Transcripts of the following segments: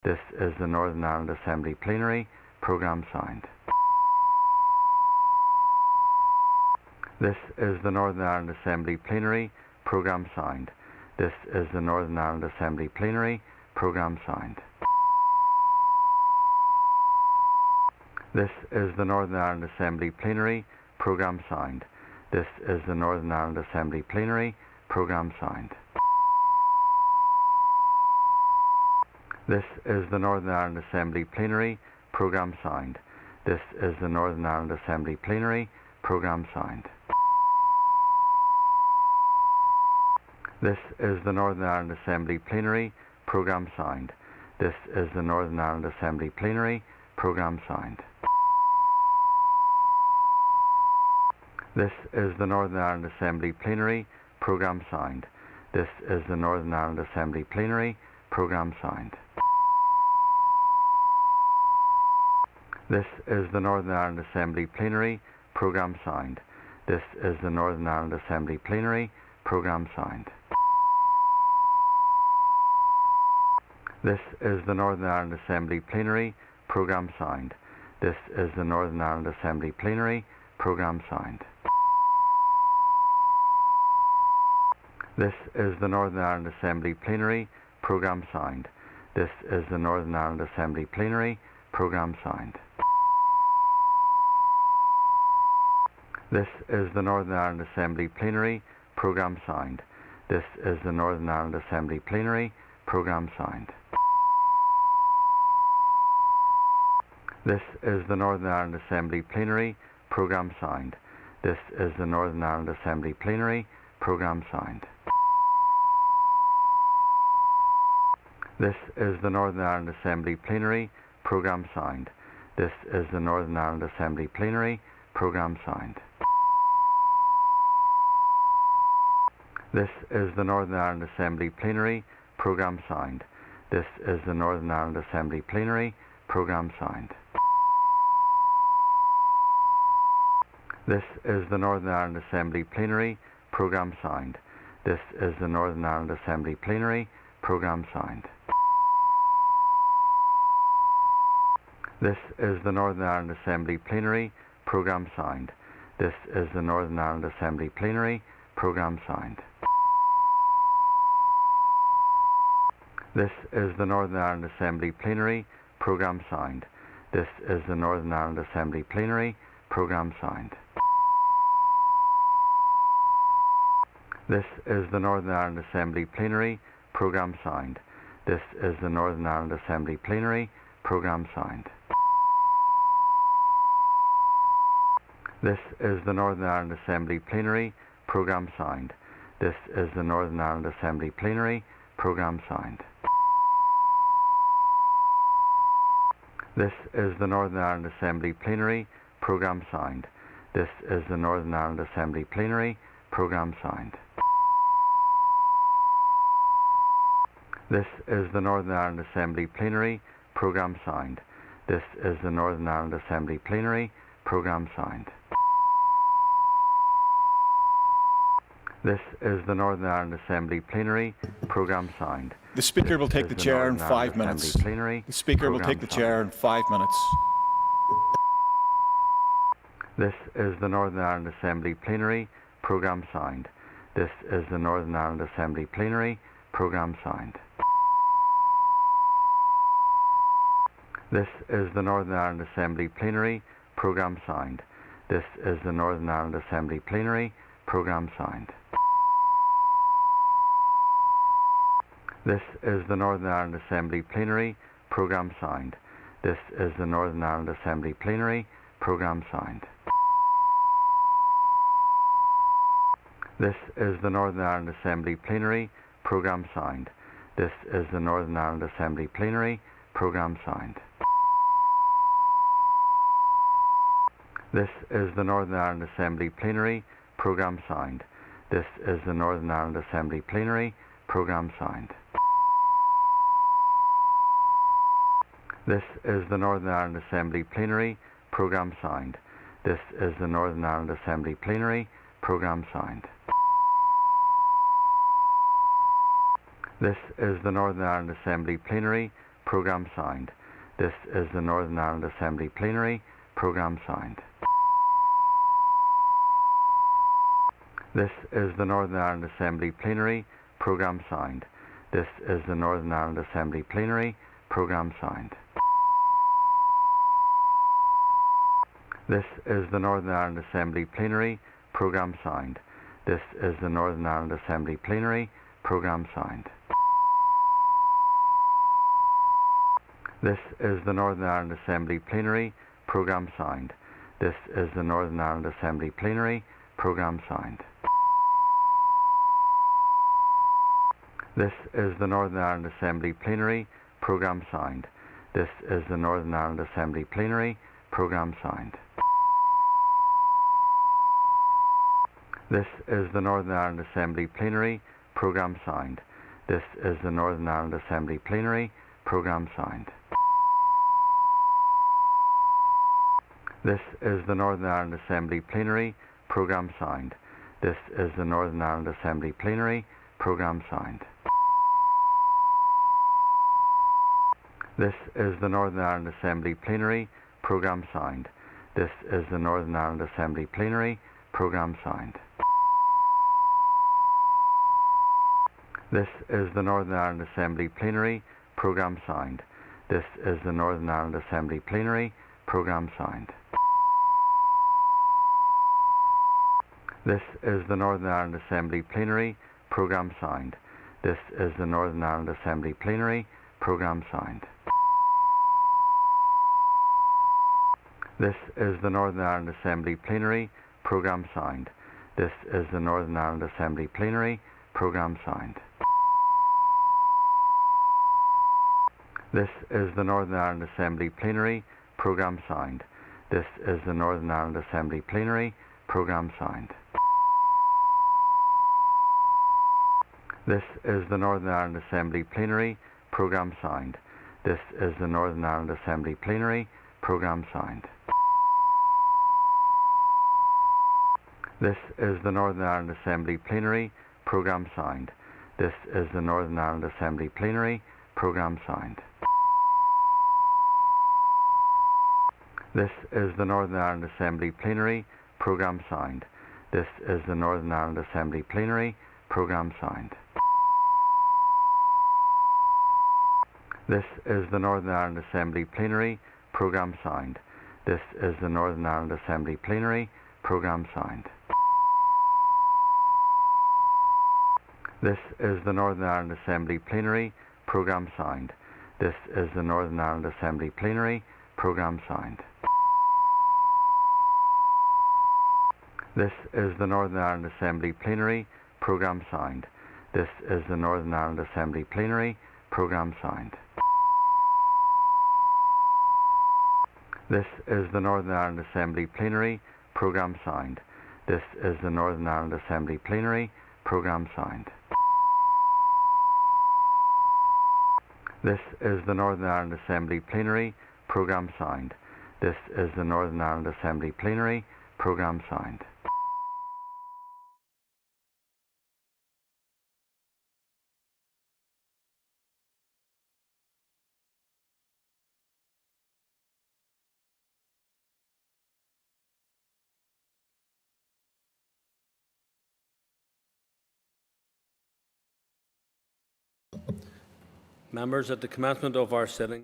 This is the Northern Ireland Assembly Plenary. Programme signed. This is the Northern Ireland Assembly Plenary. Programme signed. This is the Northern Ireland Assembly Plenary. Programme signed. This is the Northern Ireland Assembly Plenary. Programme signed. This is the Northern Ireland Assembly Plenary. Programme signed. This is the Northern Ireland Assembly Plenary. Programme signed. This is the Northern Ireland Assembly Plenary. Programme signed. This is the Northern Ireland Assembly Plenary. Programme signed. This is the Northern Ireland Assembly Plenary. Programme signed. This is the Northern Ireland Assembly Plenary. Programme signed. This is the Northern Ireland Assembly Plenary. Programme signed. This is the Northern Ireland Assembly Plenary. Programme signed. This is the Northern Ireland Assembly Plenary. Programme signed. This is the Northern Ireland Assembly Plenary. Programme signed. This is the Northern Ireland Assembly Plenary. Programme signed. This is the Northern Ireland Assembly Plenary. Programme signed. This is the Northern Ireland Assembly Plenary. Programme signed. This is the Northern Ireland Assembly Plenary. Programme signed. This is the Northern Ireland Assembly Plenary. Programme signed. This is the Northern Ireland Assembly Plenary. Programme signed. This is the Northern Ireland Assembly Plenary. Programme signed. This is the Northern Ireland Assembly Plenary. Programme signed. This is the Northern Ireland Assembly Plenary. Programme signed. This is the Northern Ireland Assembly Plenary. Programme signed. This is the Northern Ireland Assembly Plenary. Programme signed. This is the Northern Ireland Assembly Plenary. Programme signed. This is the Northern Ireland Assembly Plenary. Programme signed. This is the Northern Ireland Assembly Plenary. Programme signed. This is the Northern Ireland Assembly Plenary. Programme signed. This is the Northern Ireland Assembly Plenary. Programme signed. This is the Northern Ireland Assembly Plenary. Programme signed. This is the Northern Ireland Assembly Plenary. Programme signed. This is the Northern Ireland Assembly Plenary. Programme signed. This is the Northern Ireland Assembly Plenary. Programme signed. This is the Northern Ireland Assembly Plenary. Programme signed. This is the Northern Ireland Assembly Plenary. Programme signed. This is the Northern Ireland Assembly Plenary. Programme signed. This is the Northern Ireland Assembly Plenary. Programme signed. This is the Northern Ireland Assembly Plenary. Programme signed. This is the Northern Ireland Assembly Plenary. Programme signed. The Speaker will take the chair in 5 minutes. The Speaker will take the chair in 5 minutes. This is the Northern Ireland Assembly Plenary. Programme signed. This is the Northern Ireland Assembly Plenary. Programme signed. This is the Northern Ireland Assembly Plenary. Programme signed. This is the Northern Ireland Assembly Plenary. Programme signed. This is the Northern Ireland Assembly Plenary. Programme signed. This is the Northern Ireland Assembly Plenary. Programme signed. This is the Northern Ireland Assembly Plenary. Programme signed. This is the Northern Ireland Assembly Plenary. Programme signed. This is the Northern Ireland Assembly Plenary. Programme signed. This is the Northern Ireland Assembly Plenary. Programme signed. This is the Northern Ireland Assembly Plenary. Programme signed. This is the Northern Ireland Assembly Plenary. Programme signed. This is the Northern Ireland Assembly Plenary. Programme signed. This is the Northern Ireland Assembly Plenary. Programme signed. This is the Northern Ireland Assembly Plenary. Programme signed. This is the Northern Ireland Assembly Plenary. Programme signed. This is the Northern Ireland Assembly Plenary. Programme signed. This is the Northern Ireland Assembly Plenary. Programme signed. This is the Northern Ireland Assembly Plenary. Programme signed. This is the Northern Ireland Assembly Plenary. Programme signed. This is the Northern Ireland Assembly Plenary. Programme signed. This is the Northern Ireland Assembly Plenary. Programme signed. This is the Northern Ireland Assembly Plenary. Programme signed. This is the Northern Ireland Assembly Plenary. Programme signed. This is the Northern Ireland Assembly Plenary. Programme signed. This is the Northern Ireland Assembly Plenary. Programme signed. This is the Northern Ireland Assembly Plenary. Programme signed. This is the Northern Ireland Assembly Plenary. Programme signed. This is the Northern Ireland Assembly Plenary. Programme signed. This is the Northern Ireland Assembly Plenary. Programme signed. This is the Northern Ireland Assembly Plenary. Programme signed. This is the Northern Ireland Assembly Plenary. Programme signed. This is the Northern Ireland Assembly Plenary. Programme signed. This is the Northern Ireland Assembly Plenary. Programme signed. This is the Northern Ireland Assembly Plenary. Programme signed. This is the Northern Ireland Assembly Plenary. Programme signed. This is the Northern Ireland Assembly Plenary. Programme signed. This is the Northern Ireland Assembly Plenary. Programme signed. This is the Northern Ireland Assembly Plenary. Programme signed. This is the Northern Ireland Assembly Plenary. Programme signed. This is the Northern Ireland Assembly Plenary. Programme signed. This is the Northern Ireland Assembly Plenary. Programme signed. This is the Northern Ireland Assembly Plenary. Programme signed. This is the Northern Ireland Assembly Plenary. Programme signed. This is the Northern Ireland Assembly Plenary. Programme signed. This is the Northern Ireland Assembly Plenary. Programme signed. This is the Northern Ireland Assembly Plenary. Programme signed. This is the Northern Ireland Assembly Plenary. Programme signed. This is the Northern Ireland Assembly Plenary. Programme signed. This is the Northern Ireland Assembly Plenary. Programme signed. This is the Northern Ireland Assembly Plenary. Programme signed. This is the Northern Ireland Assembly Plenary. Programme signed. Members, at the commencement of our sitting,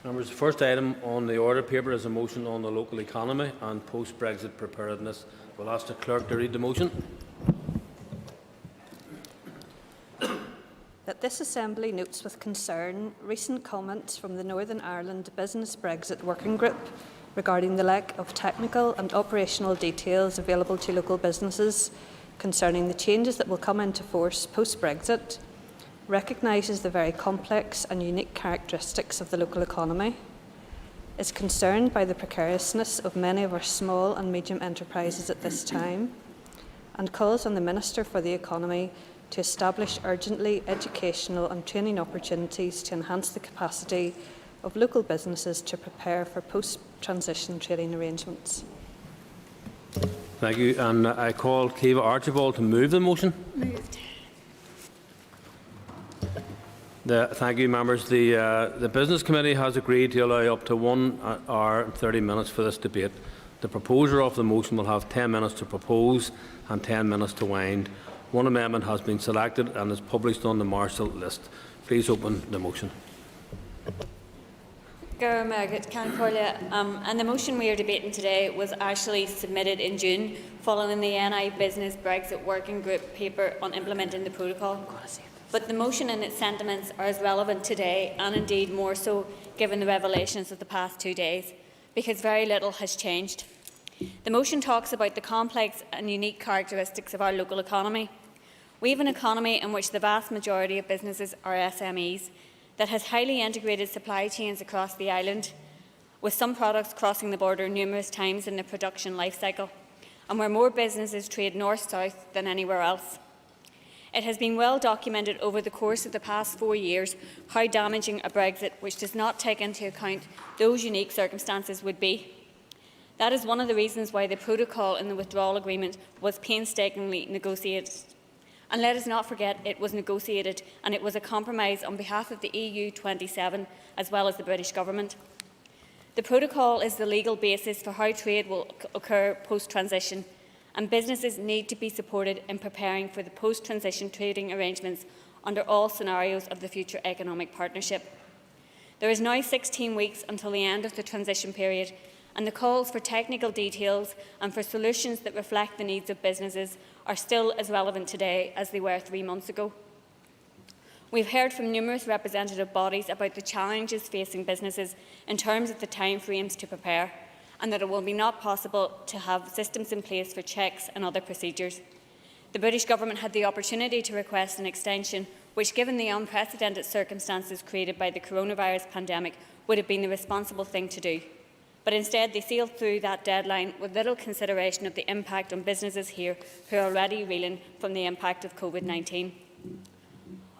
Members, the first item on the order paper is a motion on the local economy and post-Brexit preparedness. We'll ask the Clerk to read the motion. That this Assembly notes with concern recent comments from the Northern Ireland Business Brexit Working Group regarding the lack of technical and operational details available to local businesses concerning the changes that will come into force post-Brexit, recognises the very complex and unique characteristics of the local economy, is concerned by the precariousness of many of our small and medium enterprises at this time, and calls on the Minister for the Economy to establish urgently educational and training opportunities to enhance the capacity of local businesses to prepare for post-transition trading arrangements. Thank you. And I call Kiva Archibald to move the motion. Moved. Thank you, members. The Business Committee has agreed to allow up to 1 hour and 30 minutes for this debate. The proposer of the motion will have 10 minutes to propose and 10 minutes to wind. One amendment has been selected and is published on the Marshall list. Please open the motion. And the motion we are debating today was actually submitted in June following the NI Business Brexit Working Group paper on implementing the protocol. But the motion and its sentiments are as relevant today, and indeed more so given the revelations of the past 2 days, because very little has changed. The motion talks about the complex and unique characteristics of our local economy. We have an economy in which the vast majority of businesses are SMEs, that has highly integrated supply chains across the island, with some products crossing the border numerous times in the production life cycle, and where more businesses trade north-south than anywhere else. It has been well documented over the course of the past 4 years how damaging a Brexit which does not take into account those unique circumstances would be. That is one of the reasons why the protocol in the withdrawal agreement was painstakingly negotiated. And let us not forget it was negotiated and it was a compromise on behalf of the EU 27 as well as the British Government. The protocol is the legal basis for how trade will occur post-transition, and businesses need to be supported in preparing for the post-transition trading arrangements under all scenarios of the future economic partnership. There is now 16 weeks until the end of the transition period, and the calls for technical details and for solutions that reflect the needs of businesses are still as relevant today as they were 3 months ago. We've heard from numerous representative bodies about the challenges facing businesses in terms of the timeframes to prepare, and that it will be not possible to have systems in place for checks and other procedures. The British Government had the opportunity to request an extension, which, given the unprecedented circumstances created by the coronavirus pandemic, would have been the responsible thing to do. But instead, they sailed through that deadline with little consideration of the impact on businesses here who are already reeling from the impact of COVID-19.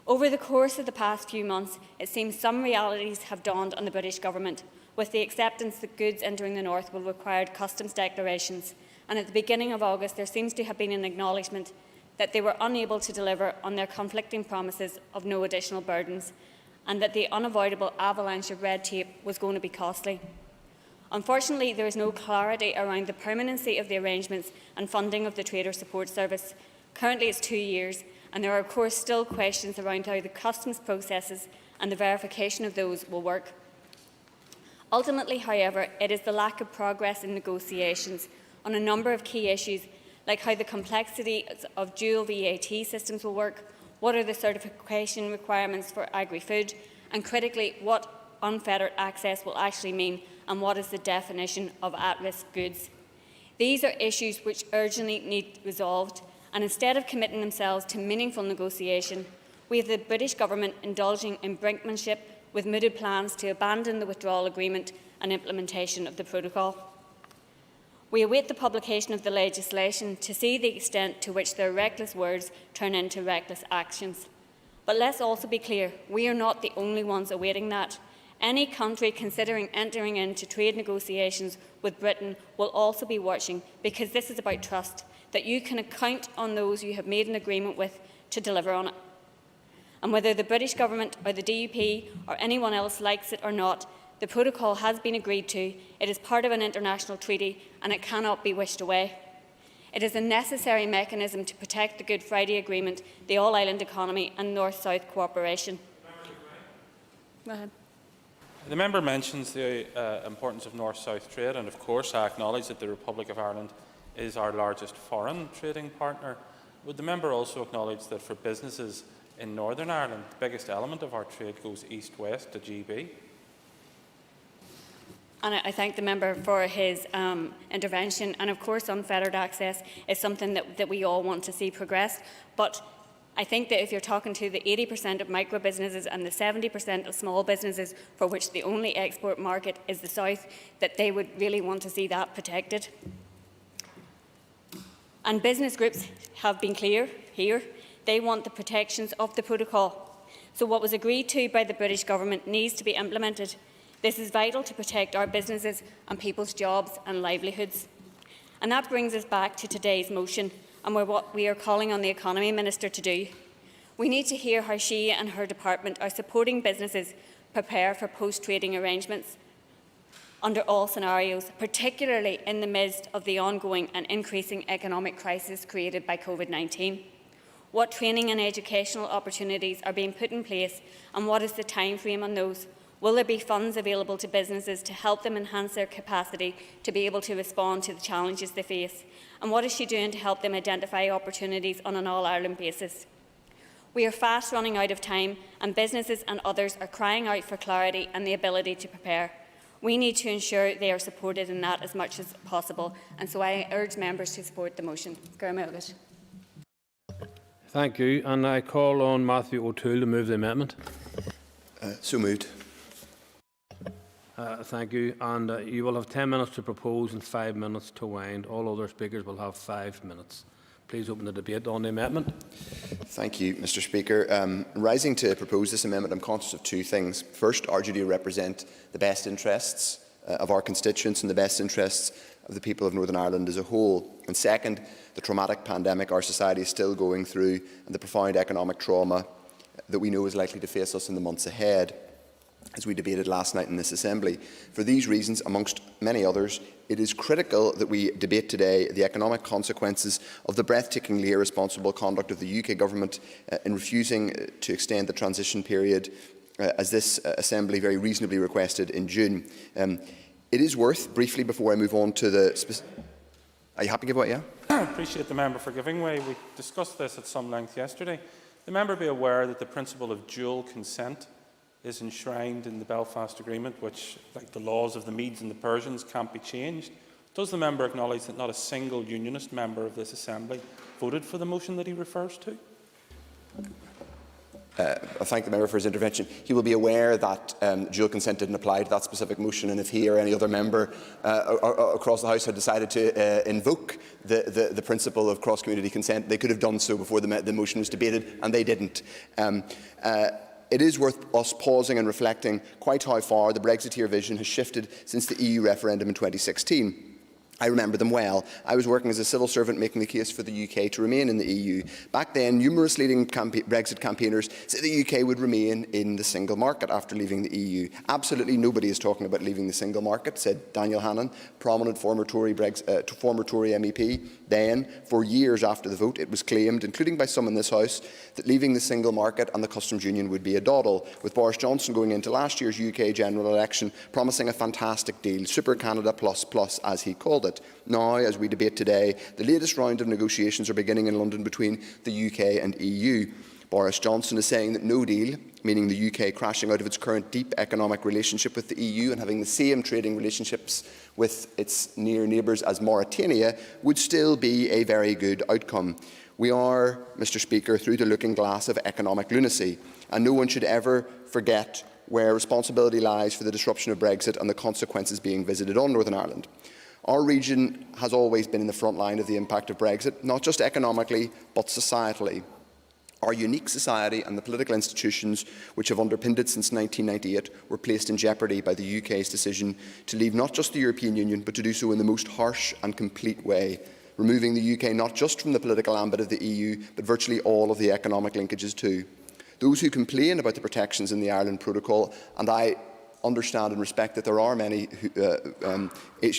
Over the course of the past few months, it seems some realities have dawned on the British Government, with the acceptance that goods entering the north will require customs declarations, and at the beginning of August there seems to have been an acknowledgement that they were unable to deliver on their conflicting promises of no additional burdens, and that the unavoidable avalanche of red tape was going to be costly. Unfortunately, there is no clarity around the permanency of the arrangements and funding of the Trader Support Service. Currently it's 2 years, and there are of course still questions around how the customs processes and the verification of those will work. Ultimately, however, it is the lack of progress in negotiations on a number of key issues, like how the complexity of dual VAT systems will work, what are the certification requirements for agri-food, and critically, what unfettered access will actually mean, and what is the definition of at-risk goods. These are issues which urgently need resolved, and instead of committing themselves to meaningful negotiation, we have the British Government indulging in brinkmanship with mooted plans to abandon the withdrawal agreement and implementation of the protocol. We await the publication of the legislation to see the extent to which their reckless words turn into reckless actions. But let's also be clear, we are not the only ones awaiting that. Any country considering entering into trade negotiations with Britain will also be watching, because this is about trust, that you can count on those you have made an agreement with to deliver on it. And whether the British Government or the DUP or anyone else likes it or not, the protocol has been agreed to, it is part of an international treaty, and it cannot be wished away. It is a necessary mechanism to protect the Good Friday Agreement, the all-island economy and North-South cooperation. Go ahead. The member mentions the importance of north-south trade, and of course I acknowledge that the Republic of Ireland is our largest foreign trading partner. Would the member also acknowledge that for businesses in Northern Ireland, the biggest element of our trade goes east-west to GB? And I thank the member for his intervention. And of course, unfettered access is something that we all want to see progress. But I think that if you're talking to the 80% of micro businesses and the 70% of small businesses for which the only export market is the south, that they would really want to see that protected. And business groups have been clear here. They want the protections of the protocol. So what was agreed to by the British government needs to be implemented. This is vital to protect our businesses and people's jobs and livelihoods. And that brings us back to today's motion and what we are calling on the Economy Minister to do. We need to hear how she and her department are supporting businesses prepare for post-trading arrangements under all scenarios, particularly in the midst of the ongoing and increasing economic crisis created by COVID-19. What training and educational opportunities are being put in place, and what is the time frame on those? Will there be funds available to businesses to help them enhance their capacity to be able to respond to the challenges they face? And what is she doing to help them identify opportunities on an all-Ireland basis? We are fast running out of time, and businesses and others are crying out for clarity and the ability to prepare. We need to ensure they are supported in that as much as possible, and so I urge members to support the motion. Thank you. And I call on Matthew O'Toole to move the amendment. So moved. Thank you. And you will have 10 minutes to propose and 5 minutes to wind. All other speakers will have 5 minutes. Please open the debate on the amendment. Thank you, Mr. Speaker. Rising to propose this amendment, I'm conscious of two things. First, our duty to represent the best interests of our constituents and the best interests of the people of Northern Ireland as a whole. And second, the traumatic pandemic our society is still going through and the profound economic trauma that we know is likely to face us in the months ahead, as we debated last night in this Assembly. For these reasons, amongst many others, it is critical that we debate today the economic consequences of the breathtakingly irresponsible conduct of the UK Government in refusing to extend the transition period, as this Assembly very reasonably requested in June. It is worth, briefly before I move on to the... Are you happy to give way, yeah? I appreciate the member for giving way. We discussed this at some length yesterday. The member be aware that the principle of dual consent is enshrined in the Belfast Agreement, which, like the laws of the Medes and the Persians, can't be changed. Does the member acknowledge that not a single unionist member of this Assembly voted for the motion that he refers to? I thank the member for his intervention. He will be aware that dual consent didn't apply to that specific motion, and if he or any other member across the House had decided to invoke the principle of cross-community consent, they could have done so before the motion was debated, and they didn't. It is worth us pausing and reflecting quite how far the Brexiteer vision has shifted since the EU referendum in 2016. I remember them well. I was working as a civil servant making the case for the UK to remain in the EU. Back then, numerous leading Brexit campaigners said the UK would remain in the single market after leaving the EU. Absolutely nobody is talking about leaving the single market, said Daniel Hannan, prominent former Tory MEP. Then, for years after the vote, it was claimed, including by some in this House, that leaving the single market and the customs union would be a dawdle, with Boris Johnson going into last year's UK general election promising a fantastic deal, Super Canada Plus Plus, as he called it. Now, as we debate today, the latest round of negotiations are beginning in London between the UK and EU. Boris Johnson is saying that no deal, meaning the UK crashing out of its current deep economic relationship with the EU and having the same trading relationships with its near neighbours as Mauritania, would still be a very good outcome. We are, Mr. Speaker, through the looking glass of economic lunacy, and no one should ever forget where responsibility lies for the disruption of Brexit and the consequences being visited on Northern Ireland. Our region has always been in the front line of the impact of Brexit, not just economically, but societally. Our unique society and the political institutions which have underpinned it since 1998 were placed in jeopardy by the UK's decision to leave not just the European Union, but to do so in the most harsh and complete way, removing the UK not just from the political ambit of the EU, but virtually all of the economic linkages too. Those who complain about the protections in the Ireland Protocol, and I understand and respect that there are many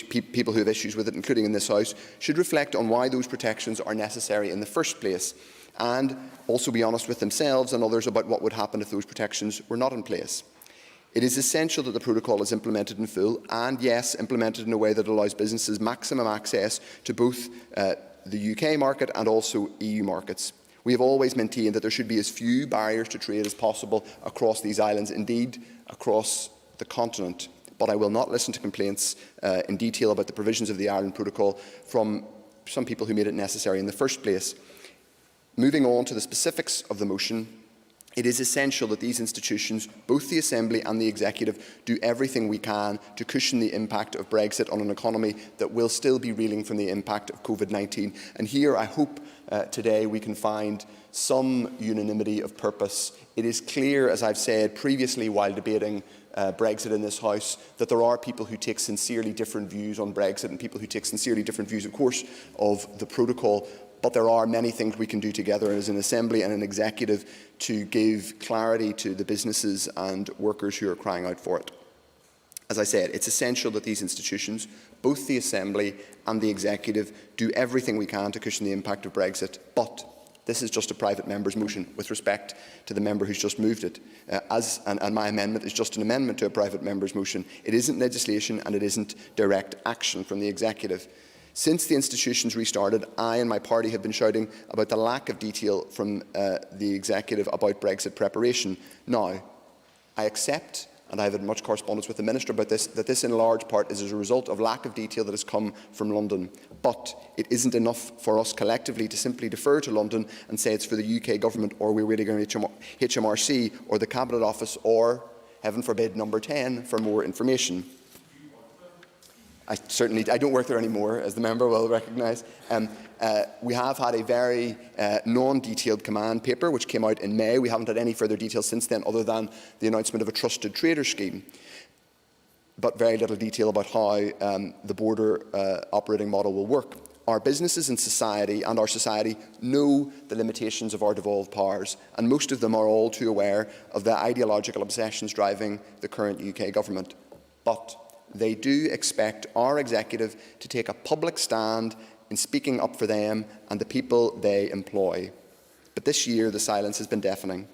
people who have issues with it, including in this House, should reflect on why those protections are necessary in the first place, and also be honest with themselves and others about what would happen if those protections were not in place. It is essential that the protocol is implemented in full and, yes, implemented in a way that allows businesses maximum access to both the UK market and also EU markets. We have always maintained that there should be as few barriers to trade as possible across these islands, indeed across the continent. But I will not listen to complaints in detail about the provisions of the Ireland Protocol from some people who made it necessary in the first place. Moving on to the specifics of the motion, it is essential that these institutions, both the Assembly and the Executive, do everything we can to cushion the impact of Brexit on an economy that will still be reeling from the impact of COVID-19. And here I hope today we can find some unanimity of purpose. It is clear, as I've said previously while debating Brexit in this House, that there are people who take sincerely different views on Brexit and people who take sincerely different views, of course, of the protocol. But there are many things we can do together as an Assembly and an Executive to give clarity to the businesses and workers who are crying out for it. As I said, it's essential that these institutions, both the Assembly and the Executive, do everything we can to cushion the impact of Brexit. But this is just a private member's motion with respect to the member who's just moved it. And my amendment is just an amendment to a private member's motion. It isn't legislation and it isn't direct action from the Executive. Since the institutions restarted, I and my party have been shouting about the lack of detail from the Executive about Brexit preparation. Now, I accept, and I have had much correspondence with the Minister about this, that this in large part is as a result of lack of detail that has come from London. But it isn't enough for us collectively to simply defer to London and say it's for the UK Government, or we're waiting on HMRC or the Cabinet Office or, heaven forbid, Number 10 for more information. I don't work there anymore, as the member will recognise. We have had a very non-detailed command paper which came out in May. We haven't had any further details since then other than the announcement of a trusted trader scheme, but very little detail about how the border operating model will work. Our businesses and society and our society know the limitations of our devolved powers, and most of them are all too aware of the ideological obsessions driving the current UK government. But they do expect our Executive to take a public stand in speaking up for them and the people they employ. But this year the silence has been deafening.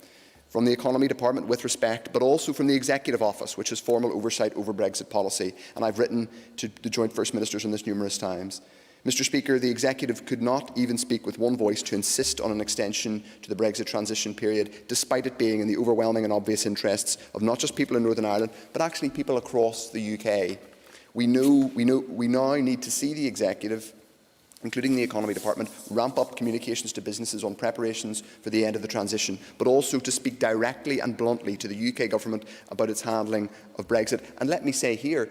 From the Economy Department with respect, but also from the Executive Office, which has formal oversight over Brexit policy, and I've written to the Joint First Ministers on this numerous times. Mr. Speaker, the Executive could not even speak with one voice to insist on an extension to the Brexit transition period, despite it being in the overwhelming and obvious interests of not just people in Northern Ireland, but actually people across the UK. We now need to see the Executive, including the Economy Department, ramp up communications to businesses on preparations for the end of the transition, but also to speak directly and bluntly to the UK Government about its handling of Brexit. And let me say here,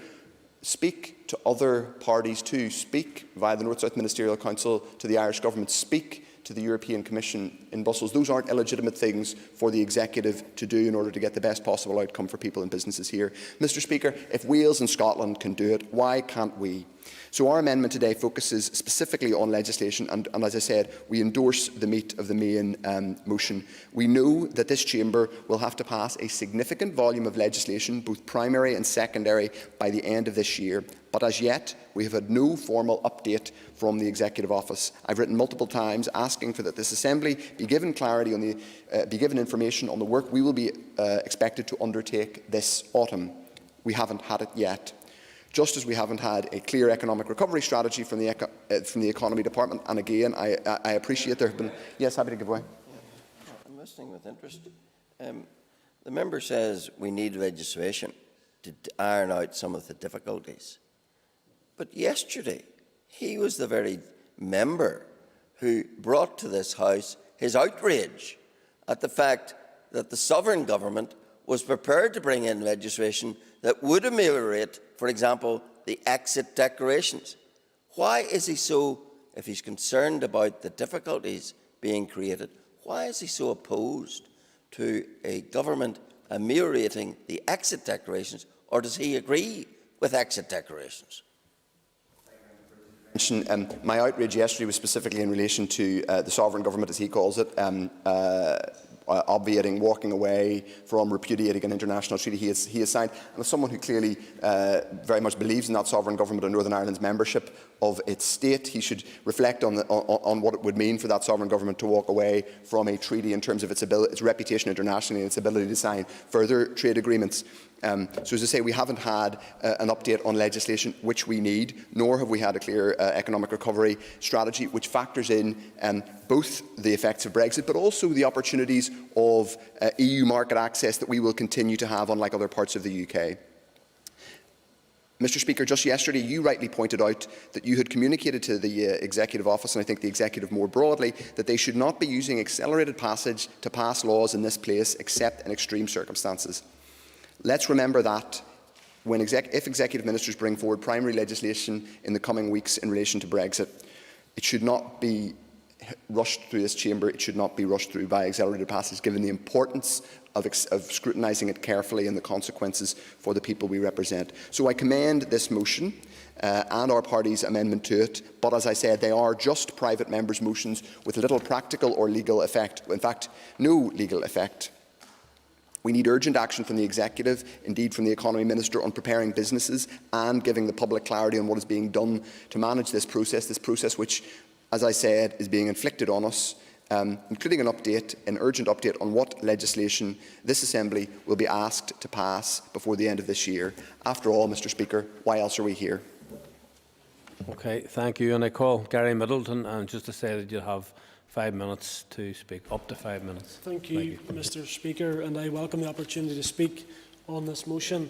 speak to other parties too. Speak via the North-South Ministerial Council to the Irish Government. Speak to the European Commission in Brussels. Those aren't illegitimate things for the Executive to do in order to get the best possible outcome for people and businesses here. Mr. Speaker, if Wales and Scotland can do it, why can't we? So our amendment today focuses specifically on legislation and as I said, we endorse the meat of the main motion. We know that this chamber will have to pass a significant volume of legislation, both primary and secondary, by the end of this year. But as yet, we have had no formal update from the Executive Office. I've written multiple times asking for that this Assembly be given clarity on be given information on the work we will be expected to undertake this autumn. We haven't had it yet. Just as we haven't had a clear economic recovery strategy from the Economy Department. And again, I appreciate there have been... Yes, happy to give way. I'm listening with interest. The member says we need legislation to iron out some of the difficulties. But yesterday, he was the very member who brought to this House his outrage at the fact that the sovereign government was prepared to bring in legislation that would ameliorate, for example, the exit declarations. Why is he so, if he's concerned about the difficulties being created, why is he so opposed to a government ameliorating the exit declarations, or does he agree with exit declarations? My outrage yesterday was specifically in relation to the sovereign government, as he calls it, obviating, walking away from, repudiating an international treaty he has signed. And as someone who clearly very much believes in that sovereign government and Northern Ireland's membership of its state, he should reflect on what it would mean for that sovereign government to walk away from a treaty in terms of its reputation internationally and its ability to sign further trade agreements. So as I say, we haven't had an update on legislation which we need, nor have we had a clear economic recovery strategy which factors in both the effects of Brexit but also the opportunities of EU market access that we will continue to have, unlike other parts of the UK. Mr. Speaker, just yesterday you rightly pointed out that you had communicated to the Executive Office, and I think the Executive more broadly, that they should not be using accelerated passage to pass laws in this place except in extreme circumstances. Let's remember that if Executive Ministers bring forward primary legislation in the coming weeks in relation to Brexit, it should not be rushed through this chamber, it should not be rushed through by accelerated passage, given the importance of scrutinising it carefully and the consequences for the people we represent. So I commend this motion and our party's amendment to it, but as I said, they are just private members' motions with little practical or legal effect, in fact, no legal effect. We need urgent action from the Executive, indeed from the Economy Minister, on preparing businesses and giving the public clarity on what is being done to manage this process which, as I said, is being inflicted on us, including an urgent update on what legislation this Assembly will be asked to pass before the end of this year. After all, Mr. Speaker, why else are we here? Okay, thank you. And I call Gary Middleton, and just to say that you have 5 minutes to speak, up to 5 minutes. Thank you, Mr. Speaker, and I welcome the opportunity to speak on this motion.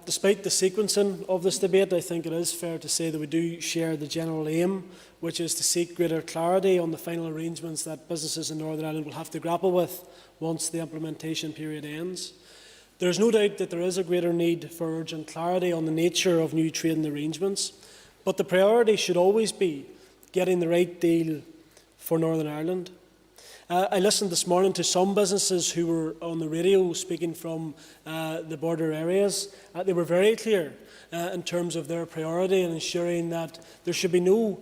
Despite the sequencing of this debate, I think it is fair to say that we do share the general aim, which is to seek greater clarity on the final arrangements that businesses in Northern Ireland will have to grapple with once the implementation period ends. There is no doubt that there is a greater need for urgent clarity on the nature of new trading arrangements, but the priority should always be getting the right deal for Northern Ireland. I listened this morning to some businesses who were on the radio speaking from the border areas. They were very clear in terms of their priority in ensuring that there should be no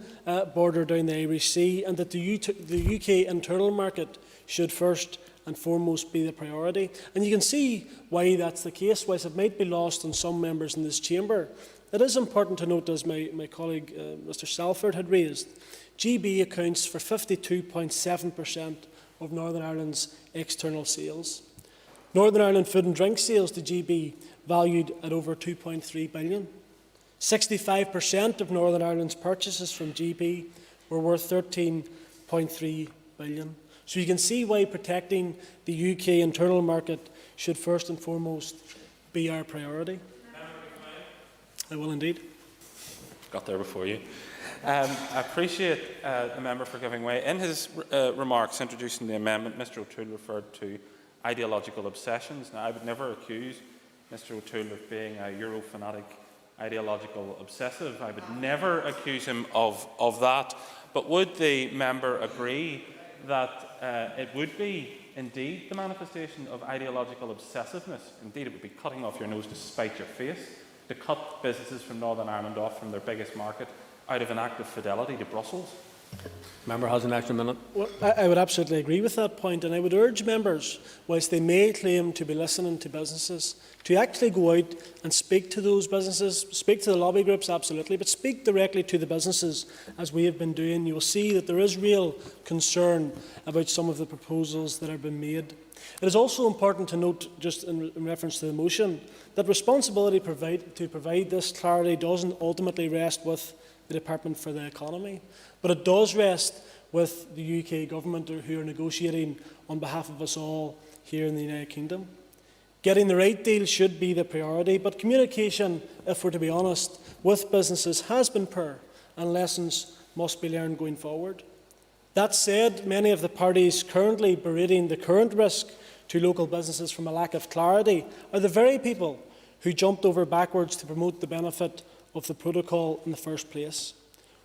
border down the Irish Sea, and that the UK internal market should first and foremost be the priority. And you can see why that's the case, whilst it might be lost on some members in this chamber. It is important to note, as my colleague Mr Salford had raised, GB accounts for 52.7% of Northern Ireland's external sales. Northern Ireland food and drink sales to GB valued at over 2.3 billion. 65% of Northern Ireland's purchases from GB were worth 13.3 billion. So you can see why protecting the UK internal market should first and foremost be our priority. I will indeed. Got there before you. I appreciate the member for giving way. In his remarks introducing the amendment, Mr O'Toole referred to ideological obsessions. Now, I would never accuse Mr O'Toole of being a Euro-fanatic ideological obsessive. I would never accuse him of that. But would the member agree that it would be indeed the manifestation of ideological obsessiveness? Indeed, it would be cutting off your nose to spite your face, to cut businesses from Northern Ireland off from their biggest market out of an act of fidelity to Brussels? Member has an extra minute. Well, I would absolutely agree with that point, and I would urge members, whilst they may claim to be listening to businesses, to actually go out and speak to those businesses, speak to the lobby groups, absolutely, but speak directly to the businesses, as we have been doing. You will see that there is real concern about some of the proposals that have been made. It is also important to note, just in reference to the motion, that responsibility to provide this clarity doesn't ultimately rest with the Department for the Economy, but it does rest with the UK Government, who are negotiating on behalf of us all here in the United Kingdom. Getting the right deal should be the priority, but communication, if we're to be honest, with businesses has been poor, and lessons must be learned going forward. That said, many of the parties currently berating the current risk to local businesses from a lack of clarity are the very people who jumped over backwards to promote the benefit of the protocol in the first place.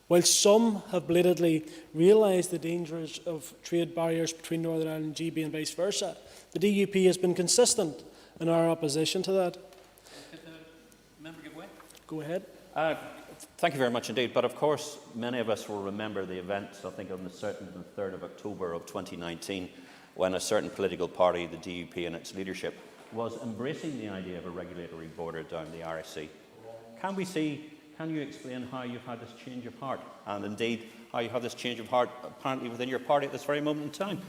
While some have belatedly realised the dangers of trade barriers between Northern Ireland and GB and vice versa, the DUP has been consistent in our opposition to that. Could the member give way? Go ahead. Thank you very much indeed. But of course, many of us will remember the events, I think, on the 2nd and 3rd of October of 2019, when a certain political party, the DUP and its leadership, was embracing the idea of a regulatory border down the Irish Sea. Can you explain how you've had this change of heart, and indeed how you have this change of heart apparently within your party at this very moment in time?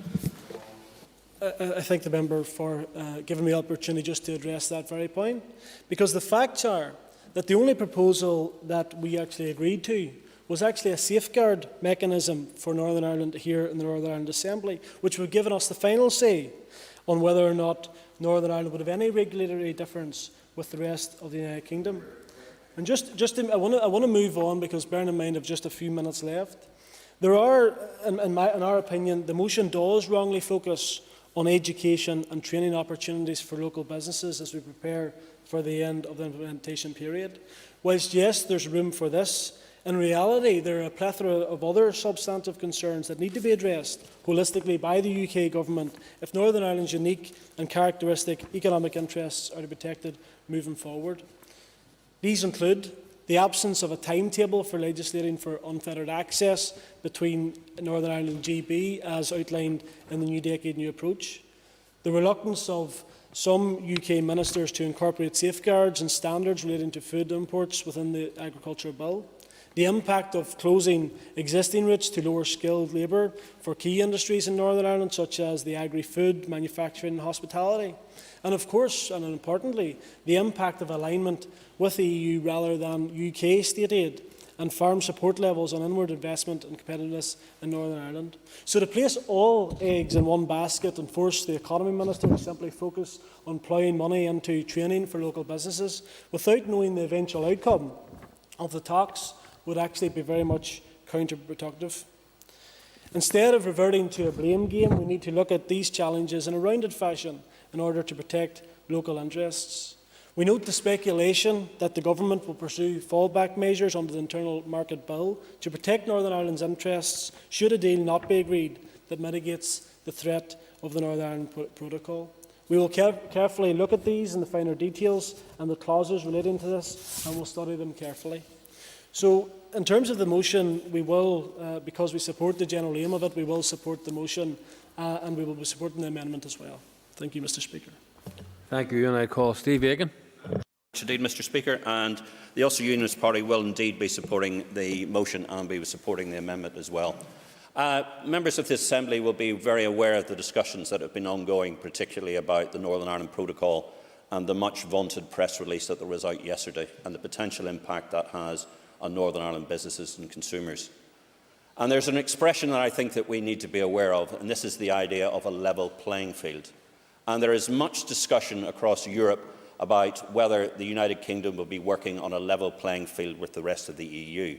I thank the member for giving me the opportunity just to address that very point, because the facts are that the only proposal that we actually agreed to was actually a safeguard mechanism for Northern Ireland here in the Northern Ireland Assembly, which would have given us the final say on whether or not Northern Ireland would have any regulatory difference with the rest of the United Kingdom. And I want to move on, because bearing in mind I've just a few minutes left. There are, in our opinion, the motion does wrongly focus on education and training opportunities for local businesses as we prepare for the end of the implementation period. Whilst, yes, there's room for this, in reality, there are a plethora of other substantive concerns that need to be addressed holistically by the UK Government if Northern Ireland's unique and characteristic economic interests are to be protected moving forward. These include the absence of a timetable for legislating for unfettered access between Northern Ireland and GB, as outlined in the New Decade New Approach, the reluctance of some UK ministers to incorporate safeguards and standards relating to food imports within the Agriculture Bill, the impact of closing existing routes to lower skilled labour for key industries in Northern Ireland, such as the agri-food, manufacturing and hospitality, and of course, and importantly, the impact of alignment with the EU rather than UK state aid and farm support levels on inward investment and competitiveness in Northern Ireland. So to place all eggs in one basket and force the Economy Minister to simply focus on ploughing money into training for local businesses without knowing the eventual outcome of the talks would actually be very much counterproductive. Instead of reverting to a blame game, we need to look at these challenges in a rounded fashion in order to protect local interests. We note the speculation that the Government will pursue fallback measures under the Internal Market Bill to protect Northern Ireland's interests should a deal not be agreed that mitigates the threat of the Northern Ireland Protocol. We will carefully look at these and the finer details and the clauses relating to this, and we'll study them carefully. So, in terms of the motion, we will, because we support the general aim of it, we will support the motion and we will be supporting the amendment as well. Thank you, Mr. Speaker. Thank you, and I call Steve Aiken. Indeed, Mr. Speaker, and the Ulster Unionist Party will indeed be supporting the motion and be supporting the amendment as well. Members of this Assembly will be very aware of the discussions that have been ongoing, particularly about the Northern Ireland Protocol and the much vaunted press release that was out yesterday and the potential impact that has on Northern Ireland businesses and consumers. And there's an expression that I think that we need to be aware of, and this is the idea of a level playing field. And there is much discussion across Europe about whether the United Kingdom will be working on a level playing field with the rest of the EU.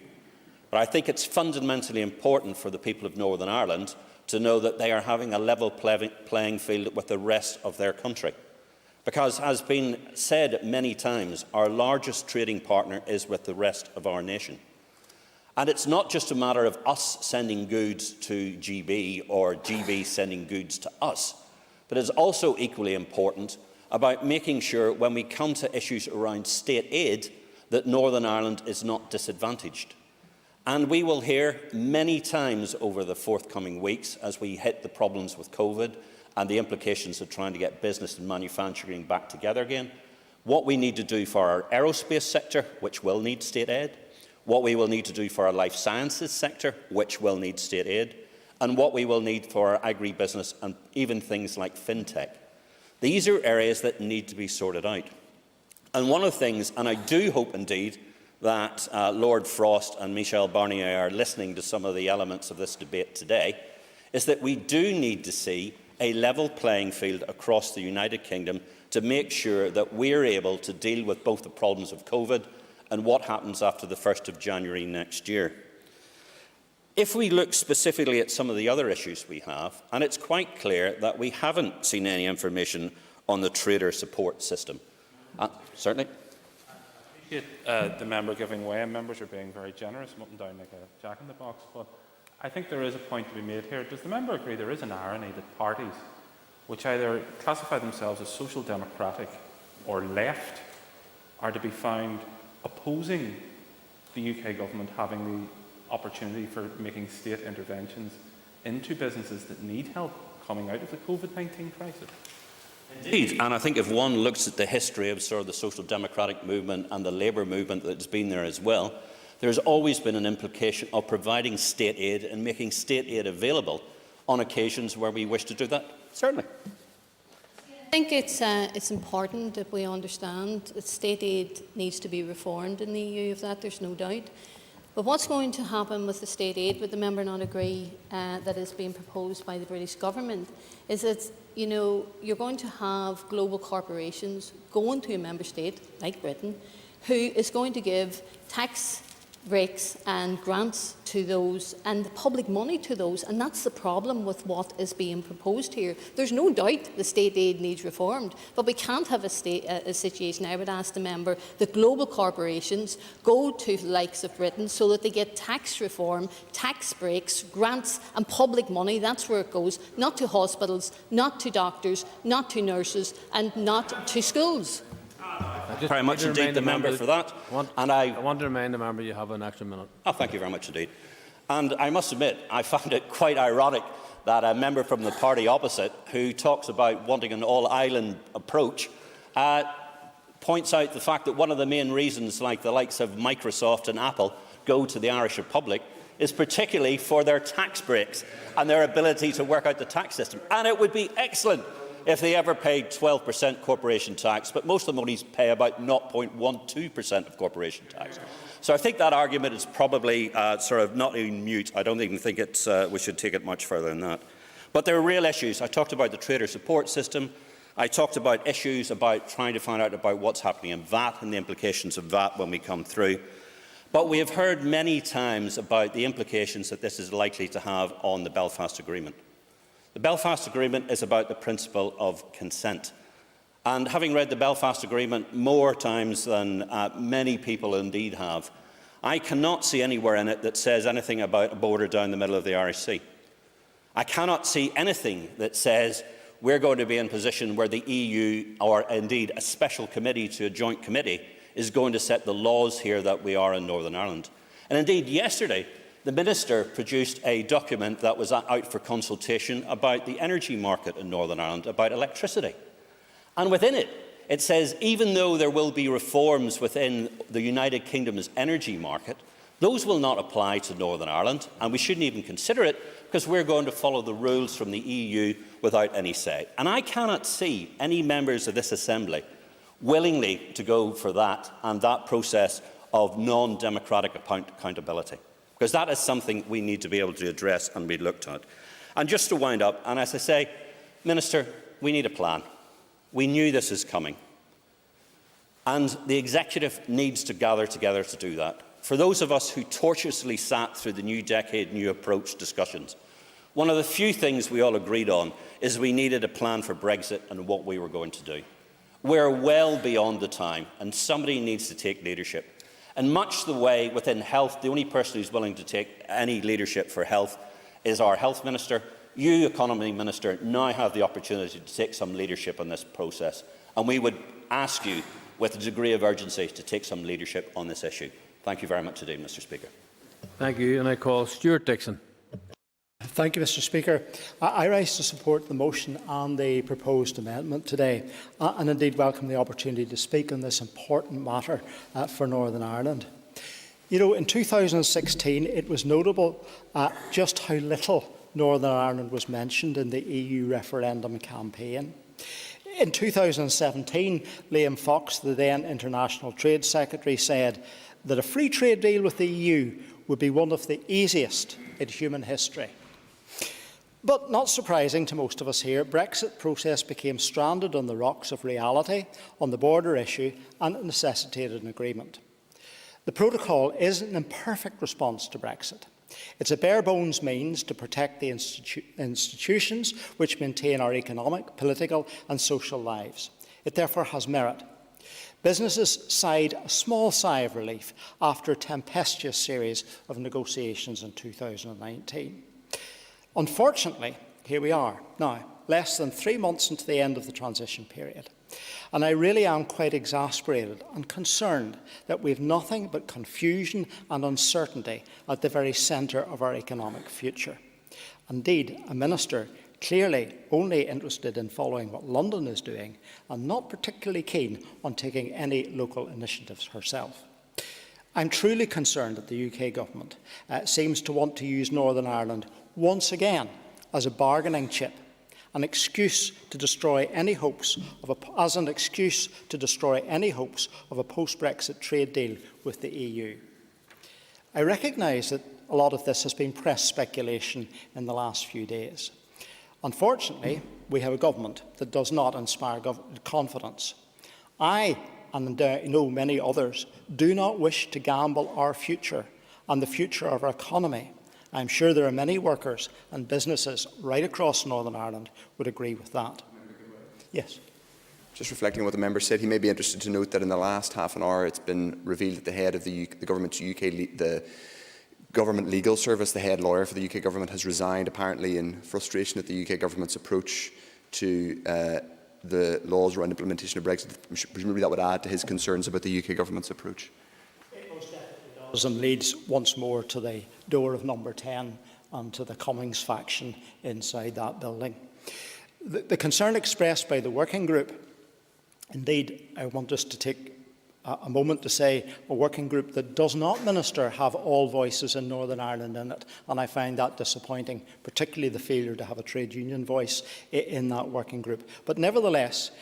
But I think it's fundamentally important for the people of Northern Ireland to know that they are having a level playing field with the rest of their country. Because, as has been said many times, our largest trading partner is with the rest of our nation. And it's not just a matter of us sending goods to GB or GB sending goods to us, but it's also equally important about making sure when we come to issues around state aid that Northern Ireland is not disadvantaged. And we will hear many times over the forthcoming weeks as we hit the problems with COVID and the implications of trying to get business and manufacturing back together again, what we need to do for our aerospace sector, which will need state aid, what we will need to do for our life sciences sector, which will need state aid, and what we will need for our agribusiness and even things like fintech. These are areas that need to be sorted out. And one of the things, and I do hope indeed that Lord Frost and Michel Barnier are listening to some of the elements of this debate today, is that we do need to see a level playing field across the United Kingdom to make sure that we're able to deal with both the problems of COVID and what happens after the 1st of January next year. If we look specifically at some of the other issues we have, and it's quite clear that we haven't seen any information on the trader support system. Certainly. I appreciate the member giving way, and members are being very generous, mutting down like a jack in the box, but I think there is a point to be made here. Does the member agree there is an irony that parties which either classify themselves as social democratic or left are to be found opposing the UK government having the opportunity for making state interventions into businesses that need help coming out of the COVID-19 crisis? Indeed, and I think if one looks at the history of sort of the social democratic movement and the labour movement that's been there as well, there's always been an implication of providing state aid and making state aid available on occasions where we wish to do that? Certainly. I think it's important that we understand that state aid needs to be reformed in the EU. Of that, there's no doubt. But what's going to happen with the state aid, would the member not agree, that is being proposed by the British government, is that you're going to have global corporations going to a member state like Britain, who is going to give tax breaks and grants to those and public money to those, and that's the problem with what is being proposed here. There's no doubt the state aid needs reformed, but we can't have a situation, I would ask the member, that global corporations go to the likes of Britain so that they get tax reform, tax breaks, grants and public money. That's where it goes, not to hospitals, not to doctors, not to nurses and not to schools. Very much indeed the member for that. I want to remind the member you have an extra minute. Oh, thank you very much indeed. And I must admit, I found it quite ironic that a member from the party opposite, who talks about wanting an all-island approach, points out the fact that one of the main reasons like the likes of Microsoft and Apple go to the Irish Republic is particularly for their tax breaks and their ability to work out the tax system. And it would be excellent if they ever paid 12% corporation tax, but most of the monies pay about 0.12% of corporation tax. So I think that argument is probably sort of not even mute. I don't even think it's, we should take it much further than that. But there are real issues. I talked about the trader support system. I talked about issues about trying to find out about what's happening in VAT and the implications of VAT when we come through. But we have heard many times about the implications that this is likely to have on the Belfast Agreement. The Belfast Agreement is about the principle of consent. And having read the Belfast Agreement more times than many people indeed have, I cannot see anywhere in it that says anything about a border down the middle of the Irish Sea. I cannot see anything that says we're going to be in a position where the EU, or indeed a special committee to a joint committee, is going to set the laws here that we are in Northern Ireland. And indeed, yesterday, the Minister produced a document that was out for consultation about the energy market in Northern Ireland, about electricity. And within it, it says even though there will be reforms within the United Kingdom's energy market, those will not apply to Northern Ireland, and we shouldn't even consider it because we're going to follow the rules from the EU without any say. And I cannot see any members of this Assembly willingly to go for that and that process of non-democratic accountability, because that is something we need to be able to address and be looked at. And just to wind up, and as I say, Minister, we need a plan. We knew this is coming. And the Executive needs to gather together to do that. For those of us who tortuously sat through the New Decade, New Approach discussions, one of the few things we all agreed on is we needed a plan for Brexit and what we were going to do. We're well beyond the time, and somebody needs to take leadership. And much the way within health, the only person who's willing to take any leadership for health is our Health Minister. You, Economy Minister, now have the opportunity to take some leadership on this process. And we would ask you, with a degree of urgency, to take some leadership on this issue. Thank you very much indeed, Mr. Speaker. Thank you. And I call Stuart Dixon. Thank you, Mr. Speaker. I rise to support the motion and the proposed amendment today, and indeed welcome the opportunity to speak on this important matter for Northern Ireland. You know, in 2016, it was notable just how little Northern Ireland was mentioned in the EU referendum campaign. In 2017, Liam Fox, the then International Trade Secretary, said that a free trade deal with the EU would be one of the easiest in human history. But not surprising to most of us here, Brexit process became stranded on the rocks of reality on the border issue and necessitated an agreement. The protocol is an imperfect response to Brexit. It's a bare-bones means to protect the institutions which maintain our economic, political and social lives. It therefore has merit. Businesses sighed a small sigh of relief after a tempestuous series of negotiations in 2019. Unfortunately, here we are now, less than 3 months into the end of the transition period. And I really am quite exasperated and concerned that we have nothing but confusion and uncertainty at the very centre of our economic future. Indeed, a minister clearly only interested in following what London is doing and not particularly keen on taking any local initiatives herself. I'm truly concerned that the UK government seems to want to use Northern Ireland once again as a bargaining chip, an excuse to destroy any hopes of a post-Brexit trade deal with the EU. I recognise that a lot of this has been press speculation in the last few days. Unfortunately, we have a government that does not inspire confidence. I, and I know many others, do not wish to gamble our future and the future of our economy. I am sure there are many workers and businesses right across Northern Ireland would agree with that. Yes. Just reflecting on what the member said, he may be interested to note that in the last half an hour it's been revealed that the head of the government's the government legal service, the head lawyer for the UK government, has resigned, apparently in frustration at the UK government's approach to the laws around implementation of Brexit. Presumably that would add to his concerns about the UK government's approach. It most definitely does, and leads once more to the door of number 10 and to the Cummings faction inside that building. The concern expressed by the working group, indeed, I want us to take a moment to say a working group that does not, Minister, have all voices in Northern Ireland in it, and I find that disappointing, particularly the failure to have a trade union voice in that working group. But nevertheless,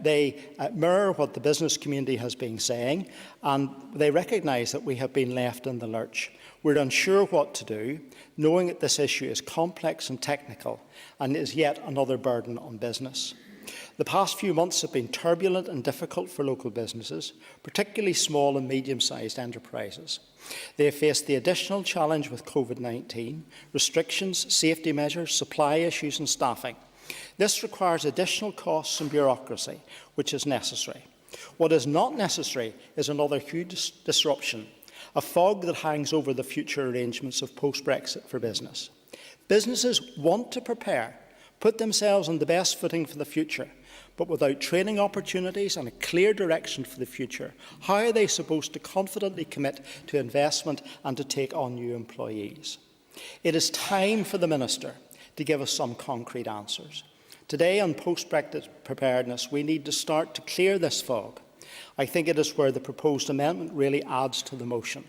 they mirror what the business community has been saying, and they recognise that we have been left in the lurch. We're unsure what to do, knowing that this issue is complex and technical and is yet another burden on business. The past few months have been turbulent and difficult for local businesses, particularly small and medium-sized enterprises. They have faced the additional challenge with COVID-19, restrictions, safety measures, supply issues and staffing. This requires additional costs and bureaucracy, which is necessary. What is not necessary is another huge disruption, a fog that hangs over the future arrangements of post-Brexit for business. Businesses want to prepare, put themselves on the best footing for the future, but without training opportunities and a clear direction for the future, how are they supposed to confidently commit to investment and to take on new employees? It is time for the Minister to give us some concrete answers. Today, on post-Brexit preparedness, we need to start to clear this fog. I think it is where the proposed amendment really adds to the motion.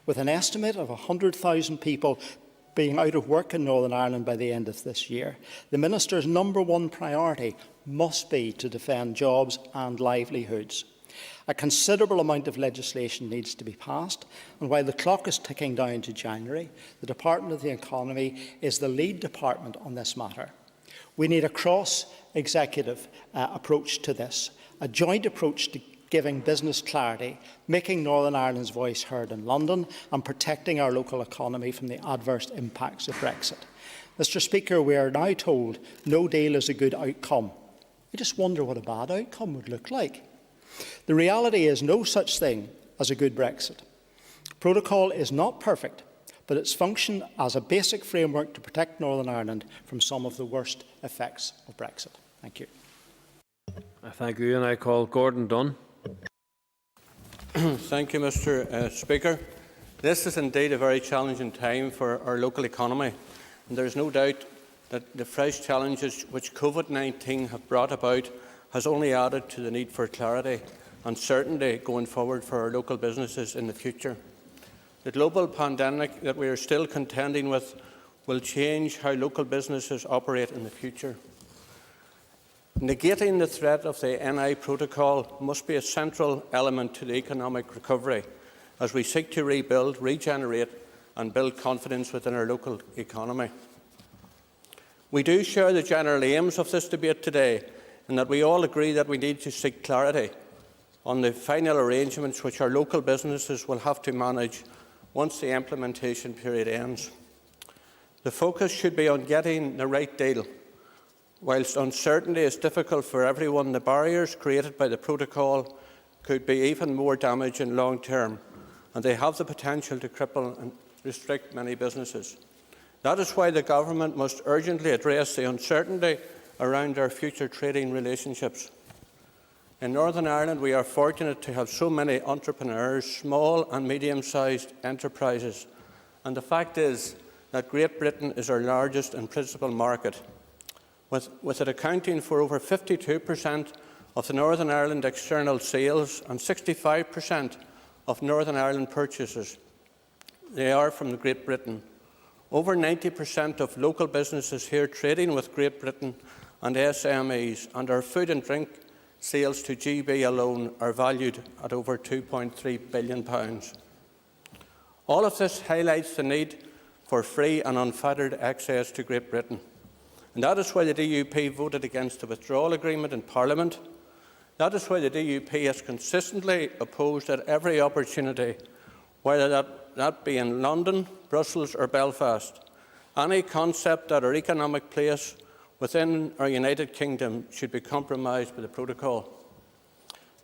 With an estimate of 100,000 people being out of work in Northern Ireland by the end of this year, the Minister's #1 priority must be to defend jobs and livelihoods. A considerable amount of legislation needs to be passed, and while the clock is ticking down to January, the Department of the Economy is the lead department on this matter. We need a cross-executive approach to this, a joint approach to giving business clarity, making Northern Ireland's voice heard in London and protecting our local economy from the adverse impacts of Brexit. Mr. Speaker, we are now told no deal is a good outcome. I just wonder what a bad outcome would look like. The reality is no such thing as a good Brexit. Protocol is not perfect, but its function as a basic framework to protect Northern Ireland from some of the worst effects of Brexit. Thank you. Thank you, and I call Gordon Dunn. Thank you, Mr. Speaker. This is indeed a very challenging time for our local economy, and there is no doubt that the fresh challenges which COVID-19 have brought about has only added to the need for clarity and certainty going forward for our local businesses in the future. The global pandemic that we are still contending with will change how local businesses operate in the future. Negating the threat of the NI protocol must be a central element to the economic recovery as we seek to rebuild, regenerate and build confidence within our local economy. We do share the general aims of this debate today, in that we all agree that we need to seek clarity on the final arrangements which our local businesses will have to manage once the implementation period ends. The focus should be on getting the right deal. Whilst uncertainty is difficult for everyone, the barriers created by the protocol could be even more damaging long term, and they have the potential to cripple and restrict many businesses. That is why the Government must urgently address the uncertainty around our future trading relationships. In Northern Ireland, we are fortunate to have so many entrepreneurs, small and medium-sized enterprises, and the fact is that Great Britain is our largest and principal market, with it accounting for over 52% of the Northern Ireland external sales and 65% of Northern Ireland purchases. They are from Great Britain. Over 90% of local businesses here trading with Great Britain and SMEs, and our food and drink sales to GB alone are valued at over £2.3 billion. All of this highlights the need for free and unfettered access to Great Britain. And that is why the DUP voted against the withdrawal agreement in Parliament. That is why the DUP has consistently opposed at every opportunity, whether that be in London, Brussels or Belfast, any concept that our economic place within our United Kingdom should be compromised by the protocol.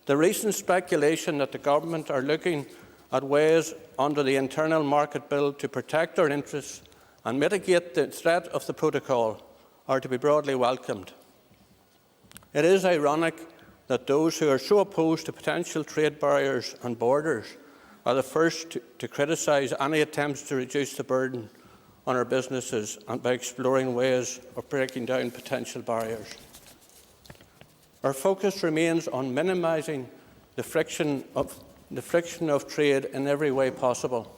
The recent speculation that the government are looking at ways under the Internal Market Bill to protect our interests and mitigate the threat of the protocol are to be broadly welcomed. It is ironic that those who are so opposed to potential trade barriers and borders are the first to criticise any attempts to reduce the burden on our businesses and by exploring ways of breaking down potential barriers. Our focus remains on minimising the friction of trade in every way possible.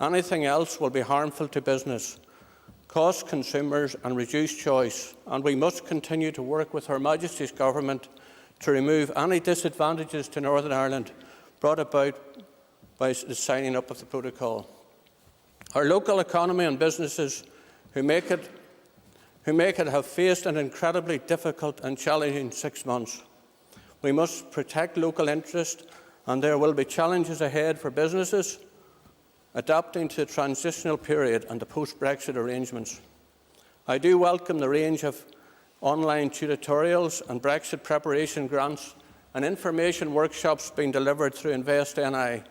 Anything else will be harmful to business, cost consumers and reduce choice, and we must continue to work with Her Majesty's Government to remove any disadvantages to Northern Ireland brought about by the signing up of the protocol. Our local economy and businesses who make it have faced an incredibly difficult and challenging 6 months. We must protect local interest, and there will be challenges ahead for businesses adapting to the transitional period and the post-Brexit arrangements. I do welcome the range of online tutorials and Brexit preparation grants and information workshops being delivered through InvestNI,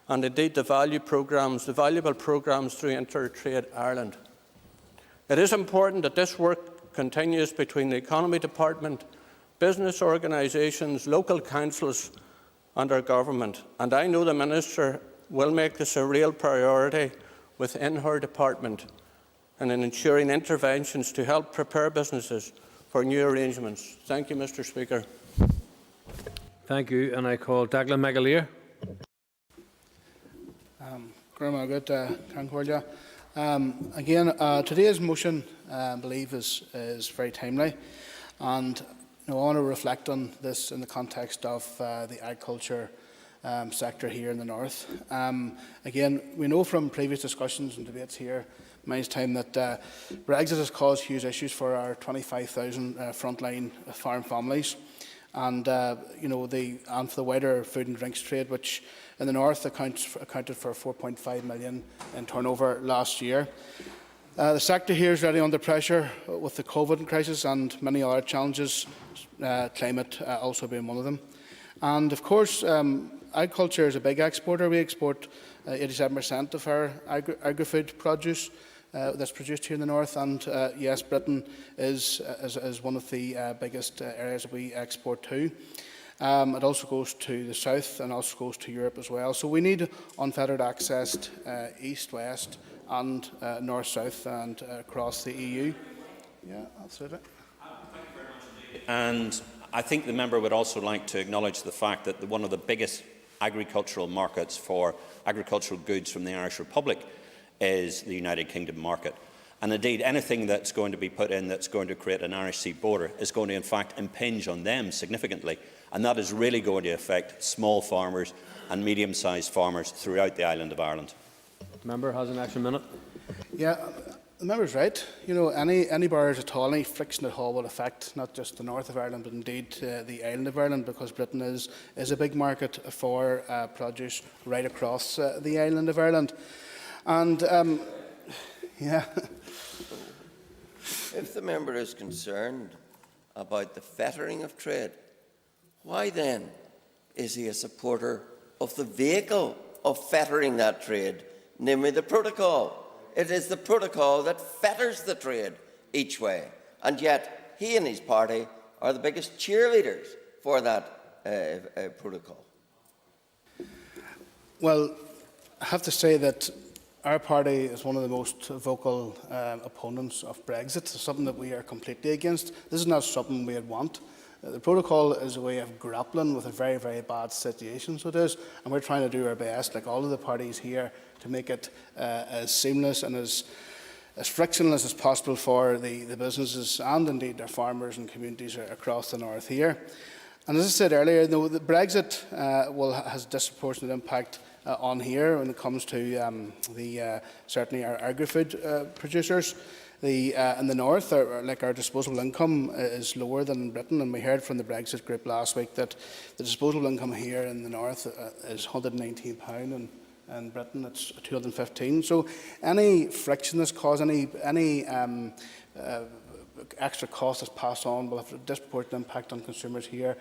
and indeed the valuable programmes through Intertrade Ireland. It is important that this work continues between the Economy Department, business organisations, local councils and our government, and I know the Minister will make this a real priority within her department and in ensuring interventions to help prepare businesses for new arrangements. Thank you, Mr. Speaker. Thank you, and I call Daglan McAleer. Today's motion, I believe, is very timely, and I want to reflect on this in the context of the agriculture sector here in the north. We know from previous discussions and debates here many times that Brexit has caused huge issues for our 25,000 frontline farm families, and for the wider food and drinks trade, which in the north accounted for 4.5 million in turnover last year. The sector here is really under pressure with the COVID crisis and many other challenges, climate also being one of them. And of course, agriculture is a big exporter. We export 87% of our agri-food produce that's produced here in the north, and yes, Britain is one of the biggest areas that we export to. It also goes to the south and also goes to Europe as well. So we need unfettered access east, west and north, south and across the EU. Yeah, absolutely. And I think the member would also like to acknowledge the fact that one of the biggest agricultural markets for agricultural goods from the Irish Republic is the United Kingdom market. And indeed, anything that's going to be put in that's going to create an Irish sea border is going to, in fact, impinge on them significantly. And that is really going to affect small farmers and medium-sized farmers throughout the island of Ireland. The member has an extra minute. Yeah, the member's right. You know, any barriers at all, any friction at all will affect not just the north of Ireland, but indeed the island of Ireland, because Britain is a big market for produce right across the island of Ireland. And, yeah. If the member is concerned about the fettering of trade, why then is he a supporter of the vehicle of fettering that trade, namely the protocol? It is the protocol that fetters the trade each way, and yet he and his party are the biggest cheerleaders for that protocol. Well, I have to say that our party is one of the most vocal opponents of Brexit. It's something that we are completely against. This is not something we would want. The protocol is a way of grappling with a very, very bad situation, so it is, and we're trying to do our best, like all of the parties here, to make it as seamless and as frictionless as possible for the businesses and indeed their farmers and communities across the north here. And as I said earlier, the Brexit has a disproportionate impact on here when it comes to certainly our agri-food producers. In the north, our disposable income is lower than in Britain, and we heard from the Brexit group last week that the disposable income here in the north is £119, and in Britain it's 215. So any friction that's caused, any extra cost that's passed on will have a disproportionate impact on consumers here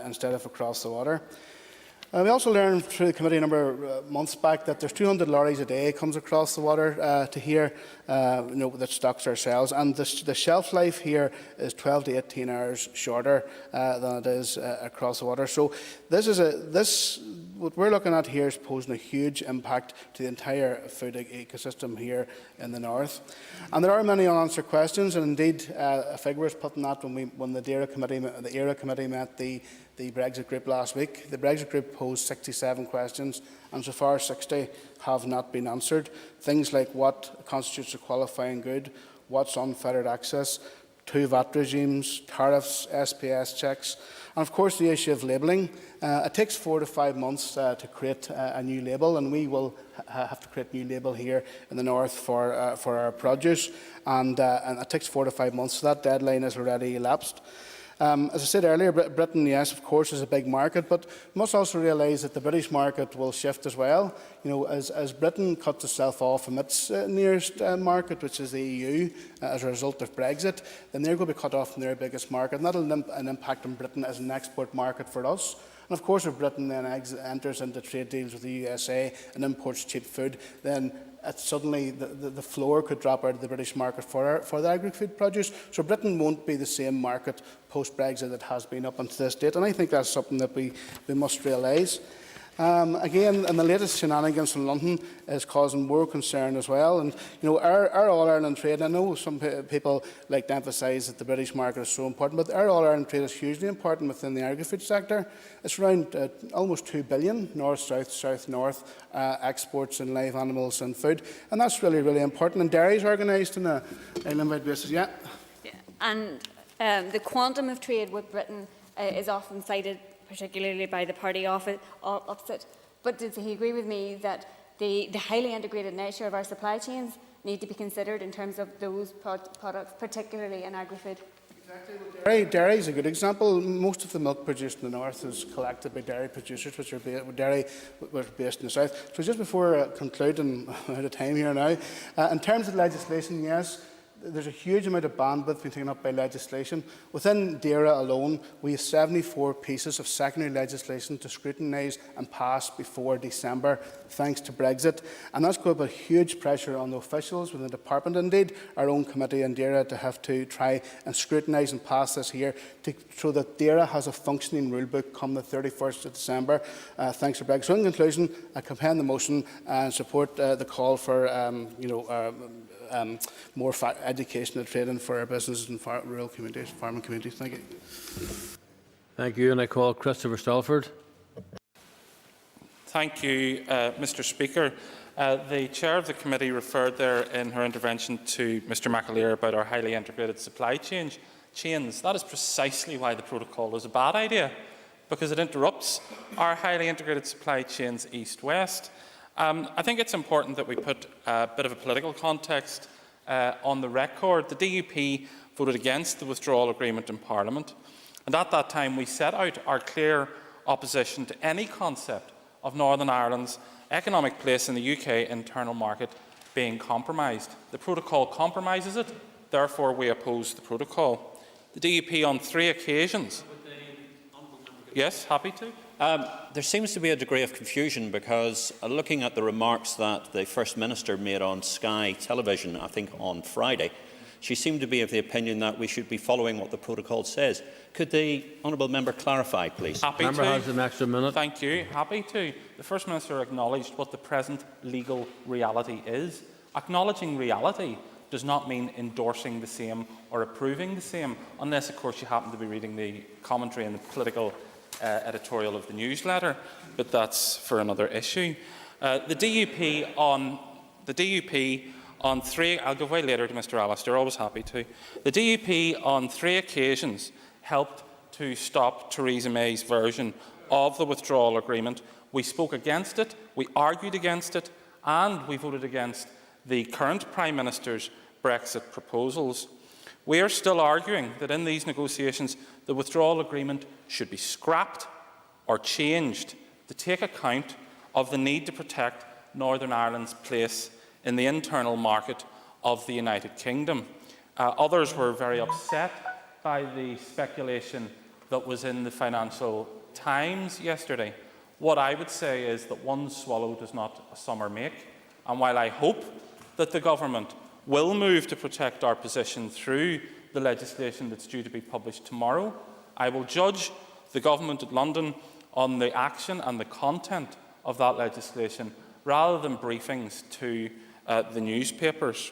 instead of across the water. We also learned through the committee a number of months back that there's 200 lorries a day comes across the water to here that stocks ourselves, and the shelf life here is 12 to 18 hours shorter than it is across the water. So what we're looking at here is posing a huge impact to the entire food ecosystem here in the north. And there are many unanswered questions, and indeed a figure was put on that when the ERA committee met the Brexit group last week. The Brexit group posed 67 questions, and so far 60 have not been answered. Things like what constitutes a qualifying good, what's unfettered access, 2 VAT regimes, tariffs, SPS checks, and of course the issue of labelling. It takes 4 to 5 months to create a new label, and we will have to create a new label here in the north for our produce, and it takes 4 to 5 months, so that deadline has already elapsed. As I said earlier, Britain, yes, of course, is a big market, but we must also realise that the British market will shift as well. As Britain cuts itself off from its nearest market, which is the EU, as a result of Brexit, then they're going to be cut off from their biggest market, and that will have an impact on Britain as an export market for us. And of course, if Britain then enters into trade deals with the USA and imports cheap food, then suddenly the floor could drop out of the British market for the agri-food produce. So Britain won't be the same market post-Brexit it has been up until this date, and I think that's something that we must realise. Again, and the latest shenanigans from London is causing more concern as well. And our All-Ireland trade, I know some people like to emphasise that the British market is so important, but our All-Ireland trade is hugely important within the agri-food sector. It's around almost 2 billion north-south, south-north exports in live animals and food, and that's really, really important. And dairy is organised on an island-wide basis. Yeah. And the quantum of trade with Britain is often cited, particularly by the party opposite. But does he agree with me that the highly integrated nature of our supply chains need to be considered in terms of those products, particularly in agri-food? Exactly. Dairy is a good example. Most of the milk produced in the north is collected by dairy producers, which are based in the south. So just before concluding, I'm out of time here now, in terms of legislation, yes, there's a huge amount of bandwidth being taken up by legislation. Within DERA alone, we have 74 pieces of secondary legislation to scrutinise and pass before December, thanks to Brexit. And that's going to put huge pressure on the officials within the department, indeed our own committee in DERA, to have to try and scrutinise and pass this here so that DERA has a functioning rulebook come the 31st of December, thanks to Brexit. So in conclusion, I commend the motion and support the call for more educational training for our businesses and rural communities, farming communities. Thank you. Thank you, and I call Christopher Stalford. Thank you, Mr. Speaker. The chair of the committee referred there in her intervention to Mr. McAleer about our highly integrated supply chains. That is precisely why the protocol is a bad idea, because it interrupts our highly integrated supply chains east-west. I think it's important that we put a bit of a political context on the record. The DUP voted against the withdrawal agreement in Parliament, and at that time we set out our clear opposition to any concept of Northern Ireland's economic place in the UK internal market being compromised. The protocol compromises it, therefore we oppose the protocol. The DUP on 3 occasions... Yes, happy to. There seems to be a degree of confusion because looking at the remarks that the First Minister made on Sky Television, I think on Friday, she seemed to be of the opinion that we should be following what the protocol says. Could the honourable member clarify, please? The member has an extra minute. Thank you. Happy to. The First Minister acknowledged what the present legal reality is. Acknowledging reality does not mean endorsing the same or approving the same, unless, of course, you happen to be reading the commentary and the political editorial of the newsletter, but that's for another issue. The DUP on three, I'll give way later to Mr Allister, always happy to. The DUP on 3 occasions helped to stop Theresa May's version of the withdrawal agreement. We spoke against it, we argued against it, and we voted against the current Prime Minister's Brexit proposals. We are still arguing that in these negotiations the withdrawal agreement should be scrapped or changed to take account of the need to protect Northern Ireland's place in the internal market of the United Kingdom. Others were very upset by the speculation that was in the Financial Times yesterday. What I would say is that one swallow does not a summer make, and while I hope that the government will move to protect our position through the legislation that's due to be published tomorrow, I will judge the government at London on the action and the content of that legislation rather than briefings to the newspapers.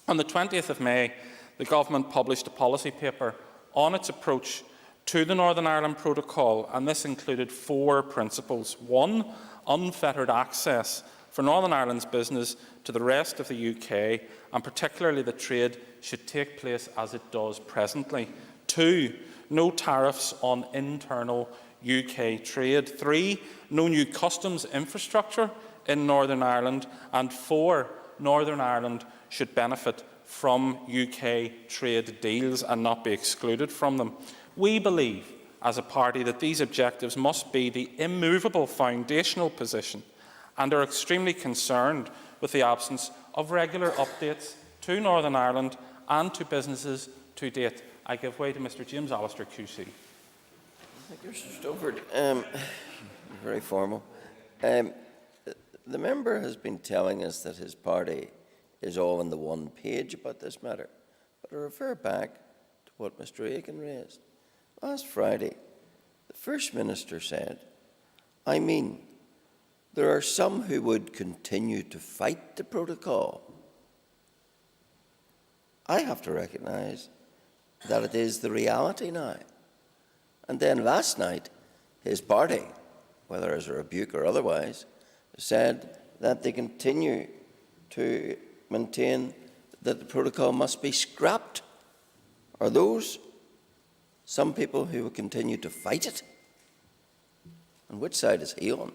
On the 20th of May, the government published a policy paper on its approach to the Northern Ireland Protocol, and this included 4 principles. 1, unfettered access for Northern Ireland's business to the rest of the UK, and particularly the trade, should take place as it does presently. 2, no tariffs on internal UK trade. 3, no new customs infrastructure in Northern Ireland. And 4, Northern Ireland should benefit from UK trade deals and not be excluded from them. We believe, as a party, that these objectives must be the immovable foundational position, and are extremely concerned with the absence of regular updates to Northern Ireland and to businesses to date. I give way to Mr James Allister, QC. Thank you, Mr Stoford. Very formal. The member has been telling us that his party is all on the one page about this matter, but I refer back to what Mr Aiken raised. Last Friday, the First Minister said, I mean, there are some who would continue to fight the protocol. I have to recognise that it is the reality now. And then last night, his party, whether as a rebuke or otherwise, said that they continue to maintain that the protocol must be scrapped. Are those some people who will continue to fight it? And which side is he on?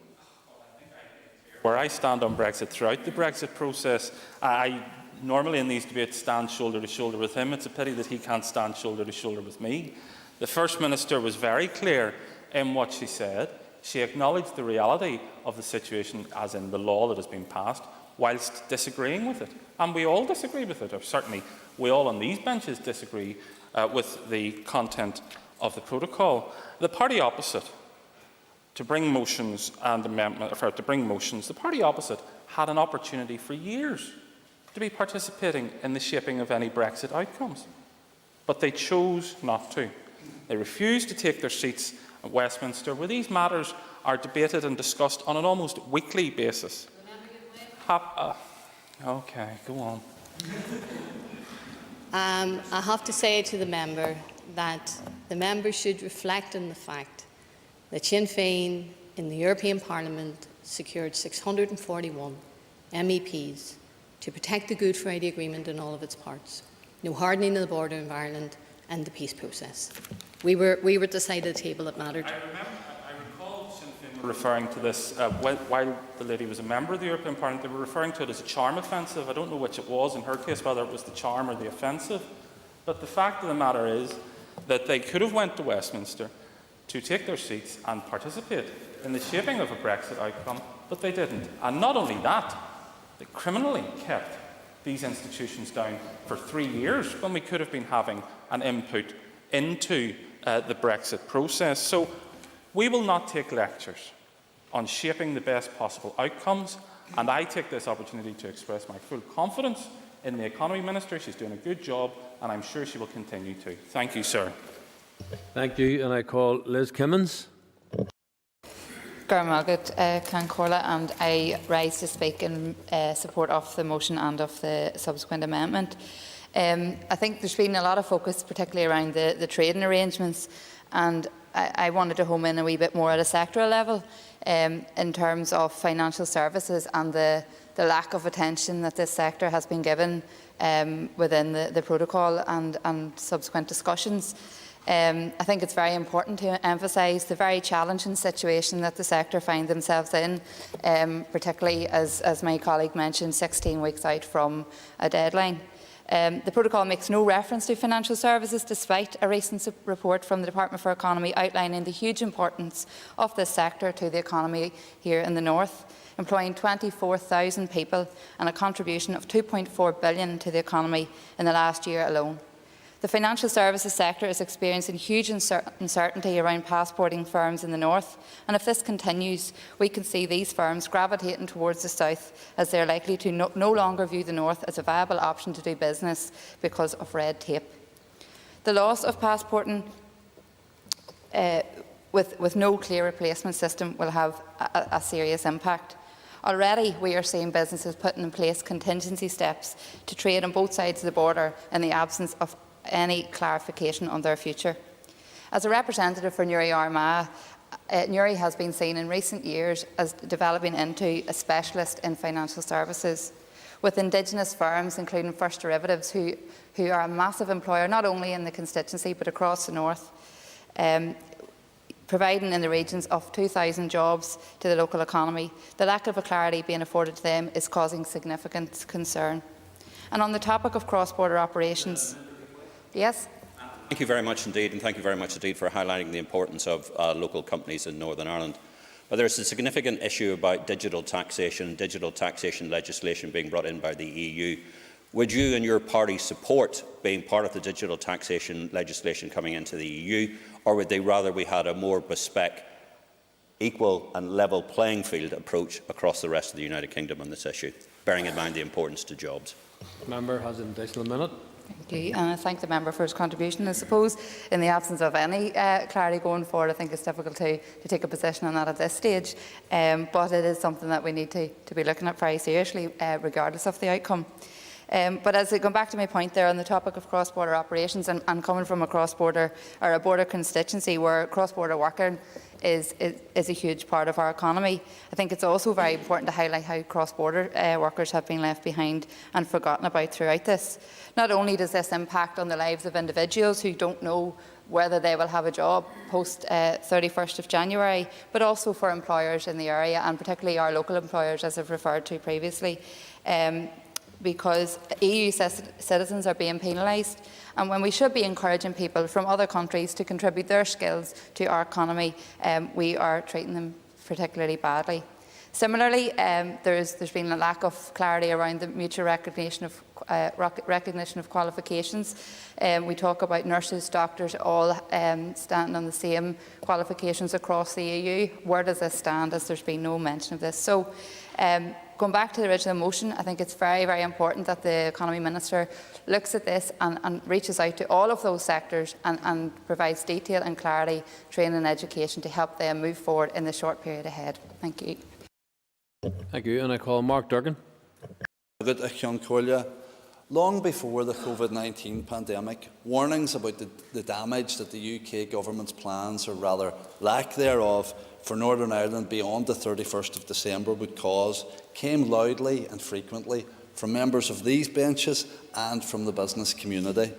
Where I stand on Brexit throughout the Brexit process, I normally in these debates stand shoulder to shoulder with him. It's a pity that he can't stand shoulder to shoulder with me. The First Minister was very clear in what she said. She acknowledged the reality of the situation, as in the law that has been passed, whilst disagreeing with it. And we all disagree with it, or certainly we all on these benches disagree with the content of the protocol. The party opposite to bring motions and the party opposite had an opportunity for years to be participating in the shaping of any Brexit outcomes. But they chose not to. They refused to take their seats at Westminster, where these matters are debated and discussed on an almost weekly basis. Okay, go on. I have to say to the member that the member should reflect on the fact that Sinn Féin in the European Parliament secured 641 MEPs to protect the Good Friday Agreement in all of its parts, no hardening of the border of Ireland, and the peace process. We were at the side of the table that mattered. I recall Sinn Féin were referring to this while the lady was a member of the European Parliament. They were referring to it as a charm offensive. I don't know which it was in her case, whether it was the charm or the offensive. But the fact of the matter is that they could have went to Westminster to take their seats and participate in the shaping of a Brexit outcome, but they didn't. And not only that, they criminally kept these institutions down for 3 years when we could have been having an input into the Brexit process. So we will not take lectures on shaping the best possible outcomes, and I take this opportunity to express my full confidence in the Economy Minister. She's doing a good job, and I'm sure she will continue to. Thank you, sir. Thank you, and I call Liz Kimmins. Carál, and I rise to speak in support of the motion and of the subsequent amendment. I think there's been a lot of focus, particularly around the trading arrangements, and I wanted to home in a wee bit more at a sectoral level in terms of financial services and the lack of attention that this sector has been given within the protocol and subsequent discussions. I think it's very important to emphasise the very challenging situation that the sector find themselves in, particularly, as my colleague mentioned, 16 weeks out from a deadline. The protocol makes no reference to financial services, despite a recent report from the Department for Economy outlining the huge importance of this sector to the economy here in the north, employing 24,000 people and a contribution of £2.4 billion to the economy in the last year alone. The financial services sector is experiencing huge uncertainty around passporting firms in the north, and if this continues, we can see these firms gravitating towards the south, as they are likely to no longer view the north as a viable option to do business because of red tape. The loss of passporting with no clear replacement system will have a serious impact. Already, we are seeing businesses putting in place contingency steps to trade on both sides of the border in the absence of any clarification on their future. As a representative for Newry Armagh, Newry has been seen in recent years as developing into a specialist in financial services, with Indigenous firms, including First Derivatives, who are a massive employer not only in the constituency but across the north, providing in the regions of 2,000 jobs to the local economy. The lack of clarity being afforded to them is causing significant concern. And on the topic of cross-border operations, yes? Thank you very much indeed, and thank you very much indeed for highlighting the importance of local companies in Northern Ireland. But there is a significant issue about digital taxation legislation being brought in by the EU. Would you and your party support being part of the digital taxation legislation coming into the EU, or would they rather we had a more bespoke, equal and level playing field approach across the rest of the United Kingdom on this issue, bearing in mind the importance to jobs? The member has an additional minute. Thank you, and I thank the member for his contribution. I suppose, in the absence of any clarity going forward, I think it's difficult to take a position on that at this stage, but it is something that we need to be looking at very seriously, regardless of the outcome. But as I go back to my point there on the topic of cross-border operations, and coming from a cross-border or a border constituency where cross-border working is a huge part of our economy, I think it's also very important to highlight how cross-border workers have been left behind and forgotten about throughout this. Not only does this impact on the lives of individuals who don't know whether they will have a job post 31st of January, but also for employers in the area, and particularly our local employers, as I've referred to previously. Because EU citizens are being penalised, and when we should be encouraging people from other countries to contribute their skills to our economy, we are treating them particularly badly. Similarly, there's been a lack of clarity around the mutual recognition of qualifications. We talk about nurses, doctors, all standing on the same qualifications across the EU. Where does this stand, as there's been no mention of this? So, going back to the original motion, I think it's very, very important that the Economy Minister looks at this and reaches out to all of those sectors and provides detail and clarity, training and education to help them move forward in the short period ahead. Thank you. Thank you. And I call Mark Durgan. Long before the COVID-19 pandemic, warnings about the damage that the UK government's plans, or rather lack thereof, for Northern Ireland beyond the 31st of December would cause came loudly and frequently from members of these benches and from the business community.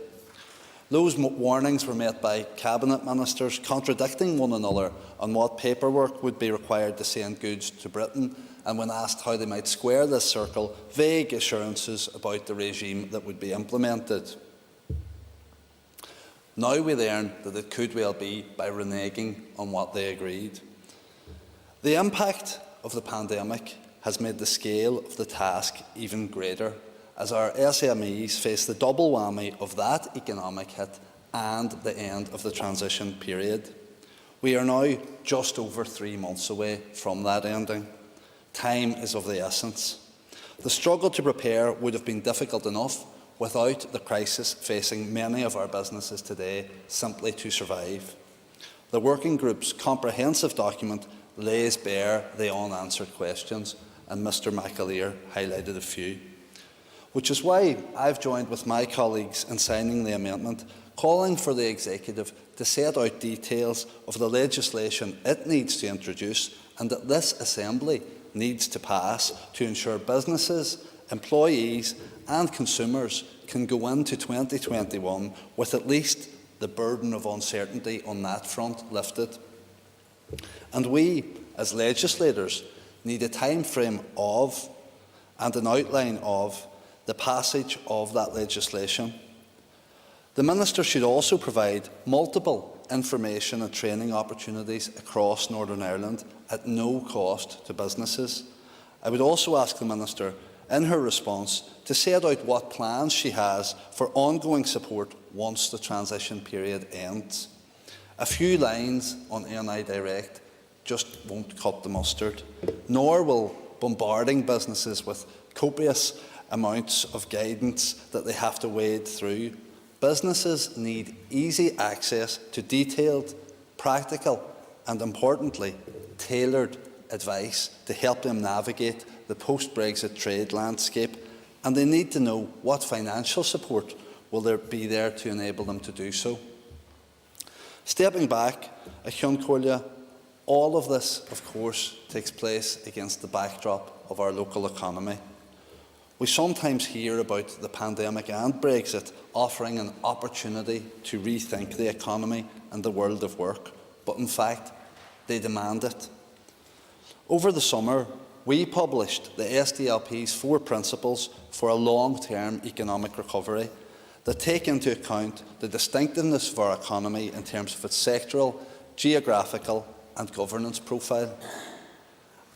Those warnings were met by Cabinet Ministers contradicting one another on what paperwork would be required to send goods to Britain, and when asked how they might square this circle, vague assurances about the regime that would be implemented. Now we learn that it could well be by reneging on what they agreed. The impact of the pandemic has made the scale of the task even greater, as our SMEs face the double whammy of that economic hit and the end of the transition period. We are now just over 3 months away from that ending. Time is of the essence. The struggle to prepare would have been difficult enough without the crisis facing many of our businesses today simply to survive. The Working Group's comprehensive document lays bare the unanswered questions, and Mr McAleer highlighted a few. Which is why I've joined with my colleagues in signing the amendment, calling for the Executive to set out details of the legislation it needs to introduce and that this Assembly needs to pass to ensure businesses, employees and consumers can go into 2021 with at least the burden of uncertainty on that front lifted. And we, as legislators, need a time frame of and an outline of the passage of that legislation. The Minister should also provide multiple information and training opportunities across Northern Ireland at no cost to businesses. I would also ask the Minister, in her response, to set out what plans she has for ongoing support once the transition period ends. A few lines on NI Direct just won't cut the mustard, nor will bombarding businesses with copious amounts of guidance that they have to wade through. Businesses need easy access to detailed, practical and, importantly, tailored advice to help them navigate the post-Brexit trade landscape, and they need to know what financial support will there be there to enable them to do so. Stepping back, all of this, of course, takes place against the backdrop of our local economy. We sometimes hear about the pandemic and Brexit offering an opportunity to rethink the economy and the world of work, but in fact, they demand it. Over the summer, we published the SDLP's 4 principles for a long-term economic recovery that take into account the distinctiveness of our economy in terms of its sectoral, geographical and governance profile.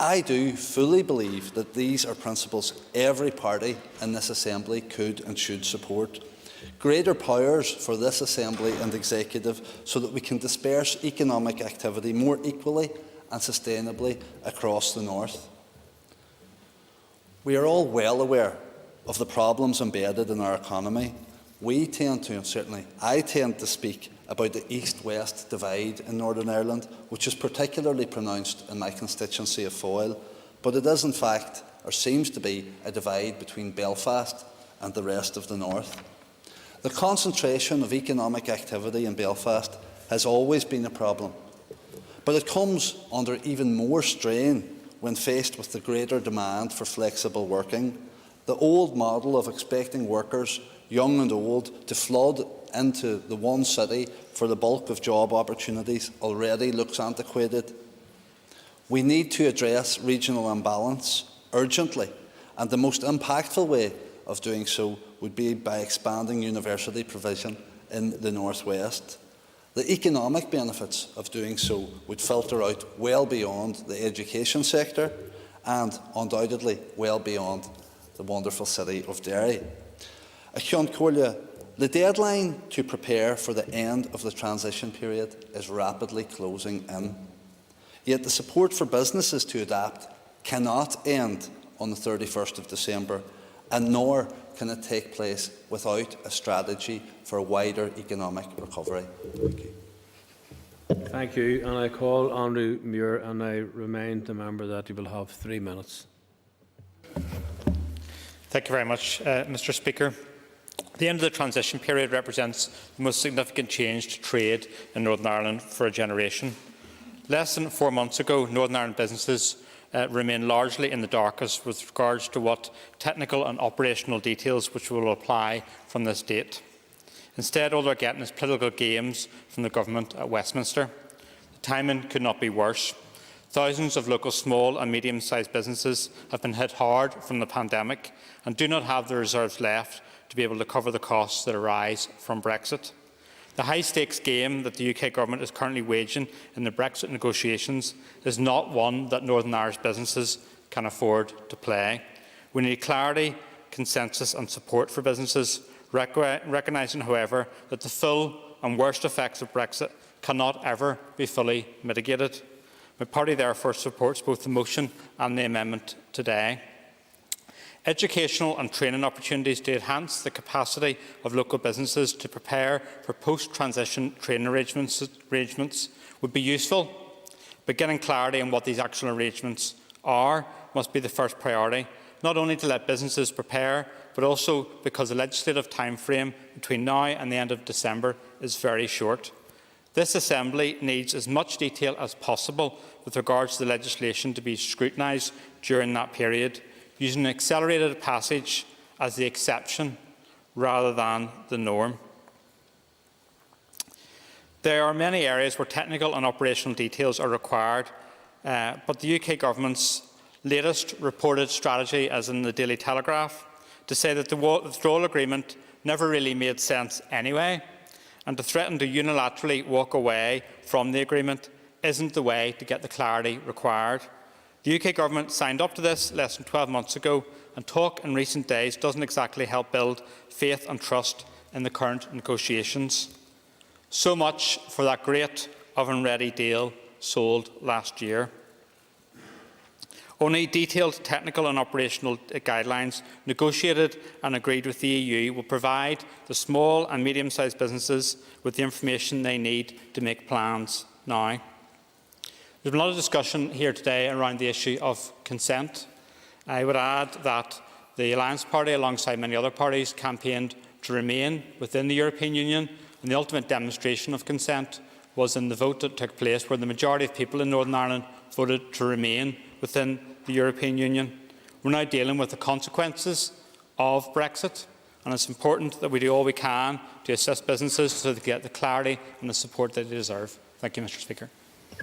I do fully believe that these are principles every party in this Assembly could and should support. Greater powers for this Assembly and Executive so that we can disperse economic activity more equally and sustainably across the North. We are all well aware of the problems embedded in our economy. I tend to speak about the East-West divide in Northern Ireland, which is particularly pronounced in my constituency of Foyle, but it is in fact, or seems to be, a divide between Belfast and the rest of the North. The concentration of economic activity in Belfast has always been a problem, but it comes under even more strain when faced with the greater demand for flexible working. The old model of expecting workers, young and old, to flood into the one city for the bulk of job opportunities already looks antiquated. We need to address regional imbalance urgently, and the most impactful way of doing so would be by expanding university provision in the North West. The economic benefits of doing so would filter out well beyond the education sector and undoubtedly well beyond the wonderful city of Derry. The deadline to prepare for the end of the transition period is rapidly closing in. Yet the support for businesses to adapt cannot end on the 31st of December, and nor can it take place without a strategy for a wider economic recovery. Thank you. Thank you. And I call Andrew Muir, and I remind the member that he will have 3 minutes. Thank you very much, Mr. Speaker. The end of the transition period represents the most significant change to trade in Northern Ireland for a generation. Less than 4 months ago, Northern Ireland businesses remain largely in the dark as with regards to what technical and operational details which will apply from this date. Instead, all they're getting is political games from the government at Westminster. The timing could not be worse. Thousands of local small and medium-sized businesses have been hit hard from the pandemic and do not have the reserves left to be able to cover the costs that arise from Brexit. The high-stakes game that the UK Government is currently waging in the Brexit negotiations is not one that Northern Irish businesses can afford to play. We need clarity, consensus and support for businesses, recognising, however, that the full and worst effects of Brexit cannot ever be fully mitigated. My party therefore supports both the motion and the amendment today. Educational and training opportunities to enhance the capacity of local businesses to prepare for post-transition training arrangements would be useful, but getting clarity on what these actual arrangements are must be the first priority, not only to let businesses prepare, but also because the legislative timeframe between now and the end of December is very short. This Assembly needs as much detail as possible with regards to the legislation to be scrutinised during that period, using accelerated passage as the exception rather than the norm. There are many areas where technical and operational details are required, but the UK Government's latest reported strategy, as in the Daily Telegraph, to say that the withdrawal agreement never really made sense anyway, and to threaten to unilaterally walk away from the agreement isn't the way to get the clarity required. The UK Government signed up to this less than 12 months ago, and talk in recent days doesn't exactly help build faith and trust in the current negotiations. So much for that great oven-ready deal sold last year. Only detailed technical and operational guidelines negotiated and agreed with the EU will provide the small and medium-sized businesses with the information they need to make plans now. There has been a lot of discussion here today around the issue of consent. I would add that the Alliance Party, alongside many other parties, campaigned to remain within the European Union, and the ultimate demonstration of consent was in the vote that took place, where the majority of people in Northern Ireland voted to remain within the European Union. We're now dealing with the consequences of Brexit, and it's important that we do all we can to assist businesses so they get the clarity and the support that they deserve. Thank you, Mr. Speaker.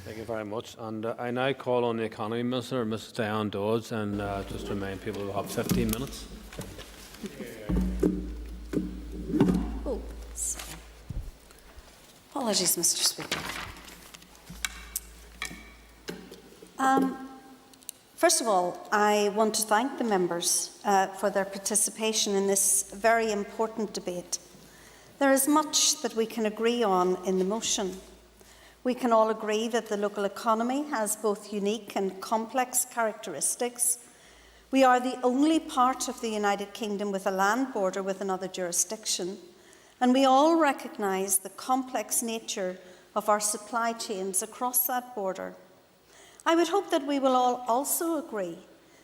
Thank you very much. And I now call on the Economy Minister, Mrs Diane Dodds, and just to remind people we'll have 15 minutes. Oh, apologies, Mr. Speaker. First of all, I want to thank the members for their participation in this very important debate. There is much that we can agree on in the motion. We can all agree that the local economy has both unique and complex characteristics. We are the only part of the United Kingdom with a land border with another jurisdiction, and we all recognise the complex nature of our supply chains across that border. I would hope that we will all also agree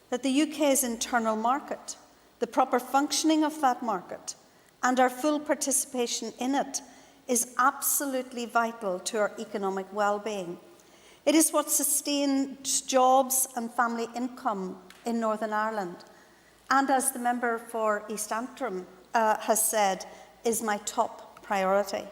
that the UK's internal market, the proper functioning of that market, and our full participation in it is absolutely vital to our economic well-being. It is what sustains jobs and family income in Northern Ireland, and as the member for East Antrim has said, is my top priority.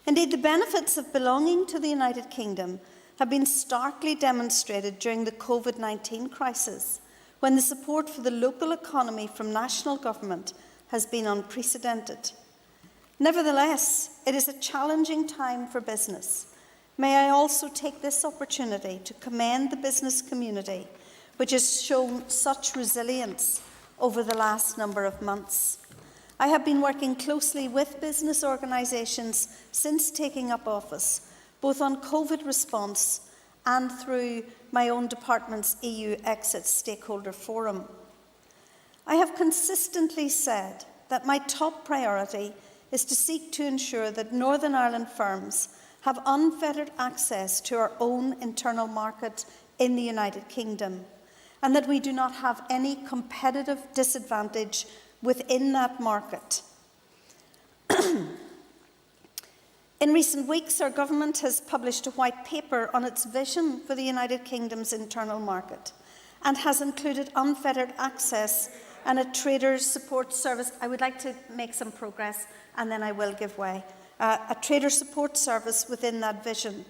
Indeed, the benefits of belonging to the United Kingdom have been starkly demonstrated during the COVID-19 crisis, when the support for the local economy from national government has been unprecedented. Nevertheless, it is a challenging time for business. May I also take this opportunity to commend the business community, which has shown such resilience over the last number of months. I have been working closely with business organisations since taking up office, both on COVID response and through my own department's EU Exit Stakeholder Forum. I have consistently said that my top priority is to seek to ensure that Northern Ireland firms have unfettered access to our own internal market in the United Kingdom, and that we do not have any competitive disadvantage within that market. In recent weeks, our government has published a white paper on its vision for the United Kingdom's internal market and has included unfettered access and a traders support service. I would like to make some progress and then I will give way. A trader support service within that vision.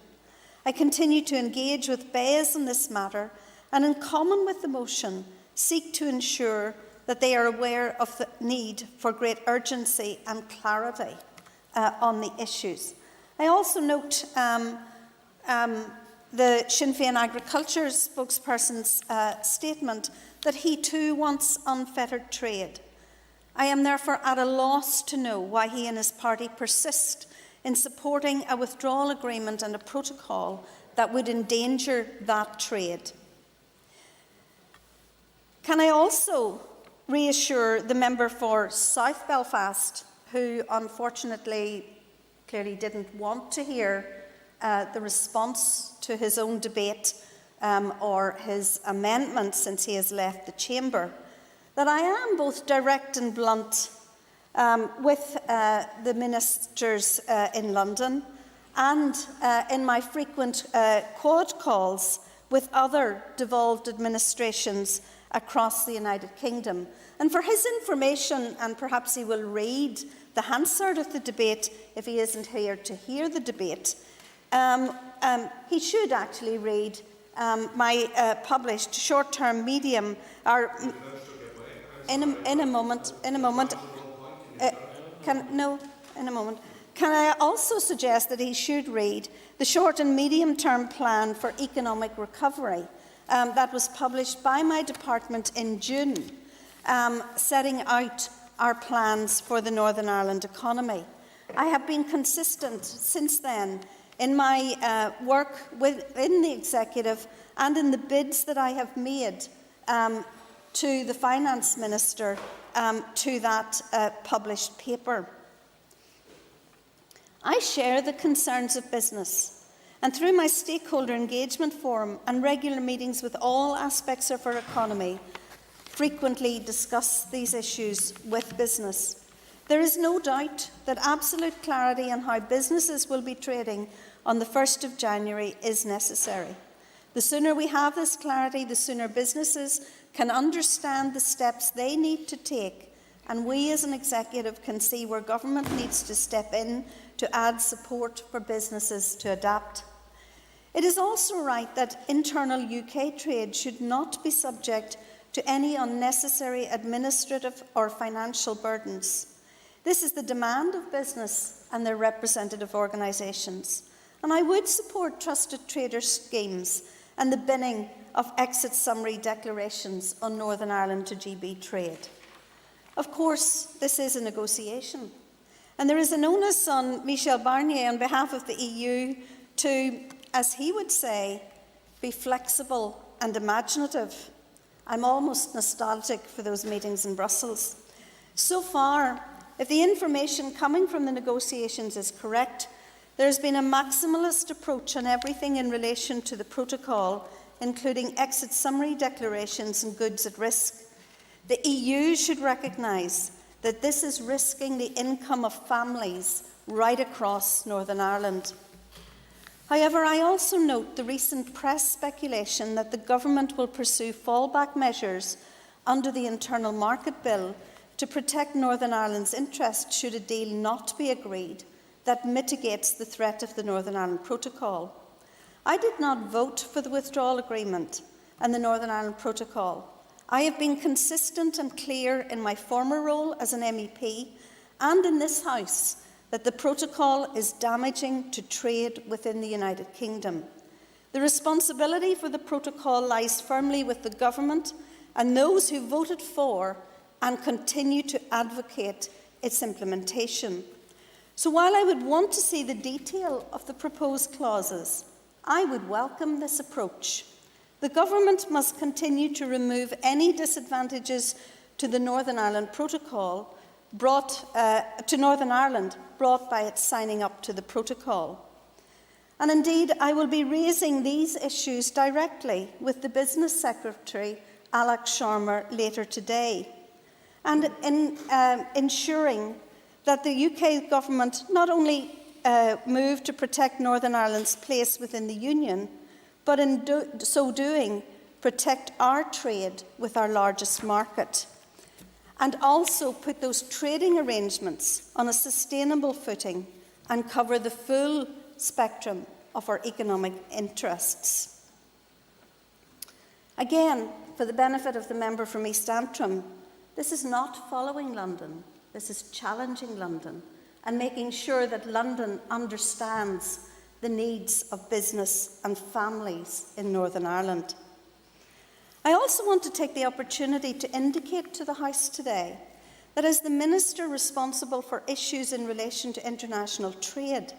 I continue to engage with BEIS on this matter and, in common with the motion, seek to ensure that they are aware of the need for great urgency and clarity on the issues. I also note the Sinn Féin Agriculture spokesperson's statement that he too wants unfettered trade. I am therefore at a loss to know why he and his party persist in supporting a withdrawal agreement and a protocol that would endanger that trade. Can I also reassure the member for South Belfast, who unfortunately clearly didn't want to hear the response to his own debate or his amendment since he has left the chamber, that I am both direct and blunt with the ministers in London and in my frequent quad calls with other devolved administrations across the United Kingdom. And for his information, and perhaps he will read the Hansard of the debate if he isn't here to hear the debate, he should actually read my published short-term medium, or in a moment. Can I also suggest that he should read the short and medium-term plan for economic recovery that was published by my department in June, setting out our plans for the Northern Ireland economy. I have been consistent since then in my work within the Executive and in the bids that I have made to the Finance Minister to that published paper. I share the concerns of business, and through my stakeholder engagement forum and regular meetings with all aspects of our economy, frequently discuss these issues with business. There is no doubt that absolute clarity on how businesses will be trading on the 1st of January is necessary. The sooner we have this clarity, the sooner businesses can understand the steps they need to take, and we as an executive can see where government needs to step in to add support for businesses to adapt. It is also right that internal UK trade should not be subject to any unnecessary administrative or financial burdens. This is the demand of business and their representative organisations, and I would support trusted trader schemes and the binning of exit summary declarations on Northern Ireland to GB trade. Of course, this is a negotiation, and there is an onus on Michel Barnier on behalf of the EU to, as he would say, be flexible and imaginative. I'm almost nostalgic for those meetings in Brussels. So far, if the information coming from the negotiations is correct, there has been a maximalist approach on everything in relation to the protocol, including exit summary declarations and goods at risk. The EU should recognise that this is risking the income of families right across Northern Ireland. However, I also note the recent press speculation that the government will pursue fallback measures under the Internal Market Bill to protect Northern Ireland's interests should a deal not be agreed that mitigates the threat of the Northern Ireland Protocol. I did not vote for the withdrawal agreement and the Northern Ireland Protocol. I have been consistent and clear in my former role as an MEP and in this House that the protocol is damaging to trade within the United Kingdom. The responsibility for the protocol lies firmly with the government and those who voted for and continue to advocate its implementation. So while I would want to see the detail of the proposed clauses, I would welcome this approach. The government must continue to remove any disadvantages to the Northern Ireland Protocol brought by its signing up to the protocol. And indeed, I will be raising these issues directly with the Business Secretary, Alex Sharma, later today, and in ensuring that the UK government not only move to protect Northern Ireland's place within the Union, but in so doing, protect our trade with our largest market, and also put those trading arrangements on a sustainable footing and cover the full spectrum of our economic interests. Again, for the benefit of the member from East Antrim, this is not following London, this is challenging London and making sure that London understands the needs of business and families in Northern Ireland. I also want to take the opportunity to indicate to the House today that as the Minister responsible for issues in relation to international trade,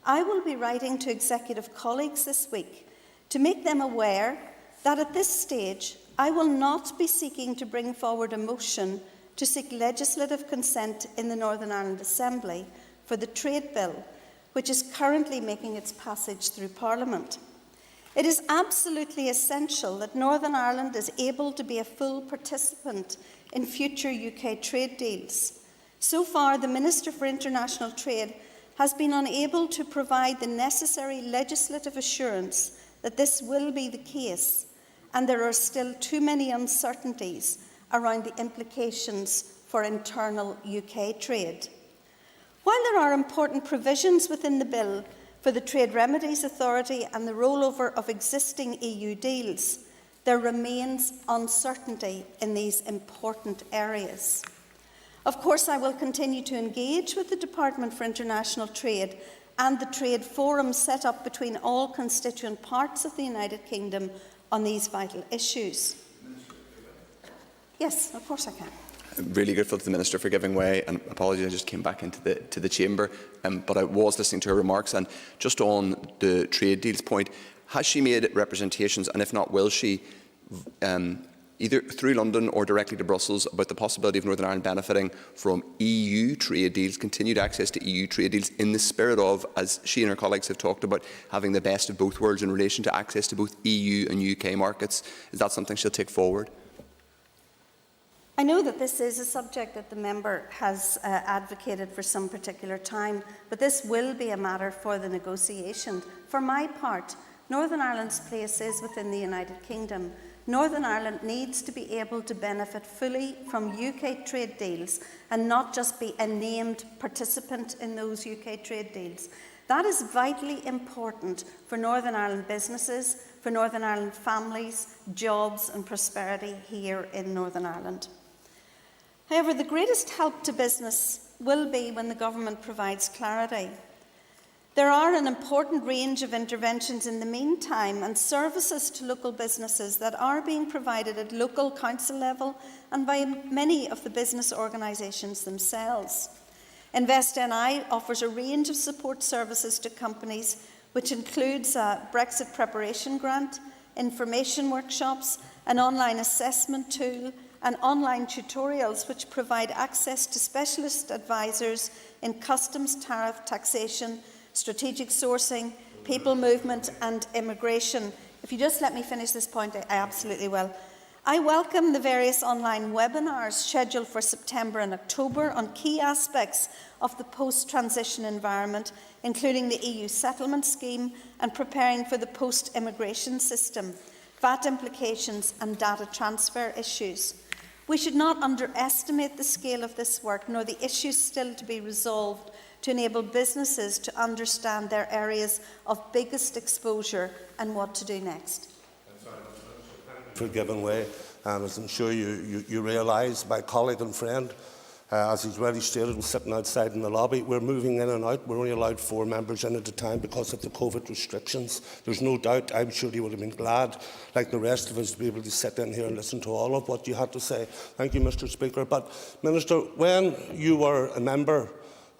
I will be writing to executive colleagues this week to make them aware that at this stage I will not be seeking to bring forward a motion to seek legislative consent in the Northern Ireland Assembly for the trade bill, which is currently making its passage through Parliament. It is absolutely essential that Northern Ireland is able to be a full participant in future UK trade deals. So far, the Minister for International Trade has been unable to provide the necessary legislative assurance that this will be the case, and there are still too many uncertainties around the implications for internal UK trade. While there are important provisions within the bill for the Trade Remedies Authority and the rollover of existing EU deals, there remains uncertainty in these important areas. Of course, I will continue to engage with the Department for International Trade and the trade forum set up between all constituent parts of the United Kingdom on these vital issues. Yes, of course I can. I'm really grateful to the Minister for giving way, and apologies, I just came back into the chamber, but I was listening to her remarks, and just on the trade deals point, has she made representations, and if not, will she, either through London or directly to Brussels, about the possibility of Northern Ireland benefiting from EU trade deals, continued access to EU trade deals, in the spirit of, as she and her colleagues have talked about, having the best of both worlds in relation to access to both EU and UK markets? Is that something she'll take forward? I know that this is a subject that the member has advocated for some particular time, but this will be a matter for the negotiation. For my part, Northern Ireland's place is within the United Kingdom. Northern Ireland needs to be able to benefit fully from UK trade deals and not just be a named participant in those UK trade deals. That is vitally important for Northern Ireland businesses, for Northern Ireland families, jobs and prosperity here in Northern Ireland. However, the greatest help to business will be when the government provides clarity. There are an important range of interventions in the meantime and services to local businesses that are being provided at local council level and by many of the business organisations themselves. InvestNI offers a range of support services to companies, which includes a Brexit preparation grant, information workshops, an online assessment tool, and online tutorials which provide access to specialist advisors in customs, tariff, taxation, strategic sourcing, people movement and immigration. If you just let me finish this point, I absolutely will. I welcome the various online webinars scheduled for September and October on key aspects of the post-transition environment, including the EU settlement scheme and preparing for the post-immigration system, VAT implications and data transfer issues. We should not underestimate the scale of this work, nor the issues still to be resolved, to enable businesses to understand their areas of biggest exposure and what to do next. For giving way, and as I'm sure you realise, my colleague and friend, as he's already stated, was sitting outside in the lobby. We're moving in and out. We're only allowed 4 members in at a time because of the COVID restrictions. There's no doubt, I'm sure he would have been glad, like the rest of us, to be able to sit in here and listen to all of what you had to say. Thank you, Mr. Speaker. But, Minister, when you were a member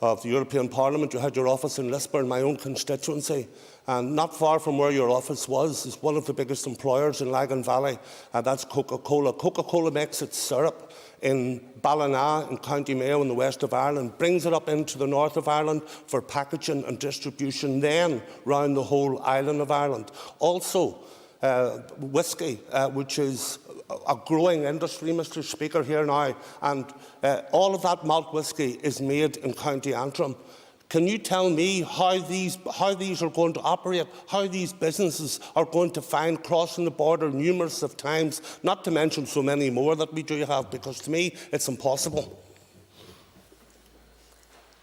of the European Parliament, you had your office in Lisburn, my own constituency, and not far from where your office was is one of the biggest employers in Lagan Valley, and that's Coca-Cola. Coca-Cola makes its syrup in Ballina in County Mayo in the west of Ireland, brings it up into the north of Ireland for packaging and distribution, then round the whole island of Ireland. Also, whisky, which is a growing industry, Mr. Speaker, here now, and all of that malt whisky is made in County Antrim. Can you tell me how these are going to operate, how these businesses are going to find crossing the border numerous of times, not to mention so many more that we do have, because to me it's impossible.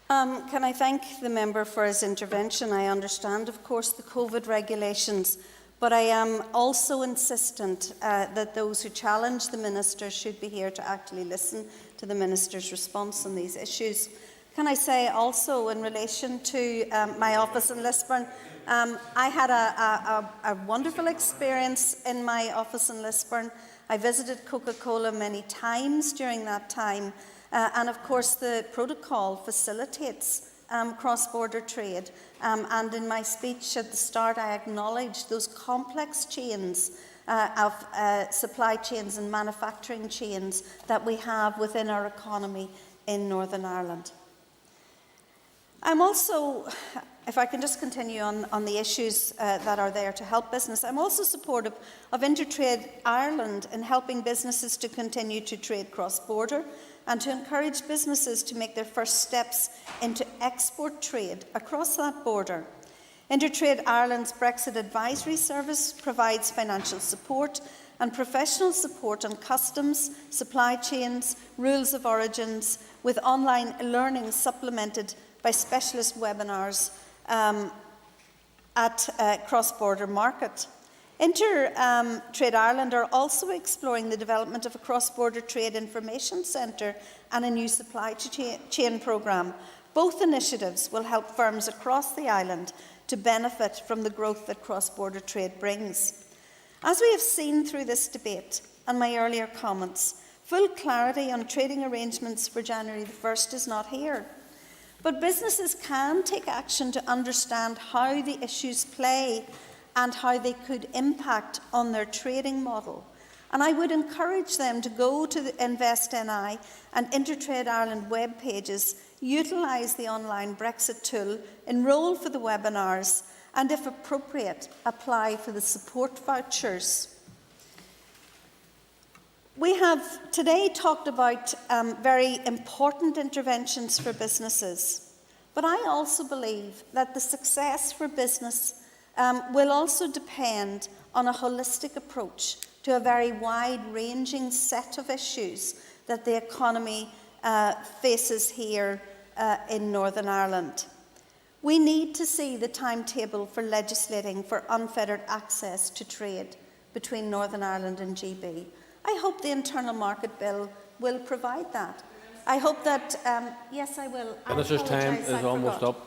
Can I thank the member for his intervention? I understand, of course, the COVID regulations, but I am also insistent that those who challenge the Minister should be here to actually listen to the Minister's response on these issues. Can I say also, in relation to my office in Lisburn, I had a wonderful experience in my office in Lisburn. I visited Coca-Cola many times during that time, and of course the protocol facilitates cross-border trade. And in my speech at the start, I acknowledged those complex chains of supply chains and manufacturing chains that we have within our economy in Northern Ireland. I'm also, if I can just continue on the issues that are there to help business, I'm also supportive of Intertrade Ireland in helping businesses to continue to trade cross-border and to encourage businesses to make their first steps into export trade across that border. Intertrade Ireland's Brexit Advisory Service provides financial support and professional support on customs, supply chains, rules of origins, with online learning supplemented by specialist webinars at cross-border market. Intertrade Ireland are also exploring the development of a cross-border trade information centre and a new supply chain programme. Both initiatives will help firms across the island to benefit from the growth that cross-border trade brings. As we have seen through this debate and my earlier comments, full clarity on trading arrangements for January the 1st is not here. But businesses can take action to understand how the issues play and how they could impact on their trading model. And I would encourage them to go to the InvestNI and Intertrade Ireland web pages, utilise the online Brexit tool, enrol for the webinars, and if appropriate, apply for the support vouchers. We have today talked about very important interventions for businesses, but I also believe that the success for business will also depend on a holistic approach to a very wide-ranging set of issues that the economy faces here in Northern Ireland. We need to see the timetable for legislating for unfettered access to trade between Northern Ireland and GB. I hope the Internal Market Bill will provide that. I hope that, yes, I will. Minister's time is almost up.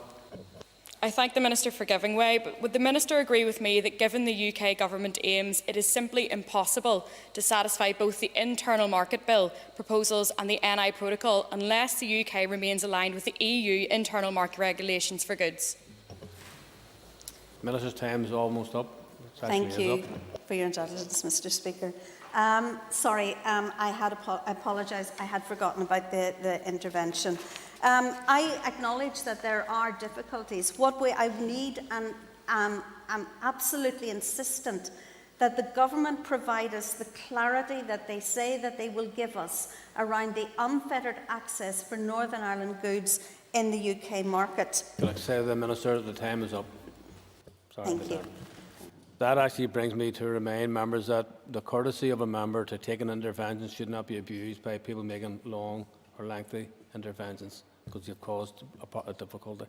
I thank the Minister for giving way, but would the Minister agree with me that given the UK Government aims, it is simply impossible to satisfy both the Internal Market Bill proposals and the NI Protocol unless the UK remains aligned with the EU internal market regulations for goods? Minister's time is almost up. Thank you for your indulgence, Mr. Speaker. I apologise, I had forgotten about the intervention. I acknowledge that there are difficulties. I need, and I'm absolutely insistent that the government provide us the clarity that they say that they will give us around the unfettered access for Northern Ireland goods in the UK market. Can I say to the Minister that the time is up? Sorry. Thank you. That actually brings me to remind members that the courtesy of a member to take an intervention should not be abused by people making long or lengthy interventions, because you've caused a difficulty.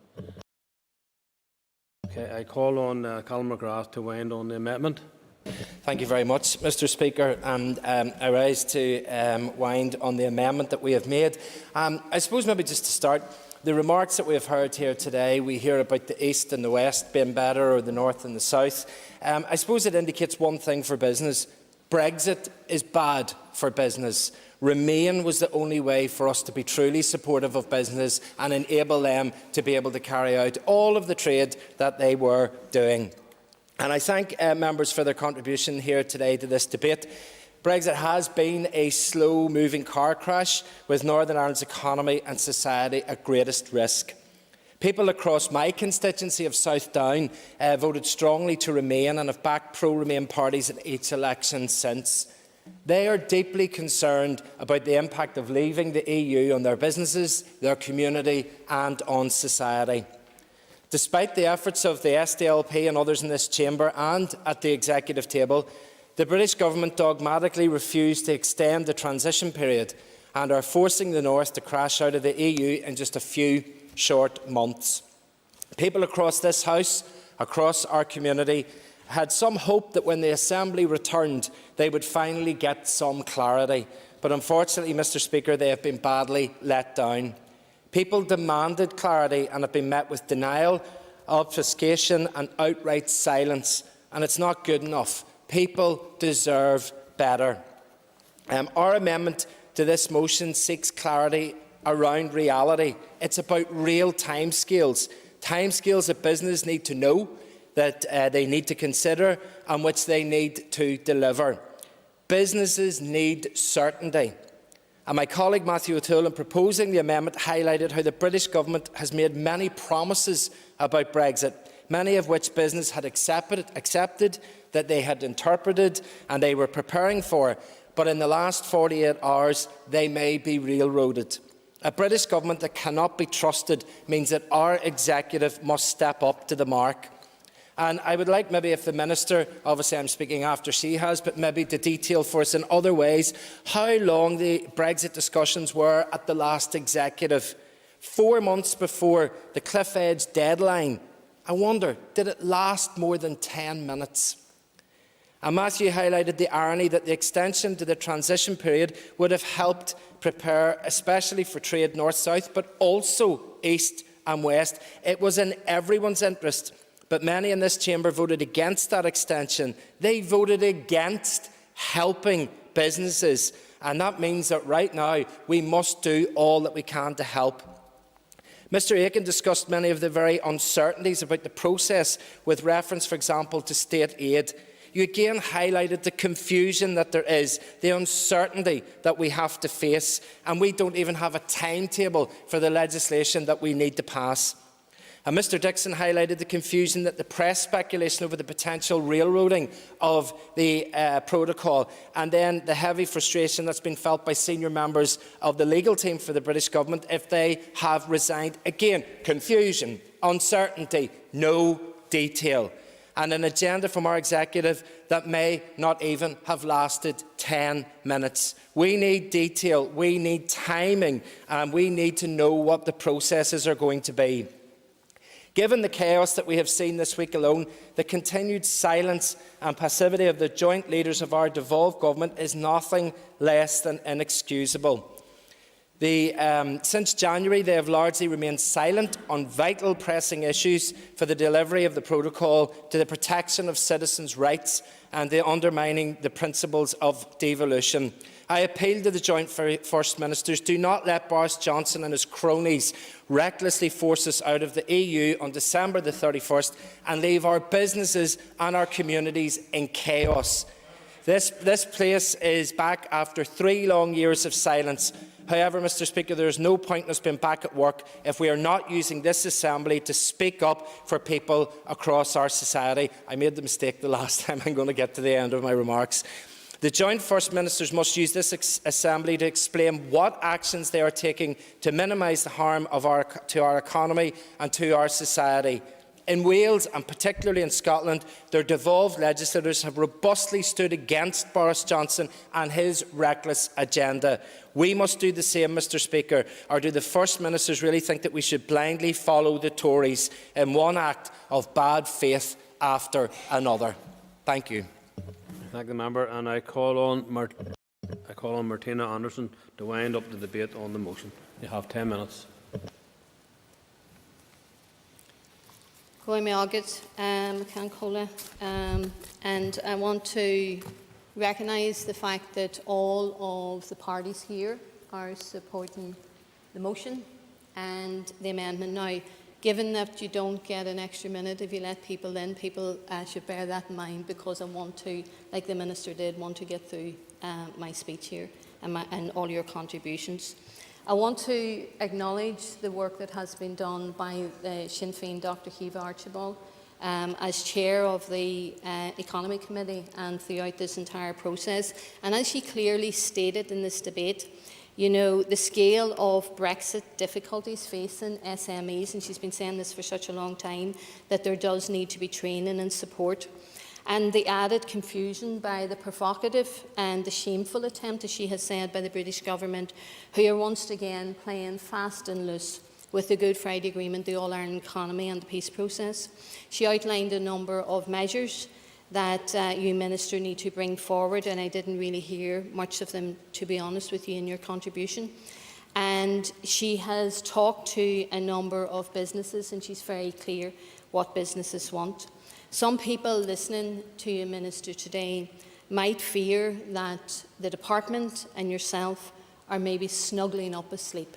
Okay, I call on Colin McGrath to wind on the amendment. Thank you very much, Mr. Speaker, and I rise to wind on the amendment that we have made. I suppose maybe just to start, the remarks that we have heard here today, we hear about the East and the West being better, or the North and the South. I suppose it indicates one thing for business. Brexit is bad for business. Remain was the only way for us to be truly supportive of business and enable them to be able to carry out all of the trade that they were doing. And I thank members for their contribution here today to this debate. Brexit has been a slow-moving car crash, with Northern Ireland's economy and society at greatest risk. People across my constituency of South Down voted strongly to Remain and have backed pro-Remain parties in each election since. They are deeply concerned about the impact of leaving the EU on their businesses, their community and on society. Despite the efforts of the SDLP and others in this chamber and at the executive table, the British government dogmatically refused to extend the transition period and are forcing the North to crash out of the EU in just a few short months. People across this House, across our community, had some hope that when the Assembly returned, they would finally get some clarity. But unfortunately, Mr. Speaker, they have been badly let down. People demanded clarity and have been met with denial, obfuscation and outright silence. And it's not good enough. People deserve better. Our amendment to this motion seeks clarity around reality. It's about real timescales that business need to know, that they need to consider and which they need to deliver. Businesses need certainty. And my colleague Matthew O'Toole, in proposing the amendment, highlighted how the British Government has made many promises about Brexit, many of which business had accepted, that they had interpreted and they were preparing for, but in the last 48 hours they may be railroaded. A British Government that cannot be trusted means that our executive must step up to the mark. And I would like maybe if the Minister, obviously I'm speaking after she has, but maybe to detail for us in other ways how long the Brexit discussions were at the last executive. 4 months before the cliff edge deadline. I wonder, did it last more than 10 minutes? And Matthew highlighted the irony that the extension to the transition period would have helped prepare, especially for trade north-south, but also east and west. It was in everyone's interest. But many in this chamber voted against that extension. They voted against helping businesses. And that means that right now we must do all that we can to help. Mr Aiken discussed many of the very uncertainties about the process with reference, for example, to state aid. You again highlighted the confusion that there is, the uncertainty that we have to face, and we don't even have a timetable for the legislation that we need to pass. And Mr Dixon highlighted the confusion that the press speculation over the potential railroading of the protocol, and then the heavy frustration that's been felt by senior members of the legal team for the British Government if they have resigned. Again, confusion, uncertainty, no detail, and an agenda from our executive that may not even have lasted 10 minutes. We need detail, we need timing, and we need to know what the processes are going to be. Given the chaos that we have seen this week alone, the continued silence and passivity of the joint leaders of our devolved government is nothing less than inexcusable. Since January, they have largely remained silent on vital pressing issues for the delivery of the protocol, to the protection of citizens' rights and the undermining the principles of devolution. I appeal to the joint First Ministers, do not let Boris Johnson and his cronies recklessly force us out of the EU on December the 31st and leave our businesses and our communities in chaos. This place is back after 3 long years of silence. However, Mr Speaker, there is no point in us being back at work if we are not using this Assembly to speak up for people across our society. I made the mistake the last time. I'm going to get to the end of my remarks. The joint First Ministers must use this Assembly to explain what actions they are taking to minimise the harm to our economy and to our society. In Wales, and particularly in Scotland, their devolved legislators have robustly stood against Boris Johnson and his reckless agenda. We must do the same, Mr Speaker, or do the First Ministers really think that we should blindly follow the Tories in one act of bad faith after another? Thank you. Thank the member, and I call on Martina Anderson to wind up the debate on the motion. You have 10 minutes. And I want to recognise the fact that all of the parties here are supporting the motion and the amendment. Now, given that you don't get an extra minute if you let people in, people should bear that in mind, because I want to, like the Minister did, want to get through my speech here and all your contributions. I want to acknowledge the work that has been done by Sinn Féin Dr Hiva Archibald as chair of the Economy Committee and throughout this entire process. And as she clearly stated in this debate, you know, the scale of Brexit difficulties facing SMEs, and she's been saying this for such a long time, that there does need to be training and support. And the added confusion by the provocative and the shameful attempt, as she has said, by the British Government, who are once again playing fast and loose with the Good Friday Agreement, the All-Ireland economy and the peace process. She outlined a number of measures that you, Minister, need to bring forward, and I didn't really hear much of them, to be honest with you, in your contribution. And she has talked to a number of businesses, and she's very clear what businesses want. Some people listening to you, Minister, today might fear that the Department and yourself are maybe snuggling up asleep,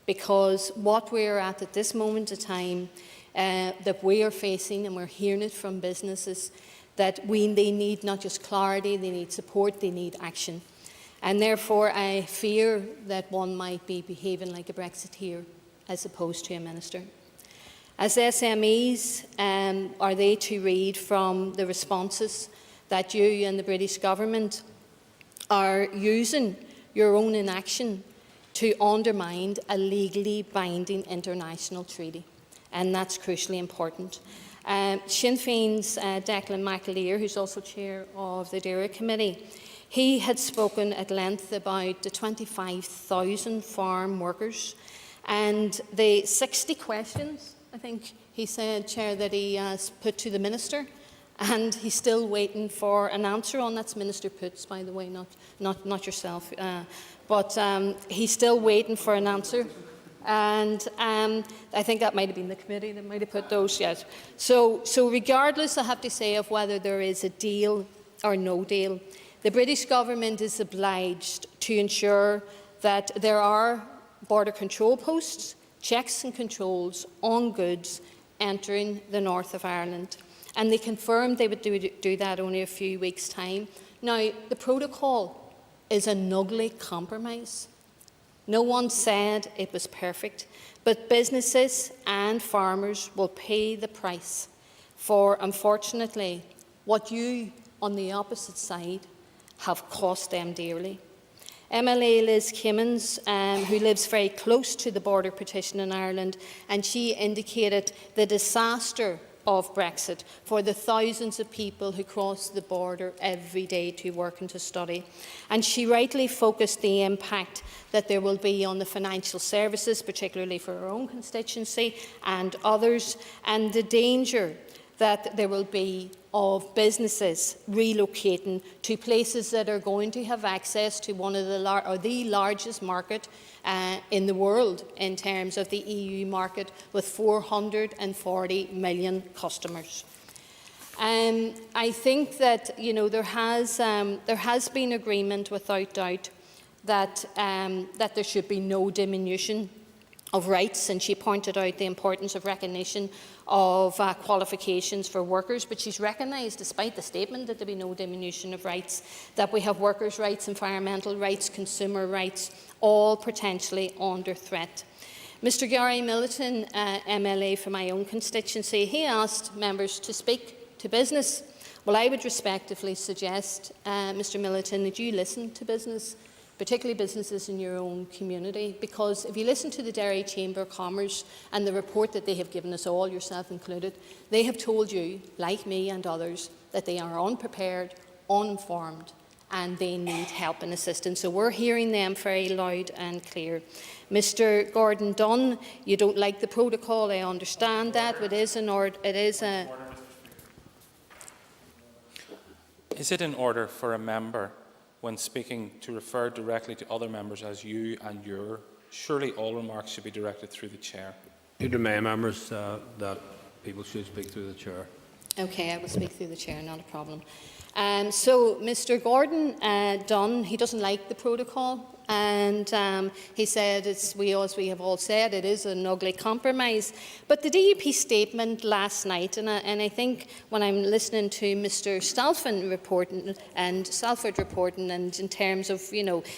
because what we're at this moment of time that we are facing, and we're hearing it from businesses, that they need not just clarity, they need support, they need action. And therefore, I fear that one might be behaving like a Brexiteer as opposed to a minister. As SMEs, are they to read from the responses that you and the British government are using your own inaction to undermine a legally binding international treaty? And that's crucially important. Sinn Féin's Declan McAleer, who's also chair of the DAERA Committee, he had spoken at length about the 25,000 farm workers and the 60 questions, I think he said, Chair, that he has put to the Minister, and he's still waiting for an answer on. That's Minister Poots, by the way, not yourself. But he's still waiting for an answer. And I think that might have been the committee that might have put those yet. So regardless, I have to say, of whether there is a deal or no deal, the British government is obliged to ensure that there are border control posts, checks and controls on goods entering the north of Ireland. And they confirmed they would do that only a few weeks' time. Now, the protocol is an ugly compromise. No one said it was perfect, but businesses and farmers will pay the price for, unfortunately, what you, on the opposite side, have cost them dearly. MLA Liz Kimmins, who lives very close to the border petition in Ireland, and she indicated the disaster of Brexit for the thousands of people who cross the border every day to work and to study. And she rightly focused the impact that there will be on the financial services, particularly for her own constituency and others, and the danger that there will be of businesses relocating to places that are going to have access to one of the largest market in the world in terms of the EU market, with 440 million customers. I think that there has been agreement without doubt that there should be no diminution of rights, and she pointed out the importance of recognition of qualifications for workers, but she's recognised, despite the statement that there be no diminution of rights, that we have workers' rights, environmental rights, consumer rights, all potentially under threat. Mr Gary Milliton, MLA for my own constituency, he asked members to speak to business. Well, I would respectively suggest, Mr Milliton, that you listen to business, particularly businesses in your own community, because if you listen to the Derry Chamber of Commerce and the report that they have given us all, yourself included, they have told you, like me and others, that they are unprepared, uninformed, and they need help and assistance. So we're hearing them very loud and clear. Mr Gordon Dunn, you don't like the protocol, I understand that, but Is it in order for a member, when speaking, to refer directly to other members as you and your? Surely all remarks should be directed through the chair. You remind members that people should speak through the chair. Okay, I will speak through the chair, not a problem. So, Mr Gordon Dunn, he doesn't like the protocol, and he said, as we have all said, it is an ugly compromise. But the DUP statement last night, and I think when I'm listening to Mr Salford reporting, and in terms of,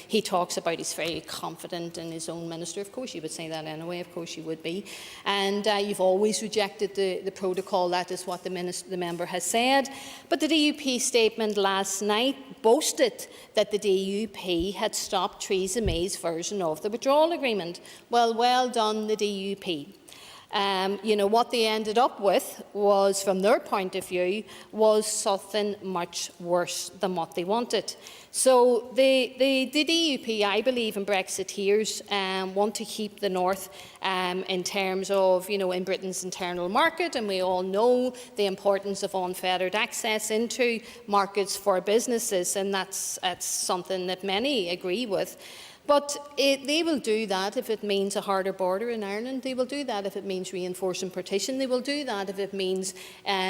he talks about he's very confident in his own minister. Of course you would say that anyway, of course you would be. And you've always rejected the protocol, that is what the member has said. But the DUP statement last night boasted that the DUP had stopped Theresa May's version of the withdrawal agreement. Well done, the DUP. What they ended up with was, from their point of view, was something much worse than what they wanted. So the DUP, I believe, and Brexiteers want to keep the North in terms of, in Britain's internal market, and we all know the importance of unfettered access into markets for businesses, and that's something that many agree with. But they will do that if it means a harder border in Ireland. They will do that if it means reinforcing partition. They will do that if it means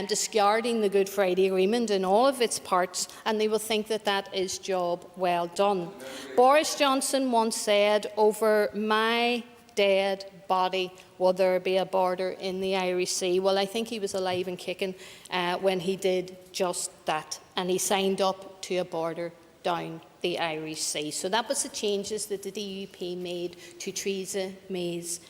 discarding the Good Friday Agreement in all of its parts, and they will think that that is job well done. Boris Johnson once said, "Over my dead body will there be a border in the Irish Sea." Well, I think he was alive and kicking when he did just that, and he signed up to a border down the the Irish Sea. So that was the changes that the DUP made to Theresa May's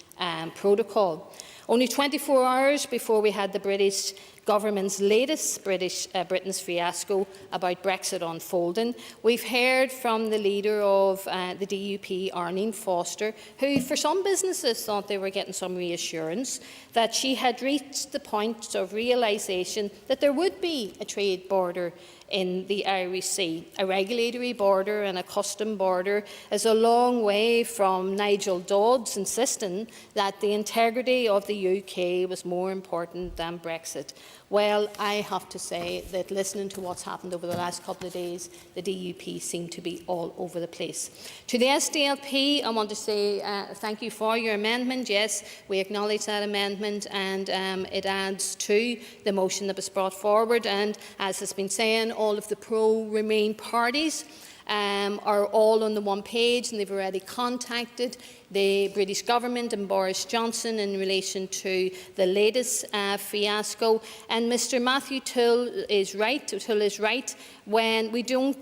protocol. Only 24 hours before we had the British government's latest Britain's fiasco about Brexit unfolding, we've heard from the leader of the DUP, Arlene Foster, who for some businesses thought they were getting some reassurance that she had reached the point of realisation that there would be a trade border in the Irish Sea. A regulatory border and a custom border is a long way from Nigel Dodd's insisting that the integrity of the UK was more important than Brexit. Well, I have to say that listening to what's happened over the last couple of days, the DUP seem to be all over the place. To the SDLP, I want to say thank you for your amendment. Yes, we acknowledge that amendment, and it adds to the motion that was brought forward. And as has been saying, all of the pro-Remain parties are all on the one page, and they've already contacted the British government and Boris Johnson in relation to the latest fiasco. And Mr Matthew Tull is right when we do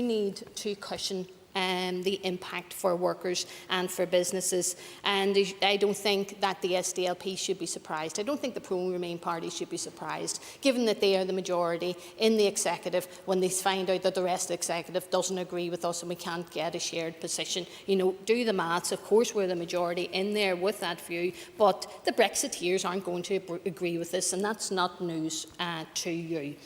need to cushion the impact for workers and for businesses. And I don't think that the SDLP should be surprised. I don't think the pro-Remain party should be surprised, given that they are the majority in the executive, when they find out that the rest of the executive doesn't agree with us and we can't get a shared position. You know, do the maths. Of course, we're the majority in there with that view, but the Brexiteers aren't going to agree with this, and that's not news to you.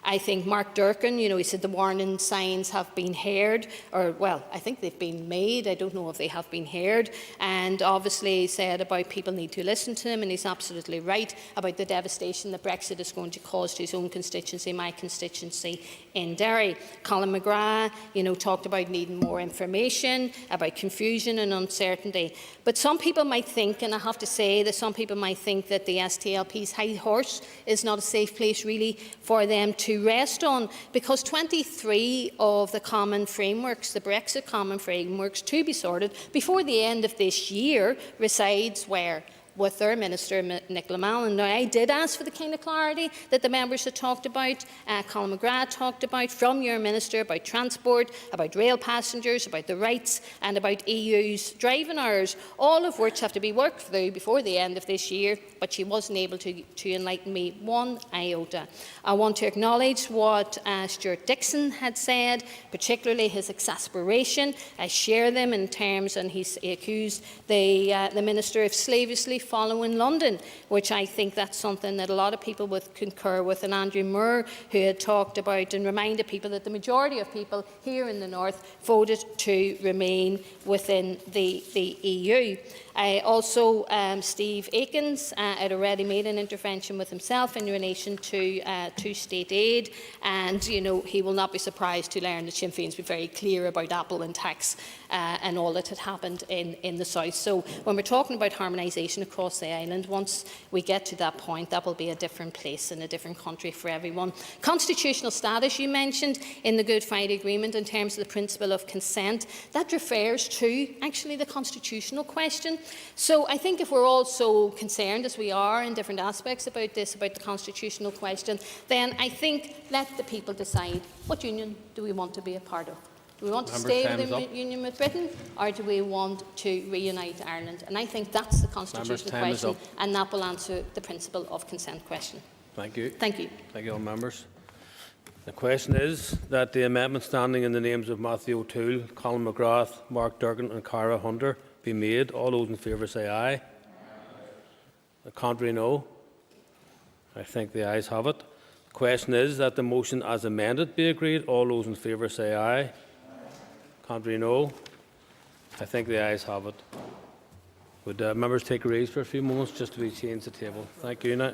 I think Mark Durkan, he said the warning signs have been heard, or, well, I think they've been made. I don't know if they have been heard. And obviously he said about people need to listen to him, and he's absolutely right about the devastation that Brexit is going to cause to his own constituency, my constituency in Derry. Colin McGrath, talked about needing more information, about confusion and uncertainty. But some people might think, and I have to say that some people might think that the STLP's high horse is not a safe place really for them to rest on, because 23 of the common frameworks, the Brexit common frameworks, to be sorted before the end of this year, resides where? With their Minister, Nicola Mallon. Now, I did ask for the kind of clarity that the members had talked about, Colin McGrath talked about, from your Minister, about transport, about rail passengers, about the rights, and about EU's driving hours, all of which have to be worked through before the end of this year, but she wasn't able to enlighten me one iota. I want to acknowledge what Stuart Dixon had said, particularly his exasperation. I share them in terms, and he accused the Minister of slavishly following London, which I think that's something that a lot of people would concur with. And Andrew Moore, who had talked about and reminded people that the majority of people here in the north voted to remain within the EU. Also, Steve Aikens had already made an intervention with himself in relation to state aid, and he will not be surprised to learn that Sinn Féin's been very clear about Apple and tax and all that had happened in the south. So when we're talking about harmonisation across the island, once we get to that point, that will be a different place and a different country for everyone. Constitutional status you mentioned in the Good Friday Agreement in terms of the principle of consent, that refers to actually the constitutional question. So I think if we're all so concerned as we are in different aspects about this, about the constitutional question, then I think let the people decide what union do we want to be a part of. Do we want to stay within the union with Britain, or do we want to reunite Ireland? And I think that's the constitutional question, and that will answer the principle of consent question. Thank you. Thank you. Thank you, all members. The question is that the amendment standing in the names of Matthew O'Toole, Colin McGrath, Mark Durkan and Carál Hunter be made. All those in favour say aye. The contrary, no. I think the ayes have it. The question is that the motion as amended be agreed. All those in favour say aye. Contrary, no. I think the ayes have it. Would members take a raise for a few moments just to change the table? Thank you. Now.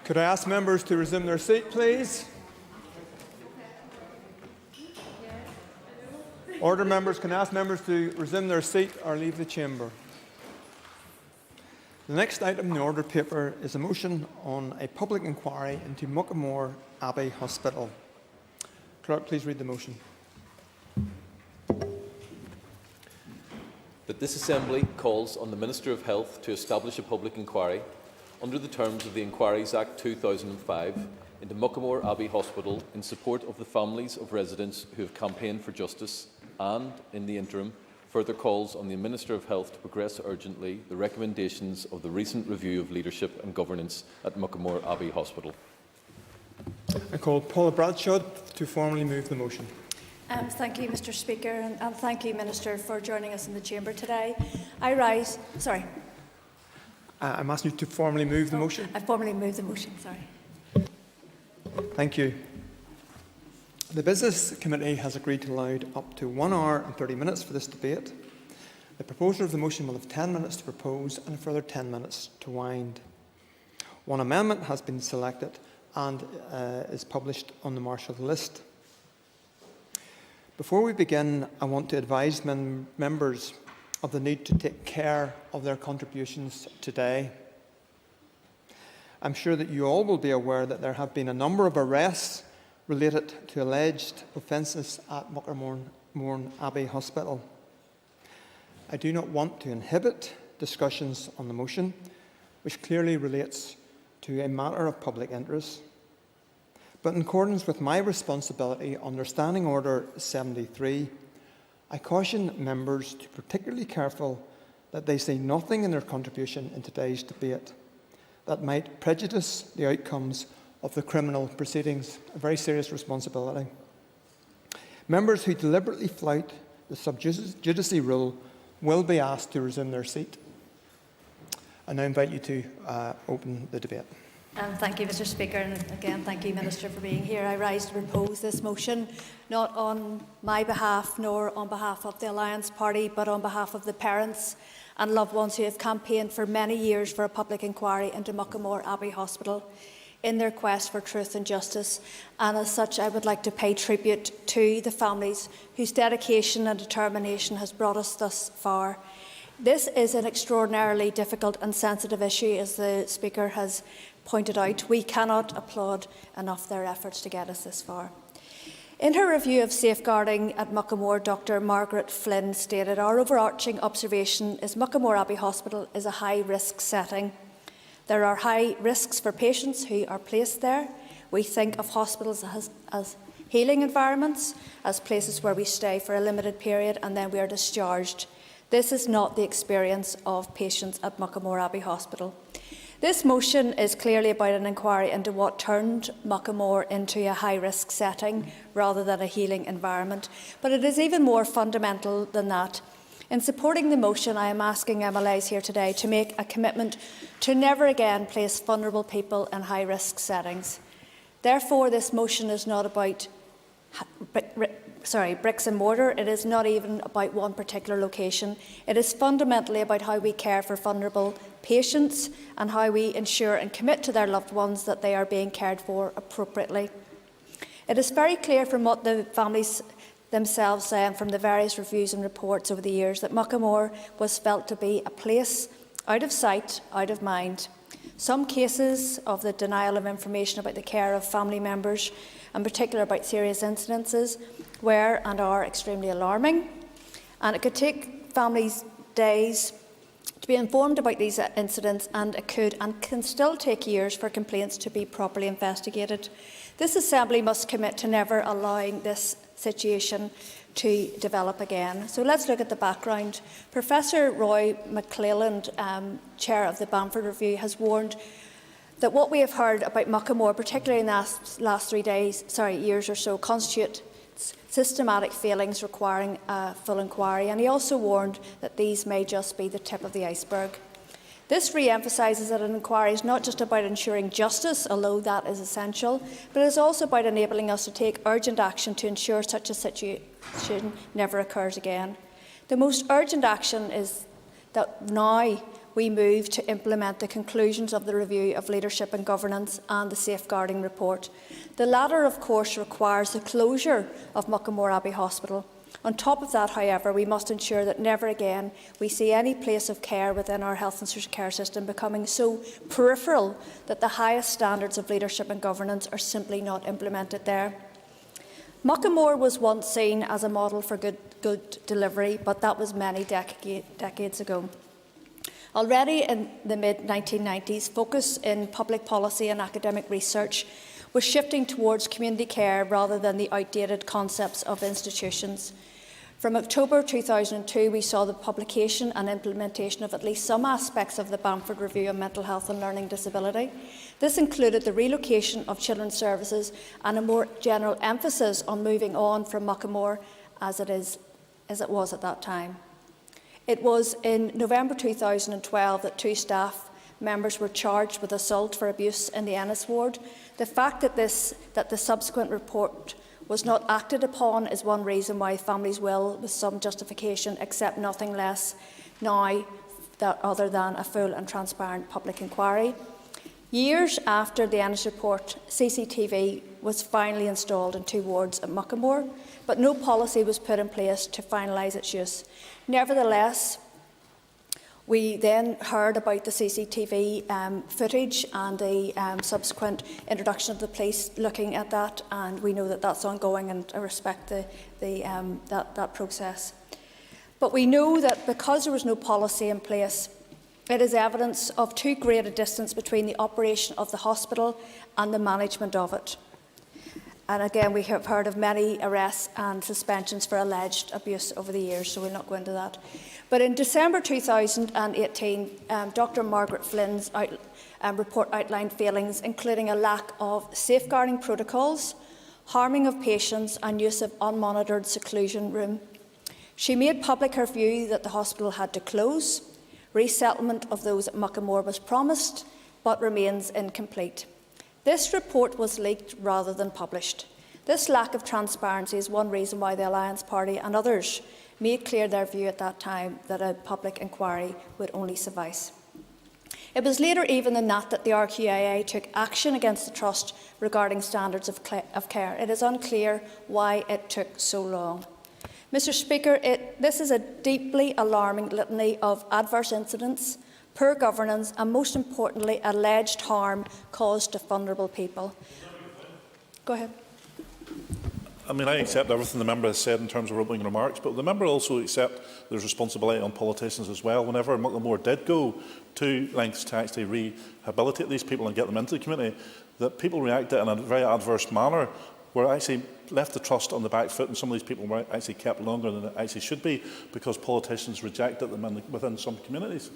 Could I ask members to resume their seat, please? Order, members. Can I ask members to resume their seat or leave the chamber? The next item in the order paper is a motion on a public inquiry into Muckamore Abbey Hospital. Clerk, please read the motion. That this Assembly calls on the Minister of Health to establish a public inquiry under the terms of the Inquiries Act 2005 into Muckamore Abbey Hospital in support of the families of residents who have campaigned for justice, and, in the interim, further calls on the Minister of Health to progress urgently the recommendations of the recent review of leadership and governance at Muckamore Abbey Hospital. I call Paula Bradshaw to formally move the motion. Thank you, Mr. Speaker, and thank you, Minister, for joining us in the chamber today. I rise. Sorry. I'm asking you to formally move the motion. I formally move the motion. Sorry. Thank you. The Business Committee has agreed to allow up to 1 hour and 30 minutes for this debate. The proposer of the motion will have 10 minutes to propose and a further 10 minutes to wind. One amendment has been selected and is published on the Marshall list. Before we begin, I want to advise members of the need to take care of their contributions today. I'm sure that you all will be aware that there have been a number of arrests related to alleged offences at Muckamore Abbey Hospital. I do not want to inhibit discussions on the motion, which clearly relates to a matter of public interest. But in accordance with my responsibility under Standing Order 73, I caution members to be particularly careful that they say nothing in their contribution in today's debate that might prejudice the outcomes of the criminal proceedings, a very serious responsibility. Members who deliberately flout the sub judice rule will be asked to resume their seat. I now invite you to open the debate. Thank you, Mr. Speaker, and again, thank you, Minister, for being here. I rise to propose this motion, not on my behalf nor on behalf of the Alliance Party, but on behalf of the parents and loved ones who have campaigned for many years for a public inquiry into Muckamore Abbey Hospital in their quest for truth and justice. And as such, I would like to pay tribute to the families whose dedication and determination has brought us thus far. This is an extraordinarily difficult and sensitive issue, as the Speaker has pointed out. We cannot applaud enough their efforts to get us this far. In her review of safeguarding at Muckamore, Dr. Margaret Flynn stated, "Our overarching observation is Muckamore Abbey Hospital is a high-risk setting. There are high risks for patients who are placed there. We think of hospitals as healing environments, as places where we stay for a limited period and then we are discharged. This is not the experience of patients at Muckamore Abbey Hospital." This motion is clearly about an inquiry into what turned Muckamore into a high-risk setting rather than a healing environment. But it is even more fundamental than that. In supporting the motion, I am asking MLAs here today to make a commitment to never again place vulnerable people in high-risk settings. Therefore, this motion is not about bricks and mortar. It is not even about one particular location. It is fundamentally about how we care for vulnerable patients and how we ensure and commit to their loved ones that they are being cared for appropriately. It is very clear from what the families themselves say and from the various reviews and reports over the years that Muckamore was felt to be a place out of sight, out of mind. Some cases of the denial of information about the care of family members, in particular about serious incidences, were and are extremely alarming, and it could take families days to be informed about these incidents, and it could and can still take years for complaints to be properly investigated. This Assembly must commit to never allowing this situation to develop again. So let's look at the background. Professor Roy McClelland, Chair of the Bamford Review, has warned that what we have heard about Muckamore, particularly in the last years or so, constitute systematic failings requiring a full inquiry, and he also warned that these may just be the tip of the iceberg. This re-emphasises that an inquiry is not just about ensuring justice, although that is essential, but it is also about enabling us to take urgent action to ensure such a situation never occurs again. The most urgent action is that now we move to implement the conclusions of the review of leadership and governance and the safeguarding report. The latter, of course, requires the closure of Muckamore Abbey Hospital. On top of that, however, we must ensure that never again we see any place of care within our health and social care system becoming so peripheral that the highest standards of leadership and governance are simply not implemented there. Muckamore was once seen as a model for good delivery, but that was many decades ago. Already in the mid-1990s, focus in public policy and academic research was shifting towards community care rather than the outdated concepts of institutions. From October 2002, we saw the publication and implementation of at least some aspects of the Bamford Review on Mental Health and Learning Disability. This included the relocation of children's services and a more general emphasis on moving on from Muckamore as it was at that time. It was in November 2012 that 2 staff members were charged with assault for abuse in the Ennis ward. The fact that the subsequent report was not acted upon is one reason why families will, with some justification, accept nothing less now other than a full and transparent public inquiry. Years after the Ennis report, CCTV was finally installed in 2 wards at Muckamore, but no policy was put in place to finalise its use. Nevertheless, we then heard about the CCTV footage and the subsequent introduction of the police looking at that, and we know that that's ongoing, and I respect that process. But we know that because there was no policy in place, it is evidence of too great a distance between the operation of the hospital and the management of it. And again, we have heard of many arrests and suspensions for alleged abuse over the years, so we'll not go into that. But in December 2018, Dr. Margaret Flynn's report outlined failings, including a lack of safeguarding protocols, harming of patients and use of unmonitored seclusion room. She made public her view that the hospital had to close. Resettlement of those at Muckamore was promised, but remains incomplete. This report was leaked rather than published. This lack of transparency is one reason why the Alliance Party and others made clear their view at that time that a public inquiry would only suffice. It was later even than that the RQIA took action against the Trust regarding standards of care. It is unclear why it took so long. Mr. Speaker, this is a deeply alarming litany of adverse incidents, poor governance and, most importantly, alleged harm caused to vulnerable people. Go ahead. I mean, I accept everything the member has said in terms of opening remarks, but the member also accept there's responsibility on politicians as well. Whenever Muckamore did go to lengths to actually rehabilitate these people and get them into the community, that people reacted in a very adverse manner, were actually left the trust on the back foot, and some of these people were actually kept longer than it actually should be because politicians rejected them within some communities.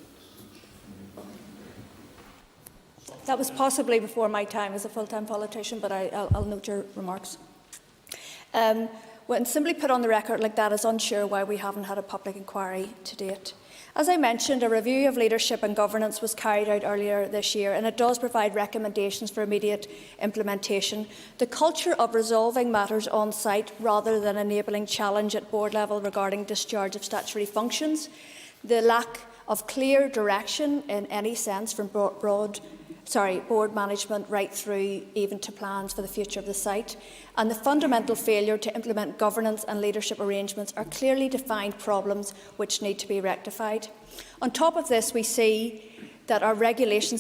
That was possibly before my time as a full-time politician, but I'll note your remarks. When simply put on the record like that is unsure why we haven't had a public inquiry to date. As I mentioned, a review of leadership and governance was carried out earlier this year, and it does provide recommendations for immediate implementation. The culture of resolving matters on site rather than enabling challenge at board level regarding discharge of statutory functions, the lack of clear direction in any sense from board management right through even to plans for the future of the site, and the fundamental failure to implement governance and leadership arrangements are clearly defined problems which need to be rectified. On top of this, we see that our regulation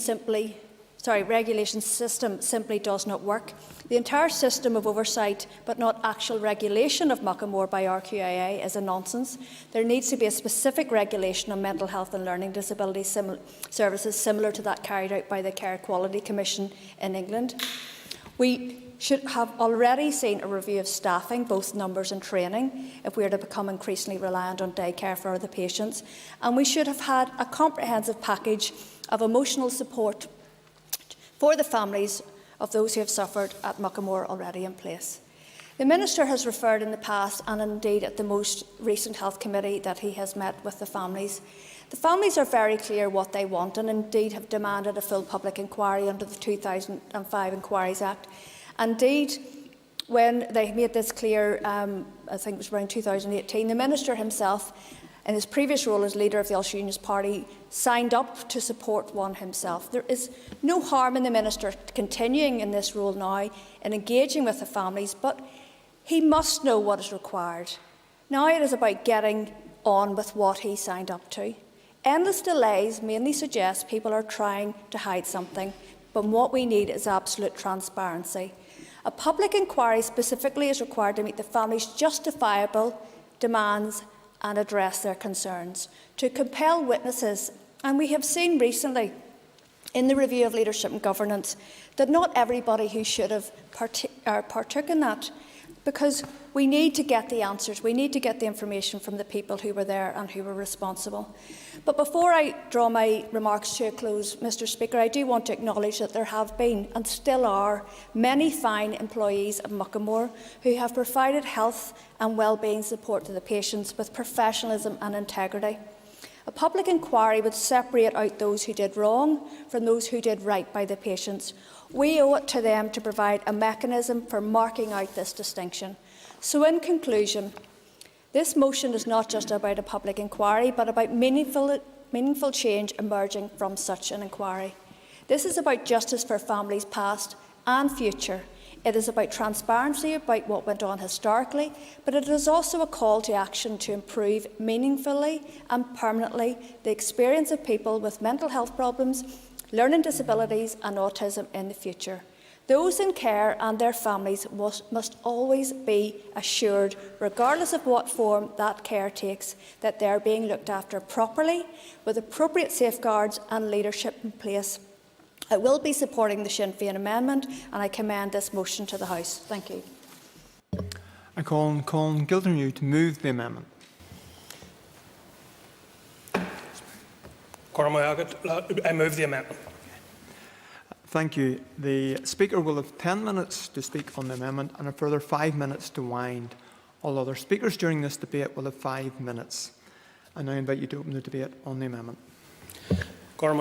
system simply does not work. The entire system of oversight, but not actual regulation of Muckamore by RQIA, is a nonsense. There needs to be a specific regulation on mental health and learning disability services similar to that carried out by the Care Quality Commission in England. We should have already seen a review of staffing, both numbers and training, if we are to become increasingly reliant on day care for the patients. And we should have had a comprehensive package of emotional support for the families of those who have suffered at Muckamore already in place. The Minister has referred in the past, and indeed at the most recent Health Committee, that he has met with the families. The families are very clear what they want, and indeed have demanded a full public inquiry under the 2005 Inquiries Act. Indeed, when they made this clear, I think it was around 2018, the Minister himself in his previous role as leader of the Ulster Unionist Party, signed up to support one himself. There is no harm in the Minister continuing in this role now and engaging with the families, but he must know what is required. Now it is about getting on with what he signed up to. Endless delays mainly suggest people are trying to hide something, but what we need is absolute transparency. A public inquiry specifically is required to meet the families' justifiable demands and address their concerns, to compel witnesses. And we have seen recently in the review of leadership and governance that not everybody who should have partook in that, because we need to get the answers, we need to get the information from the people who were there and who were responsible. But before I draw my remarks to a close, Mr Speaker, I do want to acknowledge that there have been, and still are, many fine employees of Muckamore who have provided health and well-being support to the patients with professionalism and integrity. A public inquiry would separate out those who did wrong from those who did right by the patients. We owe it to them to provide a mechanism for marking out this distinction. So in conclusion, this motion is not just about a public inquiry, but about meaningful change emerging from such an inquiry. This is about justice for families past and future. It is about transparency about what went on historically, but it is also a call to action to improve meaningfully and permanently the experience of people with mental health problems, learning disabilities and autism in the future. Those in care and their families must always be assured, regardless of what form that care takes, that they are being looked after properly, with appropriate safeguards and leadership in place. I will be supporting the Sinn Féin amendment, and I commend this motion to the House. Thank you. I call on Colin Gildernew to move the amendment. I move the amendment. Thank you. The Speaker will have 10 minutes to speak on the amendment and a further 5 minutes to wind. All other speakers during this debate will have 5 minutes. I now invite you to open the debate on the amendment. I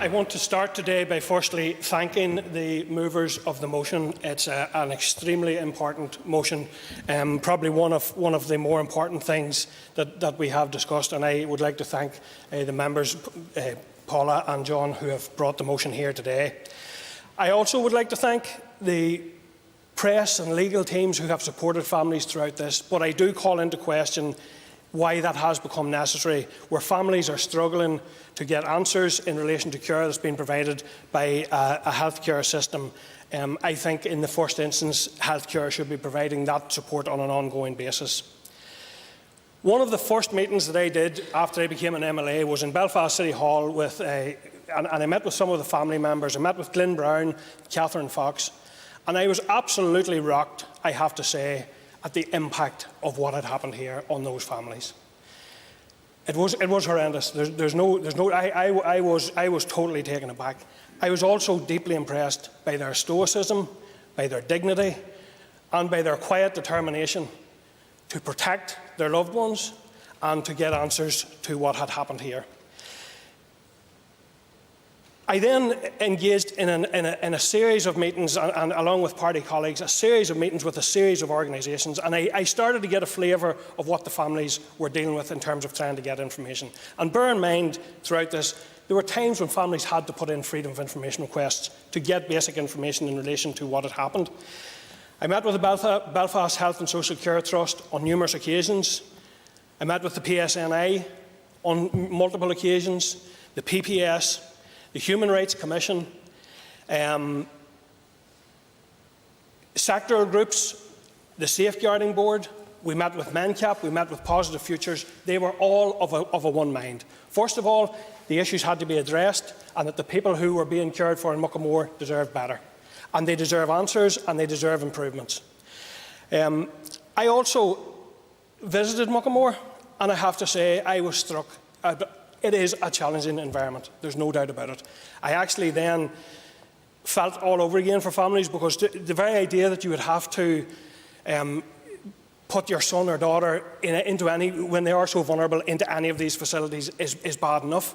want to start today by firstly thanking the movers of the motion. It's an extremely important motion, probably one of the more important things that we have discussed, and I would like to thank the members, Paula and John, who have brought the motion here today. I also would like to thank the press and legal teams who have supported families throughout this, but I do call into question why that has become necessary, where families are struggling to get answers in relation to care that's been provided by a healthcare system. I think in the first instance, healthcare should be providing that support on an ongoing basis. One of the first meetings that I did after I became an MLA was in Belfast City Hall and I met with some of the family members. I met with Glyn Brown, Catherine Fox, and I was absolutely rocked, I have to say, at the impact of what had happened here on those families. It was horrendous. I was totally taken aback. I was also deeply impressed by their stoicism, by their dignity, and by their quiet determination to protect their loved ones and to get answers to what had happened here. I then engaged in a series of meetings, and along with party colleagues, a series of meetings with a series of organisations, and I started to get a flavour of what the families were dealing with in terms of trying to get information. And bear in mind, throughout this, there were times when families had to put in freedom of information requests to get basic information in relation to what had happened. I met with the Belfast Health and Social Care Trust on numerous occasions. I met with the PSNI on multiple occasions, the PPS, the Human Rights Commission, sectoral groups, the Safeguarding Board. We met with MENCAP, we met with Positive Futures. They were all of a one mind. First of all, the issues had to be addressed, and that the people who were being cared for in Muckamore deserved better. And they deserve answers, and they deserve improvements. I also visited Muckamore, and I have to say I was struck. It is a challenging environment, there's no doubt about it. I actually then felt all over again for families, because the very idea that you would have to put your son or daughter when they are so vulnerable, into any of these facilities is bad enough.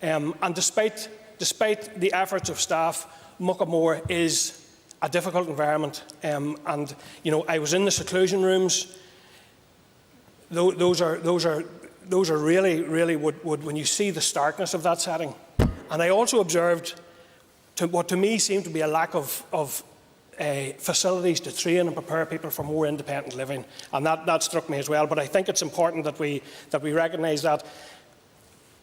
And despite the efforts of staff, Muckamore is a difficult environment. I was in the seclusion rooms. those are really would when you see the starkness of that setting. And I also observed what to me seemed to be a lack of facilities to train and prepare people for more independent living, and that struck me as well. But I think it's important that we recognise that.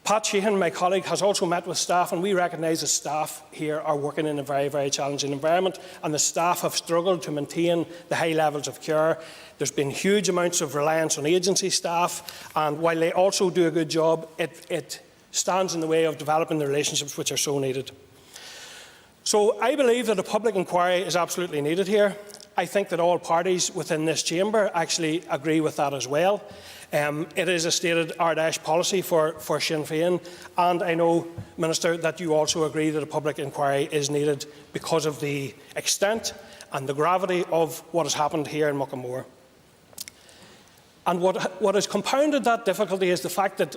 Pat Sheehan, my colleague, has also met with staff, and we recognise that staff here are working in a very, very challenging environment, and the staff have struggled to maintain the high levels of care. There's been huge amounts of reliance on agency staff, and while they also do a good job, it stands in the way of developing the relationships which are so needed. So I believe that a public inquiry is absolutely needed here. I think that all parties within this chamber actually agree with that as well. It is a stated Ardèche policy for Sinn Féin, and I know, Minister, that you also agree that a public inquiry is needed because of the extent and the gravity of what has happened here in Muckamore. And what has compounded that difficulty is the fact that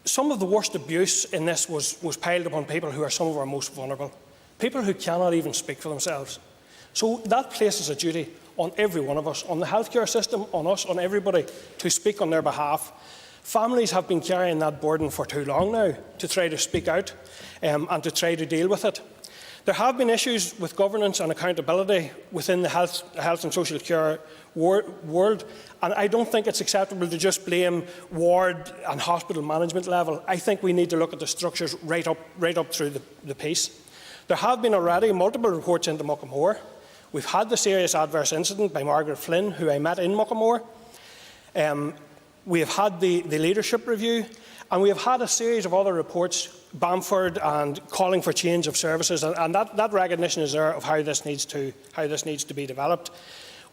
some of the worst abuse in this was piled upon people who are some of our most vulnerable, people who cannot even speak for themselves. So that places a duty on every one of us, on the healthcare system, on us, on everybody, to speak on their behalf. Families have been carrying that burden for too long now to try to speak out and to try to deal with it. There have been issues with governance and accountability within the health and social care world, and I don't think it's acceptable to just blame ward and hospital management level. I think we need to look at the structures right up through the piece. There have been already multiple reports into Muckamore. We've had the serious adverse incident by Margaret Flynn, who I met in Muckamore. We have had the leadership review, and we have had a series of other reports, Bamford and calling for change of services, and that recognition is there of how this needs to be developed.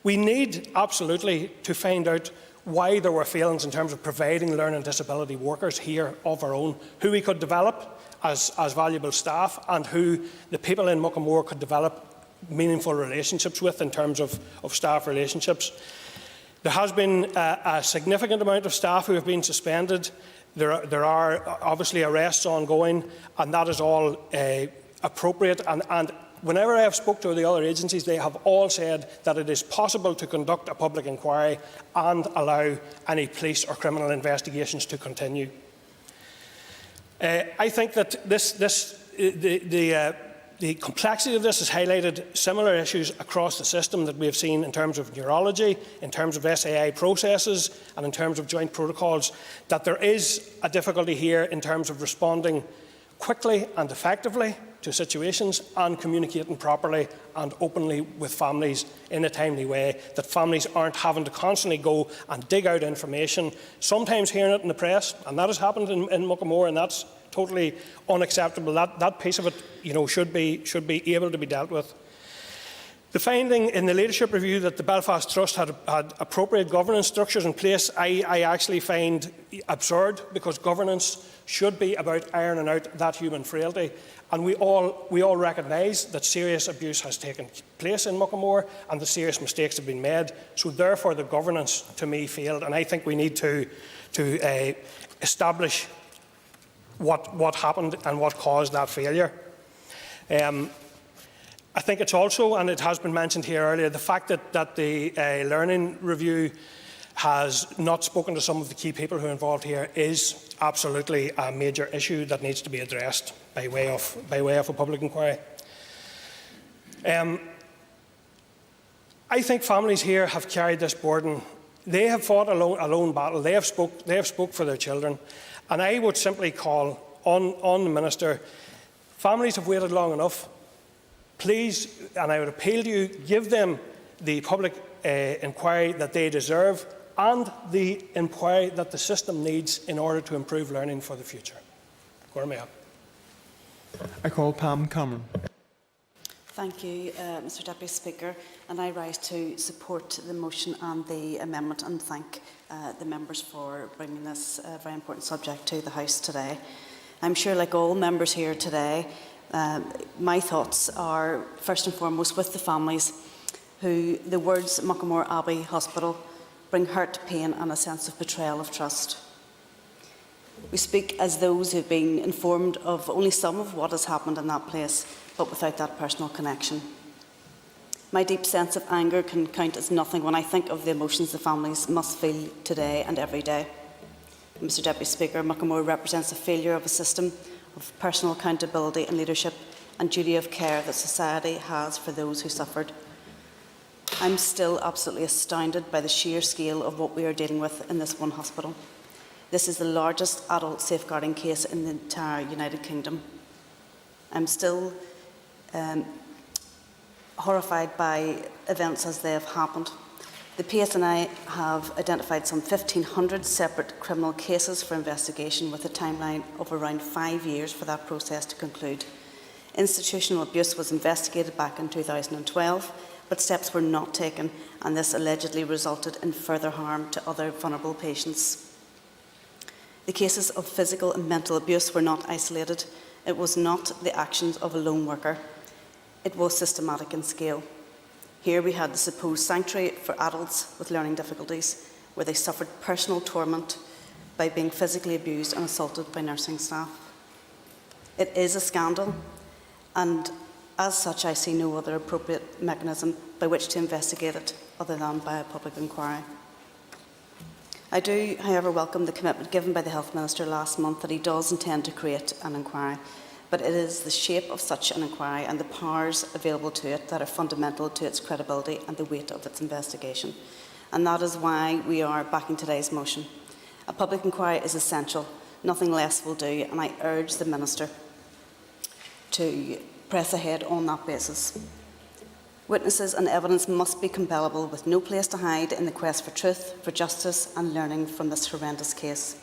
We need absolutely to find out why there were failings in terms of providing learning disability workers here of our own, who we could develop as valuable staff, and who the people in Muckamore could develop meaningful relationships with in terms of staff relationships. There has been a significant amount of staff who have been suspended. There are obviously arrests ongoing, and that is all appropriate. And whenever I have spoke to the other agencies, they have all said that it is possible to conduct a public inquiry and allow any police or criminal investigations to continue. I think that the complexity of this has highlighted similar issues across the system that we have seen in terms of neurology, in terms of SAI processes, and in terms of joint protocols, that there is a difficulty here in terms of responding quickly and effectively to situations and communicating properly and openly with families in a timely way, that families aren't having to constantly go and dig out information, sometimes hearing it in the press, and that has happened in Muckamore, and that's totally unacceptable. That piece of it, should be able to be dealt with. The finding in the leadership review that the Belfast Trust had appropriate governance structures in place, I actually find absurd, because governance should be about ironing out that human frailty. And we all recognise that serious abuse has taken place in Muckamore and the serious mistakes have been made. So therefore the governance, to me, failed. And I think we need to establish what happened and what caused that failure. I think it's also, and it has been mentioned here earlier, the fact that the learning review has not spoken to some of the key people who are involved here is absolutely a major issue that needs to be addressed by way of a public inquiry. I think families here have carried this burden. They have fought a lone battle. They have spoke for their children. And I would simply call on the Minister, families have waited long enough. Please, and I would appeal to you, give them the public inquiry that they deserve and the inquiry that the system needs in order to improve learning for the future. I call Pam Cameron. Thank you, Mr Deputy Speaker, and I rise to support the motion and the amendment and thank the members for bringing this very important subject to the House today. I'm sure, like all members here today, my thoughts are first and foremost with the families who the words Muckamore Abbey Hospital bring hurt, pain and a sense of betrayal of trust. We speak as those who have been informed of only some of what has happened in that place, but without that personal connection. My deep sense of anger can count as nothing when I think of the emotions the families must feel today and every day. Mr Deputy Speaker, Muckamore represents a failure of a system of personal accountability and leadership and duty of care that society has for those who suffered. I'm still absolutely astounded by the sheer scale of what we are dealing with in this one hospital. This is the largest adult safeguarding case in the entire United Kingdom. I'm still horrified by events as they have happened. The PSNI have identified some 1,500 separate criminal cases for investigation, with a timeline of around 5 years for that process to conclude. Institutional abuse was investigated back in 2012, but steps were not taken, and this allegedly resulted in further harm to other vulnerable patients. The cases of physical and mental abuse were not isolated. It was not the actions of a lone worker. It was systematic in scale. Here we had the supposed sanctuary for adults with learning difficulties, where they suffered personal torment by being physically abused and assaulted by nursing staff. It is a scandal, and as such I see no other appropriate mechanism by which to investigate it other than by a public inquiry. I do, however, welcome the commitment given by the Health Minister last month that he does intend to create an inquiry. But it is the shape of such an inquiry and the powers available to it that are fundamental to its credibility and the weight of its investigation. And that is why we are backing today's motion. A public inquiry is essential. Nothing less will do, and I urge the Minister to press ahead on that basis. Witnesses and evidence must be compellable, with no place to hide in the quest for truth, for justice and learning from this horrendous case.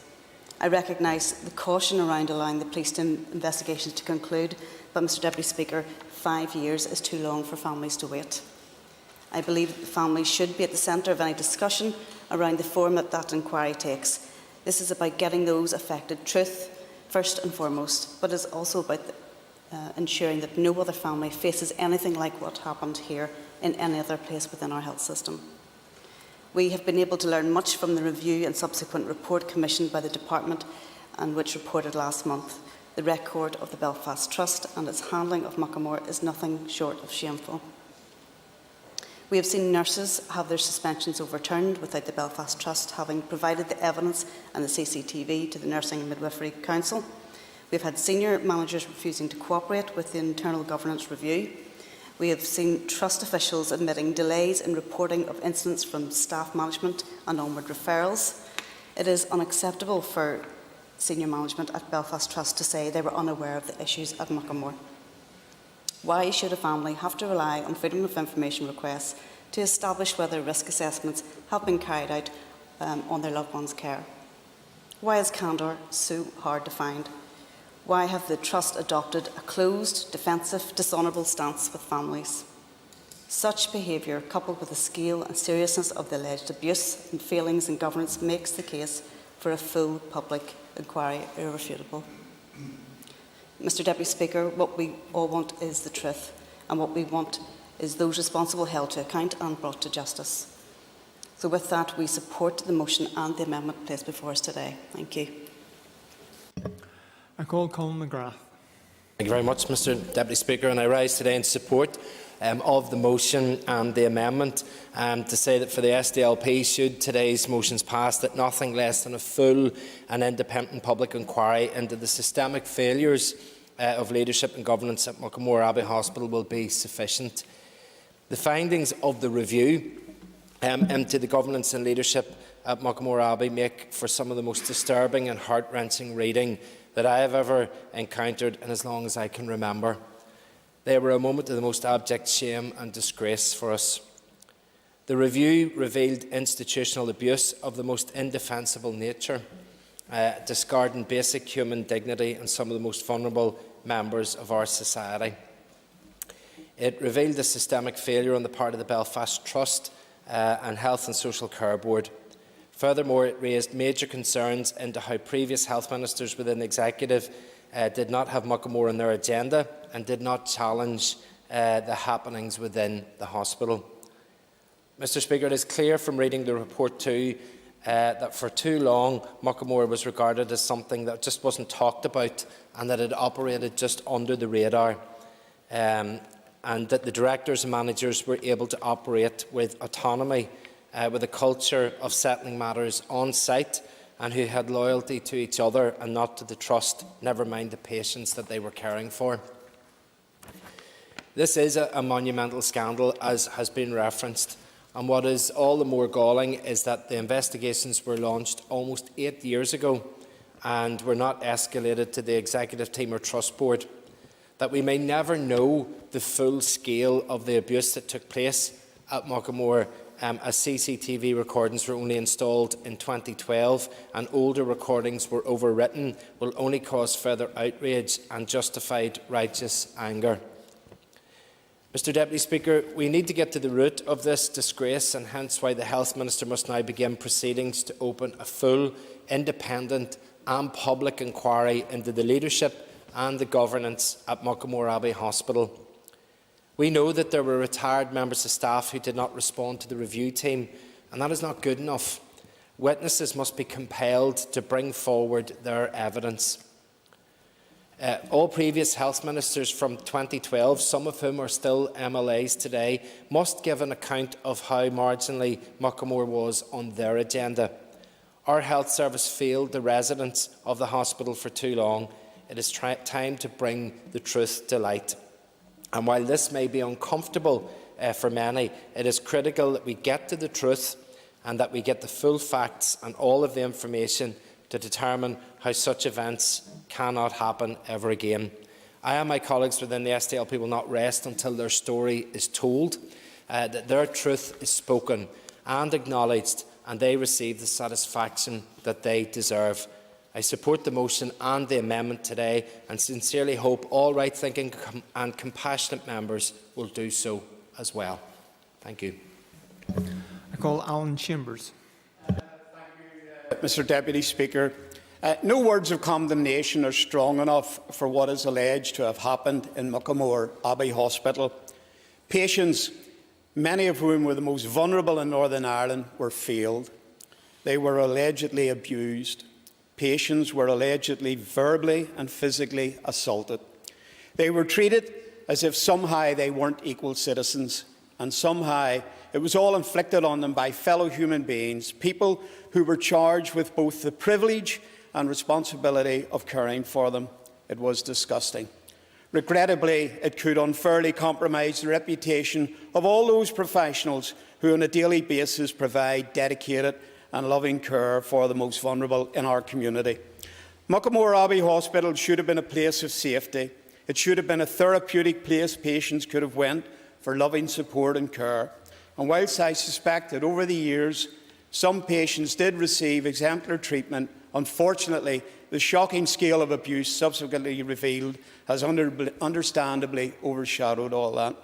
I recognise the caution around allowing the police investigations to conclude, but Mr Deputy Speaker, 5 years is too long for families to wait. I believe that the families should be at the centre of any discussion around the form that inquiry takes. This is about getting those affected truth first and foremost, but it is also about ensuring that no other family faces anything like what happened here in any other place within our health system. We have been able to learn much from the review and subsequent report commissioned by the Department, and which reported last month. The record of the Belfast Trust and its handling of Muckamore is nothing short of shameful. We have seen nurses have their suspensions overturned without the Belfast Trust having provided the evidence and the CCTV to the Nursing and Midwifery Council. We have had senior managers refusing to cooperate with the internal governance review. We have seen trust officials admitting delays in reporting of incidents from staff management and onward referrals. It is unacceptable for senior management at Belfast Trust to say they were unaware of the issues at Muckamore. Why should a family have to rely on freedom of information requests to establish whether risk assessments have been carried out on their loved one's care? Why is candour so hard to find? Why have the Trust adopted a closed, defensive, dishonourable stance with families? Such behaviour, coupled with the scale and seriousness of the alleged abuse and failings in governance, makes the case for a full public inquiry irrefutable. Mr Deputy Speaker, what we all want is the truth, and what we want is those responsible held to account and brought to justice. So with that, we support the motion and the amendment placed before us today. Thank you. I call Colin McGrath. Thank you very much, Mr Deputy Speaker, and I rise today in support of the motion and the amendment to say that for the SDLP, should today's motions pass, that nothing less than a full and independent public inquiry into the systemic failures of leadership and governance at Muckamore Abbey Hospital will be sufficient. The findings of the review into the governance and leadership at Muckamore Abbey make for some of the most disturbing and heart-wrenching reading that I have ever encountered in as long as I can remember. They were a moment of the most abject shame and disgrace for us. The review revealed institutional abuse of the most indefensible nature, discarding basic human dignity in some of the most vulnerable members of our society. It revealed a systemic failure on the part of the Belfast Trust and Health and Social Care Board. Furthermore, it raised major concerns into how previous health ministers within the executive did not have Muckamore on their agenda and did not challenge the happenings within the hospital. Mr Speaker, it is clear from reading the report too that for too long Muckamore was regarded as something that just wasn't talked about and that it operated just under the radar. and that the directors and managers were able to operate with autonomy, with a culture of settling matters on site, and who had loyalty to each other and not to the trust, never mind the patients that they were caring for. This is a monumental scandal, as has been referenced, and what is all the more galling is that the investigations were launched almost 8 years ago and were not escalated to the Executive Team or Trust Board, that we may never know the full scale of the abuse that took place at Muckamore, as CCTV recordings were only installed in 2012 and older recordings were overwritten, will only cause further outrage and justified righteous anger. Mr Deputy Speaker, we need to get to the root of this disgrace, and hence why the Health Minister must now begin proceedings to open a full, independent and public inquiry into the leadership and the governance at Muckamore Abbey Hospital. We know that there were retired members of staff who did not respond to the review team, and that is not good enough. Witnesses must be compelled to bring forward their evidence. All previous health ministers from 2012, some of whom are still MLAs today, must give an account of how marginally Muckamore was on their agenda. Our health service failed the residents of the hospital for too long. It is time to bring the truth to light. And while this may be uncomfortable for many, it is critical that we get to the truth and that we get the full facts and all of the information to determine how such events cannot happen ever again. I and my colleagues within the SDLP will not rest until their story is told, that their truth is spoken and acknowledged, and they receive the satisfaction that they deserve. I support the motion and the amendment today, and sincerely hope all right-thinking and compassionate members will do so as well. Thank you. I call Alan Chambers. Mr Deputy Speaker, no words of condemnation are strong enough for what is alleged to have happened in Muckamore Abbey Hospital. Patients, many of whom were the most vulnerable in Northern Ireland, were failed. They were allegedly abused. Patients were allegedly verbally and physically assaulted. They were treated as if somehow they weren't equal citizens, and somehow it was all inflicted on them by fellow human beings, people who were charged with both the privilege and responsibility of caring for them. It was disgusting. Regrettably, it could unfairly compromise the reputation of all those professionals who on a daily basis provide dedicated and loving care for the most vulnerable in our community. Muckamore Abbey Hospital should have been a place of safety. It should have been a therapeutic place patients could have went for loving support and care. And whilst I suspect that over the years some patients did receive exemplary treatment, unfortunately the shocking scale of abuse subsequently revealed has understandably overshadowed all that.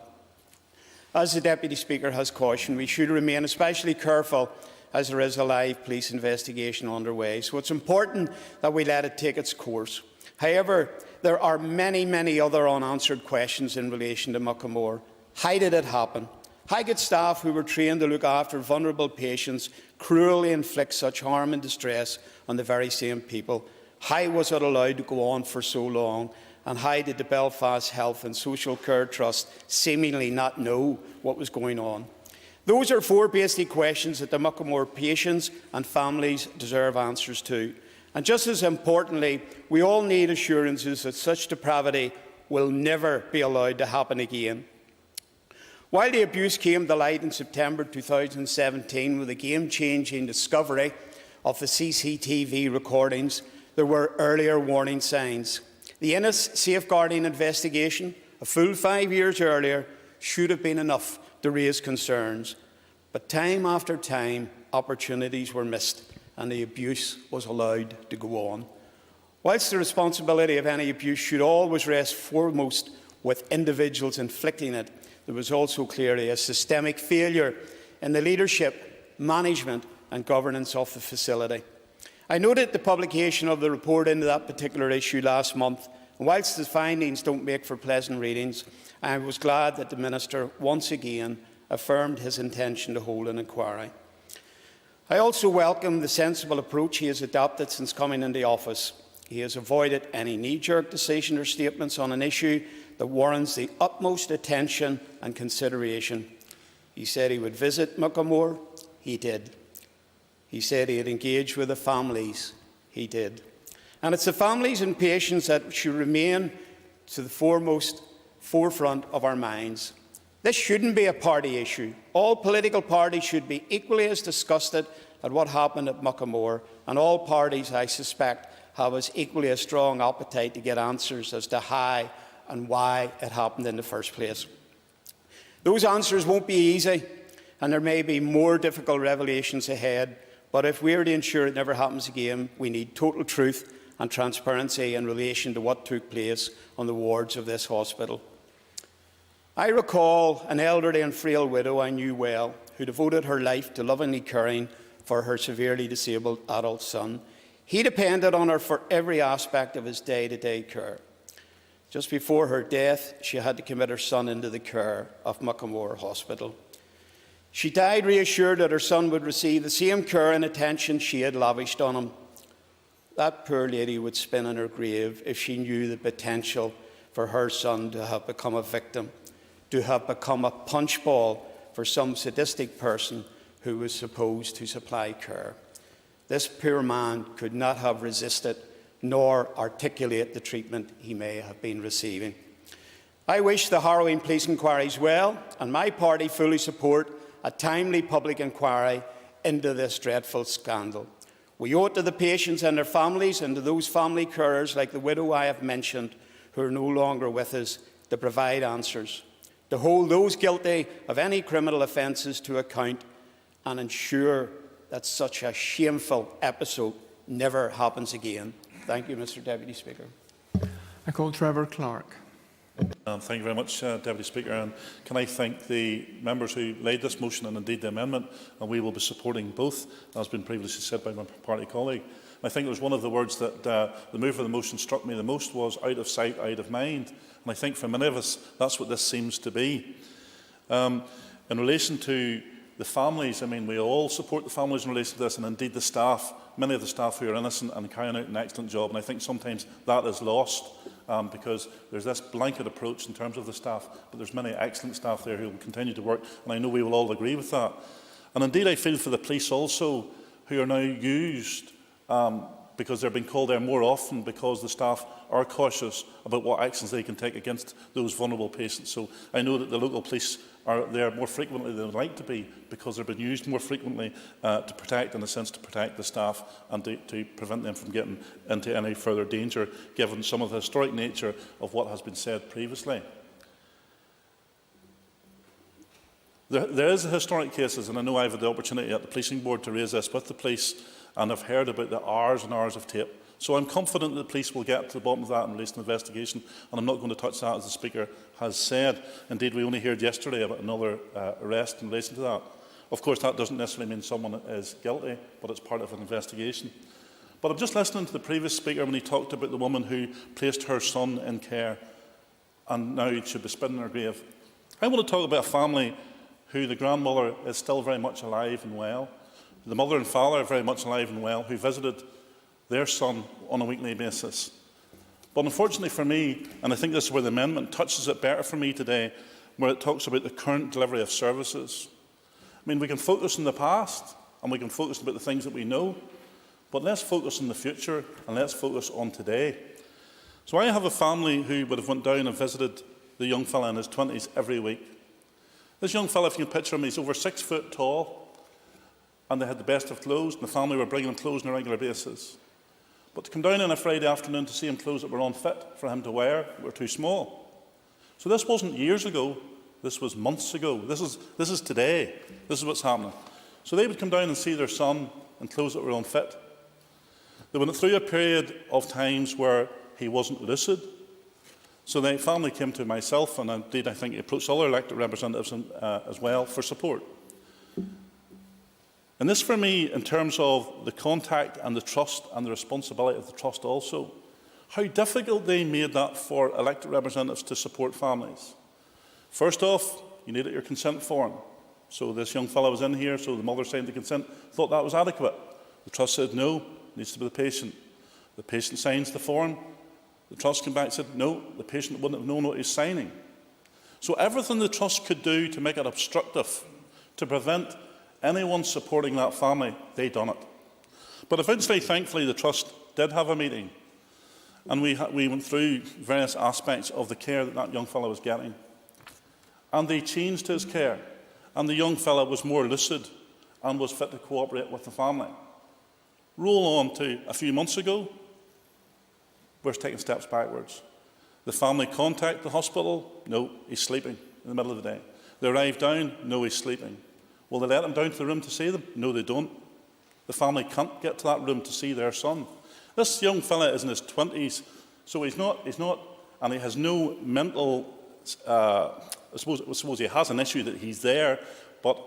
As the Deputy Speaker has cautioned, we should remain especially careful as there is a live police investigation underway. So it's important that we let it take its course. However, there are many, many other unanswered questions in relation to Muckamore. How did it happen? How could staff who were trained to look after vulnerable patients cruelly inflict such harm and distress on the very same people? How was it allowed to go on for so long? And how did the Belfast Health and Social Care Trust seemingly not know what was going on? Those are four basic questions that the Muckamore patients and families deserve answers to. And just as importantly, we all need assurances that such depravity will never be allowed to happen again. While the abuse came to light in September 2017 with a game-changing discovery of the CCTV recordings, there were earlier warning signs. The Innis safeguarding investigation, a full 5 years earlier, should have been enough to raise concerns. But time after time, opportunities were missed and the abuse was allowed to go on. Whilst the responsibility of any abuse should always rest foremost with individuals inflicting it, there was also clearly a systemic failure in the leadership, management and governance of the facility. I noted the publication of the report into that particular issue last month, and whilst the findings don't make for pleasant readings, I was glad that the Minister once again affirmed his intention to hold an inquiry. I also welcome the sensible approach he has adopted since coming into office. He has avoided any knee-jerk decision or statements on an issue that warrants the utmost attention and consideration. He said he would visit Muckamore. He did. He said he'd engage with the families. He did. And it's the families and patients that should remain to the forefront of our minds. This shouldn't be a party issue. All political parties should be equally as disgusted at what happened at Muckamore, and all parties, I suspect, have as equally a strong appetite to get answers as to how and why it happened in the first place. Those answers won't be easy, and there may be more difficult revelations ahead, but if we are to ensure it never happens again, we need total truth and transparency in relation to what took place on the wards of this hospital. I recall an elderly and frail widow I knew well, who devoted her life to lovingly caring for her severely disabled adult son. He depended on her for every aspect of his day-to-day care. Just before her death, she had to commit her son into the care of Muckamore Hospital. She died reassured that her son would receive the same care and attention she had lavished on him. That poor lady would spin in her grave if she knew the potential for her son to have become a victim, to have become a punchball for some sadistic person who was supposed to supply care. This poor man could not have resisted nor articulate the treatment he may have been receiving. I wish the harrowing police inquiries well, and my party fully support a timely public inquiry into this dreadful scandal. We owe it to the patients and their families, and to those family carers like the widow I have mentioned who are no longer with us, to provide answers, to hold those guilty of any criminal offences to account, and ensure that such a shameful episode never happens again. Thank you, Mr. Deputy Speaker. I call Trevor Clark. Thank you very much, Deputy Speaker. And can I thank the members who laid this motion and indeed the amendment, and we will be supporting both, as has been previously said by my party colleague. I think it was one of the words that the mover of the motion struck me the most was out of sight, out of mind. And I think for many of us, that's what this seems to be. In relation to the families, I mean, we all support the families in relation to this, and indeed the staff, many of the staff who are innocent and carrying out an excellent job. And I think sometimes that is lost because there's this blanket approach in terms of the staff, but there's many excellent staff there who will continue to work, and I know we will all agree with that. And indeed I feel for the police also, who are now used because they're being called there more often because the staff are cautious about what actions they can take against those vulnerable patients. So I know that the local police are there more frequently than they'd like to be because they're being used more frequently to protect, in a sense, to protect the staff and to prevent them from getting into any further danger, given some of the historic nature of what has been said previously. There is historic cases, and I know I've had the opportunity at the policing board to raise this with the police, and I've heard about the hours and hours of tape. So I'm confident that the police will get to the bottom of that in relation to the investigation, and I'm not going to touch that, as the Speaker has said. Indeed, we only heard yesterday about another arrest in relation to that. Of course, that doesn't necessarily mean someone is guilty, but it's part of an investigation. But I'm just listening to the previous Speaker when he talked about the woman who placed her son in care and now should be spinning her grave. I want to talk about a family who the grandmother is still very much alive and well. The mother and father are very much alive and well, who visited their son on a weekly basis. But unfortunately for me, and I think this is where the amendment touches it better for me today, where it talks about the current delivery of services. I mean, we can focus on the past, and we can focus about the things that we know, but let's focus on the future, and let's focus on today. So I have a family who would have went down and visited the young fella in his 20s every week. This young fella, if you can picture him, he's over 6 foot tall, and they had the best of clothes, and the family were bringing him clothes on a regular basis. But to come down on a Friday afternoon to see him clothes that were unfit for him to wear, were too small. So this wasn't years ago, this was months ago. This is today. This is what's happening. So they would come down and see their son in clothes that were unfit. They went through a period of times where he wasn't lucid. So the family came to myself, and indeed I think he approached other elected representatives as well for support. And this for me, in terms of the contact and the trust and the responsibility of the trust also, how difficult they made that for elected representatives to support families. First off, you needed your consent form. So this young fellow was in here, so the mother signed the consent, thought that was adequate. The trust said no, it needs to be the patient. The patient signs the form, The Trust came back and said, no, the patient wouldn't have known what he's signing. So everything the Trust could do to make it obstructive, to prevent anyone supporting that family, they done it. But eventually, thankfully, the Trust did have a meeting, and we went through various aspects of the care that that young fellow was getting. And they changed his care, and the young fellow was more lucid and was fit to cooperate with the family. Roll on to a few months ago, we're taking steps backwards. The family contact the hospital, no, he's sleeping in the middle of the day. They arrive down, no, he's sleeping. Will they let him down to the room to see them? No, they don't. The family can't get to that room to see their son. This young fella is in his 20s, so he's not, and he has no mental, I suppose he has an issue that he's there, but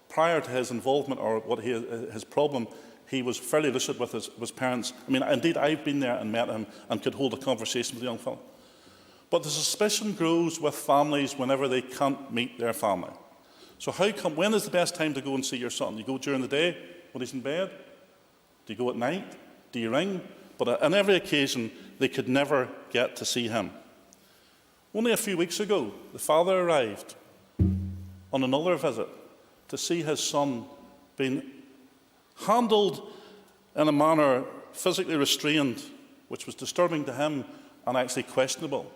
prior to his involvement or his problem, he was fairly lucid with his parents. I mean, indeed, I've been there and met him and could hold a conversation with the young fellow. But the suspicion grows with families whenever they can't meet their family. So when is the best time to go and see your son? You go during the day when he's in bed? Do you go at night? Do you ring? But on every occasion, they could never get to see him. Only a few weeks ago, the father arrived on another visit to see his son being handled in a manner physically restrained, which was disturbing to him and actually questionable.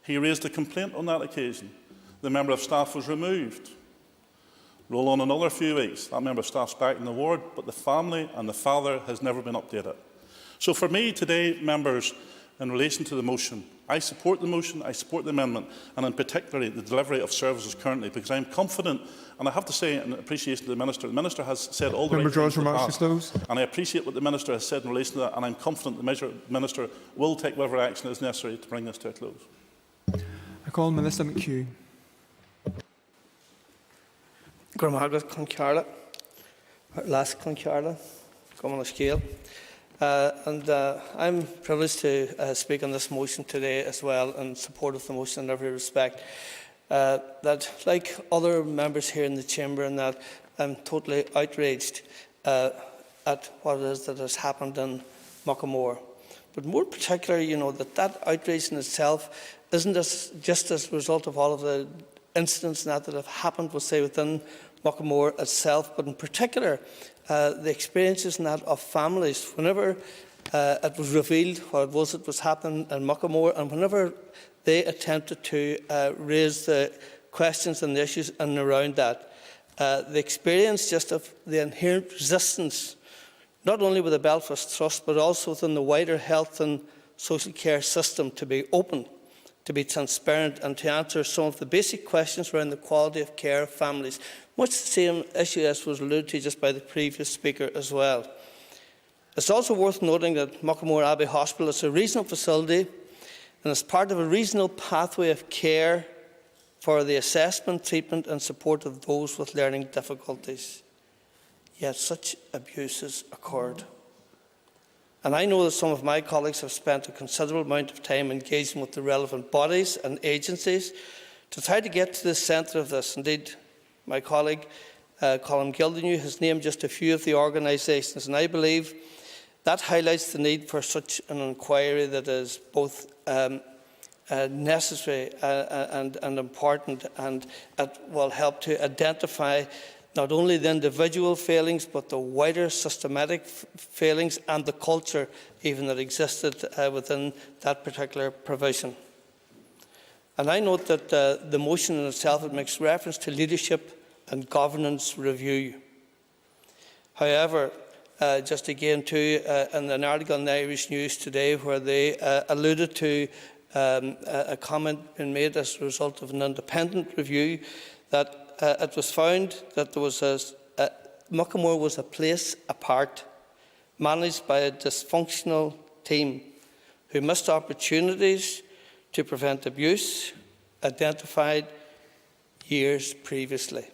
He raised a complaint on that occasion. The member of staff was removed. Roll on another few weeks, that member of staff's back in the ward, but the family and the father has never been updated. So for me today, members, in relation to the motion, I support the motion, I support the amendment, and in particular the delivery of services currently, because I'm confident, and I have to say in appreciation to the Minister has said all the right things in the past, and I appreciate what the Minister has said in relation to that, and I'm confident the Minister will take whatever action is necessary to bring this to a close. I call Minister McHugh. Gromagad con Carál, last con Carál, come on a scale. I'm privileged to speak on this motion today as well in support of the motion in every respect. That, like other members here in the chamber, and that I'm totally outraged at what it is that has happened in Muckamore. But more particularly, that outrage in itself isn't just as a result of all of the incidents that have happened, we'll say, within Muckamore itself, but in particular, the experiences of families. Whenever it was revealed what it was happening in Muckamore, and whenever they attempted to raise the questions and the issues and around that, the experience just of the inherent resistance, not only with the Belfast Trust, but also within the wider health and social care system, to be open, to be transparent, and to answer some of the basic questions around the quality of care of families. Much the same issue as was alluded to just by the previous speaker as well. It's also worth noting that Muckamore Abbey Hospital is a regional facility and is part of a regional pathway of care for the assessment, treatment and support of those with learning difficulties. Yet such abuses occurred. And I know that some of my colleagues have spent a considerable amount of time engaging with the relevant bodies and agencies to try to get to the centre of this. Indeed, my colleague, Colin Gildenew, has named just a few of the organisations, and I believe that highlights the need for such an inquiry that is both necessary and important, and it will help to identify not only the individual failings, but the wider systematic failings and the culture even that existed within that particular provision. And I note that the motion in itself, it makes reference to leadership and governance review. However, just again too, in an article in the Irish News today where they alluded to a comment being made as a result of an independent review, that it was found that there was Muckamore was a place apart, managed by a dysfunctional team who missed opportunities to prevent abuse identified years previously.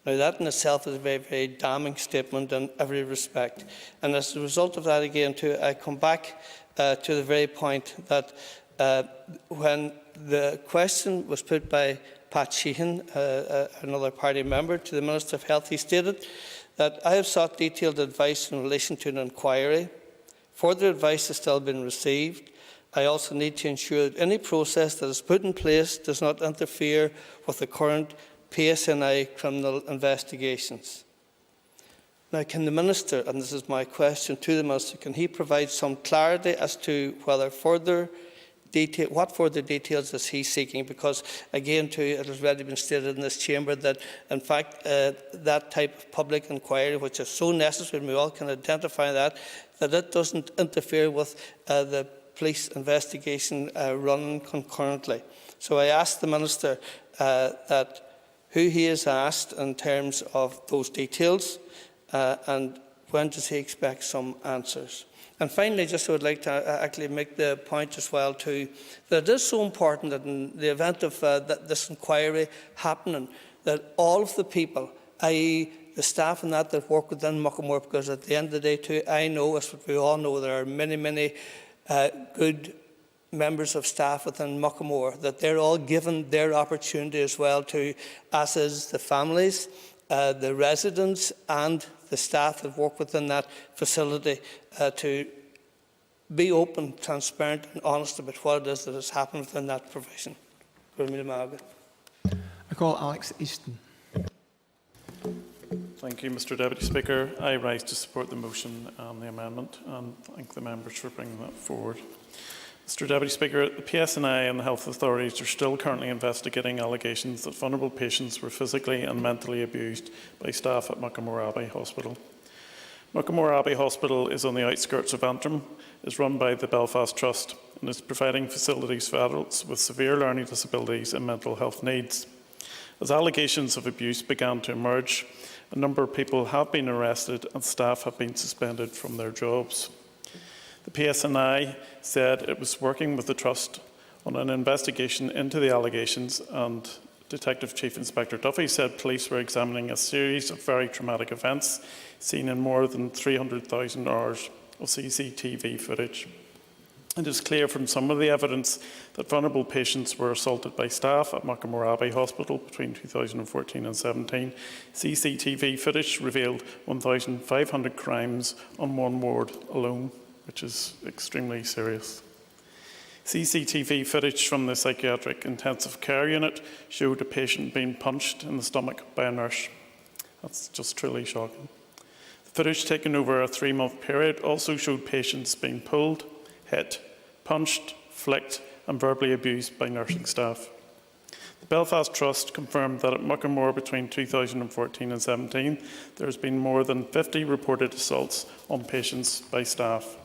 Now, that in itself is a very, very damning statement in every respect. And as a result of that, again, too, I come back to the very point that when the question was put by Pat Sheehan, another party member, to the Minister of Health, he stated that I have sought detailed advice in relation to an inquiry. Further advice has still been received, I also need to ensure that any process that is put in place does not interfere with the current PSNI criminal investigations. Now, can the Minister, and this is my question to the Minister, can he provide some clarity as to whether what further details is he seeking? Because, again, it has already been stated in this chamber that, in fact, that type of public inquiry, which is so necessary, and we all can identify that it doesn't interfere with the police investigation running concurrently. So I asked the Minister who he has asked in terms of those details, and when does he expect some answers? And finally, just I would like to actually make the point as well too, that it is so important that in the event of this inquiry happening, that all of the people, i.e. the staff and that work within Muckamore, because at the end of the day too, I know, as we all know, there are many, many good members of staff within Muckamore, that they're all given their opportunity as well to, as is the families, the residents and the staff that work within that facility, to be open, transparent and honest about what it is that has happened within that provision. I call Alex Easton. Thank you, Mr Deputy Speaker. I rise to support the motion and the amendment and thank the members for bringing that forward. Mr Deputy Speaker, the PSNI and the health authorities are still currently investigating allegations that vulnerable patients were physically and mentally abused by staff at Muckamore Abbey Hospital. Muckamore Abbey Hospital is on the outskirts of Antrim, is run by the Belfast Trust and is providing facilities for adults with severe learning disabilities and mental health needs. As allegations of abuse began to emerge, a number of people have been arrested and staff have been suspended from their jobs. The PSNI said it was working with the Trust on an investigation into the allegations, and Detective Chief Inspector Duffy said police were examining a series of very traumatic events seen in more than 300,000 hours of CCTV footage. It is clear from some of the evidence that vulnerable patients were assaulted by staff at Muckamore Abbey Hospital between 2014 and 17. CCTV footage revealed 1,500 crimes on one ward alone, which is extremely serious. CCTV footage from the psychiatric intensive care unit showed a patient being punched in the stomach by a nurse. That's just truly shocking. The footage taken over a 3-month period also showed patients being pulled, hit, punched, flicked and verbally abused by nursing staff. The Belfast Trust confirmed that at Muckamore between 2014 and 17 there has been more than 50 reported assaults on patients by staff.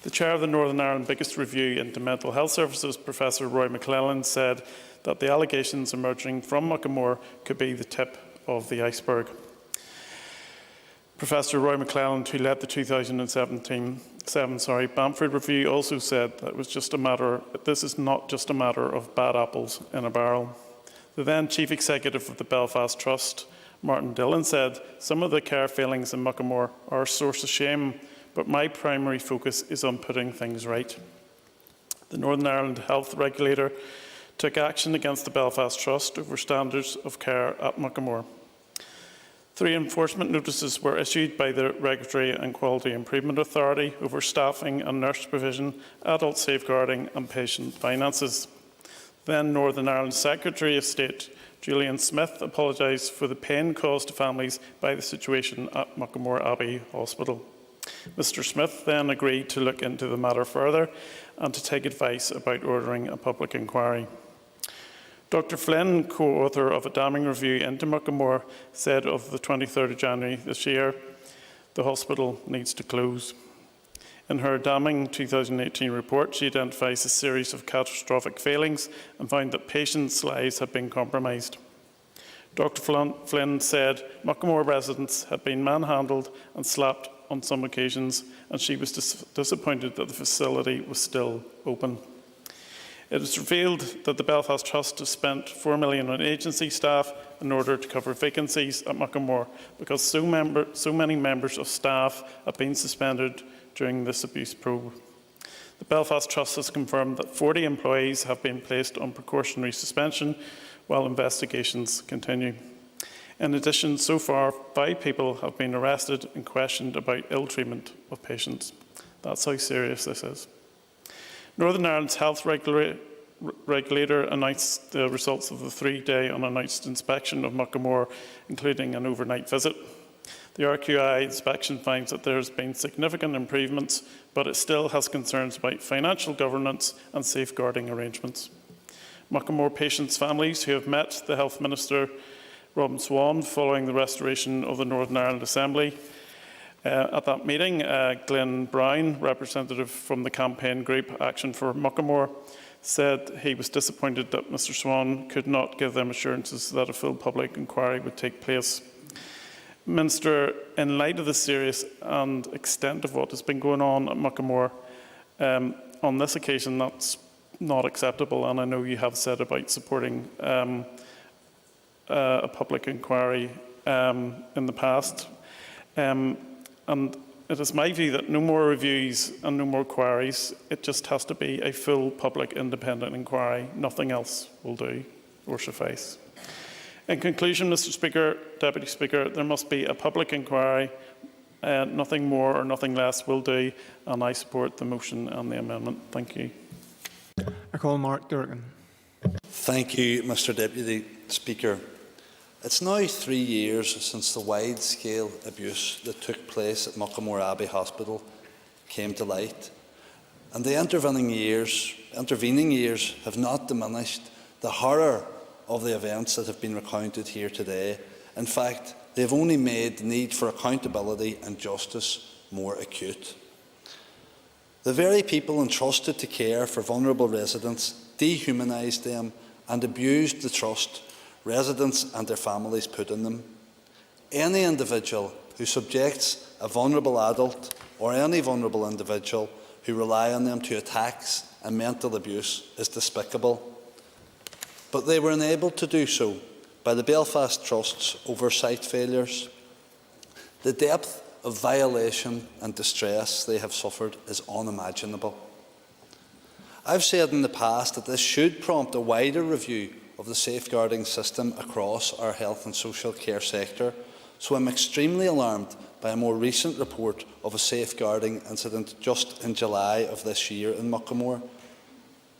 The chair of the Northern Ireland biggest review into mental health services, Professor Roy McClellan, said that the allegations emerging from Muckamore could be the tip of the iceberg. Professor Roy McClellan, who led the 2007 Bamford review, also said that this is not just a matter of bad apples in a barrel. The then Chief Executive of the Belfast Trust, Martin Dillon, said, "Some of the care failings in Muckamore are a source of shame, but my primary focus is on putting things right." The Northern Ireland Health Regulator took action against the Belfast Trust over standards of care at Muckamore. 3 enforcement notices were issued by the Regulatory and Quality Improvement Authority over staffing and nurse provision, adult safeguarding and patient finances. Then Northern Ireland Secretary of State Julian Smith apologised for the pain caused to families by the situation at Muckamore Abbey Hospital. Mr Smith then agreed to look into the matter further and to take advice about ordering a public inquiry. Dr Flynn, co-author of a damning review into Muckamore, said of the 23rd of January this year, the hospital needs to close. In her damning 2018 report, she identifies a series of catastrophic failings and found that patients' lives had been compromised. Dr Flynn said Muckamore residents had been manhandled and slapped on some occasions, and she was disappointed that the facility was still open. It is revealed that the Belfast Trust has spent $4 million on agency staff in order to cover vacancies at Muckamore because so many members of staff have been suspended during this abuse probe. The Belfast Trust has confirmed that 40 employees have been placed on precautionary suspension while investigations continue. In addition, so far, 5 people have been arrested and questioned about ill treatment of patients. That's how serious this is. Northern Ireland's health regulator announced the results of the 3-day unannounced inspection of Muckamore, including an overnight visit. The RQI inspection finds that there has been significant improvements, but it still has concerns about financial governance and safeguarding arrangements. Muckamore patients' families who have met the Health Minister, Robin Swan, following the restoration of the Northern Ireland Assembly. At that meeting, Glenn Brown, representative from the campaign group Action for Muckamore, said he was disappointed that Mr Swan could not give them assurances that a full public inquiry would take place. Minister, in light of the serious and extent of what has been going on at Muckamore, on this occasion that's not acceptable, and I know you have said about supporting a public inquiry in the past. And it is my view that no more reviews and no more queries. It just has to be a full public independent inquiry. Nothing else will do or suffice. In conclusion, Mr Speaker, Deputy Speaker, there must be a public inquiry. Nothing more or nothing less will do, and I support the motion and the amendment. Thank you. I call Mark Durgan. Thank you, Mr Deputy Speaker. It's now 3 years since the wide-scale abuse that took place at Muckamore Abbey Hospital came to light, and the intervening years have not diminished the horror of the events that have been recounted here today. In fact, they have only made the need for accountability and justice more acute. The very people entrusted to care for vulnerable residents dehumanised them and abused the trust residents and their families put in them. Any individual who subjects a vulnerable adult or any vulnerable individual who rely on them to attacks and mental abuse is despicable. But they were enabled to do so by the Belfast Trust's oversight failures. The depth of violation and distress they have suffered is unimaginable. I've said in the past that this should prompt a wider review of the safeguarding system across our health and social care sector, so I'm extremely alarmed by a more recent report of a safeguarding incident just in July of this year in Muckamore.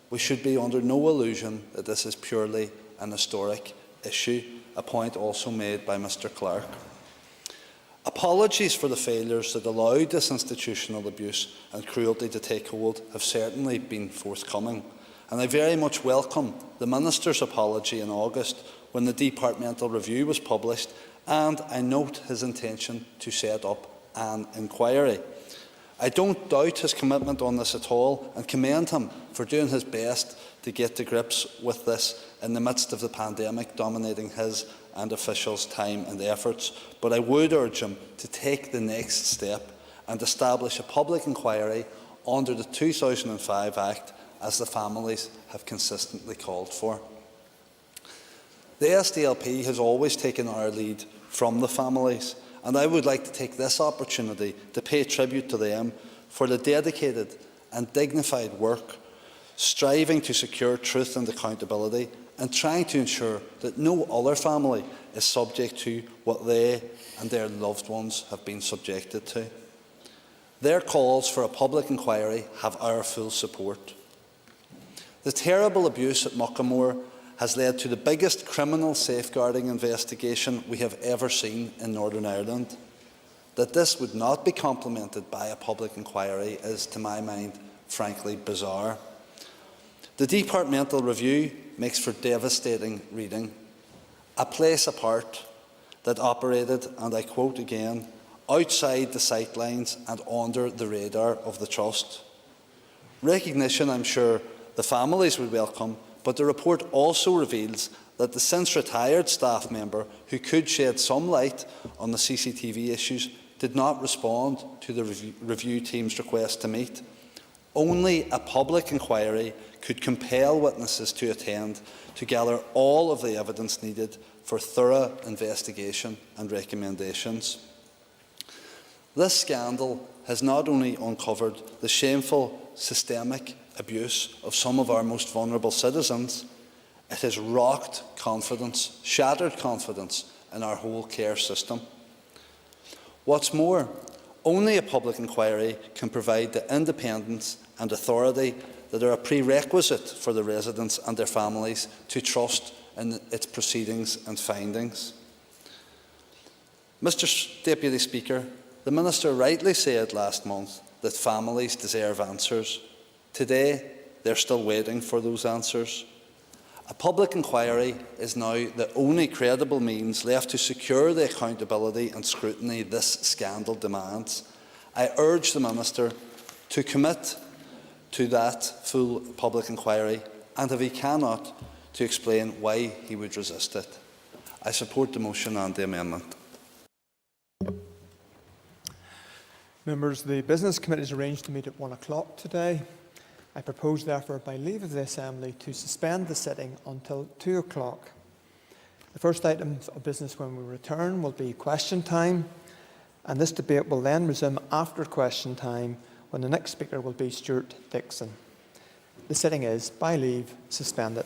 We should be under no illusion that this is purely an historic issue, a point also made by Mr Clark. Apologies for the failures that allowed this institutional abuse and cruelty to take hold have certainly been forthcoming, and I very much welcome the Minister's apology in August when the departmental review was published, and I note his intention to set up an inquiry. I don't doubt his commitment on this at all and commend him for doing his best to get to grips with this in the midst of the pandemic dominating his and officials' time and efforts. But I would urge him to take the next step and establish a public inquiry under the 2005 Act, as the families have consistently called for. The SDLP has always taken our lead from the families, and I would like to take this opportunity to pay tribute to them for the dedicated and dignified work, striving to secure truth and accountability, and trying to ensure that no other family is subject to what they and their loved ones have been subjected to. Their calls for a public inquiry have our full support. The terrible abuse at Muckamore has led to the biggest criminal safeguarding investigation we have ever seen in Northern Ireland. That this would not be complemented by a public inquiry is, to my mind, frankly bizarre. The departmental review makes for devastating reading. A place apart that operated, and I quote again, outside the sightlines and under the radar of the Trust. Recognition, I'm sure, the families would welcome, but the report also reveals that the since-retired staff member who could shed some light on the CCTV issues did not respond to the review team's request to meet. Only a public inquiry could compel witnesses to attend to gather all of the evidence needed for thorough investigation and recommendations. This scandal has not only uncovered the shameful systemic abuse of some of our most vulnerable citizens, it has rocked confidence, shattered confidence in our whole care system. What's more, only a public inquiry can provide the independence and authority that are a prerequisite for the residents and their families to trust in its proceedings and findings. Mr. Deputy Speaker, the Minister rightly said last month that families deserve answers. Today, they're still waiting for those answers. A public inquiry is now the only credible means left to secure the accountability and scrutiny this scandal demands. I urge the Minister to commit to that full public inquiry, and if he cannot, to explain why he would resist it. I support the motion and the amendment. Members, the Business Committee is arranged to meet at 1 o'clock today. I propose, therefore, by leave of the Assembly, to suspend the sitting until 2 o'clock. The first item of business when we return will be question time, and this debate will then resume after question time, when the next speaker will be Stuart Dixon. The sitting is, by leave, suspended.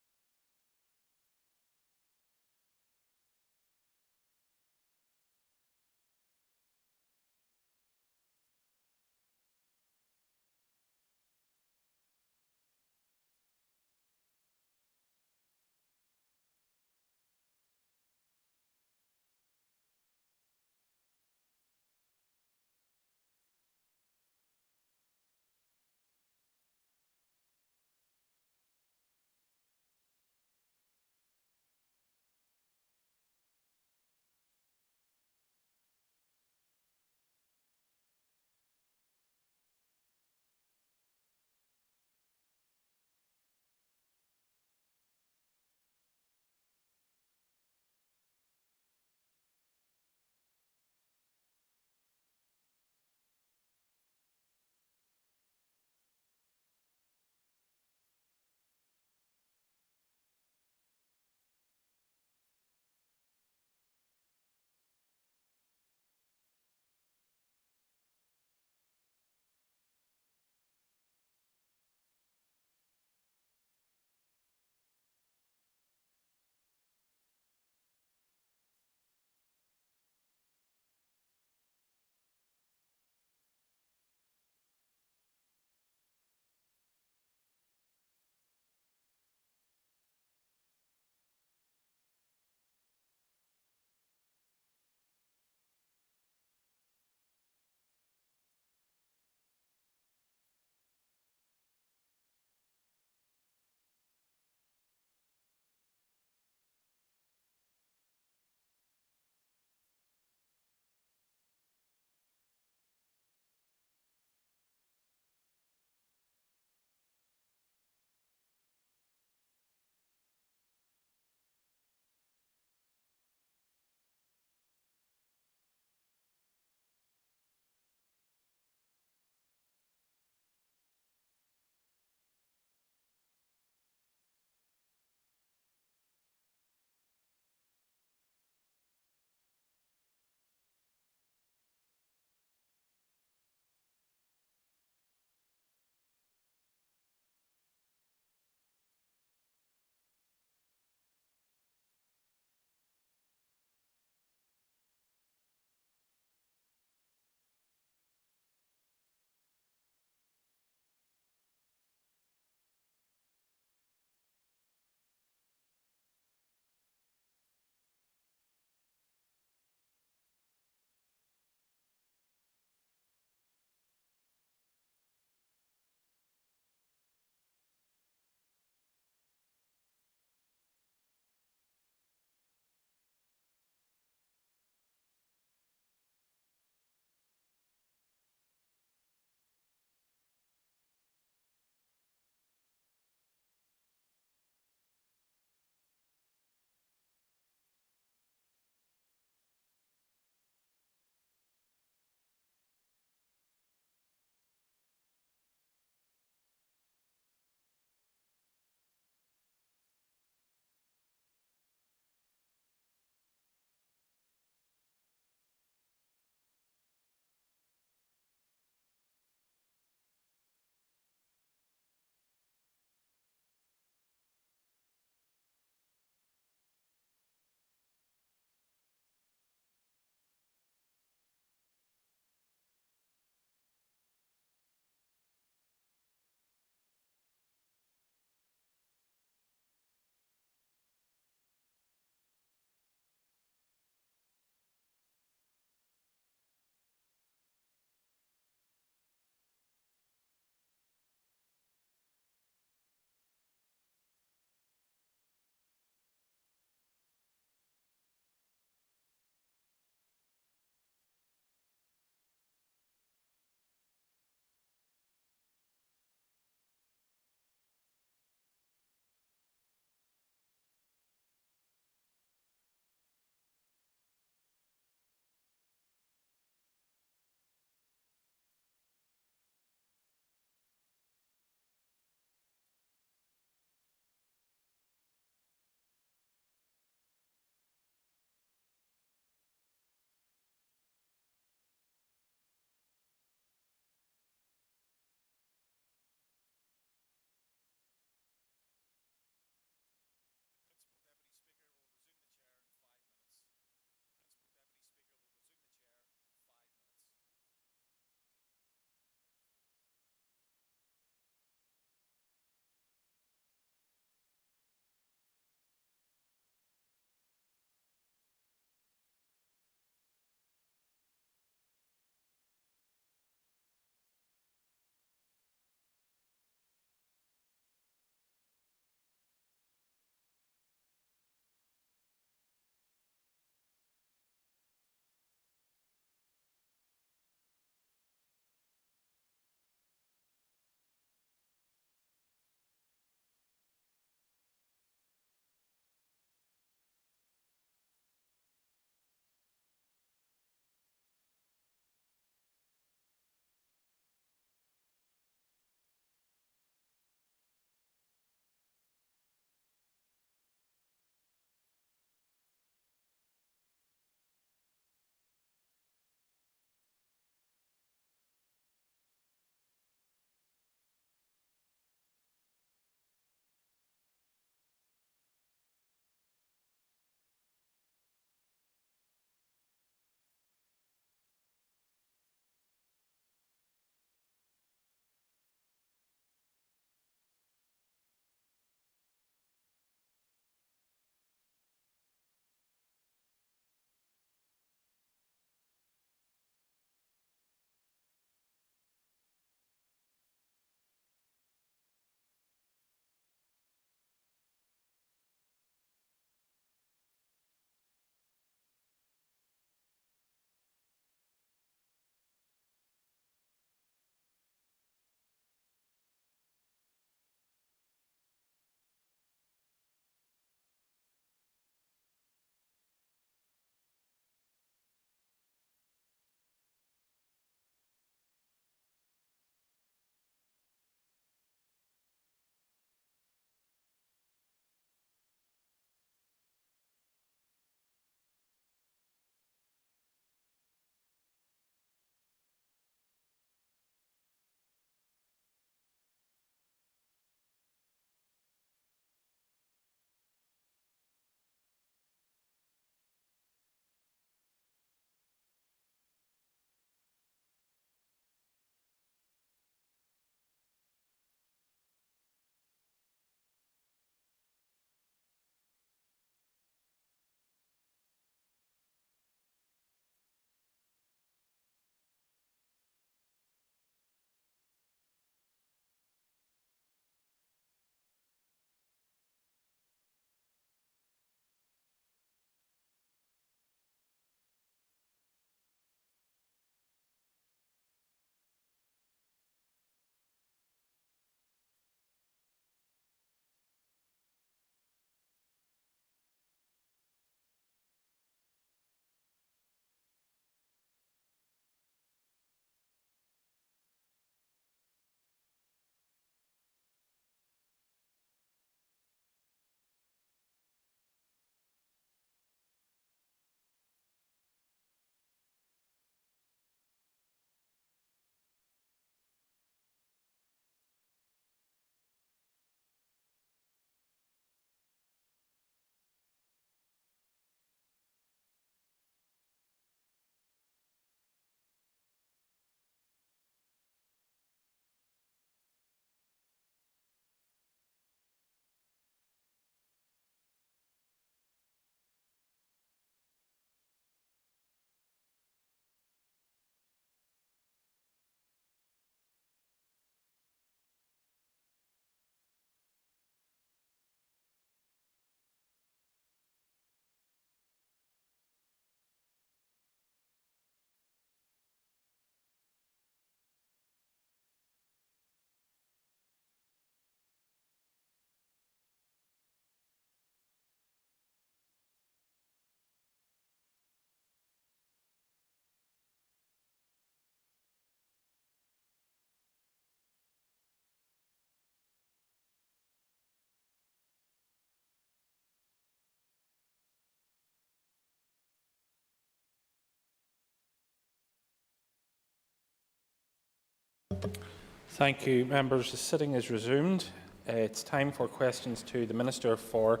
Thank you, members. The sitting is resumed. It's time for questions to the Minister for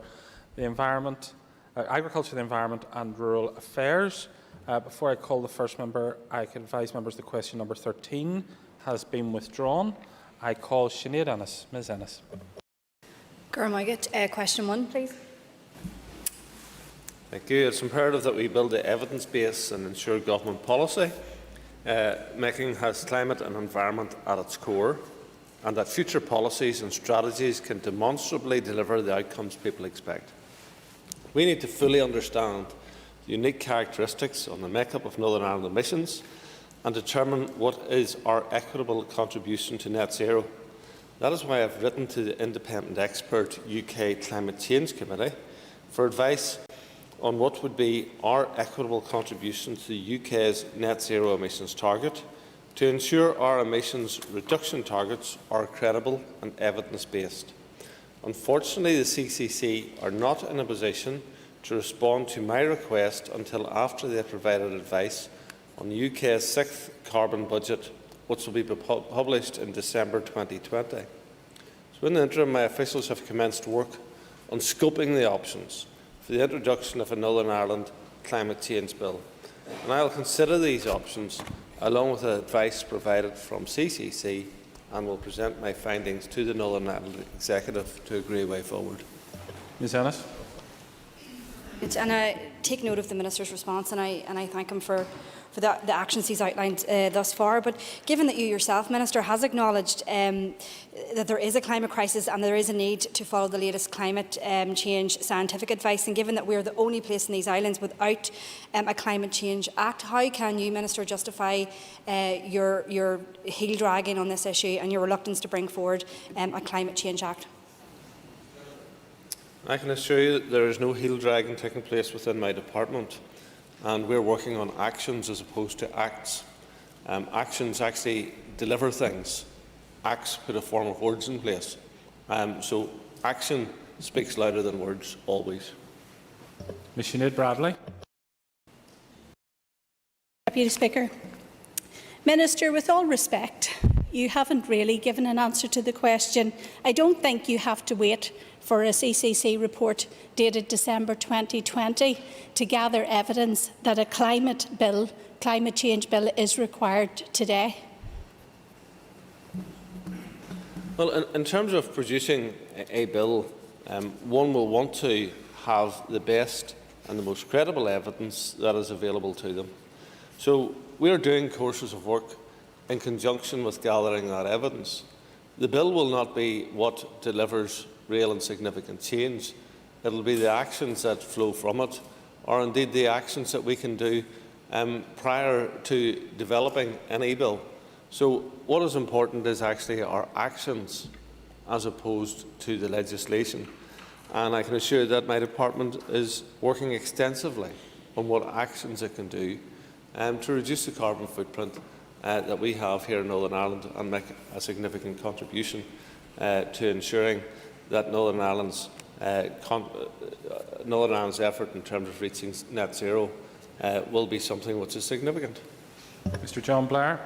the Environment, Agriculture, the Environment and Rural Affairs. Before I call the first member, I can advise members that question number 13 has been withdrawn. I call Sinead Ennis. Ms Ennis. Question 1, please. Thank you. It's imperative that we build the evidence base and ensure government policy making has climate and environment at its core, and that future policies and strategies can demonstrably deliver the outcomes people expect. We need to fully understand the unique characteristics on the makeup of Northern Ireland emissions and determine what is our equitable contribution to net zero. That is why I have written to the independent expert UK Climate Change Committee for advice on what would be our equitable contribution to the UK's net zero emissions target to ensure our emissions reduction targets are credible and evidence-based. Unfortunately, the CCC are not in a position to respond to my request until after they have provided advice on the UK's 6th carbon budget, which will be published in December 2020. So in the interim, my officials have commenced work on scoping the options for the introduction of a Northern Ireland climate change bill, and I will consider these options along with the advice provided from CCC and will present my findings to the Northern Ireland Executive to agree a way forward. Ms Ennis. And I take note of the Minister's response, and I thank him for the actions he's outlined thus far. But given that you yourself, Minister, has acknowledged that there is a climate crisis and there is a need to follow the latest climate change scientific advice, and given that we are the only place in these islands without a Climate Change Act, how can you, Minister, justify your heel dragging on this issue and your reluctance to bring forward a Climate Change Act? I can assure you that there is no heel dragging taking place within my department, and we're working on actions as opposed to acts. Actions actually deliver things. Acts put a form of words in place. So action speaks louder than words, always. Ms Sinead Bradley. Deputy Speaker. Minister, with all respect, you haven't really given an answer to the question. I don't think you have to wait for a CCC report dated December 2020 to gather evidence that a climate change bill is required today. Well, in terms of producing a bill, one will want to have the best and the most credible evidence that is available to them. So we are doing courses of work in conjunction with gathering that evidence. The bill will not be what delivers real and significant change. It will be the actions that flow from it, or indeed the actions that we can do prior to developing any bill. So what is important is actually our actions as opposed to the legislation. And I can assure you that my department is working extensively on what actions it can do to reduce the carbon footprint that we have here in Northern Ireland and make a significant contribution to ensuring that Northern Ireland's effort in terms of reaching net zero will be something which is significant. Mr John Blair.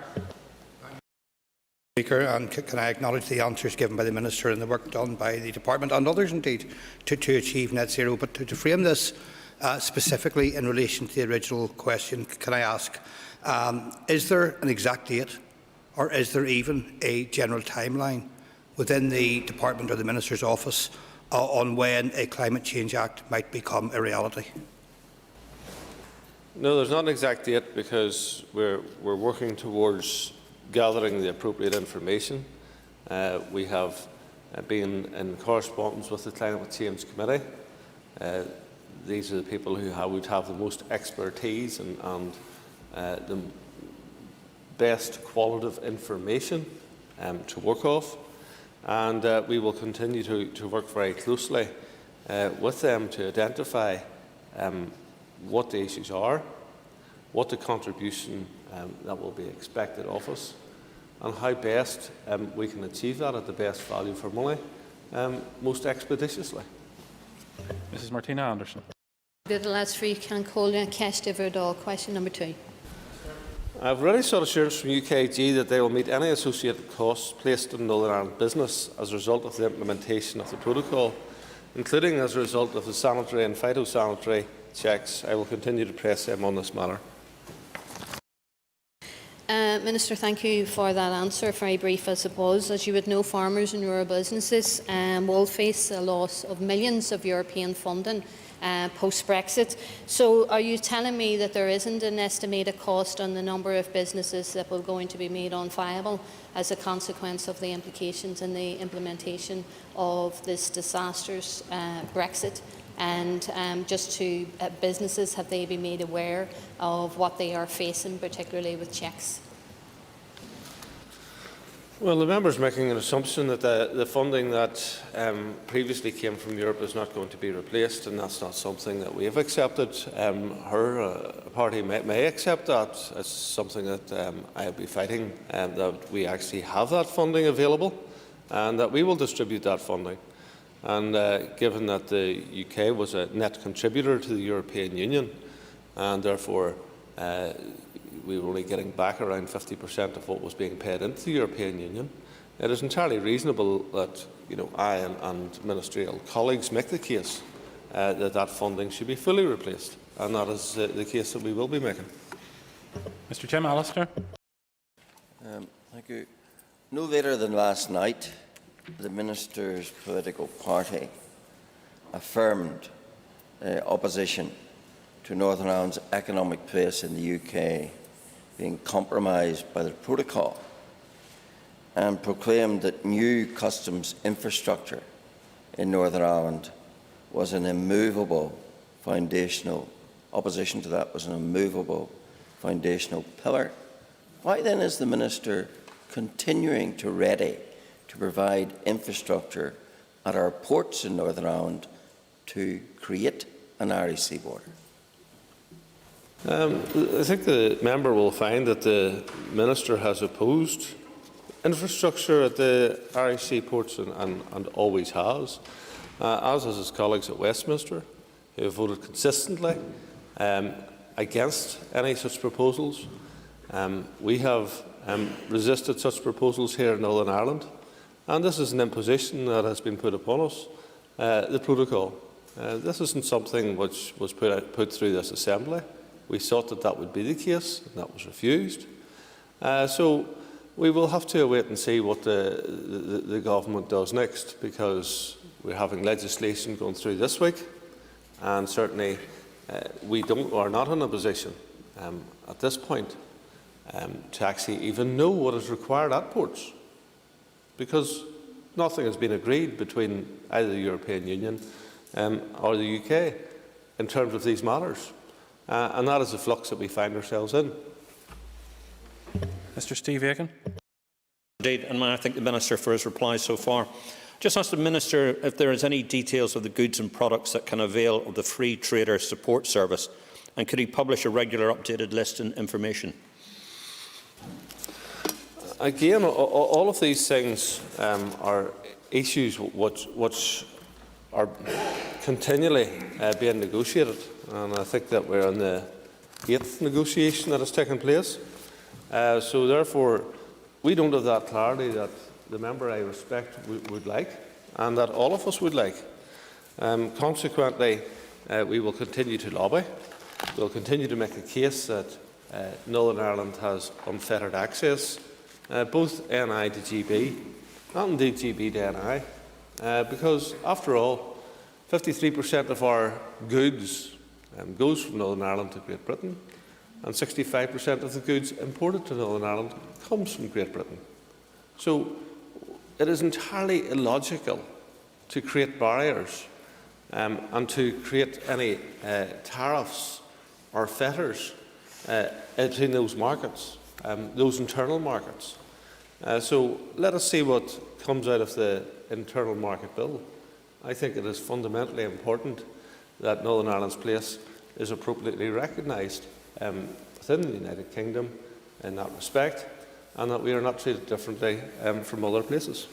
Speaker, and can I acknowledge the answers given by the Minister and the work done by the Department and others indeed to achieve net zero. But to frame this specifically in relation to the original question, can I ask, is there an exact date or is there even a general timeline within the Department or the Minister's office on when a Climate Change Act might become a reality? No, there's not an exact date because we're working towards gathering the appropriate information. We have been in correspondence with the Climate Change Committee. These are the people who would have the most expertise and the best qualitative information to work off. And we will continue to work very closely with them to identify what the issues are, what the contribution that will be expected of us, and how best we can achieve that at the best value for money, most expeditiously. Mrs Martina Anderson. The last three can call question number 2. I have already sought assurance from UKG that they will meet any associated costs placed on Northern Ireland business as a result of the implementation of the protocol, including as a result of the sanitary and phytosanitary checks. I will continue to press them on this matter. Minister, thank you for that answer, very brief as it was. As you would know, farmers and rural businesses will face a loss of millions of European funding post-Brexit. So are you telling me that there isn't an estimated cost on the number of businesses that will going to be made unviable as a consequence of the implications and the implementation of this disastrous Brexit? And just to businesses, have they been made aware of what they are facing, particularly with checks? Well, the member is making an assumption that the funding that previously came from Europe is not going to be replaced, and that's not something that we have accepted. Her party may accept that. It's something that I'll be fighting, that we actually have that funding available and that we will distribute that funding. And given that the UK was a net contributor to the European Union, and therefore we were only getting back around 50% of what was being paid into the European Union, it is entirely reasonable that I and ministerial colleagues make the case that that funding should be fully replaced, and that is the case that we will be making. Mr. Tim Allister. Thank you. No later than last night, the Minister's political party affirmed opposition to Northern Ireland's economic place in the UK being compromised by the protocol, and proclaimed that new customs infrastructure in Northern Ireland was an immovable foundational, opposition to that was an immovable foundational pillar. Why then is the Minister continuing to ready to provide infrastructure at our ports in Northern Ireland to create an Irish sea border? I think the member will find that the Minister has opposed infrastructure at the Irish seaports and always has, as has his colleagues at Westminster, who have voted consistently against any such proposals. We have resisted such proposals here in Northern Ireland, and this is an imposition that has been put upon us, the protocol. This isn't something which was put through this Assembly. We thought that that would be the case, and that was refused. So we will have to wait and see what the government does next, because we're having legislation going through this week, and certainly we are not in a position at this point to actually even know what is required at ports, because nothing has been agreed between either the European Union or the UK in terms of these matters. And that is the flux that we find ourselves in. Mr. Steve Aiken. Indeed, and I thank the Minister for his reply so far. Just ask the Minister if there is any details of the goods and products that can avail of the Free Trader Support Service, and could he publish a regular updated list and information? Again, all of these things are issues which are continually being negotiated, and I think that we're in the 8th negotiation that has taken place. So therefore, we don't have that clarity that the member I respect would like, and that all of us would like. Consequently, we will continue to lobby. We will continue to make a case that Northern Ireland has unfettered access, both NI to GB and indeed GB to NI, because after all, 53% of our goods goes from Northern Ireland to Great Britain, and 65% of the goods imported to Northern Ireland comes from Great Britain. So it is entirely illogical to create barriers and to create any tariffs or fetters between those markets, those internal markets. So let us see what comes out of the internal market bill. I think it is fundamentally important that Northern Ireland's place is appropriately recognised within the United Kingdom in that respect, and that we are not treated differently from other places.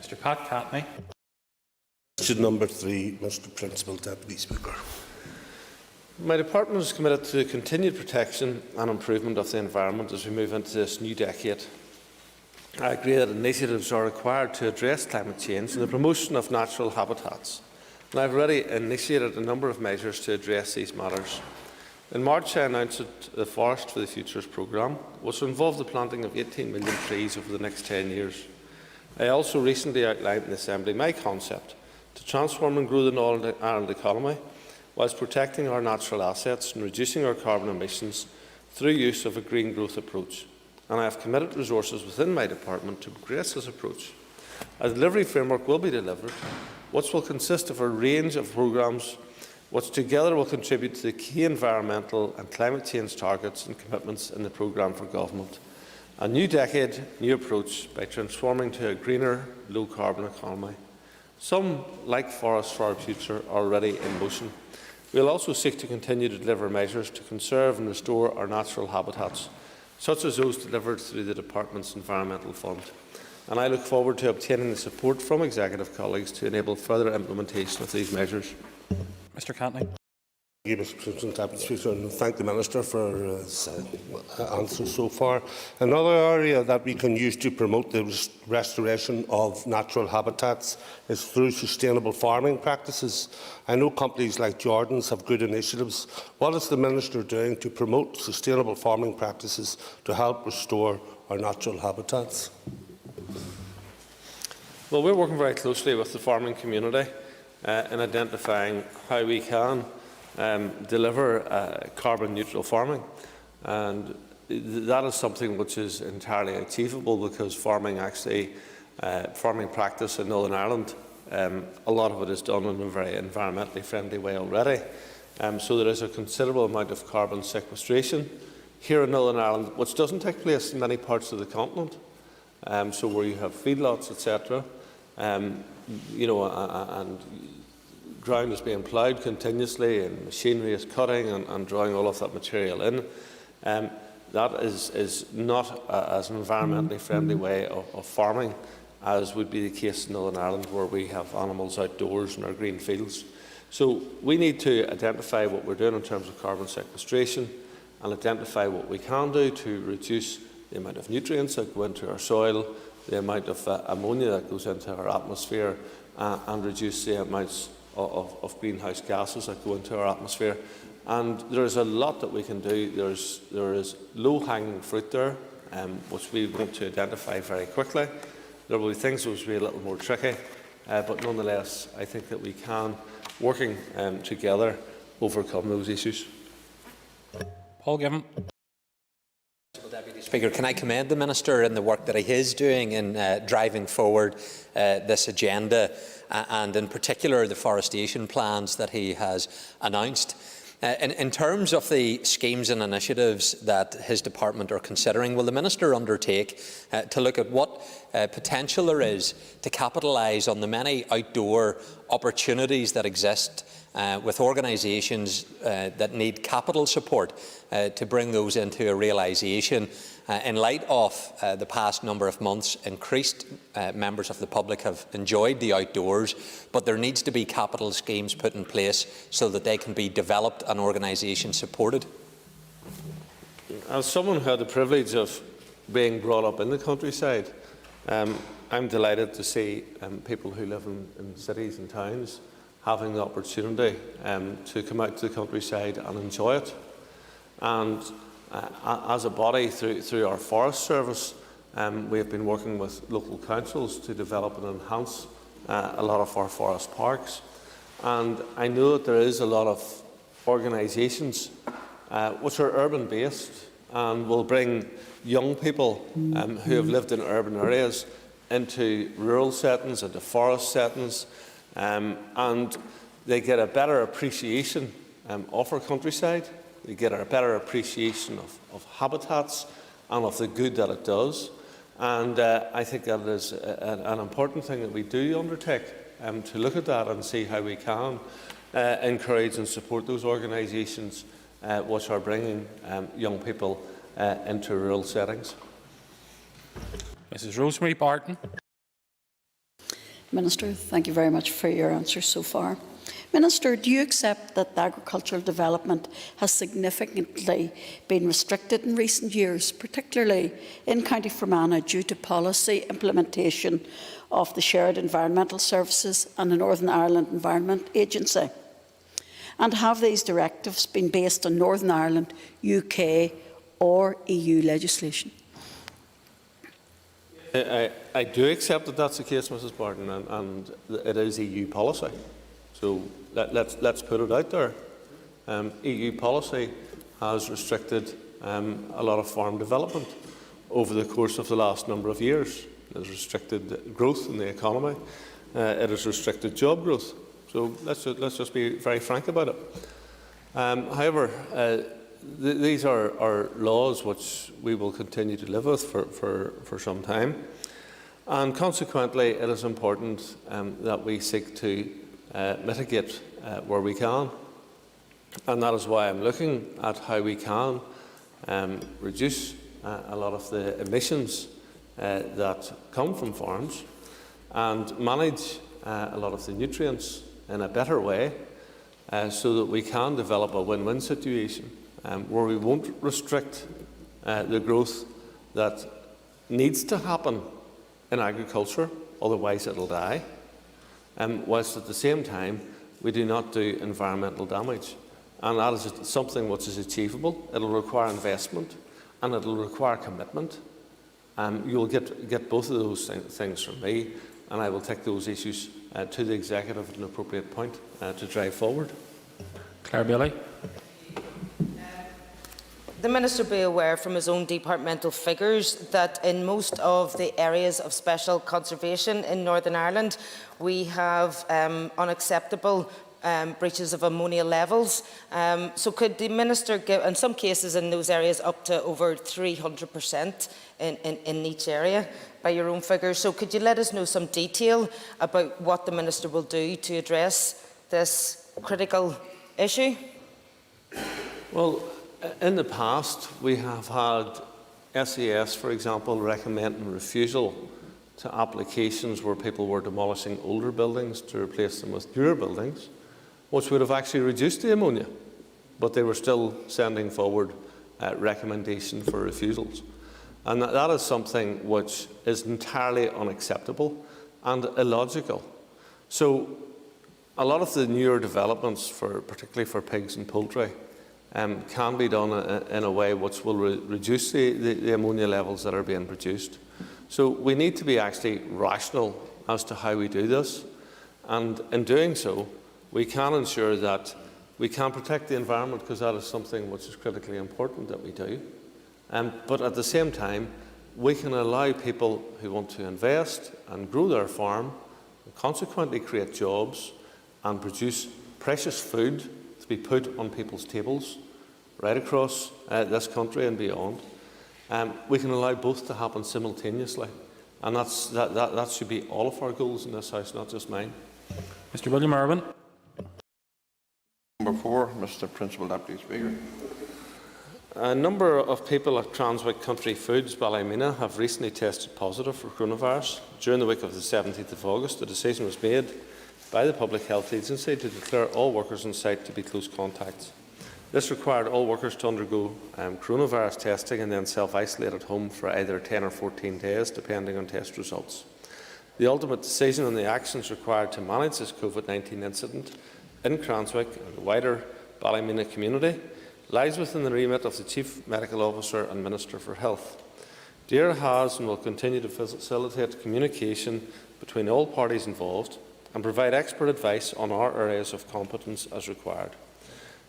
Mr. Pat Catney. Question number 3, Mr. Principal Deputy Speaker. My department is committed to the continued protection and improvement of the environment as we move into this new decade. I agree that initiatives are required to address climate change and the promotion of natural habitats. And I have already initiated a number of measures to address these matters. In March, I announced the Forest for the Futures programme, which will involve the planting of 18 million trees over the next 10 years. I also recently outlined in the Assembly my concept to transform and grow the Northern Ireland economy whilst protecting our natural assets and reducing our carbon emissions through use of a green growth approach. And I have committed resources within my department to progress this approach. A delivery framework will be delivered, which will consist of a range of programmes which together will contribute to the key environmental and climate change targets and commitments in the programme for government. A new decade, new approach by transforming to a greener, low-carbon economy. Some, like Forests for Our Future, are already in motion. We will also seek to continue to deliver measures to conserve and restore our natural habitats, such as those delivered through the Department's Environmental Fund. And I look forward to obtaining the support from executive colleagues to enable further implementation of these measures. Mr. Cantling. Thank you, Mr. President, Deputy Speaker, and thank the Minister for his answers so far. Another area that we can use to promote the restoration of natural habitats is through sustainable farming practices. I know companies like Jordan's have good initiatives. What is the Minister doing to promote sustainable farming practices to help restore our natural habitats? Well, we're working very closely with the farming community in identifying how we can deliver carbon-neutral farming, and that is something which is entirely achievable because farming practice in Northern Ireland, a lot of it is done in a very environmentally friendly way already. So there is a considerable amount of carbon sequestration here in Northern Ireland, which doesn't take place in many parts of the continent. So where you have feedlots, etc., and ground is being ploughed continuously and machinery is cutting and drawing all of that material in. That is not as an environmentally friendly way of farming as would be the case in Northern Ireland, where we have animals outdoors in our green fields. So we need to identify what we're doing in terms of carbon sequestration and identify what we can do to reduce the amount of nutrients that go into our soil, the amount of ammonia that goes into our atmosphere, and reduce the amounts of greenhouse gases that go into our atmosphere. And there is a lot that we can do. There is low-hanging fruit there, which we want to identify very quickly. There will be things which will be a little more tricky, but nonetheless, I think that we can, working together, overcome those issues. Paul Given. Deputy Speaker, can I commend the Minister in the work that he is doing in driving forward this agenda, and in particular the forestation plans that he has announced. In terms of the schemes and initiatives that his department are considering, will the Minister undertake to look at what potential there is to capitalise on the many outdoor opportunities that exist with organisations that need capital support to bring those into a realisation? In light of the past number of months, increased members of the public have enjoyed the outdoors, but there needs to be capital schemes put in place so that they can be developed and organisations supported. As someone who had the privilege of being brought up in the countryside, I'm delighted to see people who live in cities and towns having the opportunity to come out to the countryside and enjoy it. And as a body, through our Forest Service, we have been working with local councils to develop and enhance a lot of our forest parks. And I know that there is a lot of organisations which are urban-based and will bring young people who have lived in urban areas into rural settings, into forest settings, and they get a better appreciation of our countryside. They get a better appreciation of habitats and of the good that it does. And I think that is an important thing that we do undertake, to look at that and see how we can encourage and support those organisations which are bringing young people into rural settings. Mrs. Rosemary Barton. Minister, thank you very much for your answers so far. Minister, do you accept that agricultural development has significantly been restricted in recent years, particularly in County Fermanagh due to policy implementation of the Shared Environmental Services and the Northern Ireland Environment Agency? And have these directives been based on Northern Ireland, UK or EU legislation? I do accept that that's the case, Mrs Barton, and it is EU policy. So let's put it out there. EU policy has restricted a lot of farm development over the course of the last number of years. It has restricted growth in the economy. It has restricted job growth. So let's just be very frank about it. However, these are laws which we will continue to live with for some time. And consequently, it is important that we seek to mitigate where we can. And that is why I'm looking at how we can reduce a lot of the emissions that come from farms and manage a lot of the nutrients in a better way so that we can develop a win-win situation where we won't restrict the growth that needs to happen in agriculture, otherwise it'll die, whilst at the same time we do not do environmental damage. And that is something which is achievable. It'll require investment and it'll require commitment. You'll get both of those things from me, and I will take those issues to the Executive at an appropriate point to drive forward. Claire Bailey. The Minister be aware from his own departmental figures that in most of the areas of special conservation in Northern Ireland we have unacceptable breaches of ammonia levels. So could the Minister give, in some cases in those areas, up to over 300% in each area by your own figures. So could you let us know some detail about what the Minister will do to address this critical issue? Well, in the past, we have had SAS, for example, recommending refusal to applications where people were demolishing older buildings to replace them with newer buildings, which would have actually reduced the ammonia, but they were still sending forward recommendation for refusals. And that is something which is entirely unacceptable and illogical. So a lot of the newer developments, particularly for pigs and poultry, can be done in a way which will reduce the ammonia levels that are being produced. So we need to be actually rational as to how we do this, and in doing so we can ensure that we can protect the environment, because that is something which is critically important that we do. But at the same time, we can allow people who want to invest and grow their farm, and consequently create jobs and produce precious food to be put on people's tables right across this country and beyond. We can allow both to happen simultaneously, and that should be all of our goals in this House, not just mine. Mr. William Irwin. Number 4, Mr. Principal Deputy Speaker. A number of people at Transwick Country Foods, Ballymena, have recently tested positive for coronavirus. During the week of the 17th of August, the decision was made by the Public Health Agency to declare all workers on site to be close contacts. This required all workers to undergo coronavirus testing and then self-isolate at home for either 10 or 14 days, depending on test results. The ultimate decision on the actions required to manage this COVID-19 incident in Cranswick and the wider Ballymena community lies within the remit of the Chief Medical Officer and Minister for Health. DAERA has and will continue to facilitate communication between all parties involved and provide expert advice on our areas of competence as required.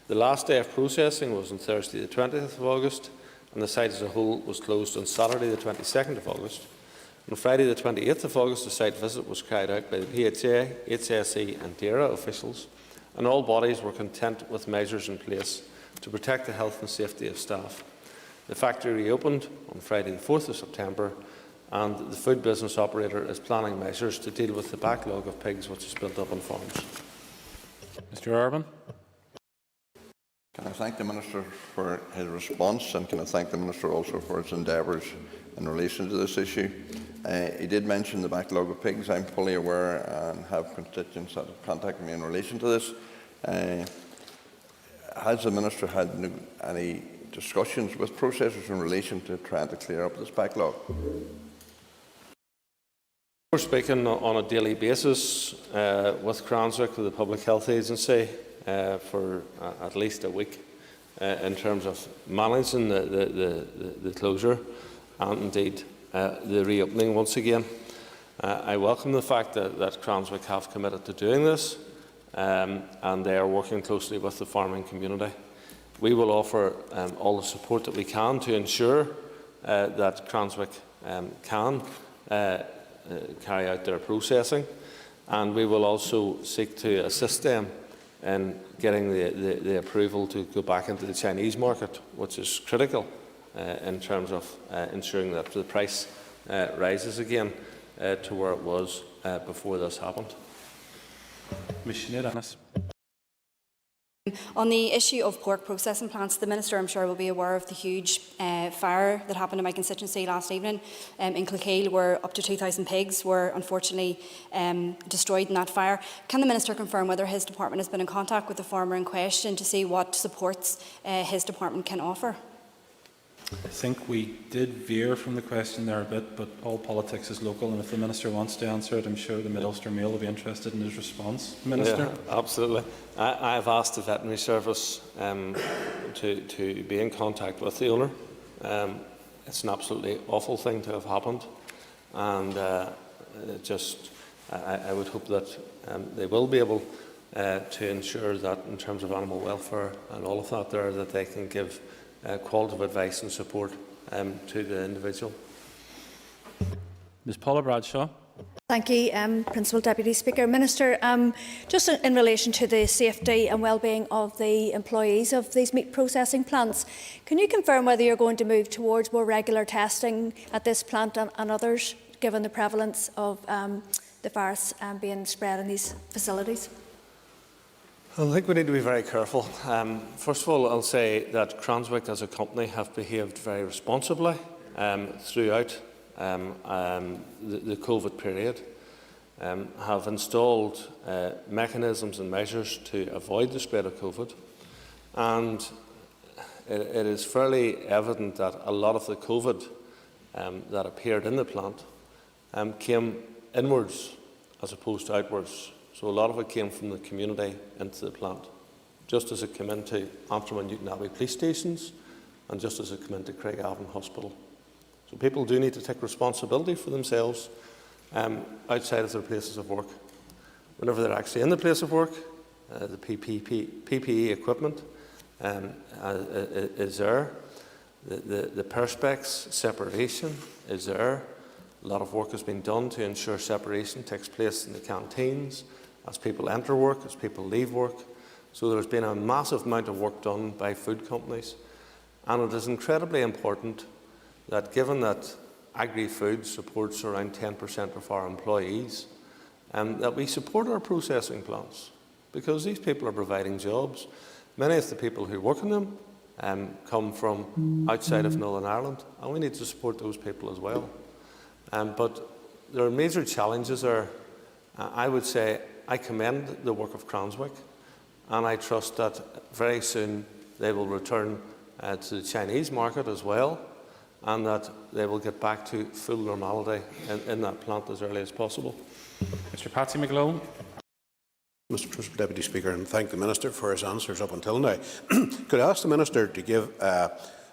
The last day of processing was on Thursday the 20th of August, and the site as a whole was closed on Saturday the 22nd of August. On Friday the 28th of August, a site visit was carried out by the PHA, HSE and DAERA officials, and all bodies were content with measures in place to protect the health and safety of staff. The factory reopened on Friday the 4th of September, and the food business operator is planning measures to deal with the backlog of pigs which is built up on farms. Mr. Irwin. Can I thank the Minister for his response, and can I thank the Minister also for his endeavours in relation to this issue? He did mention the backlog of pigs. I'm fully aware and have constituents that have contacted me in relation to this. Has the Minister had any discussions with processors in relation to trying to clear up this backlog? We're speaking on a daily basis with Cranswick, with the Public Health Agency, for at least a week in terms of managing the closure and indeed the reopening once again. I welcome the fact that Cranswick have committed to doing this and they are working closely with the farming community. We will offer all the support that we can to ensure that Cranswick can carry out their processing, and we will also seek to assist them in getting the approval to go back into the Chinese market, which is critical in terms of ensuring that the price rises again to where it was before this happened. On the issue of pork processing plants, the Minister, I'm sure, will be aware of the huge fire that happened in my constituency last evening in Clocheel, where up to 2,000 pigs were unfortunately destroyed in that fire. Can the Minister confirm whether his department has been in contact with the farmer in question to see what supports his department can offer? I think we did veer from the question there a bit, but all politics is local, and if the Minister wants to answer it, I'm sure the Mid-Ulster Mail will be interested in his response. Minister? Yeah, absolutely. I have asked the Veterinary Service to be in contact with the owner. It's an absolutely awful thing to have happened, and I would hope that they will be able to ensure that in terms of animal welfare and all of that there, that they can give qualitative advice and support to the individual. Ms Paula Bradshaw. Thank you, Principal Deputy Speaker. Minister, just in relation to the safety and well-being of the employees of these meat processing plants, can you confirm whether you're going to move towards more regular testing at this plant and others, given the prevalence of the virus being spread in these facilities? I think we need to be very careful. First of all, I'll say that Cranswick as a company have behaved very responsibly throughout the COVID period, have installed mechanisms and measures to avoid the spread of COVID, and it is fairly evident that a lot of the COVID that appeared in the plant came inwards as opposed to outwards. So a lot of it came from the community into the plant, just as it came into Antrim and Newton Abbey police stations, and just as it came into Craigavon Hospital. So people do need to take responsibility for themselves outside of their places of work. Whenever they're actually in the place of work, the PPE equipment is there. The perspex separation is there. A lot of work has been done to ensure separation takes place in the canteens, as people enter work, as people leave work. So there's been a massive amount of work done by food companies. And it is incredibly important that, given that agri-food supports around 10% of our employees, that we support our processing plants, because these people are providing jobs. Many of the people who work in them come from outside of Northern Ireland, and we need to support those people as well. But there are major challenges there. I would say I commend the work of Cranswick, and I trust that very soon they will return to the Chinese market as well, and that they will get back to full normality in that plant as early as possible. Mr Patsy McGlone. Mr Principal Deputy Speaker, and thank the Minister for his answers up until now. Could I ask the Minister to give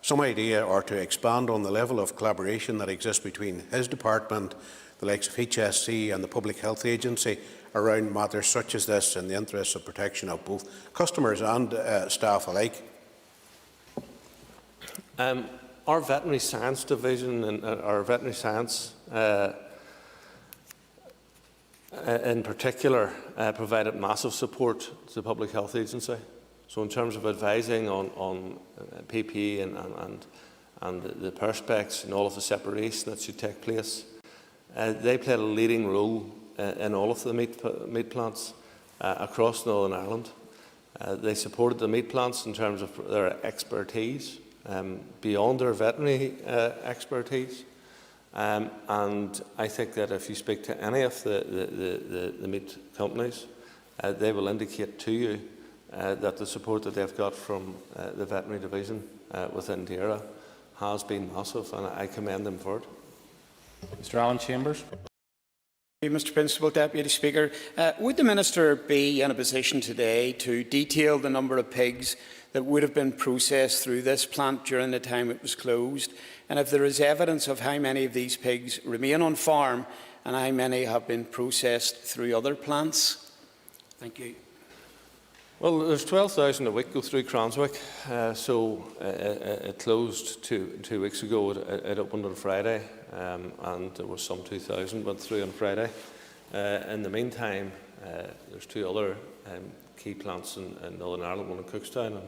some idea or to expand on the level of collaboration that exists between his department, the likes of HSC and the Public Health Agency around matters such as this in the interests of protection of both customers and staff alike? Our Veterinary Science Division and our Veterinary Science in particular provided massive support to the Public Health Agency. So in terms of advising on PPE and the perspex and all of the separation that should take place, they played a leading role in all of the meat plants across Northern Ireland. They supported the meat plants in terms of their expertise, beyond their veterinary expertise. And I think that if you speak to any of the meat companies, they will indicate to you that the support that they've got from the veterinary division within DAERA has been massive, and I commend them for it. Mr. Alan Chambers. Mr. Principal Deputy Speaker, would the Minister be in a position today to detail the number of pigs that would have been processed through this plant during the time it was closed, and if there is evidence of how many of these pigs remain on farm and how many have been processed through other plants? Thank you. Well, there's 12,000 a week go through Cranswick, so it closed two weeks ago. It opened on Friday, and there was some 2,000 went through on Friday. In the meantime, there's two other key plants in Northern Ireland, one in Cookstown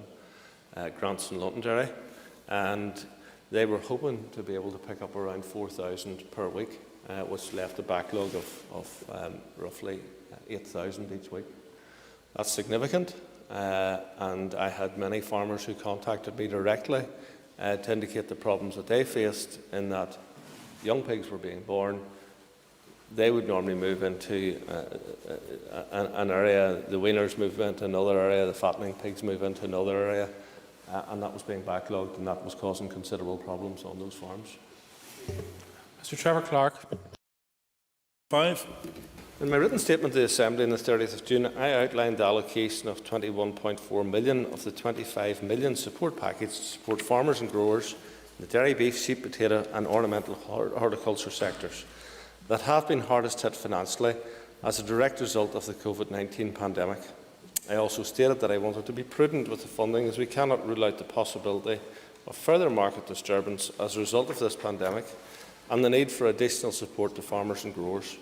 and Grants in Londonderry, and they were hoping to be able to pick up around 4,000 per week, which left a backlog of roughly 8,000 each week. That's significant, and I had many farmers who contacted me directly to indicate the problems that they faced, in that young pigs were being born. They would normally move into an area, the weaners move into another area, the fattening pigs move into another area, and that was being backlogged, and that was causing considerable problems on those farms. Mr. Trevor Clark. 5. In my written statement to the Assembly on the 30th of June, I outlined the allocation of 21.4 million of the 25 million support package to support farmers and growers in the dairy, beef, sheep, potato and ornamental horticulture sectors that have been hardest hit financially as a direct result of the COVID-19 pandemic. I also stated that I wanted to be prudent with the funding, as we cannot rule out the possibility of further market disturbance as a result of this pandemic and the need for additional support to farmers and growers.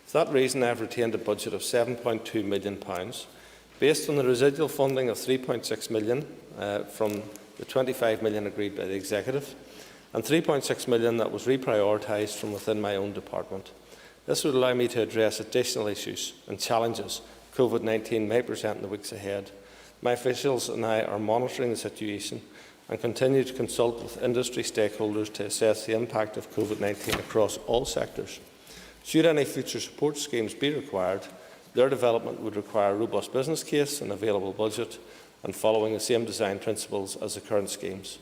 For that reason, I have retained a budget of £7.2 million, based on the residual funding of £3.6 million from the £25 million agreed by the Executive, and £3.6 million that was reprioritised from within my own department. This would allow me to address additional issues and challenges COVID-19 may present in the weeks ahead. My officials and I are monitoring the situation and continue to consult with industry stakeholders to assess the impact of COVID-19 across all sectors. Should any future support schemes be required, their development would require a robust business case and available budget, and following the same design principles as the current schemes.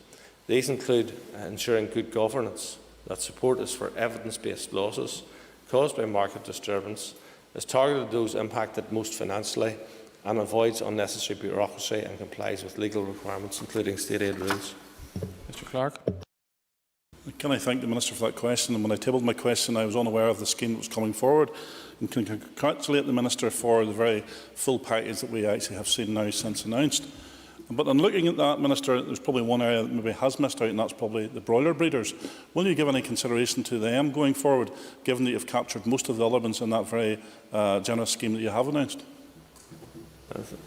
These include ensuring good governance, that support is for evidence-based losses caused by market disturbance, is targeted at those impacted most financially, and avoids unnecessary bureaucracy and complies with legal requirements, including state aid rules. Mr. Clark. Can I thank the Minister for that question? And when I tabled my question, I was unaware of the scheme that was coming forward, and can congratulate the Minister for the very full package that we actually have seen now since announced. But in looking at that, Minister, there's probably one area that maybe has missed out, and that's probably the broiler breeders. Will you give any consideration to them going forward, given that you've captured most of the other ones in that very generous scheme that you have announced?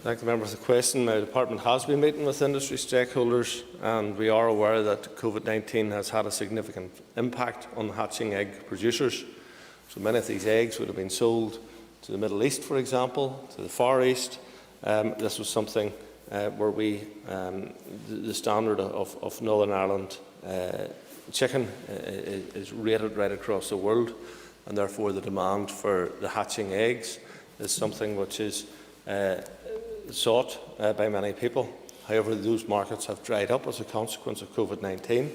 Thank the member for the question. My department has been meeting with industry stakeholders, and we are aware that COVID-19 has had a significant impact on hatching egg producers. So many of these eggs would have been sold to the Middle East, for example, to the Far East. This was something where the standard of Northern Ireland chicken is rated right across the world, and therefore the demand for the hatching eggs is something which is sought by many people. However, those markets have dried up as a consequence of COVID-19.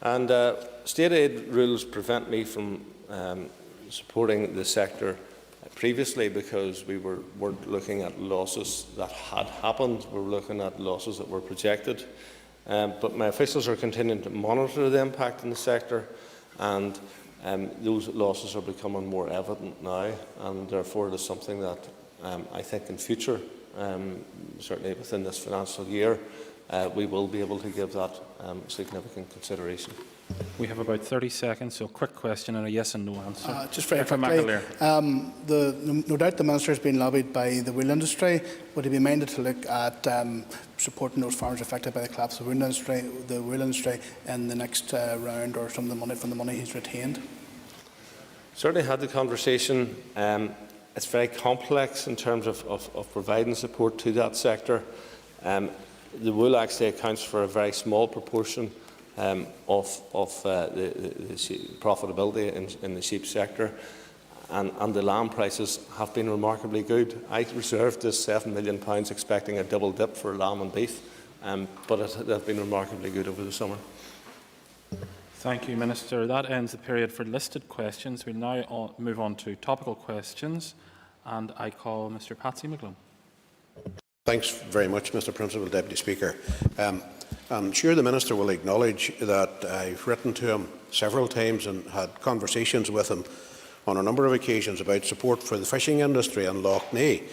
And state aid rules prevent me from supporting the sector previously, because we weren't looking at losses that had happened. We were looking at losses that were projected. But my officials are continuing to monitor the impact in the sector, and those losses are becoming more evident now, and therefore it is something that I think in future, certainly within this financial year, we will be able to give that significant consideration. We have about 30 seconds, so a quick question and a yes and no answer. Just very quickly, no doubt the Minister has been lobbied by the wool industry. Would he be minded to look at supporting those farmers affected by the collapse of the wool industry in the next round, or some of the money from the money he's retained? Certainly had the conversation. it's very complex in terms of providing support to that sector. The wool actually accounts for a very small proportion of the profitability in the sheep sector, and the lamb prices have been remarkably good. I reserved this £7 million expecting a double dip for lamb and beef, but they've been remarkably good over the summer. Thank you, Minister. That ends the period for listed questions. We'll now move on to topical questions, and I call Mr. Patsy McGlone. Thanks very much, Mr. Principal Deputy Speaker. I'm sure the Minister will acknowledge that I've written to him several times and had conversations with him on a number of occasions about support for the fishing industry in Lough Neagh.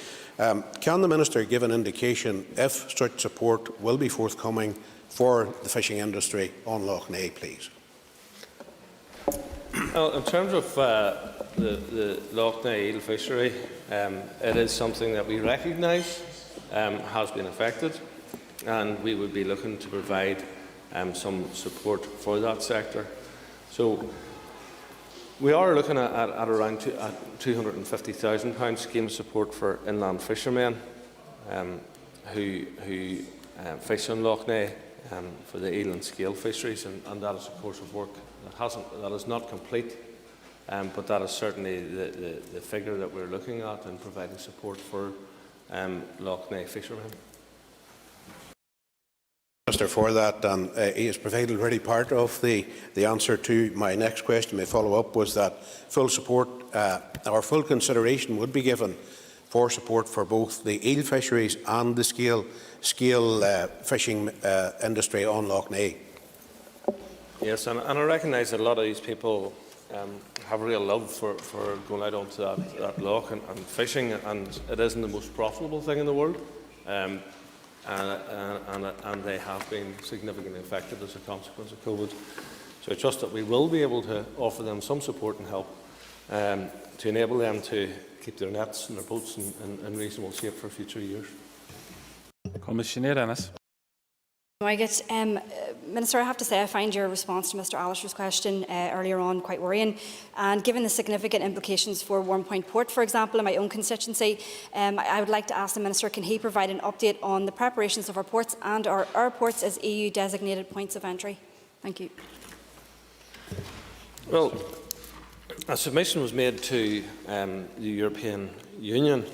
Can the Minister give an indication if such support will be forthcoming for the fishing industry on Lough Neagh, please? Well, in terms of the Lough Neagh eel fishery, it is something that we recognise has been affected, and we would be looking to provide some support for that sector. So we are looking at around £250,000 scheme support for inland fishermen who fish on Lough Neagh for the eel and scale fisheries, and that is a course of work that is not complete, but that is certainly the figure that we're looking at in providing support for Lough Neagh fishermen. Minister, for that, and he has provided already part of the answer to my next question. My follow-up was that full support or full consideration would be given for support for both the eel fisheries and the scale fishing industry on Lough Neagh. Yes, and I recognise that a lot of these people have a real love for going out onto that loch and fishing, and it isn't the most profitable thing in the world. And they have been significantly affected as a consequence of COVID. So I trust that we will be able to offer them some support and help to enable them to keep their nets and their boats in reasonable shape for future years. Commissioner Ennis. Minister, I have to say I find your response to Mr Allister's question earlier on quite worrying, and given the significant implications for Warmpoint Port, for example, in my own constituency, I would like to ask the Minister, can he provide an update on the preparations of our ports and our airports as EU designated points of entry? Thank you. Well, a submission was made to the European Union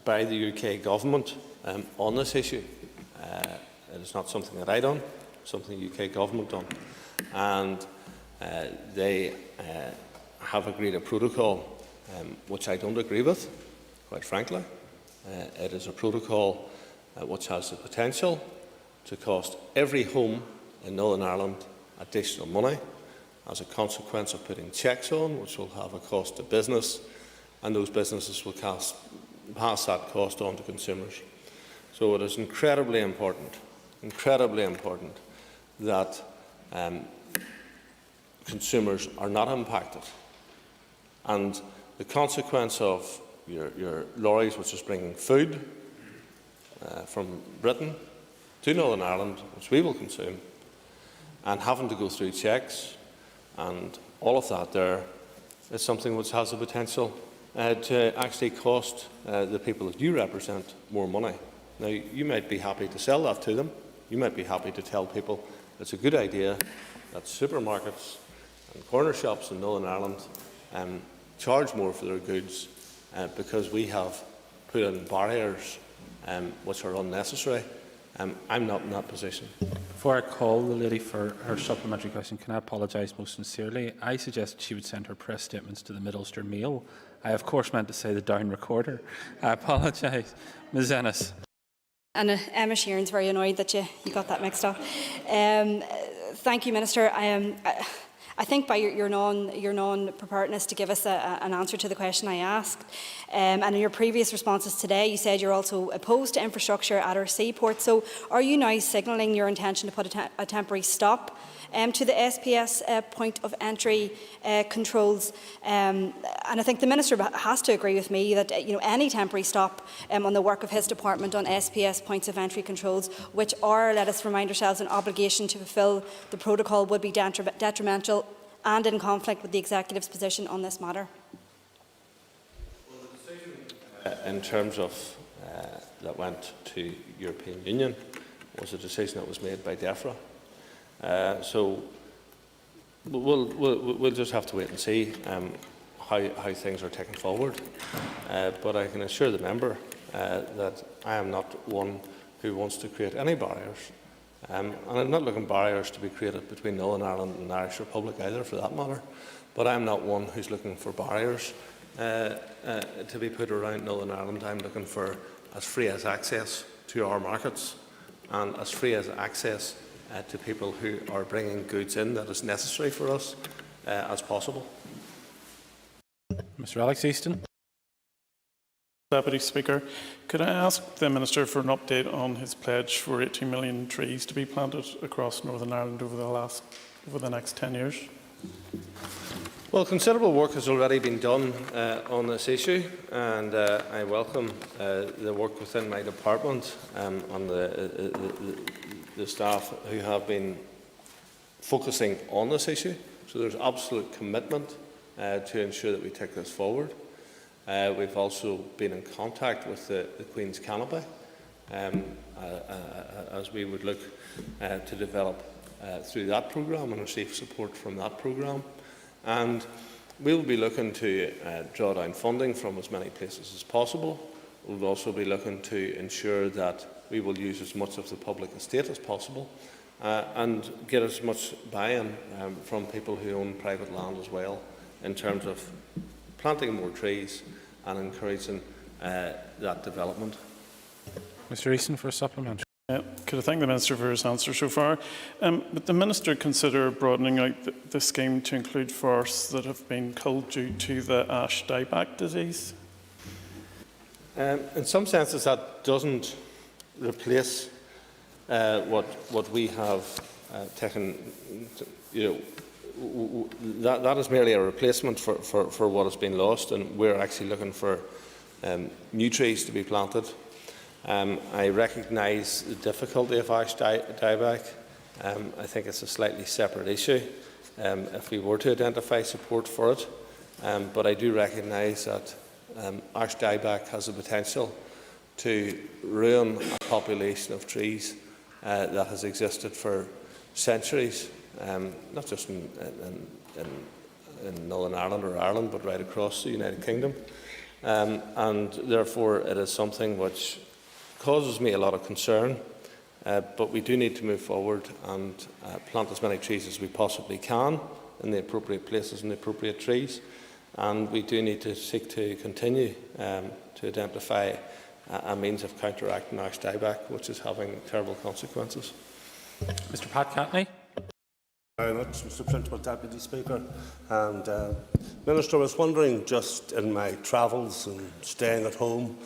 by the UK Government on this issue. It is not something that I done, something the UK Government done. And they have agreed a protocol which I don't agree with, quite frankly. It is a protocol which has the potential to cost every home in Northern Ireland additional money as a consequence of putting checks on, which will have a cost to business, and those businesses will pass that cost on to consumers. So it is incredibly important that consumers are not impacted. And the consequence of your lorries, which is bringing food from Britain to Northern Ireland, which we will consume, and having to go through checks and all of that there is something which has the potential to actually cost the people that you represent more money. Now, you might be happy to sell that to them. You might be happy to tell people it's a good idea that supermarkets and corner shops in Northern Ireland charge more for their goods because we have put in barriers which are unnecessary. I'm not in that position. Before I call the lady for her supplementary question, can I apologise most sincerely? I suggested she would send her press statements to the Middlester Mail. I, of course, meant to say the Down Recorder. I apologise. Ms Ennis. And Emma Sheeran's very annoyed that you got that mixed up. Thank you, Minister. I think by your non-preparedness to give us an answer to the question I asked, and in your previous responses today, you said you're also opposed to infrastructure at our seaport. So are you now signalling your intention to put a temporary stop to the SPS point of entry controls? And I think the Minister has to agree with me that any temporary stop on the work of his department on SPS points of entry controls, which are, let us remind ourselves, an obligation to fulfil the protocol, would be detrimental and in conflict with the Executive's position on this matter. Well, the in terms of that went to European Union was a decision that was made by DEFRA. So we'll just have to wait and see how things are taken forward. But I can assure the member that I am not one who wants to create any barriers. And I'm not looking barriers to be created between Northern Ireland and the Irish Republic either, for that matter. But I'm not one who's looking for barriers to be put around Northern Ireland. I'm looking for as free as access to our markets and as free as access to people who are bringing goods in that is necessary for us as possible. Mr. Alex Easton. Deputy Speaker, could I ask the Minister for an update on his pledge for 18 million trees to be planted across Northern Ireland over the next 10 years? Well, considerable work has already been done on this issue, and I welcome the work within my department and the staff who have been focusing on this issue. So there's absolute commitment to ensure that we take this forward. We've also been in contact with the Queen's Canopy as we would look to develop through that programme and receive support from that programme. And we'll be looking to draw down funding from as many places as possible. We'll also be looking to ensure that we will use as much of the public estate as possible and get as much buy-in from people who own private land as well, in terms of planting more trees and encouraging that development. Mr. Easton for a supplementary. Could I thank the Minister for his answer so far? But the Minister consider broadening out the scheme to include forests that have been culled due to the ash dieback disease? In some senses, that doesn't replace what we have taken. That is merely a replacement for what has been lost, and we're actually looking for new trees to be planted. I recognise the difficulty of ash dieback. I think it's a slightly separate issue if we were to identify support for it. But I do recognise that ash dieback has the potential to ruin a population of trees that has existed for centuries, not just in Northern Ireland or Ireland, but right across the United Kingdom. And therefore it is something which causes me a lot of concern, but we do need to move forward and plant as many trees as we possibly can in the appropriate places and the appropriate trees, and we do need to seek to continue to identify a means of counteracting ash dieback, which is having terrible consequences. Mr. Pat Catney. Very much, Mr. Principal Deputy Speaker. And Minister, I was wondering, just in my travels and staying at home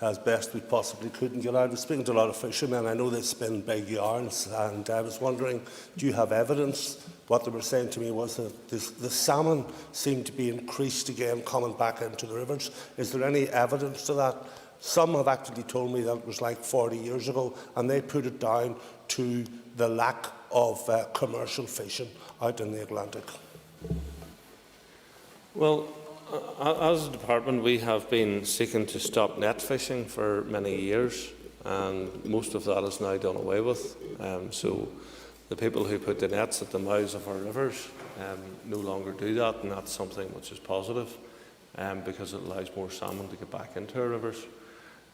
as best we possibly could and get out, I was speaking to a lot of fishermen. I know they spin big yarns, and I was wondering, do you have evidence? What they were saying to me was that the salmon seemed to be increased again, coming back into the rivers. Is there any evidence to that? Some have actually told me that it was like 40 years ago, and they put it down to the lack of commercial fishing out in the Atlantic. Well, as a department, we have been seeking to stop net fishing for many years, and most of that is now done away with. So the people who put the nets at the mouths of our rivers no longer do that, and that's something which is positive because it allows more salmon to get back into our rivers.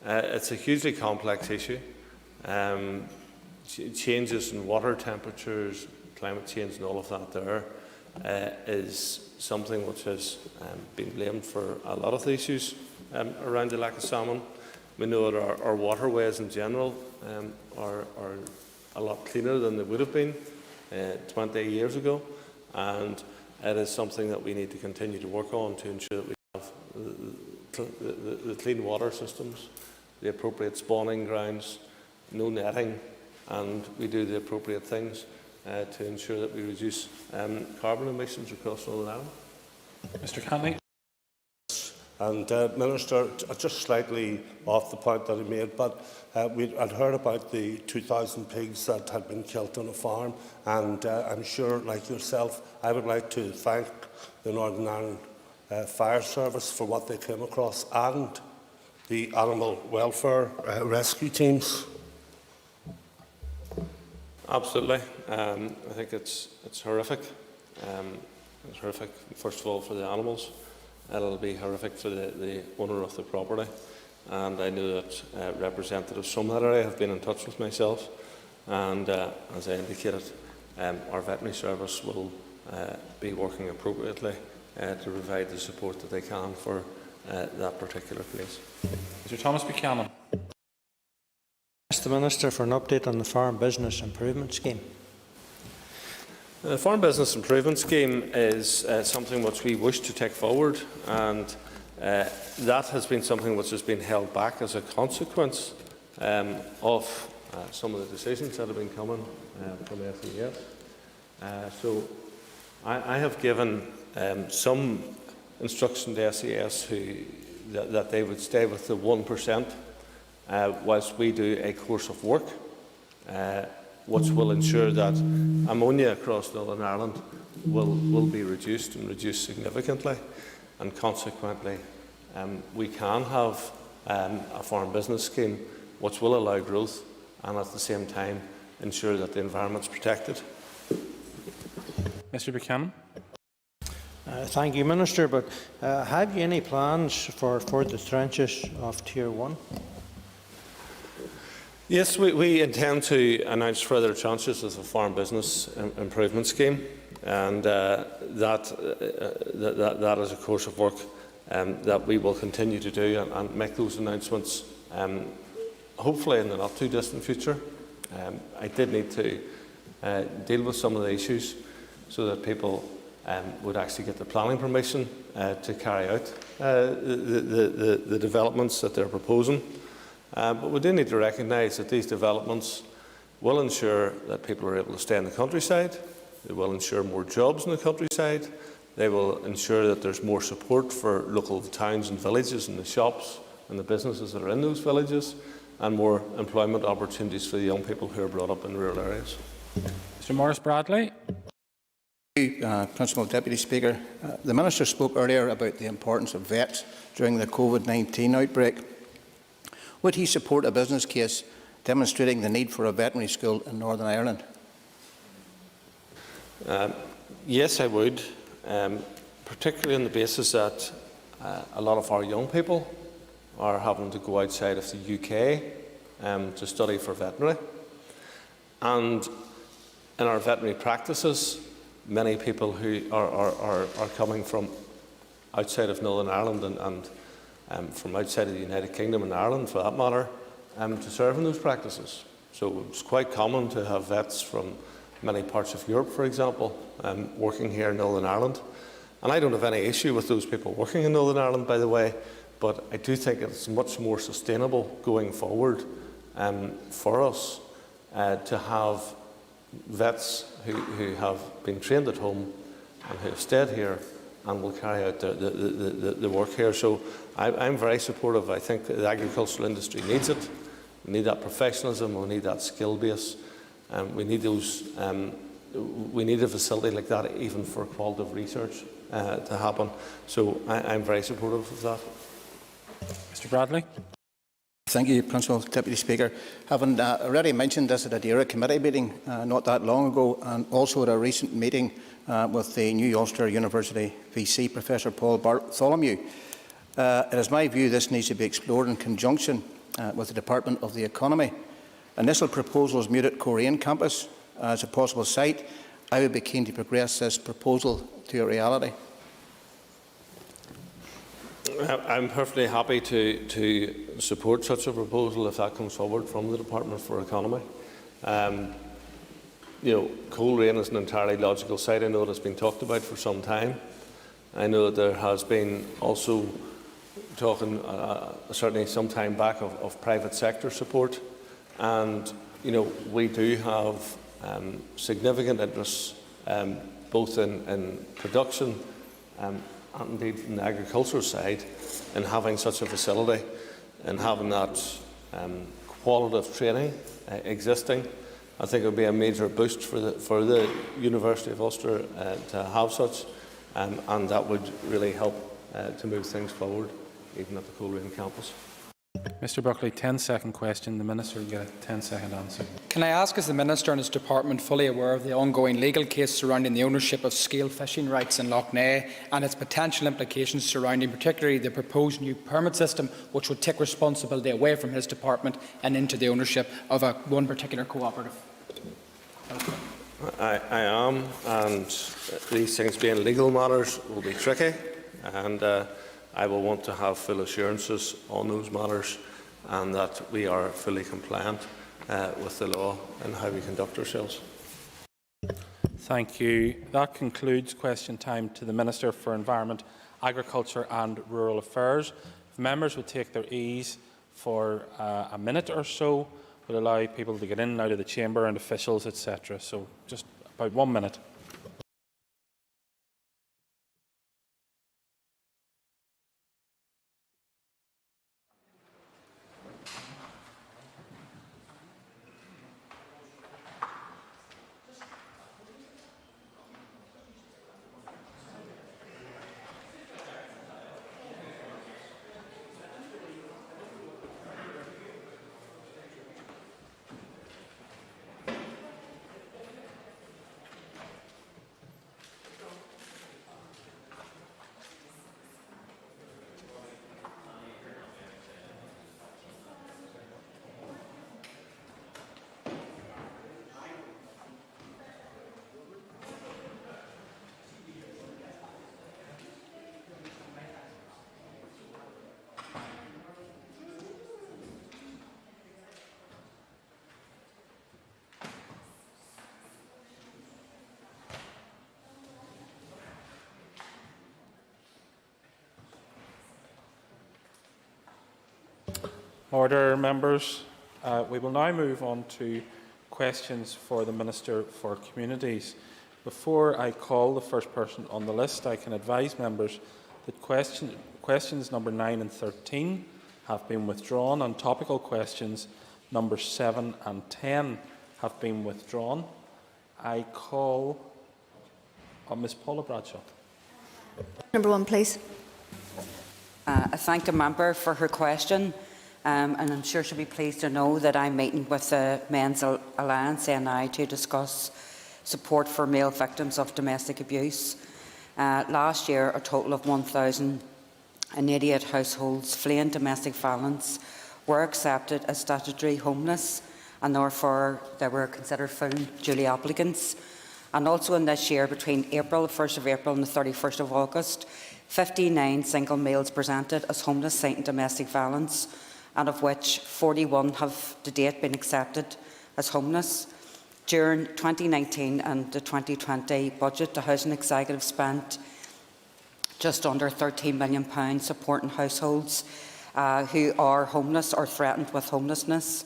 It's a hugely complex issue. Changes in water temperatures, climate change and all of that there is something which has been blamed for a lot of the issues around the lack of salmon. We know that our waterways in general are a lot cleaner than they would have been 20 years ago, and it is something that we need to continue to work on to ensure that we have the clean water systems, the appropriate spawning grounds, no netting, and we do the appropriate things to ensure that we reduce carbon emissions across Northern Ireland. Mr. Canley. And Minister, just slightly off the point that he made, but I'd heard about the 2,000 pigs that had been killed on a farm, and I'm sure, like yourself, I would like to thank the Northern Ireland Fire Service for what they came across, and the animal welfare rescue teams? Absolutely. I think it's horrific. It's horrific, first of all, for the animals. It'll be horrific for the owner of the property. And I know that representatives from that area have been in touch with myself. And as I indicated, our veterinary service will be working appropriately to provide the support that they can for that particular place. Mr. Thomas Buchanan. Ask the Minister for an update on the Farm Business Improvement Scheme. The Farm Business Improvement Scheme is something which we wish to take forward, and that has been something which has been held back as a consequence of some of the decisions that have been coming from SES. So I have given some instruction to SES that they would stay with the 1% whilst we do a course of work which will ensure that ammonia across Northern Ireland will be reduced and reduced significantly, and consequently we can have a farm business scheme which will allow growth and at the same time ensure that the environment is protected. Mr. Buchanan. Thank you, Minister, but have you any plans for the trenches of Tier 1? Yes, we intend to announce further tranches of the Farm Business Improvement Scheme, and that is a course of work that we will continue to do and make those announcements hopefully in the not too distant future. I did need to deal with some of the issues so that people would actually get the planning permission to carry out the developments that they're proposing. But we do need to recognise that these developments will ensure that people are able to stay in the countryside, they will ensure more jobs in the countryside, they will ensure that there's more support for local towns and villages and the shops and the businesses that are in those villages, and more employment opportunities for the young people who are brought up in rural areas. Mr. Morris Bradley. Principal Deputy Speaker, the Minister spoke earlier about the importance of vets during the COVID-19 outbreak. Would he support a business case demonstrating the need for a veterinary school in Northern Ireland? Yes, I would, particularly on the basis that a lot of our young people are having to go outside of the UK to study for veterinary. And in our veterinary practices, many people who are coming from outside of Northern Ireland and from outside of the United Kingdom and Ireland, for that matter, to serve in those practices. So it's quite common to have vets from many parts of Europe, for example, working here in Northern Ireland. And I don't have any issue with those people working in Northern Ireland, by the way, but I do think it's much more sustainable going forward for us to have vets who have been trained at home and who have stayed here and will carry out the work here. So I'm very supportive. I think the agricultural industry needs it. We need that professionalism, we need that skill base. We need those. We need a facility like that even for qualitative research to happen. So I'm very supportive of that. Mr. Bradley. Thank you, Principal Deputy Speaker. Having already mentioned this at a DAERA committee meeting not that long ago, and also at a recent meeting with the New Ulster University VC Professor Paul Bartholomew, it is my view this needs to be explored in conjunction with the Department of the Economy. Initial proposals made at Chuilín campus as a possible site. I would be keen to progress this proposal to a reality. I'm perfectly happy to support such a proposal if that comes forward from the Department for Economy. Chuilín is an entirely logical site. I know it has been talked about for some time. I know that there has been also talking, certainly some time back, of private sector support. And we do have significant interests both in production and indeed in the agricultural side in having such a facility and having that qualitative training existing. I think it would be a major boost for the University of Ulster to have such, and that would really help to move things forward even at the Chuilín campus. Mr Buckley, 10-second question. The Minister will get a 10-second answer. Can I ask, is the Minister and his department fully aware of the ongoing legal case surrounding the ownership of scale fishing rights in Lough Neagh and its potential implications surrounding particularly the proposed new permit system, which would take responsibility away from his department and into the ownership of one particular cooperative? I am, and these things being legal matters will be tricky, and I will want to have full assurances on those matters and that we are fully compliant with the law and how we conduct ourselves. Thank you. That concludes question time to the Minister for Environment, Agriculture and Rural Affairs. If members would take their ease for a minute or so, will allow people to get in and out of the chamber and officials, etc. So just about 1 minute. Order, members. We will now move on to questions for the Minister for Communities. Before I call the first person on the list, I can advise members that questions number 9 and 13 have been withdrawn, and topical questions number 7 and 10 have been withdrawn. I call on Ms Paula Bradshaw. Number 1, please. I thank the member for her question. And I'm sure she'll be pleased to know that I'm meeting with the Men's Alliance NI to discuss support for male victims of domestic abuse. Last year, a total of 1,088 households fleeing domestic violence were accepted as statutory homeless, and therefore they were considered full duty applicants. And also in this year, between the 1st of April and the 31st of August, 59 single males presented as homeless citing domestic violence, and of which 41 have to date been accepted as homeless. During 2019 and the 2020 budget, the Housing Executive spent just under £13 million supporting households who are homeless or threatened with homelessness.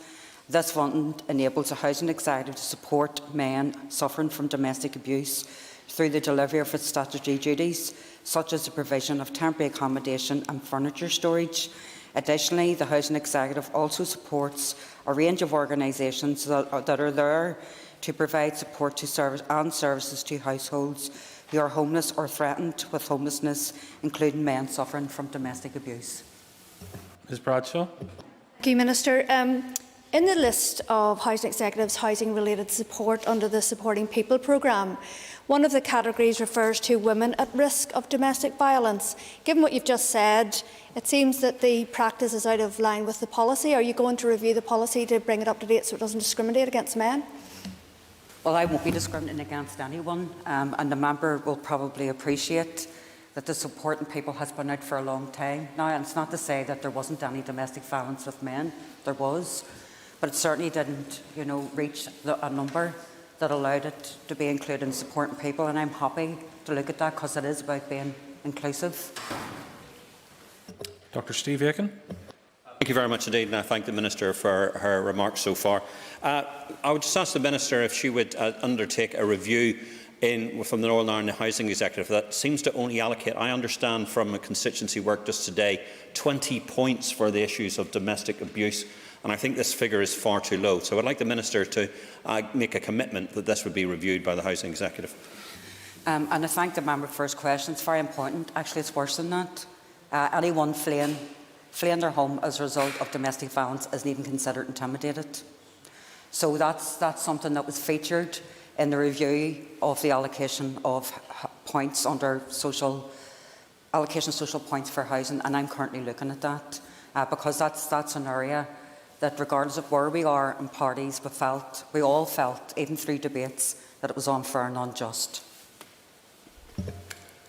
This fund enables the Housing Executive to support men suffering from domestic abuse through the delivery of its statutory duties, such as the provision of temporary accommodation and furniture storage. Additionally, the Housing Executive also supports a range of organisations that are there to provide support to services to households who are homeless or threatened with homelessness, including men suffering from domestic abuse. Ms Bradshaw. Thank you, Minister. In the list of Housing Executive's housing-related support under the Supporting People programme, one of the categories refers to women at risk of domestic violence. Given what you've just said, it seems that the practice is out of line with the policy. Are you going to review the policy to bring it up to date so it doesn't discriminate against men? Well, I won't be discriminating against anyone, and the member will probably appreciate that the Supporting People has been out for a long time now. And it's not to say that there wasn't any domestic violence with men. There was. But it certainly didn't, reach a number that allowed it to be included in Supporting People, and I'm happy to look at that because it is about being inclusive. Dr Steve Aiken. Thank you very much indeed, and I thank the Minister for her remarks so far. I would just ask the Minister if she would undertake a review from the Northern Ireland Housing Executive that seems to only allocate, I understand from a constituency work just today, 20 points for the issues of domestic abuse. And I think this figure is far too low. So I would like the Minister to make a commitment that this would be reviewed by the Housing Executive. And I thank the member for his question. It's very important. Actually, it's worse than that. Anyone fleeing fleeing their home as a result of domestic violence isn't even considered intimidated. So that's something that was featured in the review of the allocation of points under allocation of social points for housing, and I'm currently looking at that because that's an area that, regardless of where we are in parties, we all felt, even through debates, that it was unfair and unjust.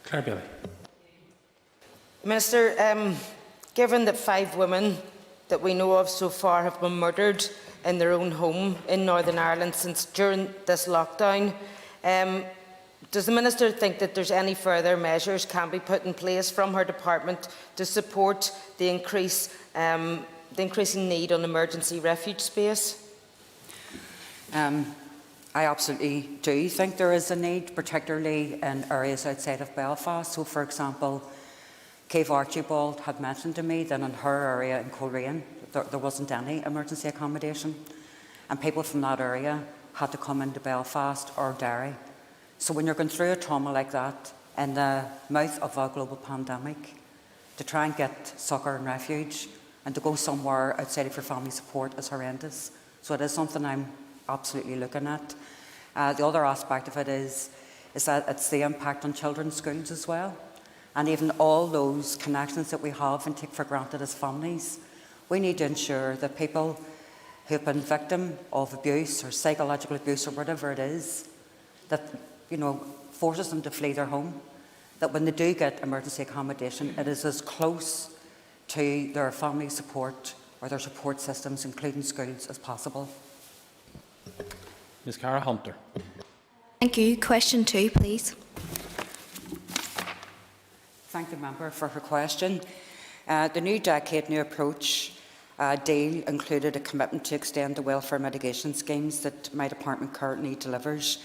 Claire Bailey. Minister, given that 5 women that we know of so far have been murdered in their own home in Northern Ireland since during this lockdown, does the Minister think that there's any further measures can be put in place from her department to support the increasing need on emergency refuge space? I absolutely do think there is a need, particularly in areas outside of Belfast. So, for example, Cave Archibald had mentioned to me that in her area in Chuilín there wasn't any emergency accommodation, and people from that area had to come into Belfast or Derry. So when you're going through a trauma like that in the mouth of a global pandemic, to try and get succour and refuge and to go somewhere outside of your family support is horrendous. So it is something I'm absolutely looking at. The other aspect of it is that it's the impact on children's schools as well. And even all those connections that we have and take for granted as families, we need to ensure that people who have been victim of abuse or psychological abuse or whatever it is, that forces them to flee their home, that when they do get emergency accommodation, it is as close to their family support or their support systems, including schools, as possible. Ms. Cara Hunter. Thank you. Question 2, please. Thank the member for her question. The new Decade New Approach deal included a commitment to extend the welfare mitigation schemes that my department currently delivers.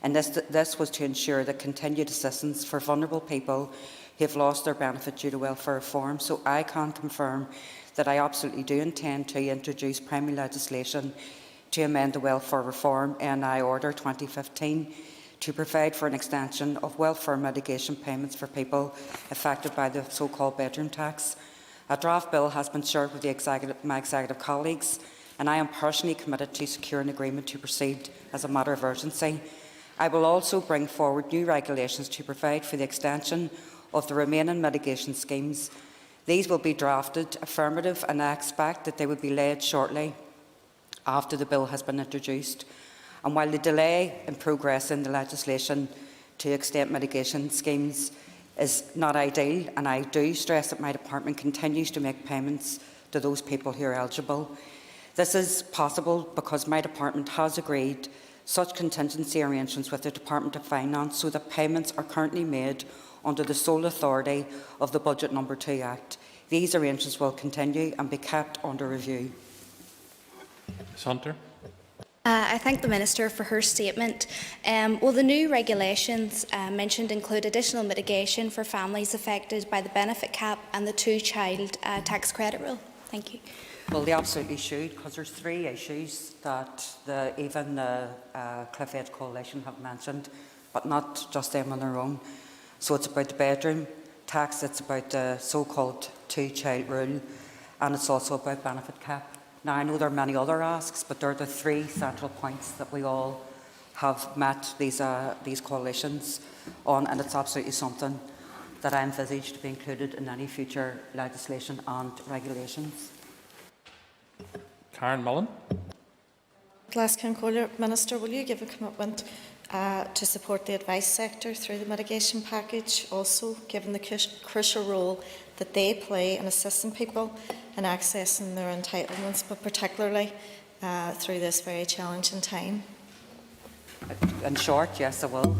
And this was to ensure that continued assistance for vulnerable people who have lost their benefit due to welfare reform. So I can confirm that I absolutely do intend to introduce primary legislation to amend the Welfare Reform NI Order 2015 to provide for an extension of welfare mitigation payments for people affected by the so-called bedroom tax. A draft bill has been shared with my executive colleagues, and I am personally committed to secure an agreement to proceed as a matter of urgency. I will also bring forward new regulations to provide for the extension of the remaining mitigation schemes. These will be drafted affirmative, and I expect that they will be laid shortly after the bill has been introduced. And while the delay in progress in the legislation to extend mitigation schemes is not ideal, and I do stress that my department continues to make payments to those people who are eligible, this is possible because my department has agreed such contingency arrangements with the Department of Finance so that payments are currently made under the sole authority of the Budget No. 2 Act. These arrangements will continue and be kept under review. Ms. Hunter. I thank the Minister for her statement. Will the new regulations mentioned include additional mitigation for families affected by the benefit cap and the 2-child tax credit rule? Thank you. Well, they absolutely should, because there's 3 issues that even the Cliff Edge Coalition have mentioned, but not just them on their own. So it's about the bedroom tax, it's about the so-called 2-child rule, and it's also about benefit cap. Now, I know there are many other asks, but they're the 3 central points that we all have met these coalitions on, and it's absolutely something that I envisage to be included in any future legislation and regulations. Karen Mullen. Minister, will you give a commitment to support the advice sector through the mitigation package, also given the crucial role that they play in assisting people in accessing their entitlements, but particularly through this very challenging time? In short, yes, I will.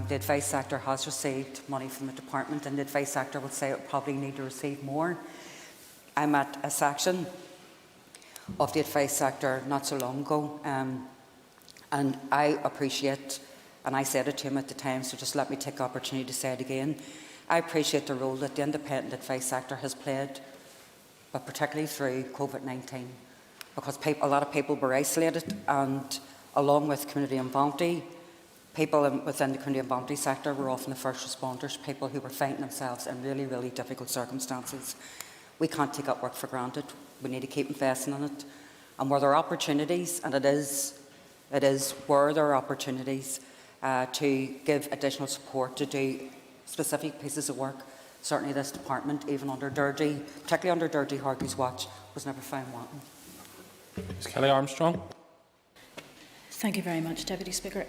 The advice sector has received money from the department, and the advice sector would say it would probably need to receive more. I'm at a section of the advice sector not so long ago, and I appreciate, and I said it to him at the time, so just let me take the opportunity to say it again, I appreciate the role that the independent advice sector has played, but particularly through COVID-19, because a lot of people were isolated, and along with community and voluntary, people within the community and voluntary sector were often the first responders, people who were finding themselves in really, really difficult circumstances. we can't take that work for granted. We need to keep investing in it. And where there are opportunities, and it is where there are opportunities to give additional support to do specific pieces of work, certainly this department, even under Dergy, particularly under Dergy Hargreaves' watch, was never found wanting. Ms Kelly Armstrong. Thank you very much, Deputy Speaker.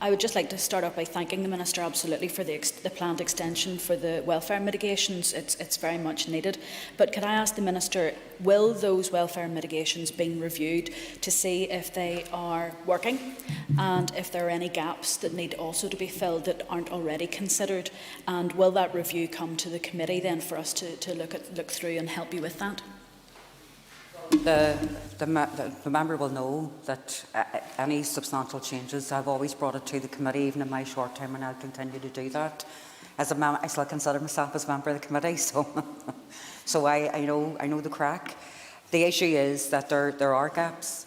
I would just like to start off by thanking the Minister absolutely for the planned extension for the welfare mitigations. It's very much needed. But could I ask the Minister, will those welfare mitigations be reviewed to see if they are working and if there are any gaps that need also to be filled that aren't already considered? And will that review come to the committee then for us to look through and help you with that? The member will know that any substantial changes, I've always brought it to the committee, even in my short term, and I'll continue to do that. As a member, I still consider myself as a member of the committee, so I know the crack. The issue is that there are gaps.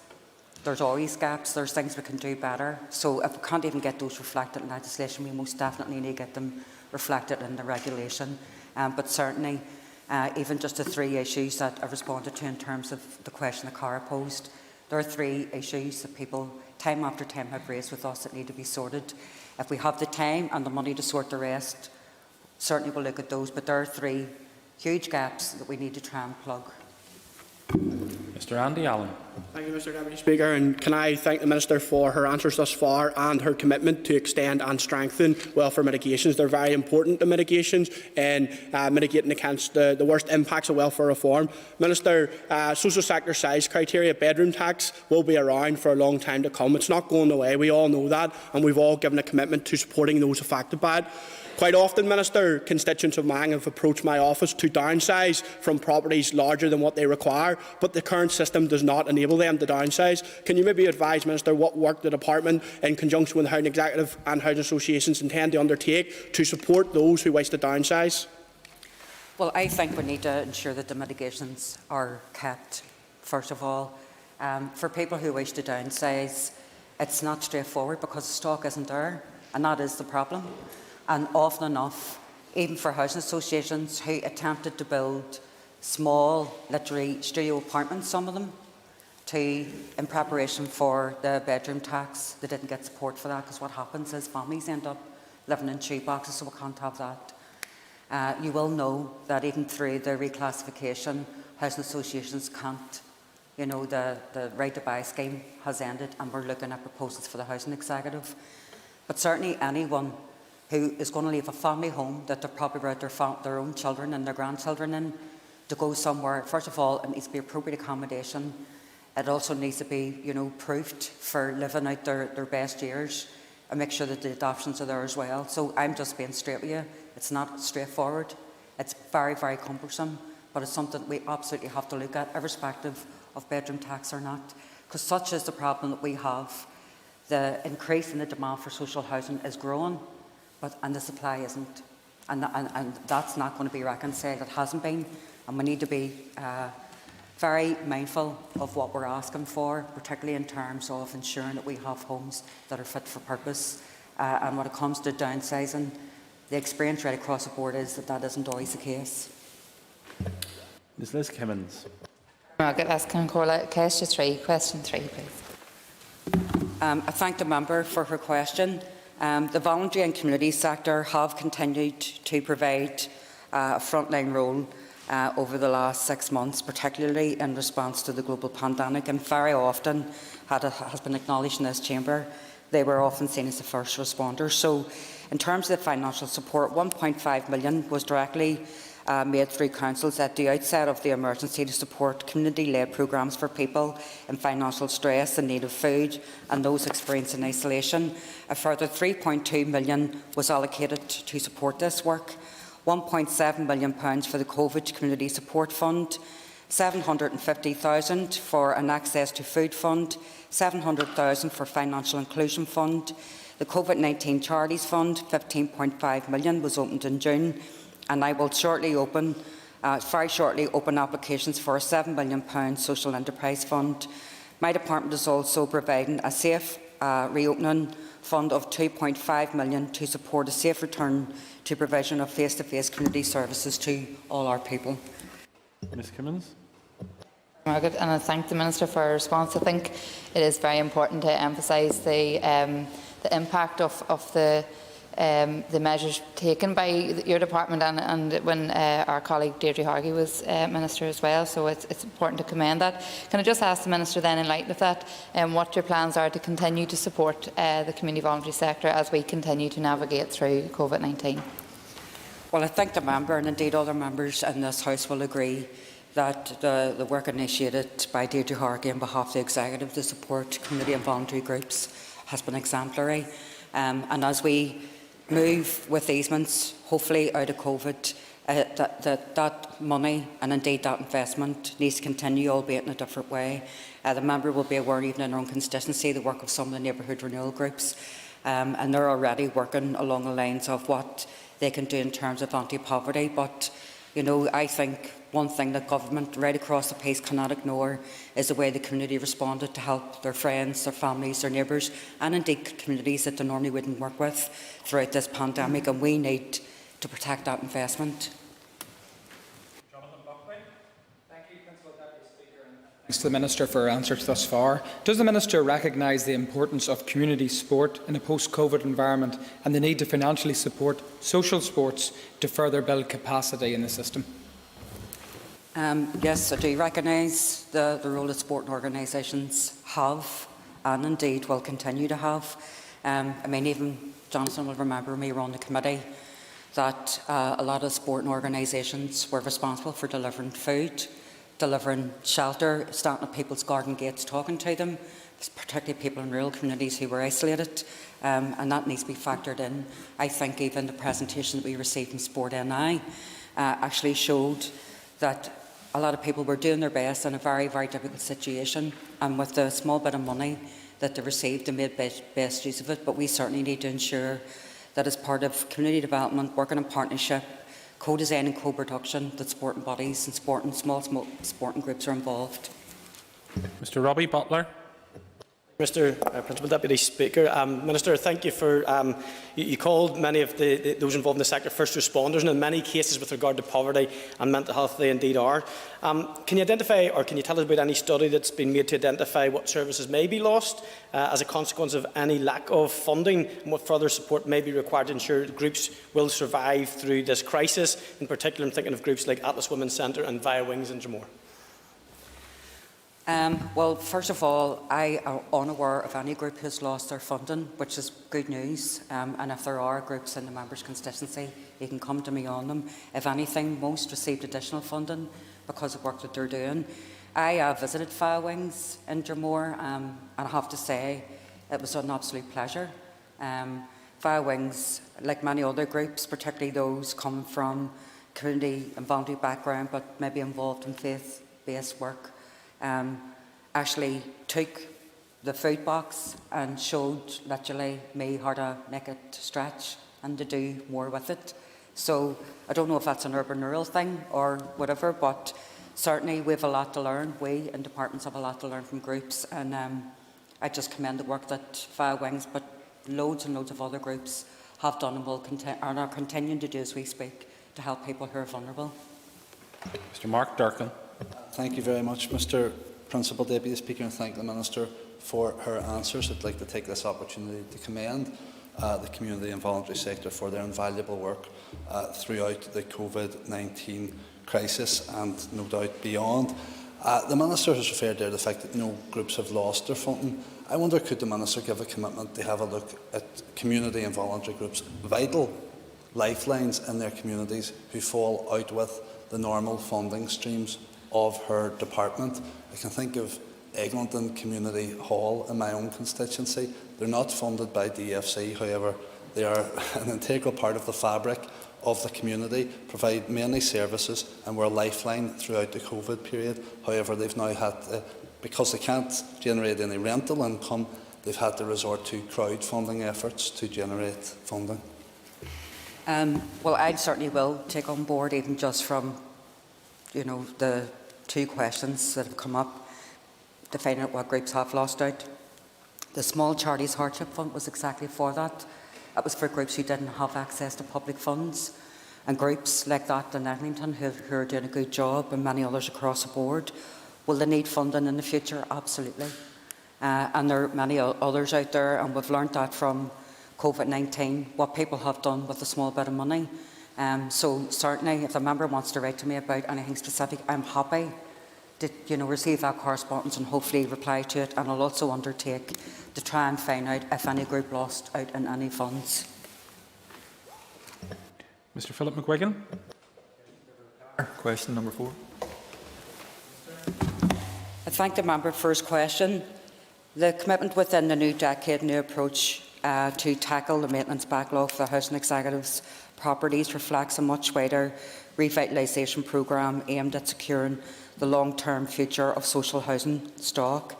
There's always gaps. There's things we can do better. So if we can't even get those reflected in legislation, we most definitely need to get them reflected in the regulation. But certainly, even just the 3 issues that I responded to in terms of the question that Carál posed, there are 3 issues that people time after time have raised with us that need to be sorted. If we have the time and the money to sort the rest, certainly we'll look at those, but there are 3 huge gaps that we need to try and plug. Mr Andy Allen. Thank you, Mr Deputy Speaker, and can I thank the Minister for her answers thus far and her commitment to extend and strengthen welfare mitigations. They're very important to mitigations and mitigating against the worst impacts of welfare reform. Minister, social sector size criteria, bedroom tax, will be around for a long time to come. It's not going away, we all know that, and we've all given a commitment to supporting those affected by it. Quite often, Minister, constituents of mine have approached my office to downsize from properties larger than what they require, but the current system does not enable them to downsize. Can you maybe advise, Minister, what work the Department, in conjunction with the Housing Executive and housing associations, intend to undertake to support those who wish to downsize? Well, I think we need to ensure that the mitigations are kept, first of all. For people who wish to downsize, it's not straightforward because the stock isn't there, and that is the problem. And often enough, even for housing associations who attempted to build small, literally studio apartments, some of them, in preparation for the bedroom tax, they didn't get support for that, because what happens is families end up living in shoe boxes, so we can't have that. You will know that even through the reclassification, housing associations can't, the right to buy scheme has ended, and we're looking at proposals for the housing executive. But certainly anyone who is going to leave a family home that they've probably brought their own children and their grandchildren in to go somewhere, first of all, it needs to be appropriate accommodation. It also needs to be, proofed for living out their best years, and make sure that the adoptions are there as well. So I'm just being straight with you. It's not straightforward. It's very, very cumbersome, but it's something we absolutely have to look at, irrespective of bedroom tax or not, because such is the problem that we have. The increase in the demand for social housing is growing, and the supply isn't. And that's not going to be reconciled. It hasn't been. And we need to be very mindful of what we're asking for, particularly in terms of ensuring that we have homes that are fit for purpose. And when it comes to downsizing, the experience right across the board is that that isn't always the case. Ms Liz Kimmins. Question 3, please. I thank the member for her question. The voluntary and community sector have continued to provide a frontline role over the last 6 months, particularly in response to the global pandemic, and very often, has been acknowledged in this chamber, they were often seen as the first responders. So in terms of the financial support, 1.5 million was directly made through councils at the outset of the emergency to support community-led programmes for people in financial stress and need of food and those experiencing isolation. A further £3.2 million was allocated to support this work. £1.7 million for the COVID Community Support Fund, £750,000 for an Access to Food Fund, £700,000 for Financial Inclusion Fund. The COVID-19 Charities Fund, £15.5 million, was opened in June, and I will very shortly open applications for a £7 million social enterprise fund. My department is also providing a safe reopening fund of £2.5 million to support a safe return to provision of face-to-face community services to all our people. Ms Kimmins. Margaret, and I thank the Minister for her response. I think it is very important to emphasise the impact of the measures taken by your department and when our colleague Deirdre Hargey was Minister as well, so it's important to commend that. Can I just ask the Minister then, in light of that, what your plans are to continue to support the community voluntary sector as we continue to navigate through COVID-19? Well, I think the member, and indeed other members in this House, will agree that the work initiated by Deirdre Hargey on behalf of the Executive to support community and voluntary groups has been exemplary. And as we move with easements, hopefully out of COVID, that money and indeed that investment needs to continue, albeit in a different way. The member will be aware, even in her own constituency, the work of some of the neighbourhood renewal groups, and they're already working along the lines of what they can do in terms of anti-poverty. But, you know, I think one thing that government right across the piece cannot ignore is the way the community responded to help their friends, their families, their neighbours, and indeed communities that they normally wouldn't work with throughout this pandemic, and we need to protect that investment. Thanks to the Minister for her answers thus far. Does the Minister recognise the importance of community sport in a post-COVID environment and the need to financially support social sports to further build capacity in the system? Yes, I do recognise the role that sporting organisations have and indeed will continue to have. I mean, even Johnson will remember me on the committee that a lot of sporting organisations were responsible for delivering food, delivering shelter, standing at people's garden gates talking to them, particularly people in rural communities who were isolated, and that needs to be factored in. I think even the presentation that we received from Sport NI actually showed that a lot of people were doing their best in a very, very difficult situation, and with the small bit of money that they received, they made best use of it. But we certainly need to ensure that as part of community development, working in partnership, co-design and co-production, that sporting bodies and small sporting groups are involved. Mr Robbie Butler. Mr Principal Deputy Speaker, Minister, thank you for you called many of those involved in the sector first responders, and in many cases with regard to poverty and mental health they indeed are. Can you identify, or can you tell us about any study that's been made to identify what services may be lost as a consequence of any lack of funding, and what further support may be required to ensure that groups will survive through this crisis? In particular, I'm thinking of groups like Atlas Women's Centre and Via Wings in Drumore. Well, first of all, I am unaware of any group who has lost their funding, which is good news. And if there are groups in the member's constituency, you can come to me on them. If anything, most received additional funding because of work that they're doing. I visited Via Wings in Drumore, and I have to say it was an absolute pleasure. Via Wings, like many other groups, particularly those coming from community and voluntary background, but maybe involved in faith-based work, actually took the food box and showed literally me how to make it stretch and to do more with it. So I don't know if that's an urban-rural thing or whatever, but certainly we have a lot to learn. We in departments have a lot to learn from groups, and I just commend the work that Via Wings, but loads and loads of other groups have done and are continuing to do as we speak to help people who are vulnerable. Mr Mark Durkin. Thank you very much, Mr Principal Deputy Speaker, and thank the Minister for her answers. I'd like to take this opportunity to commend the community and voluntary sector for their invaluable work throughout the COVID-19 crisis and no doubt beyond. The Minister has referred there to the fact that no groups have lost their funding. I wonder, could the Minister give a commitment to have a look at community and voluntary groups, vital lifelines in their communities, who fall out with the normal funding streams of her department? I can think of Eglinton Community Hall in my own constituency. They're not funded by DFC, however, they are an integral part of the fabric of the community, provide many services and were a lifeline throughout the COVID period. However, they've now had, because they can't generate any rental income, they've had to resort to crowdfunding efforts to generate funding. Well, I certainly will take on board, even just from the two questions that have come up, to find out what groups have lost out. The Small Charities Hardship Fund was exactly for that. It was for groups who didn't have access to public funds. and groups like that in Eglinton who are doing a good job, and many others across the board. Will they need funding in the future? Absolutely. And there are many others out there, and we've learned that from COVID-19, what people have done with a small bit of money. So certainly, if the member wants to write to me about anything specific, I'm happy to receive that correspondence and hopefully reply to it. And I'll also undertake to try and find out if any group lost out in any funds. Mr. Philip McGuigan. Question number 4. I thank the member for his question. The commitment within the new decade, new approach to tackle the maintenance backlog for the Housing Executive's properties reflects a much wider revitalisation programme aimed at securing the long-term future of social housing stock.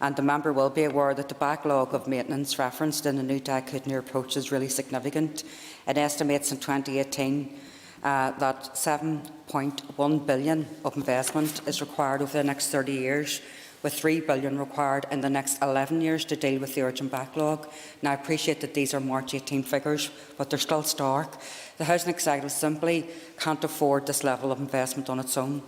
And the member will be aware that the backlog of maintenance referenced in the new decade new approach is really significant. It estimates in 2018 that £7.1 billion of investment is required over the next 30 years, with £3 billion required in the next 11 years to deal with the urgent backlog. Now, I appreciate that these are March 18 figures, but they're still stark. The Housing Executive simply can't afford this level of investment on its own.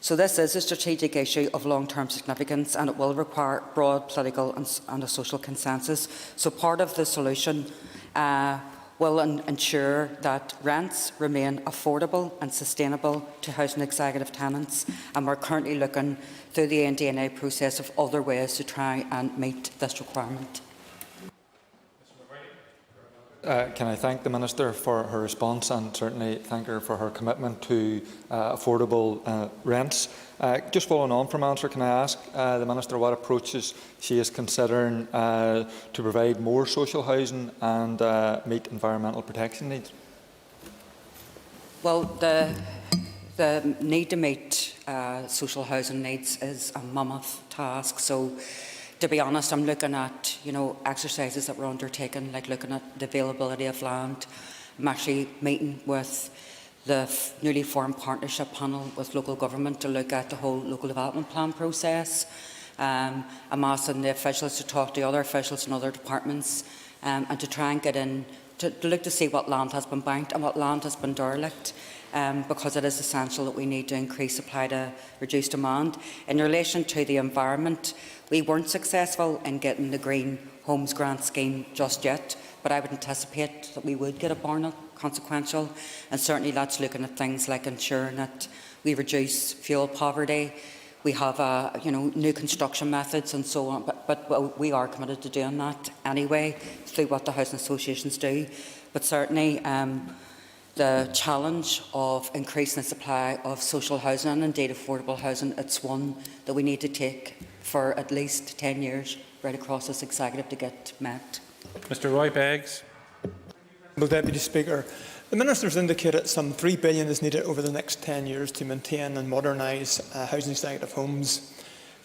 So this is a strategic issue of long-term significance, and it will require broad political and a social consensus. So part of the solution will ensure that rents remain affordable and sustainable to Housing Executive tenants, and we're currently looking through the NDNA process of other ways to try and meet this requirement. Can I thank the Minister for her response, and certainly thank her for her commitment to affordable rents. Just following on from answer, can I ask the Minister what approaches she is considering to provide more social housing and meet environmental protection needs? Well, the need to meet social housing needs is a mammoth task. So, to be honest, I'm looking at exercises that we're undertaking, like looking at the availability of land. I'm actually meeting with the newly formed partnership panel with local government to look at the whole local development plan process. I'm asking the officials to talk to other officials in other departments and to try and get in to look to see what land has been banked and what land has been derelict. Because it is essential that we need to increase supply to reduce demand. In relation to the environment, we weren't successful in getting the Green Homes Grant scheme just yet, but I would anticipate that we would get a borne consequential, and certainly that's looking at things like ensuring that we reduce fuel poverty. We have new construction methods and so on, but we are committed to doing that anyway through what the housing associations do. But certainly the challenge of increasing the supply of social housing and indeed affordable housing, it's one that we need to take for at least 10 years right across this executive to get met. Mr. Roy Beggs. Deputy Speaker, the Minister has indicated some £3 billion is needed over the next 10 years to maintain and modernise housing executive homes.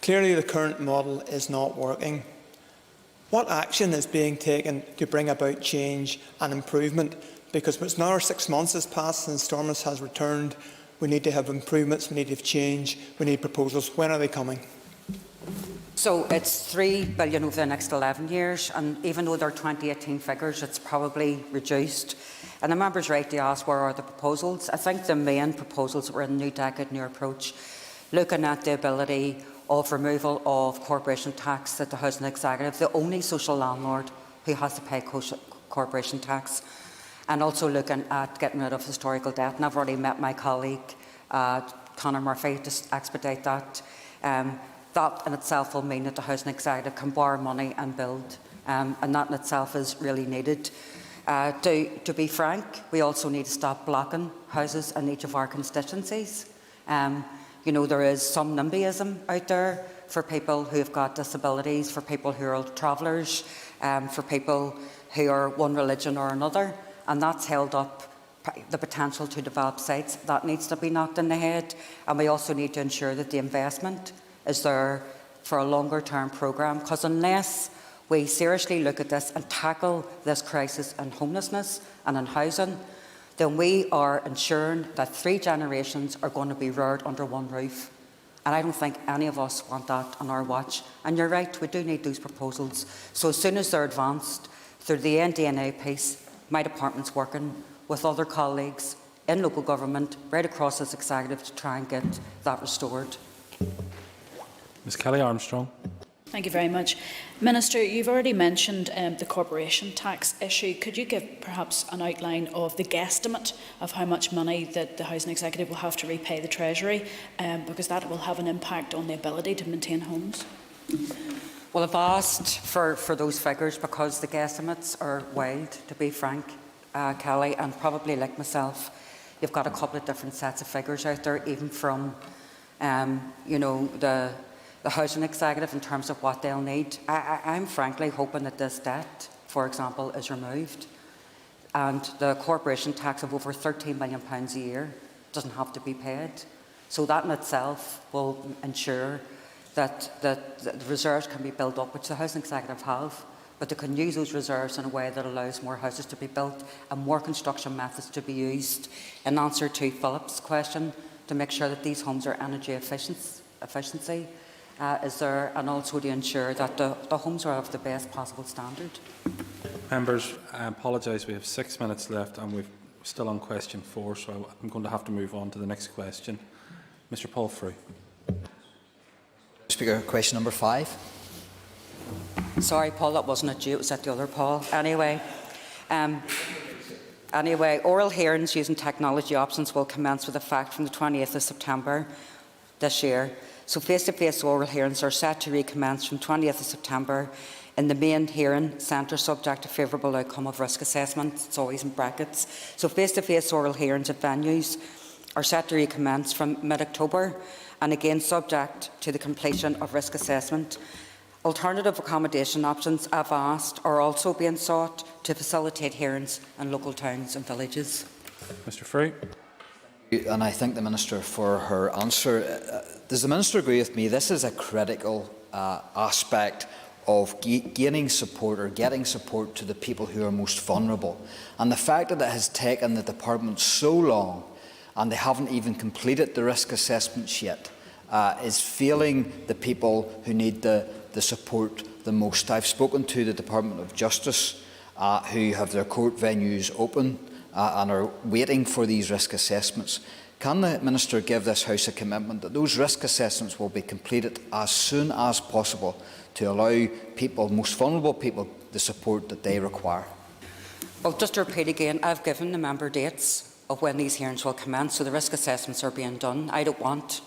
Clearly the current model is not working. What action is being taken to bring about change and improvement? Because it's now 6 months has passed since Stormers has returned. We need to have improvements, we need to have change, we need proposals. When are they coming? So it's £3 billion over the next 11 years, and even though they're 2018 figures, it's probably reduced. And the member's right to ask where are the proposals. I think the main proposals that were in the new decade, new approach, looking at the ability of removal of corporation tax at the Housing Executive, the only social landlord who has to pay corporation tax, and also looking at getting rid of historical debt. And I've already met my colleague, Conor Murphy, to expedite that. That in itself will mean that the Housing Executive can borrow money and build, and that in itself is really needed. To be frank, we also need to stop blocking houses in each of our constituencies. There is some NIMBYism out there for people who have got disabilities, for people who are travellers, for people who are one religion or another, and that's held up the potential to develop sites. That needs to be knocked in the head, and we also need to ensure that the investment is there for a longer term programme, because unless we seriously look at this and tackle this crisis in homelessness and in housing, then we are ensuring that 3 generations are going to be reared under one roof. And I don't think any of us want that on our watch. And you're right, we do need those proposals. So as soon as they're advanced through the NDNA piece, my department's working with other colleagues in local government, right across this executive, to try and get that restored. Ms Kelly Armstrong. Thank you very much. Minister, you've already mentioned the corporation tax issue. Could you give perhaps an outline of the guesstimate of how much money that the Housing Executive will have to repay the Treasury, because that will have an impact on the ability to maintain homes? Well, I've asked for those figures because the guesstimates are wild, to be frank, Kelly, and probably like myself, you've got a couple of different sets of figures out there, even from you know, the Housing Executive in terms of what they'll need. I'm frankly hoping that this debt, for example, is removed, and the corporation tax of over £13 million a year doesn't have to be paid. So that in itself will ensure that the reserves can be built up, which the Housing Executive have, but they can use those reserves in a way that allows more houses to be built and more construction methods to be used. In answer to Philip's question, to make sure that these homes are energy efficiency is there, and also to ensure that the homes are of the best possible standard. Members, I apologise, we have 6 minutes left and we're still on question 4, so I'm going to have to move on to the next question. Mr Paul Frew. Speaker, question number 5. Sorry, Paul, that wasn't at you, it was at the other Paul. Anyway, oral hearings using technology options will commence with effect from the 28th of September this year. So face-to-face oral hearings are set to recommence from 20th of September in the main hearing centre, subject to favourable outcome of risk assessment. It's always in brackets. So face-to-face oral hearings at venues are set to recommence from mid-October, and again subject to the completion of risk assessment. Alternative accommodation options, I've asked, are also being sought to facilitate hearings in local towns and villages. Mr Frew. And I thank the Minister for her answer. Does the Minister agree with me this is a critical aspect of gaining support or getting support to the people who are most vulnerable? And the fact that it has taken the Department so long and they haven't even completed the risk assessments yet is failing the people who need the support the most. I've spoken to the Department of Justice who have their court venues open and are waiting for these risk assessments. Can the Minister give this House a commitment that those risk assessments will be completed as soon as possible to allow people, most vulnerable people, the support that they require? Well, just to repeat again, I've given the member dates of when these hearings will commence, so the risk assessments are being done. I don't want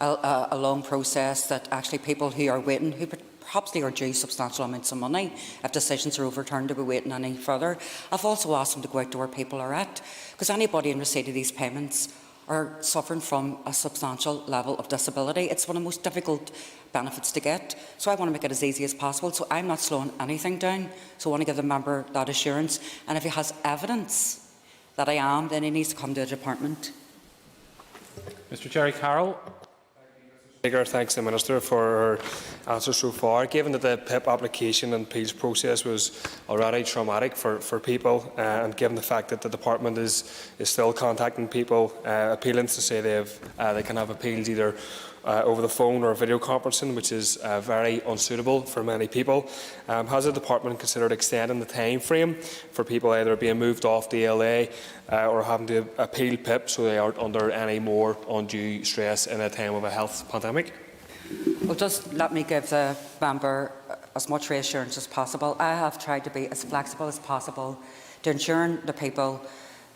a long process that actually people who are waiting, who perhaps they are due substantial amounts of money, if decisions are overturned, to be waiting any further. I've also asked them to go out to where people are at, because anybody in receipt of these payments are suffering from a substantial level of disability. It's one of the most difficult benefits to get, so I want to make it as easy as possible, so I'm not slowing anything down. So I want to give the member that assurance, and if he has evidence that I am, then he needs to come to the department. Mr Jerry Carál. Speaker, thanks to the Minister for her answer so far. Given that the PIP application and appeals process was already traumatic for people, and given the fact that the Department is still contacting people, appealants to say they can have appeals either over the phone or video conferencing, which is very unsuitable for many people. Has the Department considered extending the time frame for people either being moved off the ELA or having to appeal PIP so they aren't under any more undue stress in a time of a health pandemic? Well, just let me give the member as much reassurance as possible. I have tried to be as flexible as possible to ensure the people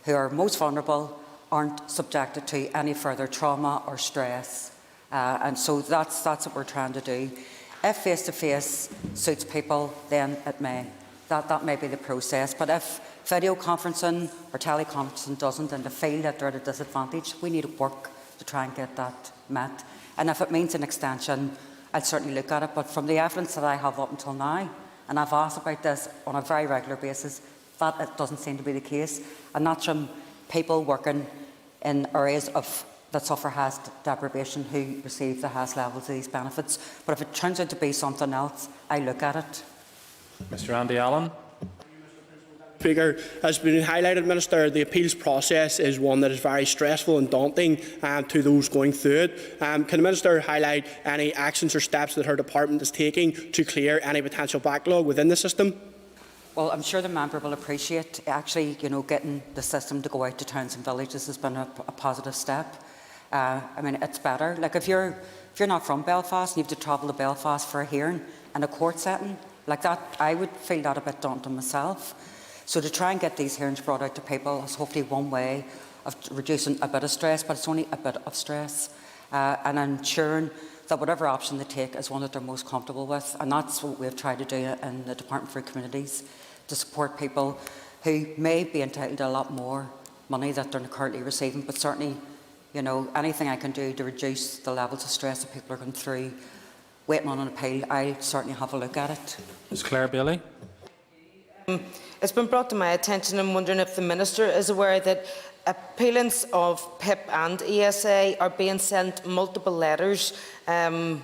who are most vulnerable aren't subjected to any further trauma or stress. And so that's what we're trying to do. If face-to-face suits people, then it may. That may be the process. But if video conferencing or teleconferencing doesn't, and they feel that they're at a disadvantage, we need to work to try and get that met. And if it means an extension, I'd certainly look at it. But from the evidence that I have up until now, and I've asked about this on a very regular basis, that it doesn't seem to be the case. And that's from people working in areas that suffer HAS deprivation who receive the HAS levels of these benefits. But if it turns out to be something else, I look at it. Mr Andy Allen. Speaker, as has been highlighted, Minister, the appeals process is one that is very stressful and daunting to those going through it. Can the Minister highlight any actions or steps that her department is taking to clear any potential backlog within the system? Well, I'm sure the member will appreciate actually, getting the system to go out to towns and villages has been a positive step. I mean, it's better. Like if you're not from Belfast and you have to travel to Belfast for a hearing in a court setting like that, I would feel that a bit daunting myself. So to try and get these hearings brought out to people is hopefully one way of reducing a bit of stress, but it's only a bit of stress, and ensuring that whatever option they take is one that they're most comfortable with. And that's what we've tried to do in the Department for Communities, to support people who may be entitled to a lot more money that they're currently receiving, but certainly, anything I can do to reduce the levels of stress that people are going through waiting on an appeal, I'll certainly have a look at it. Ms Claire Bailey. It's been brought to my attention. I'm wondering if the Minister is aware that appellants of PIP and ESA are being sent multiple letters when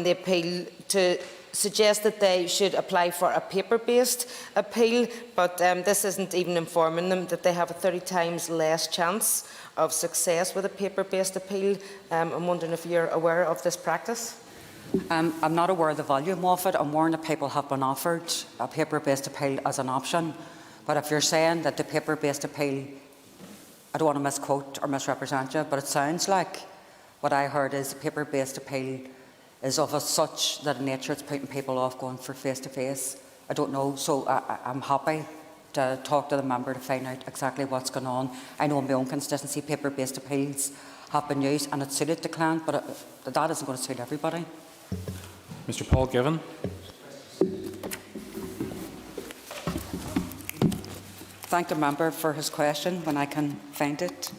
they appeal to suggest that they should apply for a paper-based appeal, but this isn't even informing them that they have a 30 times less chance of success with a paper-based appeal. I'm wondering if you're aware of this practice. I'm not aware of the volume of it. I'm aware that people have been offered a paper-based appeal as an option, but if you're saying that the paper-based appeal, I don't want to misquote or misrepresent you, but it sounds like what I heard is the paper-based appeal is of such that in nature it's putting people off going for face-to-face. I don't know, so I'm happy to talk to the member to find out exactly what's going on. I know in my own constituency paper-based appeals have been used and it suited the client, but that isn't going to suit everybody. Mr Paul Given. Thank the member for his question when I can find it.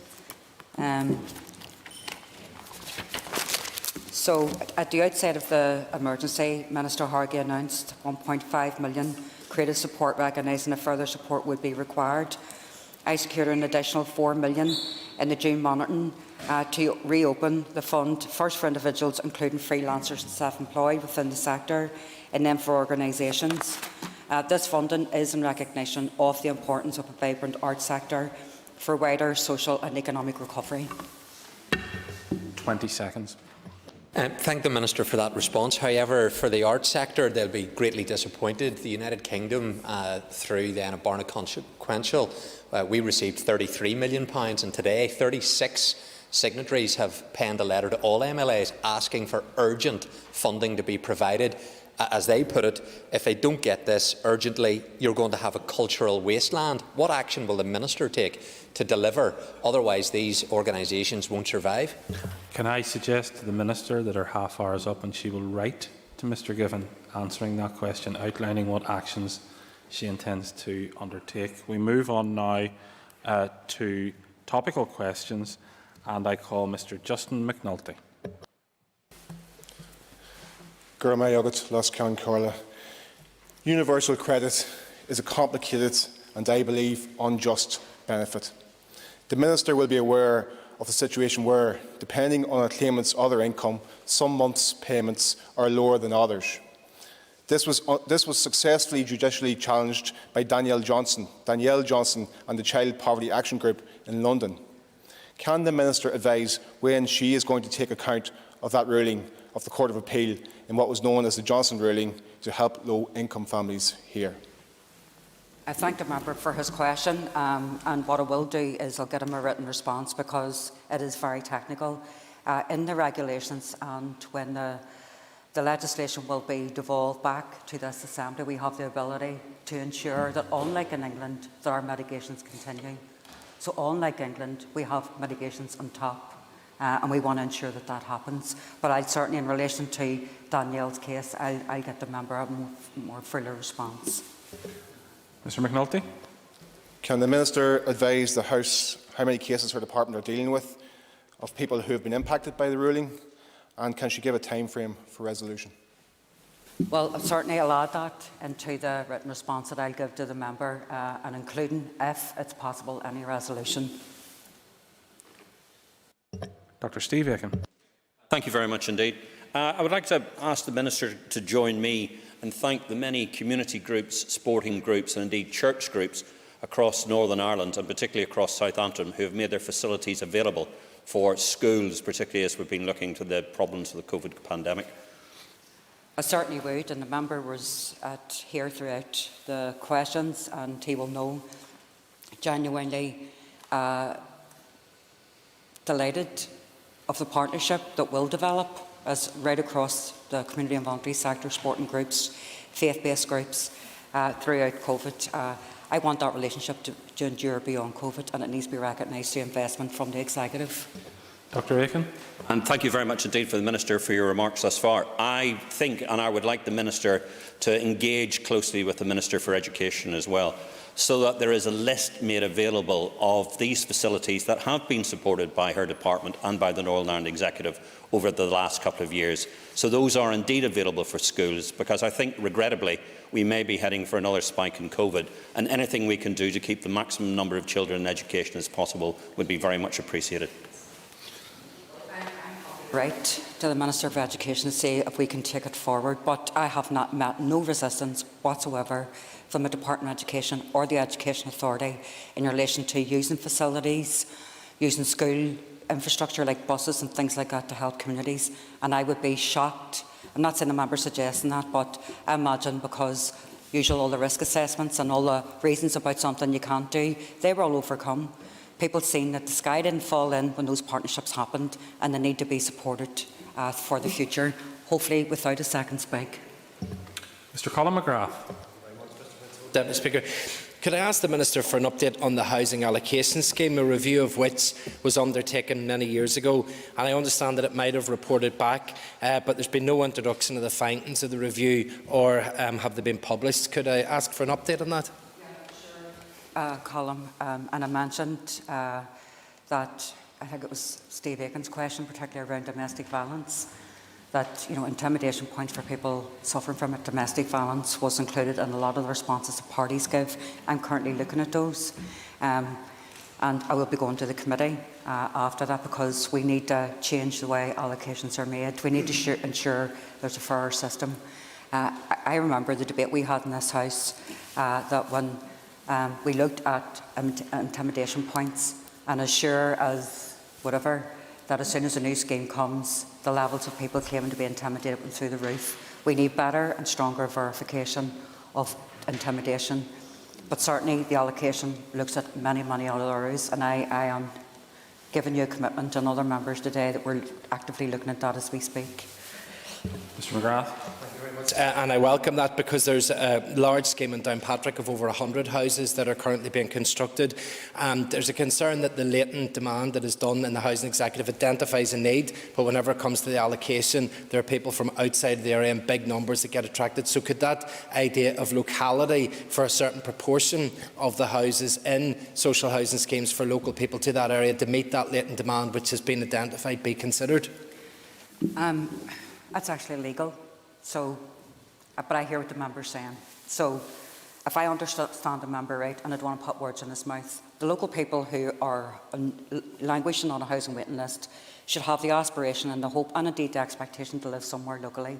So, at the outset of the emergency, Minister Hargey announced 1.5 million creative support, recognising that further support would be required. I secured an additional 4 million in the June monitoring to reopen the fund, first for individuals, including freelancers and self-employed within the sector, and then for organisations. This funding is in recognition of the importance of a vibrant arts sector for wider social and economic recovery. 20 seconds. Thank the Minister for that response. However, for the arts sector, they'll be greatly disappointed. The United Kingdom, through the Barna Consequential, we received £33 million, and today 36 signatories have penned a letter to all MLAs asking for urgent funding to be provided. As they put it, if they don't get this urgently, you're going to have a cultural wasteland. What action will the Minister take to deliver? Otherwise, these organisations won't survive. Can I suggest to the Minister that her half hour is up and she will write to Mr Given answering that question, outlining what actions she intends to undertake. We move on now to topical questions, and I call Mr Justin McNulty. Universal credit is a complicated and, I believe, unjust benefit. The Minister will be aware of the situation where, depending on a claimant's other income, some months' payments are lower than others. This was successfully judicially challenged by Danielle Johnson and the Child Poverty Action Group in London. Can the Minister advise when she is going to take account of that ruling of the Court of Appeal in what was known as the Johnson ruling to help low-income families here? I thank the member for his question, and what I will do is I'll get him a written response because it is very technical. In the regulations and when the legislation will be devolved back to this Assembly, we have the ability to ensure that, unlike in England, that our mitigations continue. So unlike England, we have mitigations on top. And we want to ensure that that happens. But I'll certainly, in relation to Danielle's case, I'll get the member a more fuller response. Mr McNulty. Can the Minister advise the House how many cases her department are dealing with of people who have been impacted by the ruling, and can she give a time frame for resolution? Well, certainly I'll add that into the written response that I'll give to the member, and including, if it's possible, any resolution. Dr Steve Aiken. Thank you very much indeed. I would like to ask the Minister to join me and thank the many community groups, sporting groups and indeed church groups across Northern Ireland and particularly across Southampton who have made their facilities available for schools, particularly as we've been looking to the problems of the COVID pandemic. I certainly would, and the member was here throughout the questions, and he will know genuinely delighted of the partnership that will develop as right across the community and voluntary sector, sporting groups, faith-based groups throughout COVID. I want that relationship to endure beyond COVID, and it needs to be recognised through investment from the Executive. Dr. Aiken. And thank you very much indeed for the Minister for your remarks thus far. I think, and I would like the Minister to engage closely with the Minister for Education as well, so that there is a list made available of these facilities that have been supported by her department and by the Northern Ireland Executive over the last couple of years. So those are indeed available for schools, because I think, regrettably, we may be heading for another spike in COVID, and anything we can do to keep the maximum number of children in education as possible would be very much appreciated. Right to the Minister for Education to see if we can take it forward, but I have not met no resistance whatsoever from the Department of Education or the Education Authority in relation to using facilities, using school infrastructure like buses and things like that to help communities. And I would be shocked, I'm not saying the member suggesting that, but I imagine because usually all the risk assessments and all the reasons about something you can't do, they were all overcome. People seen that the sky didn't fall in when those partnerships happened, and they need to be supported for the future, hopefully without a second spike. Mr. Colin McGrath. Deputy Speaker, could I ask the Minister for an update on the housing allocation scheme, a review of which was undertaken many years ago, and I understand that it might have reported back, but there's been no introduction of the findings of the review, or have they been published? Could I ask for an update on that? Column, and I mentioned that I think it was Steve Aiken's question, particularly around domestic violence, that intimidation points for people suffering from domestic violence was included in a lot of the responses the parties give. I'm currently looking at those, and I will be going to the committee after that, because we need to change the way allocations are made. We need to ensure there's a fairer system. I remember the debate we had in this House that when we looked at intimidation points, and as sure as whatever, that as soon as a new scheme comes, the levels of people claiming to be intimidated went through the roof. We need better and stronger verification of intimidation. But certainly the allocation looks at many, many other areas, and I am giving you a commitment and other members today that we're actively looking at that as we speak. Mr. McGrath. And I welcome that, because there's a large scheme in Downpatrick of over 100 houses that are currently being constructed, and there's a concern that the latent demand that is done in the Housing Executive identifies a need, but whenever it comes to the allocation, there are people from outside the area in big numbers that get attracted. So could that idea of locality for a certain proportion of the houses in social housing schemes for local people to that area to meet that latent demand which has been identified be considered? That's actually illegal. So, but I hear what the member's saying. So, if I understand the member right, and I don't want to put words in his mouth, the local people who are languishing on a housing waiting list should have the aspiration and the hope, and indeed the expectation, to live somewhere locally.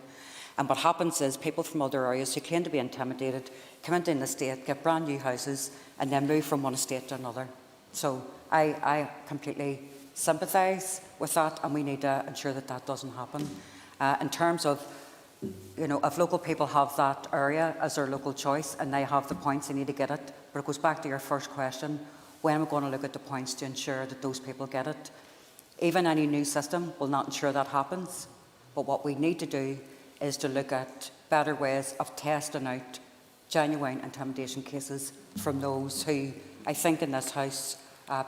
And what happens is people from other areas who claim to be intimidated come into an estate, get brand new houses, and then move from one estate to another. So, I completely sympathise with that, and we need to ensure that that doesn't happen. In terms of, if local people have that area as their local choice and they have the points, they need to get it. But it goes back to your first question, when are we going to look at the points to ensure that those people get it? Even any new system will not ensure that happens. But what we need to do is to look at better ways of testing out genuine intimidation cases from those who, I think in this House,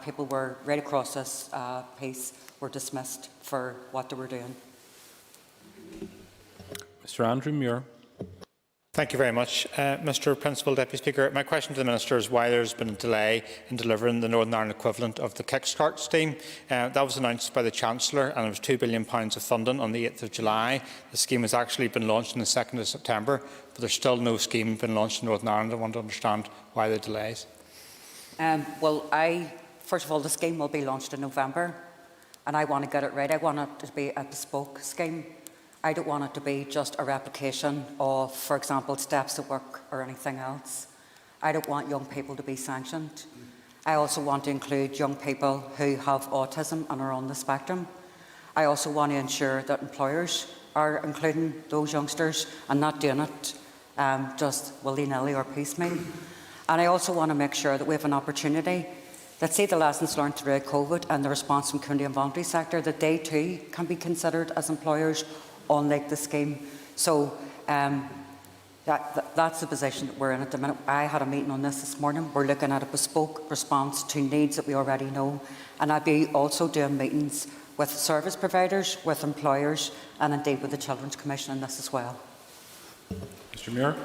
people were right across this piece were dismissed for what they were doing. Mr. Andrew Muir. Thank you very much, Mr. Principal Deputy Speaker. My question to the Minister is why there has been a delay in delivering the Northern Ireland equivalent of the Kickstart scheme. That was announced by the Chancellor, and it was £2 billion of funding on the 8th of July. The scheme has actually been launched on the 2nd of September, but there's still no scheme been launched in Northern Ireland. I want to understand why the delays. First of all, the scheme will be launched in November, and I want to get it right. I want it to be a bespoke scheme. I don't want it to be just a replication of, for example, Steps to Work or anything else. I don't want young people to be sanctioned. I also want to include young people who have autism and are on the spectrum. I also want to ensure that employers are including those youngsters and not doing it just willy-nilly or piecemeal. And I also want to make sure that we have an opportunity that see the lessons learned throughout COVID and the response from community and voluntary sector, that they too can be considered as employers unlike the scheme. So that's the position that we're in at the minute. I had a meeting on this morning. We're looking at a bespoke response to needs that we already know. And I'll be also doing meetings with service providers, with employers, and indeed with the Children's Commission on this as well. Mr Muir.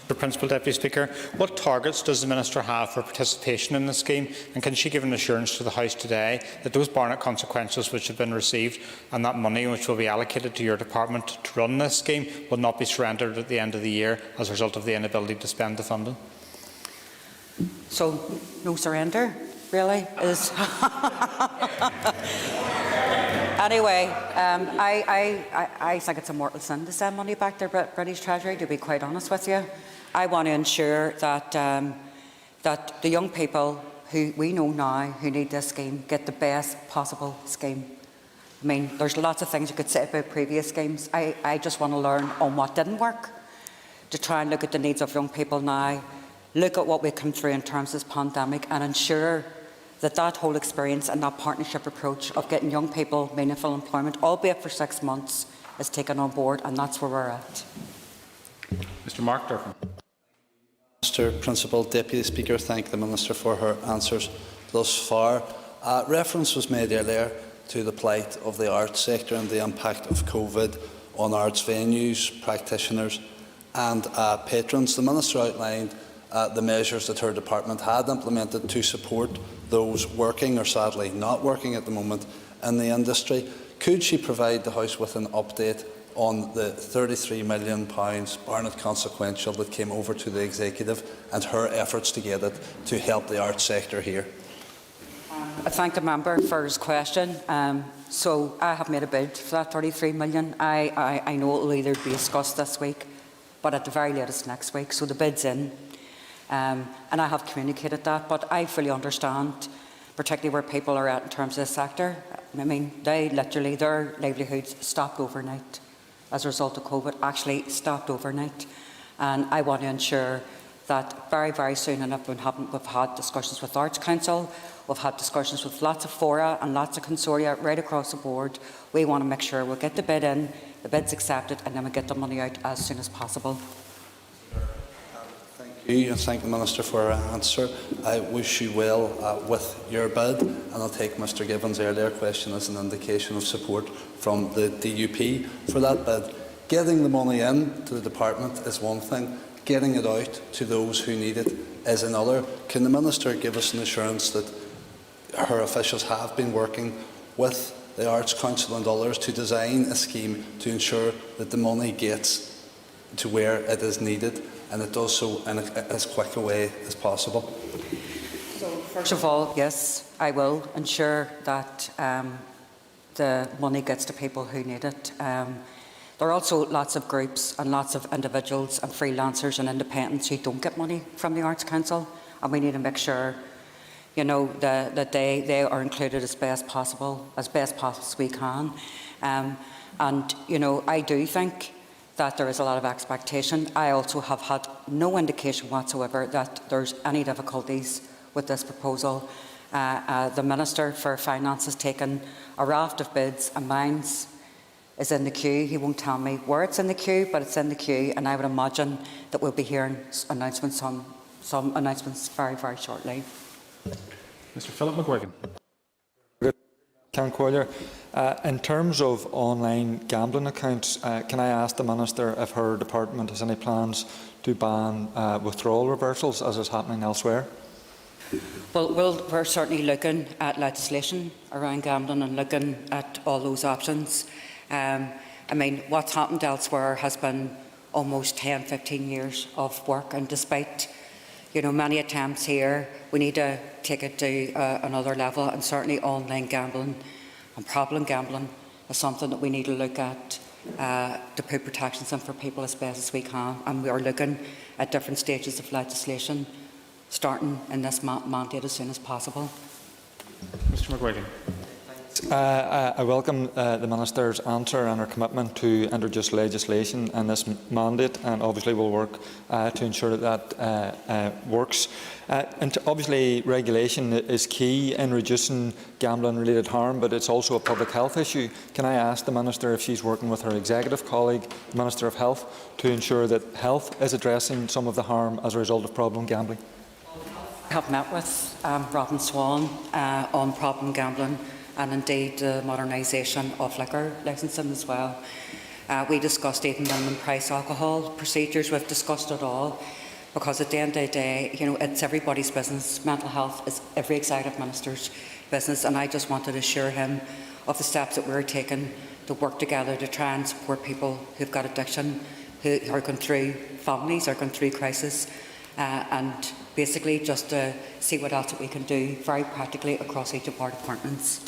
Mr Principal Deputy Speaker, what targets does the Minister have for participation in the scheme, and can she give an assurance to the House today that those Barnett consequentials which have been received and that money which will be allocated to your department to run this scheme will not be surrendered at the end of the year as a result of the inability to spend the funding? So, no surrender, really, is... Anyway, I think it's a mortal sin to send money back to the British Treasury, to be quite honest with you. I want to ensure that, that the young people who we know now who need this scheme get the best possible scheme. I mean, there's lots of things you could say about previous schemes. I just want to learn on what didn't work, to try and look at the needs of young people now, look at what we've come through in terms of this pandemic, and ensure that that whole experience and that partnership approach of getting young people meaningful employment, albeit for 6 months, is taken on board, and that's where we're at. Mr Mark Durfin. Mr Principal Deputy Speaker, thank the Minister for her answers thus far. Reference was made earlier to the plight of the arts sector and the impact of COVID on arts venues, practitioners and patrons. The Minister outlined the measures that her department had implemented to support those working or sadly not working at the moment in the industry. Could she provide the House with an update on the £33 million Barnett consequential that came over to the Executive and her efforts to get it to help the arts sector here? I thank the member for his question. So I have made a bid for that £33 million. I know it will either be discussed this week, but at the very latest next week. So the bid's in. And I have communicated that, but I fully understand, particularly where people are at in terms of the sector. I mean, their livelihoods stopped overnight as a result of COVID, actually stopped overnight. And I want to ensure that very, very soon, and we've had discussions with Arts Council, we've had discussions with lots of fora and lots of consortia right across the board. We want to make sure we'll get the bid in, the bid's accepted, and then we get the money out as soon as possible. You and thank the Minister for her answer. I wish you well with your bid, and I'll take Mr Gibbons' earlier question as an indication of support from the DUP for that bid. Getting the money in to the department is one thing, getting it out to those who need it is another. Can the Minister give us an assurance that her officials have been working with the Arts Council and others to design a scheme to ensure that the money gets to where it is needed, and it does so in as quick a way as possible? So, first of all, yes, I will ensure that the money gets to people who need it. There are also lots of groups and lots of individuals and freelancers and independents who don't get money from the Arts Council, and we need to make sure, you know, that they are included as best possible as we can. And you know, I do think that there is a lot of expectation. I also have had no indication whatsoever that there's any difficulties with this proposal. The Minister for Finance has taken a raft of bids, and mine is in the queue. He won't tell me where it's in the queue, but it's in the queue, and I would imagine that we'll be hearing announcements on some announcements very, very shortly. Mr Philip McGuigan. In terms of online gambling accounts, can I ask the Minister if her department has any plans to ban withdrawal reversals, as is happening elsewhere? Well, we're certainly looking at legislation around gambling and looking at all those options. I mean, what's happened elsewhere has been almost 10, 15 years of work, and despite, you know, many attempts here, we need to take it to another level, and certainly online gambling and problem gambling is something that we need to look at to put protections in for people as best as we can, and we are looking at different stages of legislation starting in this mandate as soon as possible. Mr McGuigan. I welcome the Minister's answer and her commitment to introduce legislation in this mandate, and obviously will work to ensure that works. And obviously regulation is key in reducing gambling-related harm, but it's also a public health issue. Can I ask the Minister if she's working with her executive colleague, the Minister of Health, to ensure that health is addressing some of the harm as a result of problem gambling? I have met with Robin Swan on problem gambling and indeed the modernisation of liquor licensing as well. We discussed even minimum price alcohol procedures. We've discussed it all because at the end of the day, you know, it's everybody's business. Mental health is every executive minister's business, and I just wanted to assure him of the steps that we're taking to work together to try and support people who've got addiction, who are going through, families are going through crisis, and basically just to see what else that we can do very practically across each of our departments.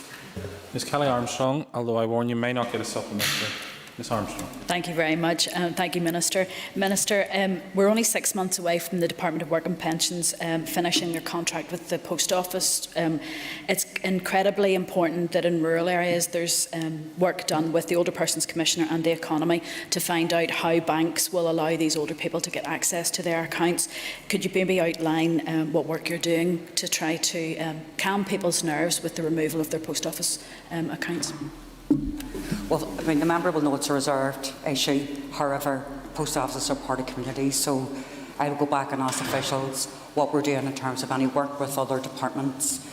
Ms Kelly Armstrong, although I warn you may not get a supplementary. Ms Armstrong. Thank you very much. Thank you, Minister. Minister, we're only 6 months away from the Department of Work and Pensions finishing their contract with the Post Office. It's incredibly important that in rural areas there's work done with the Older Persons Commissioner and the economy to find out how banks will allow these older people to get access to their accounts. Could you maybe outline what work you're doing to try to calm people's nerves with the removal of their Post Office accounts? Well, I mean, the member will know it's a reserved issue. However, post offices are part of communities, so I will go back and ask officials what we're doing in terms of any work with other departments,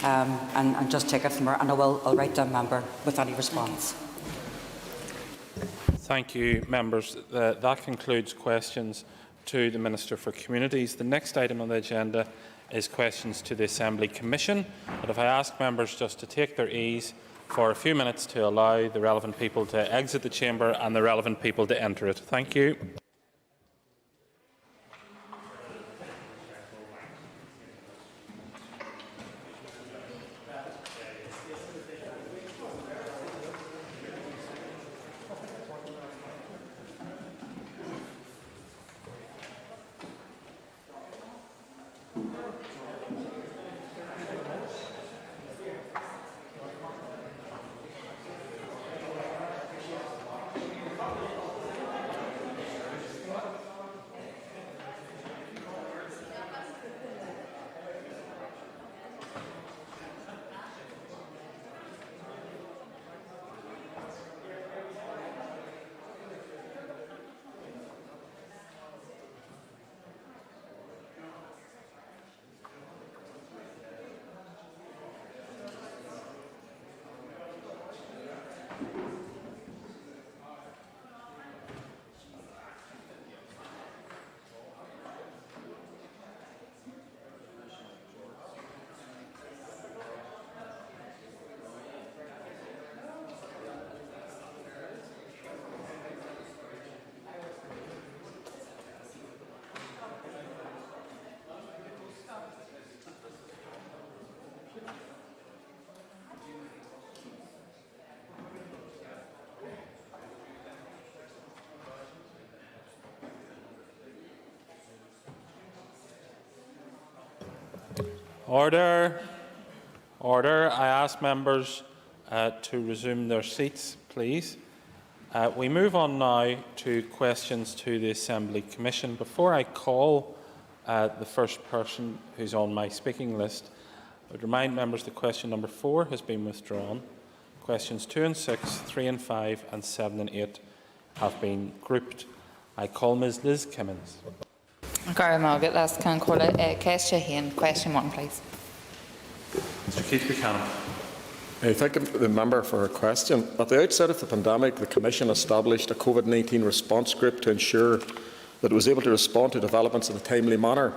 and just take it from there. And I'll write to a member with any response. Thank you, members. That concludes questions to the Minister for Communities. The next item on the agenda is questions to the Assembly Commission. But if I ask members just to take their ease for a few minutes to allow the relevant people to exit the chamber and the relevant people to enter it. Thank you. Order. Order. I ask members to resume their seats, please. We move on now to questions to the Assembly Commission. Before I call the first person who's on my speaking list, I would remind members that question number 4 has been withdrawn. Questions 2 and 6, 3 and 5 and 7 and 8 have been grouped. I call Ms Liz Kimmins. Carál Margaret, last can call it. Question 1, please. Mr Keith Buchanan. I thank the member for her question. At the outset of the pandemic, the Commission established a COVID-19 response group to ensure that it was able to respond to developments in a timely manner.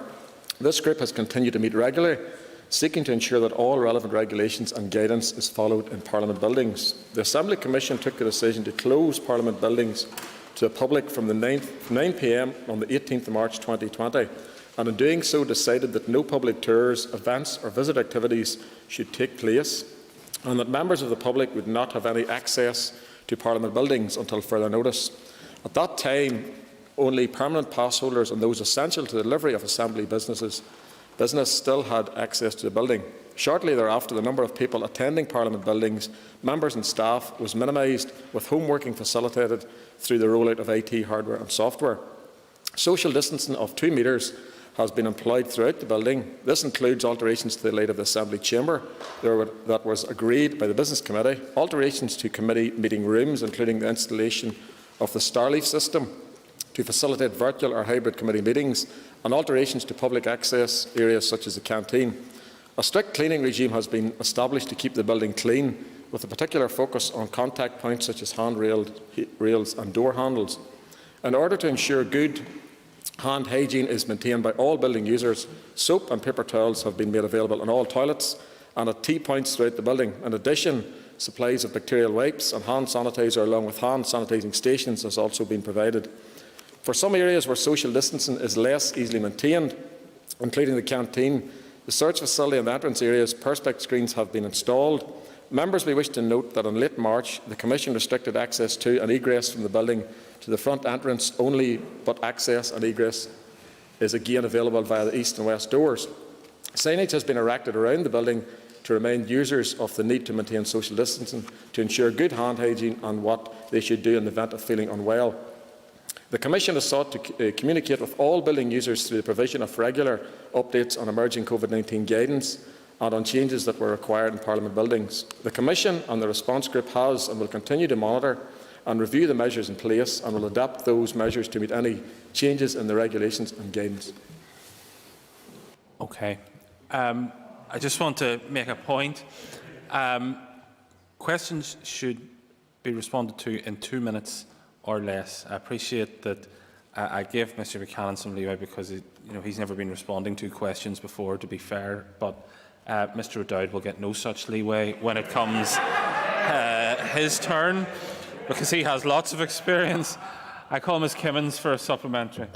This group has continued to meet regularly, seeking to ensure that all relevant regulations and guidance is followed in Parliament buildings. The Assembly Commission took the decision to close Parliament buildings to the public from 9 p.m. on the 18th of March 2020, and in doing so decided that no public tours, events or visit activities should take place, and that members of the public would not have any access to Parliament buildings until further notice. At that time, only permanent pass holders and those essential to the delivery of Assembly businesses business still had access to the building. Shortly thereafter, the number of people attending Parliament buildings, members and staff, was minimised, with home working facilitated through the rollout of IT hardware and software. Social distancing of 2 metres has been employed throughout the building. This includes alterations to the layout of the Assembly chamber that was agreed by the Business Committee, alterations to committee meeting rooms, including the installation of the Starleaf system to facilitate virtual or hybrid committee meetings, and alterations to public access areas such as the canteen. A strict cleaning regime has been established to keep the building clean, with a particular focus on contact points such as handrails and door handles. In order to ensure good hand hygiene is maintained by all building users, soap and paper towels have been made available in all toilets and at T points throughout the building. In addition, supplies of bacterial wipes and hand sanitizer along with hand sanitising stations has also been provided. For some areas where social distancing is less easily maintained, including the canteen, the search facility and the entrance areas, perspex screens have been installed. Members may wish to note that in late March, the Commission restricted access to and egress from the building to the front entrance only, but access and egress is again available via the east and west doors. Signage has been erected around the building to remind users of the need to maintain social distancing, to ensure good hand hygiene and what they should do in the event of feeling unwell. The Commission has sought to communicate with all building users through the provision of regular updates on emerging COVID-19 guidance and on changes that were required in Parliament buildings. The Commission and the response group has and will continue to monitor and review the measures in place and will adapt those measures to meet any changes in the regulations and guidance. Okay. I just want to make a point. Questions should be responded to in 2 minutes or less. I appreciate that I gave Mr Buchanan some leeway because he's never been responding to questions before, to be fair, but Mr O'Dowd will get no such leeway when it comes his turn, because he has lots of experience. I call Ms Kimmins for a supplementary.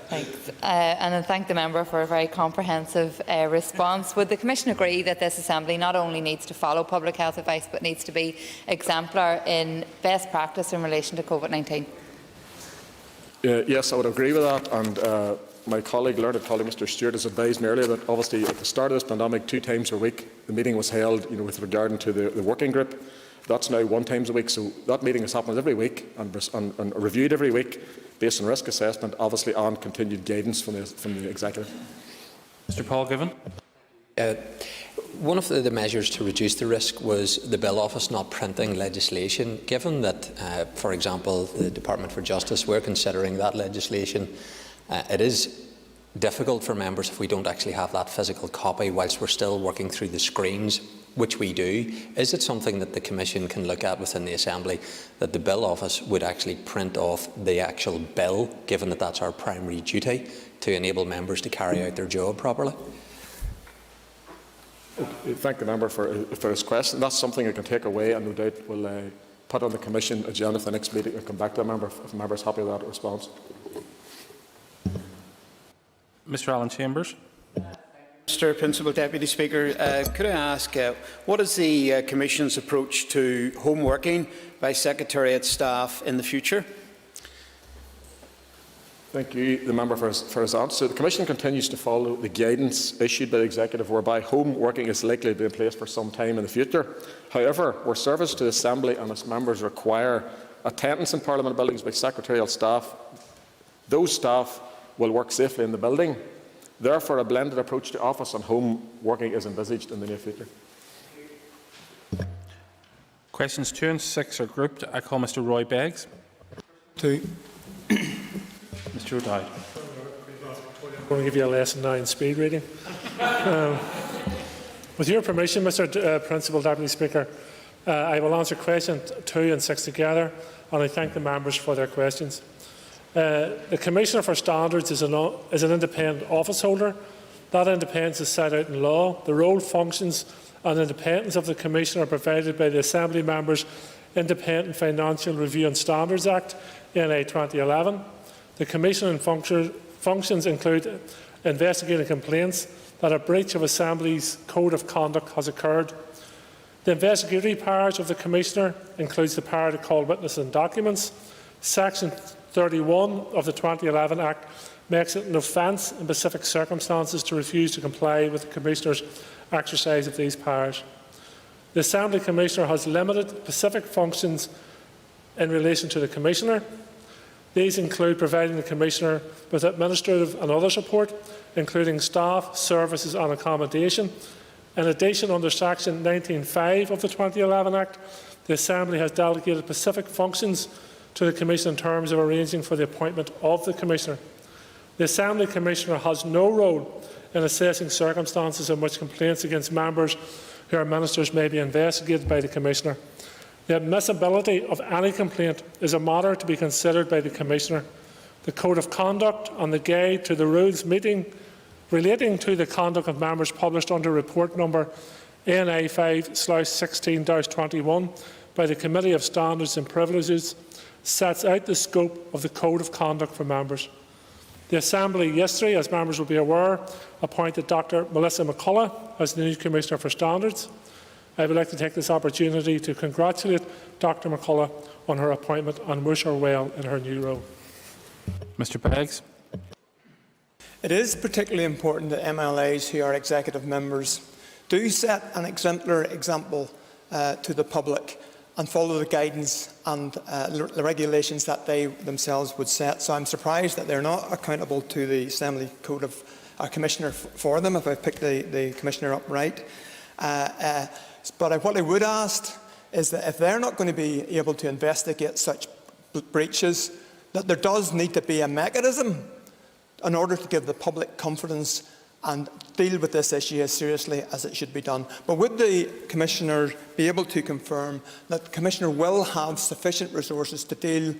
Thanks. And I thank the member for a very comprehensive response. Would the Commission agree that this Assembly not only needs to follow public health advice but needs to be exemplar in best practice in relation to COVID-19? Yes, I would agree with that. And my colleague, learned colleague Mr Stewart, has advised me earlier that obviously at the start of this pandemic, 2 times a week, the meeting was held with regard to the working group. That's now 1 time a week, so that meeting is happening every week and reviewed every week based on risk assessment, obviously, and continued guidance from the Executive. Mr Paul Given. One of the measures to reduce the risk was the Bill Office not printing legislation. Given that, for example, the Department for Justice, we're considering that legislation, it is difficult for members if we don't actually have that physical copy whilst we're still working through the screens, which we do. Is it something that the Commission can look at within the Assembly, that the Bill Office would actually print off the actual bill, given that that's our primary duty, to enable members to carry out their job properly? Thank the member for his question. That's something I can take away and no doubt will put on the Commission agenda for the next meeting and come back to the member if the member is happy with that response. Mr Alan Chambers. Mr Principal Deputy Speaker, could I ask what is the Commission's approach to home working by Secretariat staff in the future? Thank you, the member, for his answer. The Commission continues to follow the guidance issued by the Executive, whereby home working is likely to be in place for some time in the future. However, where service to the Assembly and its members require attendance in Parliament buildings by secretarial staff, those staff will work safely in the building. Therefore, a blended approach to office and home working is envisaged in the near future. Questions 2 and 6 are grouped. I call Mr Roy Beggs. 2. Mr O'Dowd. I'm going to give you a lesson now in speed reading. With your permission, Mr Principal Deputy Speaker, I will answer questions 2 and 6 together, and I thank the members for their questions. The Commissioner for Standards is an independent office holder. That independence is set out in law. The role, functions and independence of the Commissioner are provided by the Assembly Members' Independent Financial Review and Standards Act, NI 2011. The Commissioner functions include investigating complaints that a breach of Assembly's Code of Conduct has occurred. The investigatory powers of the Commissioner includes the power to call witnesses and documents. Section 31 of the 2011 Act makes it an offence in specific circumstances to refuse to comply with the Commissioner's exercise of these powers. The Assembly Commissioner has limited specific functions in relation to the Commissioner. These include providing the Commissioner with administrative and other support, including staff, services and accommodation. In addition, under Section 19(5) of the 2011 Act, the Assembly has delegated specific functions to the Commission in terms of arranging for the appointment of the Commissioner. The Assembly Commissioner has no role in assessing circumstances in which complaints against members who are ministers may be investigated by the Commissioner. The admissibility of any complaint is a matter to be considered by the Commissioner. The Code of Conduct and the Guide to the Rules relating to the conduct of members published under report number ANI 5/16-21 by the Committee of Standards and Privileges sets out the scope of the Code of Conduct for members. The Assembly yesterday, as members will be aware, appointed Dr Melissa McCullough as the new Commissioner for Standards. I would like to take this opportunity to congratulate Dr McCullough on her appointment and wish her well in her new role. Mr Beggs. It is particularly important that MLAs who are executive members do set an exemplary example to the public and follow the guidance and the regulations that they themselves would set. So I'm surprised that they're not accountable to the Assembly Code of Commissioner for them, if I've picked the Commissioner up right. But what I would ask is that if they're not going to be able to investigate such breaches, that there does need to be a mechanism in order to give the public confidence and deal with this issue as seriously as it should be done. But would the Commissioner be able to confirm that the Commissioner will have sufficient resources to deal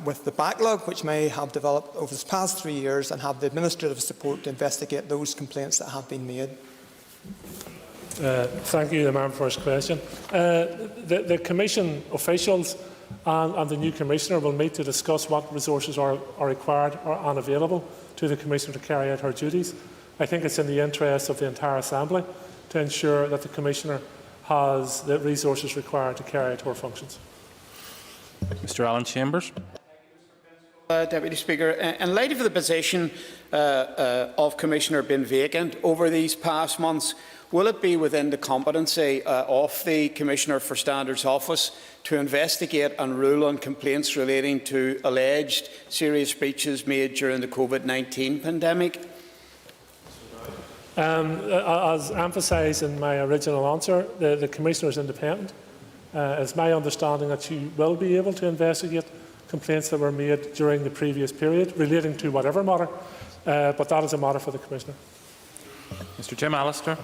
with the backlog which may have developed over the past 3 years and have the administrative support to investigate those complaints that have been made? Thank you, the member, for his question. The Commission officials and the new Commissioner will meet to discuss what resources are required or unavailable to the Commissioner to carry out her duties. I think it's in the interest of the entire Assembly to ensure that the Commissioner has the resources required to carry out her functions. Mr Alan Chambers. Deputy Speaker, in light of the position of Commissioner being vacant over these past months, will it be within the competency of the Commissioner for Standards Office to investigate and rule on complaints relating to alleged serious breaches made during the COVID-19 pandemic? As emphasised in my original answer, the Commissioner is independent. It's my understanding that she will be able to investigate complaints that were made during the previous period relating to whatever matter, but that is a matter for the Commissioner. Mr Jim Allister.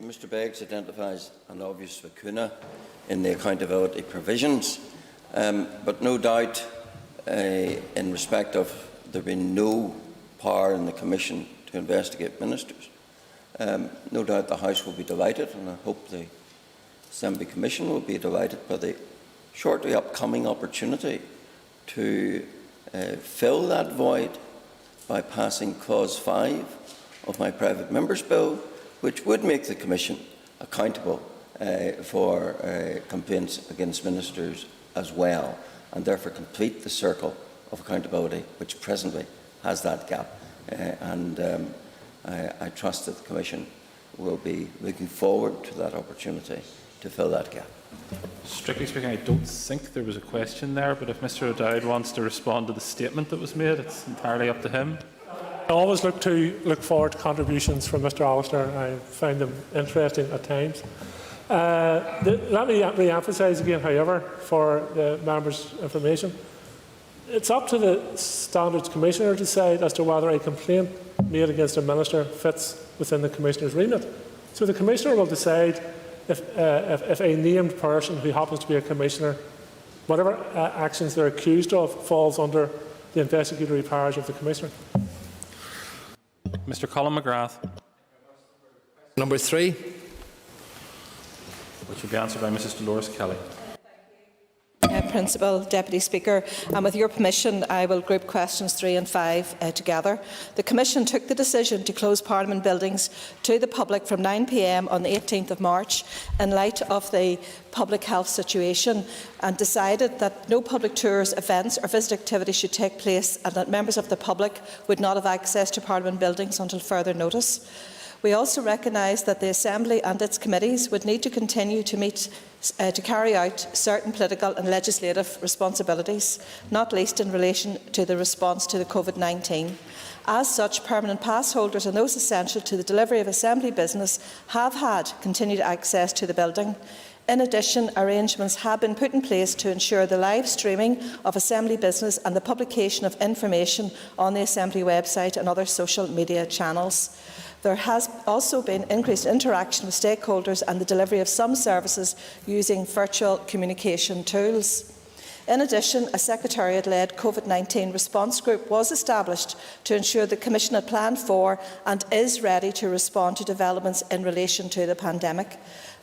Mr Beggs identifies an obvious lacuna in the accountability provisions, but no doubt in respect of there being no power in the Commission to investigate ministers. No doubt the House will be delighted, and I hope the Assembly Commission will be delighted by the shortly upcoming opportunity to fill that void by passing Clause 5 of my private member's bill, which would make the Commission accountable for complaints against ministers as well, and therefore complete the circle of accountability which presently has that gap. I trust that the Commission will be looking forward to that opportunity to fill that gap. Strictly speaking, I don't think there was a question there, but if Mr O'Dowd wants to respond to the statement that was made, it's entirely up to him. I always look forward to contributions from Mr Allister. I find them interesting at times. Let me re-emphasise again, however, for the members' information, it's up to the Standards Commissioner to decide as to whether a complaint made against a minister fits within the Commissioner's remit. So the Commissioner will decide if a named person who happens to be a Commissioner, whatever actions they're accused of, falls under the investigatory powers of the Commissioner. Mr Colin McGrath. Number 3. Which will be answered by Mrs Dolores Kelly. Principal Deputy Speaker, and with your permission I will group questions 3 and 5 together. The Commission took the decision to close Parliament buildings to the public from 9 p.m. on the 18th of March in light of the public health situation, and decided that no public tours, events or visit activities should take place, and that members of the public would not have access to Parliament buildings until further notice. We also recognise that the Assembly and its committees would need to continue to meet to carry out certain political and legislative responsibilities, not least in relation to the response to the COVID-19. As such, permanent pass holders and those essential to the delivery of Assembly business have had continued access to the building. In addition, arrangements have been put in place to ensure the live streaming of Assembly business and the publication of information on the Assembly website and other social media channels. There has also been increased interaction with stakeholders and the delivery of some services using virtual communication tools. In addition, a Secretariat-led COVID-19 response group was established to ensure the Commission had planned for and is ready to respond to developments in relation to the pandemic.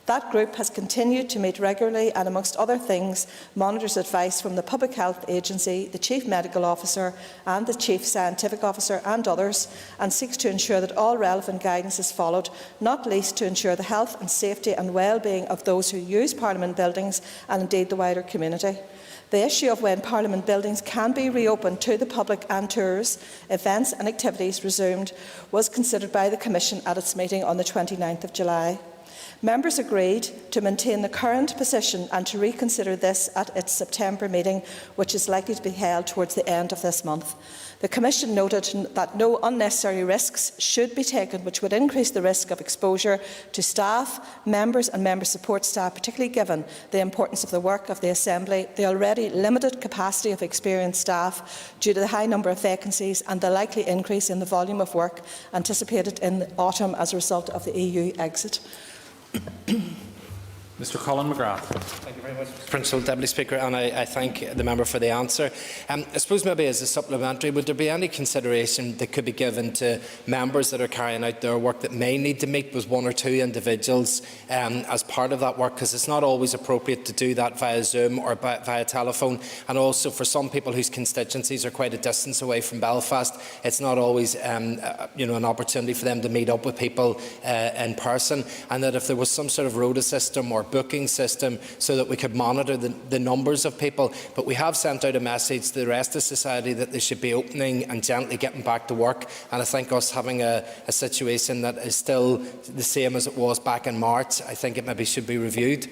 That group has continued to meet regularly and, amongst other things, monitors advice from the Public Health Agency, the Chief Medical Officer and the Chief Scientific Officer and others, and seeks to ensure that all relevant guidance is followed, not least to ensure the health and safety and well-being of those who use Parliament buildings and indeed the wider community. The issue of when Parliament buildings can be reopened to the public and tours, events and activities resumed was considered by the Commission at its meeting on the 29th of July. Members agreed to maintain the current position and to reconsider this at its September meeting, which is likely to be held towards the end of this month. The Commission noted that no unnecessary risks should be taken which would increase the risk of exposure to staff, members and member support staff, particularly given the importance of the work of the Assembly, the already limited capacity of experienced staff due to the high number of vacancies and the likely increase in the volume of work anticipated in the autumn as a result of the EU exit. Mr. Colin McGrath. Thank you very much, Mr. Principal Deputy Speaker, and I thank the member for the answer. I suppose maybe as a supplementary, would there be any consideration that could be given to members that are carrying out their work that may need to meet with one or two individuals as part of that work, because it's not always appropriate to do that via Zoom or via telephone, and also for some people whose constituencies are quite a distance away from Belfast, it's not always an opportunity for them to meet up with people in person, and that if there was some sort of rota system or booking system so that we could monitor the numbers of people. But we have sent out a message to the rest of society that they should be opening and gently getting back to work, and I think us having a situation that is still the same as it was back in March, I think it maybe should be reviewed.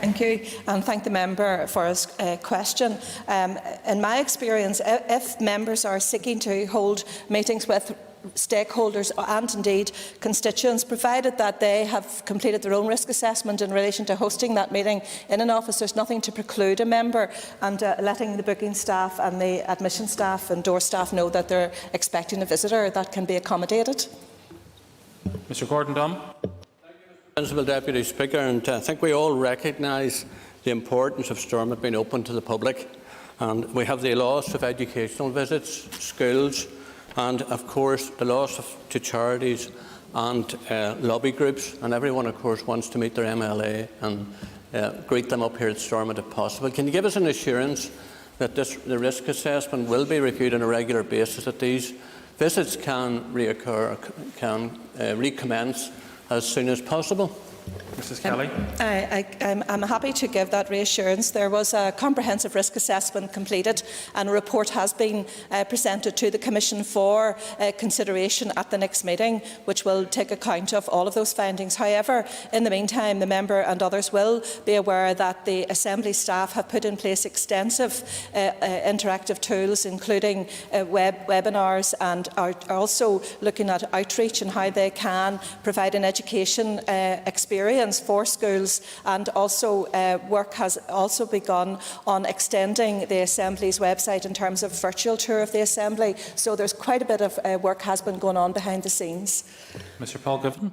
Thank you, and thank the member for his question. In my experience, if members are seeking to hold meetings with stakeholders and indeed constituents, provided that they have completed their own risk assessment in relation to hosting that meeting in an office, there's nothing to preclude a member and letting the booking staff and the admission staff and door staff know that they're expecting a visitor. That can be accommodated. Mr. Gordon Dunn. Principal Deputy Speaker, and I think we all recognise the importance of Stormont being open to the public, and we have the loss of educational visits, schools, and of course the loss to charities and lobby groups, and everyone of course wants to meet their MLA and greet them up here at Stormont if possible. Can you give us an assurance that the risk assessment will be reviewed on a regular basis, that these visits can reoccur, can recommence as soon as possible? Mrs. Kelly. I'm happy to give that reassurance. There was a comprehensive risk assessment completed, and a report has been presented to the Commission for consideration at the next meeting, which will take account of all of those findings. However, in the meantime, the member and others will be aware that the Assembly staff have put in place extensive interactive tools, including webinars, and are also looking at outreach and how they can provide an education experience for schools, and also work has also begun on extending the Assembly's website in terms of virtual tour of the Assembly. So there's quite a bit of work has been going on behind the scenes. Mr. Paul Giffen.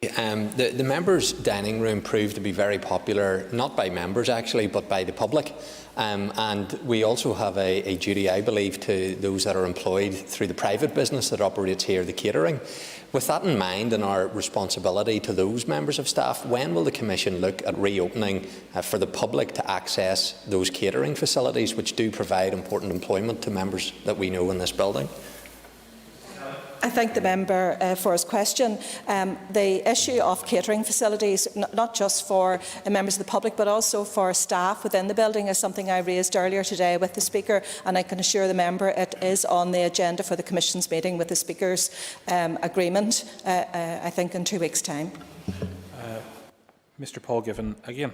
The members' dining room proved to be very popular, not by members actually, but by the public. And we also have a duty, I believe, to those that are employed through the private business that operates here, the catering. With that in mind and our responsibility to those members of staff, when will the Commission look at reopening for the public to access those catering facilities which do provide important employment to members that we know in this building? I thank the member for his question. The issue of catering facilities, not just for members of the public but also for staff within the building, is something I raised earlier today with the Speaker, and I can assure the member it is on the agenda for the Commission's meeting with the Speaker's agreement, I think in 2 weeks' time. Mr Paul Given again.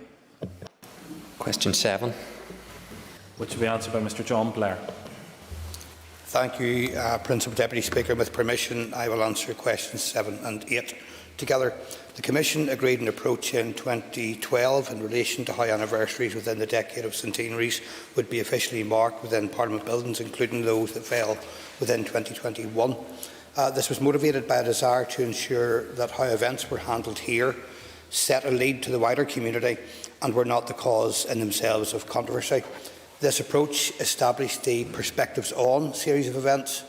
Question 7. Which will be answered by Mr John Blair. Thank you, Principal Deputy Speaker. With permission, I will answer questions 7 and 8 together. The Commission agreed an approach in 2012 in relation to how anniversaries within the decade of centenaries would be officially marked within Parliament buildings, including those that fell within 2021. This was motivated by a desire to ensure that how events were handled here set a lead to the wider community and were not the cause in themselves of controversy. This approach established the Perspectives On series of events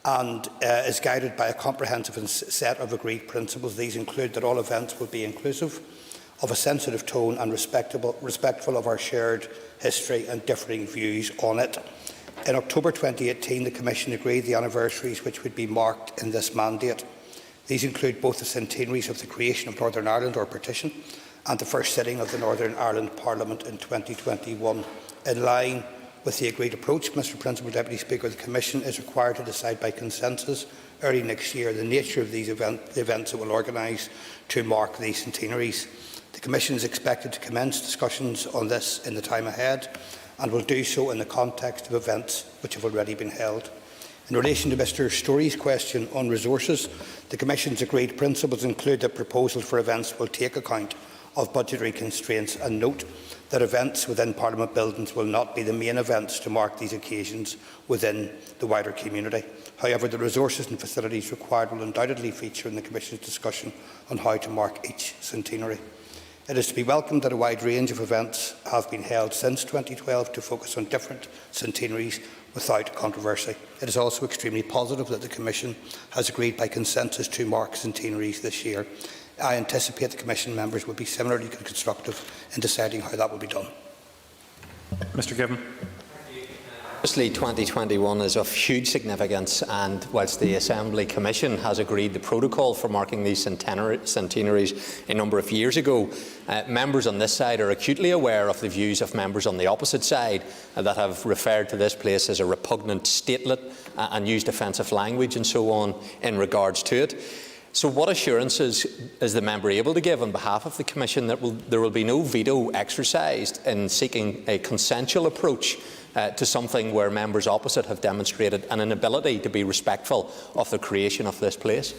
and is guided by a comprehensive set of agreed principles. These include that all events will be inclusive, of a sensitive tone and respectful of our shared history and differing views on it. In October 2018, the Commission agreed the anniversaries which would be marked in this mandate. These include both the centenaries of the creation of Northern Ireland or partition and the first sitting of the Northern Ireland Parliament in 2021. In line with the agreed approach, Mr Principal Deputy Speaker, the Commission is required to decide by consensus early next year the nature of these events it will organise to mark these centenaries. The Commission is expected to commence discussions on this in the time ahead and will do so in the context of events which have already been held. In relation to Mr Story's question on resources, the Commission's agreed principles include that proposals for events will take account of budgetary constraints and note that events within Parliament buildings will not be the main events to mark these occasions within the wider community. However, the resources and facilities required will undoubtedly feature in the Commission's discussion on how to mark each centenary. It is to be welcomed that a wide range of events have been held since 2012 to focus on different centenaries without controversy. It is also extremely positive that the Commission has agreed by consensus to mark centenaries this year. I anticipate the Commission members will be similarly constructive in deciding how that will be done. Mr Given. Obviously 2021 is of huge significance, and whilst the Assembly Commission has agreed the protocol for marking these centenaries a number of years ago, members on this side are acutely aware of the views of members on the opposite side that have referred to this place as a repugnant statelet and used offensive language and so on in regards to it. So what assurances is the member able to give on behalf of the Commission that there will be no veto exercised in seeking a consensual approach to something where members opposite have demonstrated an inability to be respectful of the creation of this place?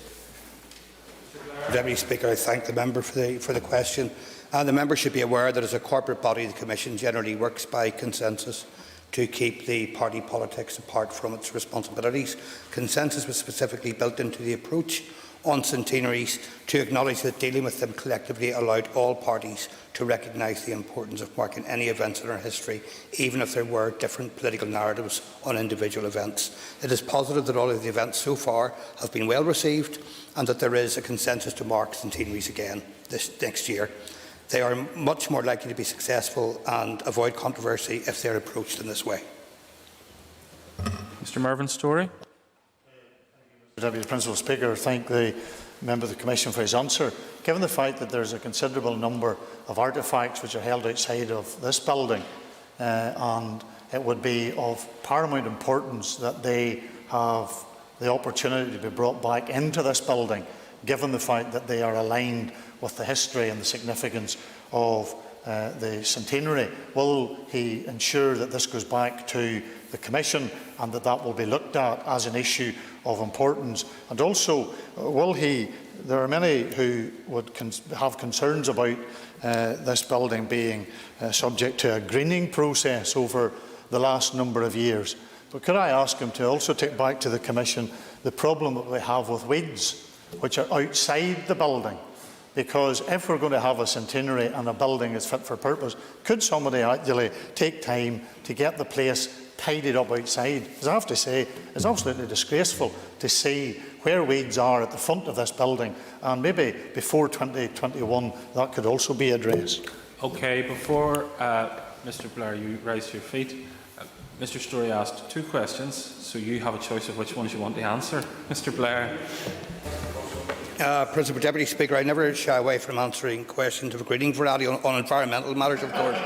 Deputy Speaker, I thank the member for the question. And the member should be aware that as a corporate body, the Commission generally works by consensus to keep the party politics apart from its responsibilities. Consensus was specifically built into the approach on centenaries to acknowledge that dealing with them collectively allowed all parties to recognise the importance of marking any events in our history, even if there were different political narratives on individual events. It is positive that all of the events so far have been well received and that there is a consensus to mark centenaries again this next year. They are much more likely to be successful and avoid controversy if they are approached in this way. Mr Mervyn Story. Deputy Principal Speaker, thank the member of the Commission for his answer. Given the fact that there is a considerable number of artefacts which are held outside of this building, and it would be of paramount importance that they have the opportunity to be brought back into this building, given the fact that they are aligned with the history and the significance of the centenary. Will he ensure that this goes back to the Commission and that will be looked at as an issue of importance? And also, there are many who would have concerns about this building being subject to a greening process over the last number of years. But could I ask him to also take back to the Commission the problem that we have with weeds which are outside the building Because if we're going to have a centenary and a building is fit for purpose, could somebody actually take time to get the place tidied up outside? Because I have to say, it's absolutely disgraceful to see where weeds are at the front of this building, and maybe before 2021 that could also be addressed. Okay, before Mr Blair, you rise to your feet. Mr Story asked 2 questions, so you have a choice of which ones you want to answer. Mr Blair. Principal Deputy Speaker, I never shy away from answering questions of a greeting variety on environmental matters, of course.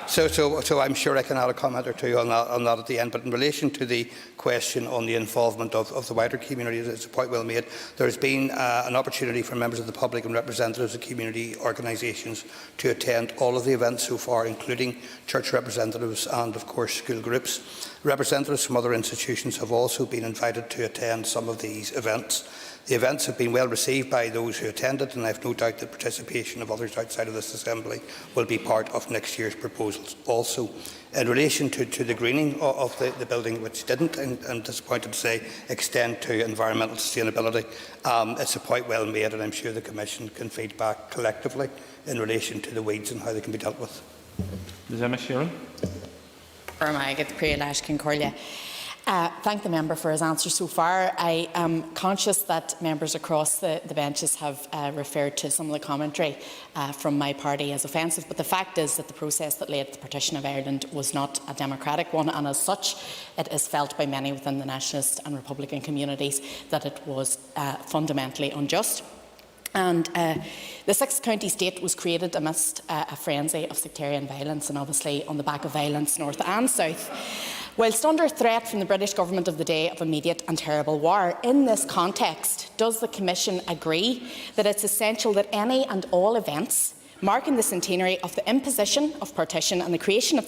So I'm sure I can add a comment or two on that at the end. But in relation to the question on the involvement of the wider community, it's a point well made. There has been an opportunity for members of the public and representatives of community organisations to attend all of the events so far, including church representatives and, of course, school groups. Representatives from other institutions have also been invited to attend some of these events. The events have been well received by those who attended, and I have no doubt that participation of others outside of this Assembly will be part of next year's proposals also. In relation to the greening of the building, which didn't, and I'm disappointed to say, extend to environmental sustainability, it's a point well made, and I'm sure the Commission can feed back collectively in relation to the weeds and how they can be dealt with. Ms Emma Sheeran. Thank the member for his answer so far. I am conscious that members across the benches have referred to some of the commentary from my party as offensive, but the fact is that the process that led to the partition of Ireland was not a democratic one, and as such it is felt by many within the nationalist and republican communities that it was fundamentally unjust. And the sixth county state was created amidst a frenzy of sectarian violence, and obviously on the back of violence north and south. Whilst under threat from the British government of the day of immediate and terrible war, in this context, does the Commission agree that it's essential that any and all events marking the centenary of the imposition of partition and the creation of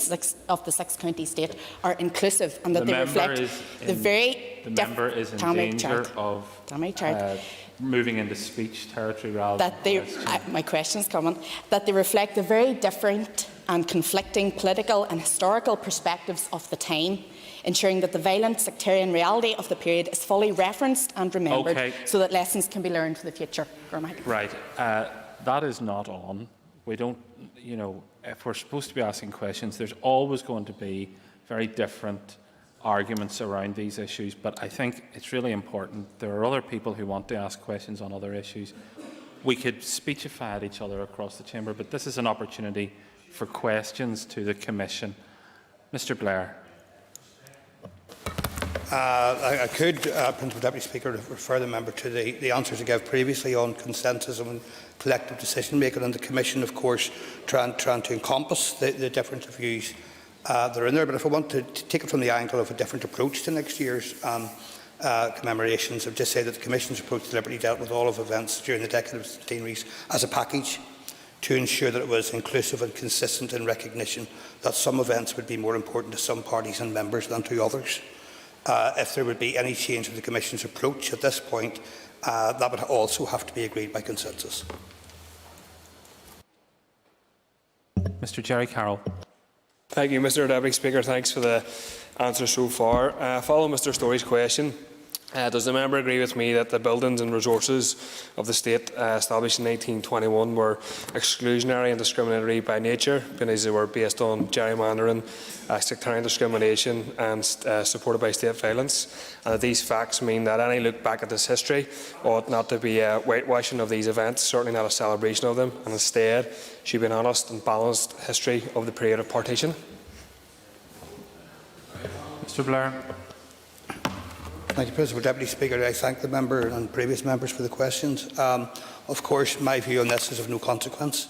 the sixth county state are inclusive, and that they reflect the very the member is in danger of moving into speech territory rather than my question's coming. That they reflect the very different and conflicting political and historical perspectives of the time, ensuring that the violent sectarian reality of the period is fully referenced and remembered, so that lessons can be learned for the future. Right. That is not on. We don't, if we're supposed to be asking questions, there's always going to be very different arguments around these issues, but I think it's really important. There are other people who want to ask questions on other issues. We could speechify at each other across the chamber, but this is an opportunity for questions to the Commission. Mr Blair. I could, Principal Deputy Speaker, refer the member to the answers I gave previously on consensus and collective decision-making, and the Commission, of course, trying to encompass the different views that are in there. But if I want to take it from the angle of a different approach to next year's commemorations, I would just say that the Commission's approach deliberately dealt with all of events during the decade of centenaries as a package, to ensure that it was inclusive and consistent in recognition that some events would be more important to some parties and members than to others. If there would be any change in the Commission's approach at this point, that would also have to be agreed by consensus. Mr Jerry Carál. Thank you, Mr Deputy Speaker. Thanks for the answer so far. Following Mr Story's question, does the member agree with me that the buildings and resources of the state established in 1821 were exclusionary and discriminatory by nature, because they were based on gerrymandering, sectarian discrimination and supported by state violence, and that these facts mean that any look back at this history ought not to be a whitewashing of these events, certainly not a celebration of them, and instead should be an honest and balanced history of the period of partition? Mr Blair. Thank you, Principal Deputy Speaker. I thank the member and previous members for the questions. Of course, my view on this is of no consequence,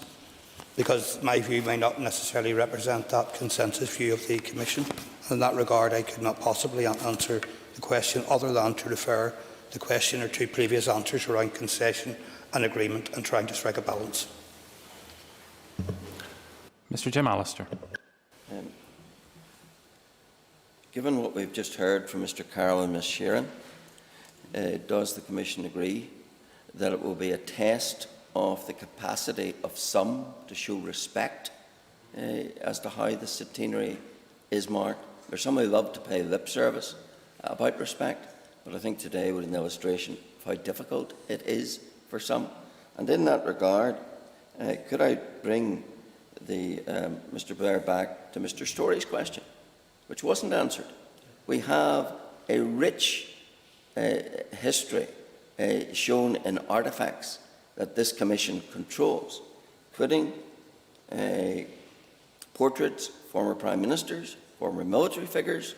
because my view may not necessarily represent that consensus view of the Commission. In that regard, I could not possibly answer the question other than to refer the questioner to previous answers around concession and agreement and trying to strike a balance. Mr Jim Allister. Given what we've just heard from Mr Carál and Ms Sheeran, does the Commission agree that it will be a test of the capacity of some to show respect as to how the centenary is marked? There's some who love to pay lip service about respect, but I think today was an illustration of how difficult it is for some, And in that regard, could I bring Mr Blair back to Mr Story's question, which wasn't answered? We have a rich history shown in artefacts that this Commission controls, including portraits, former Prime Ministers, former military figures,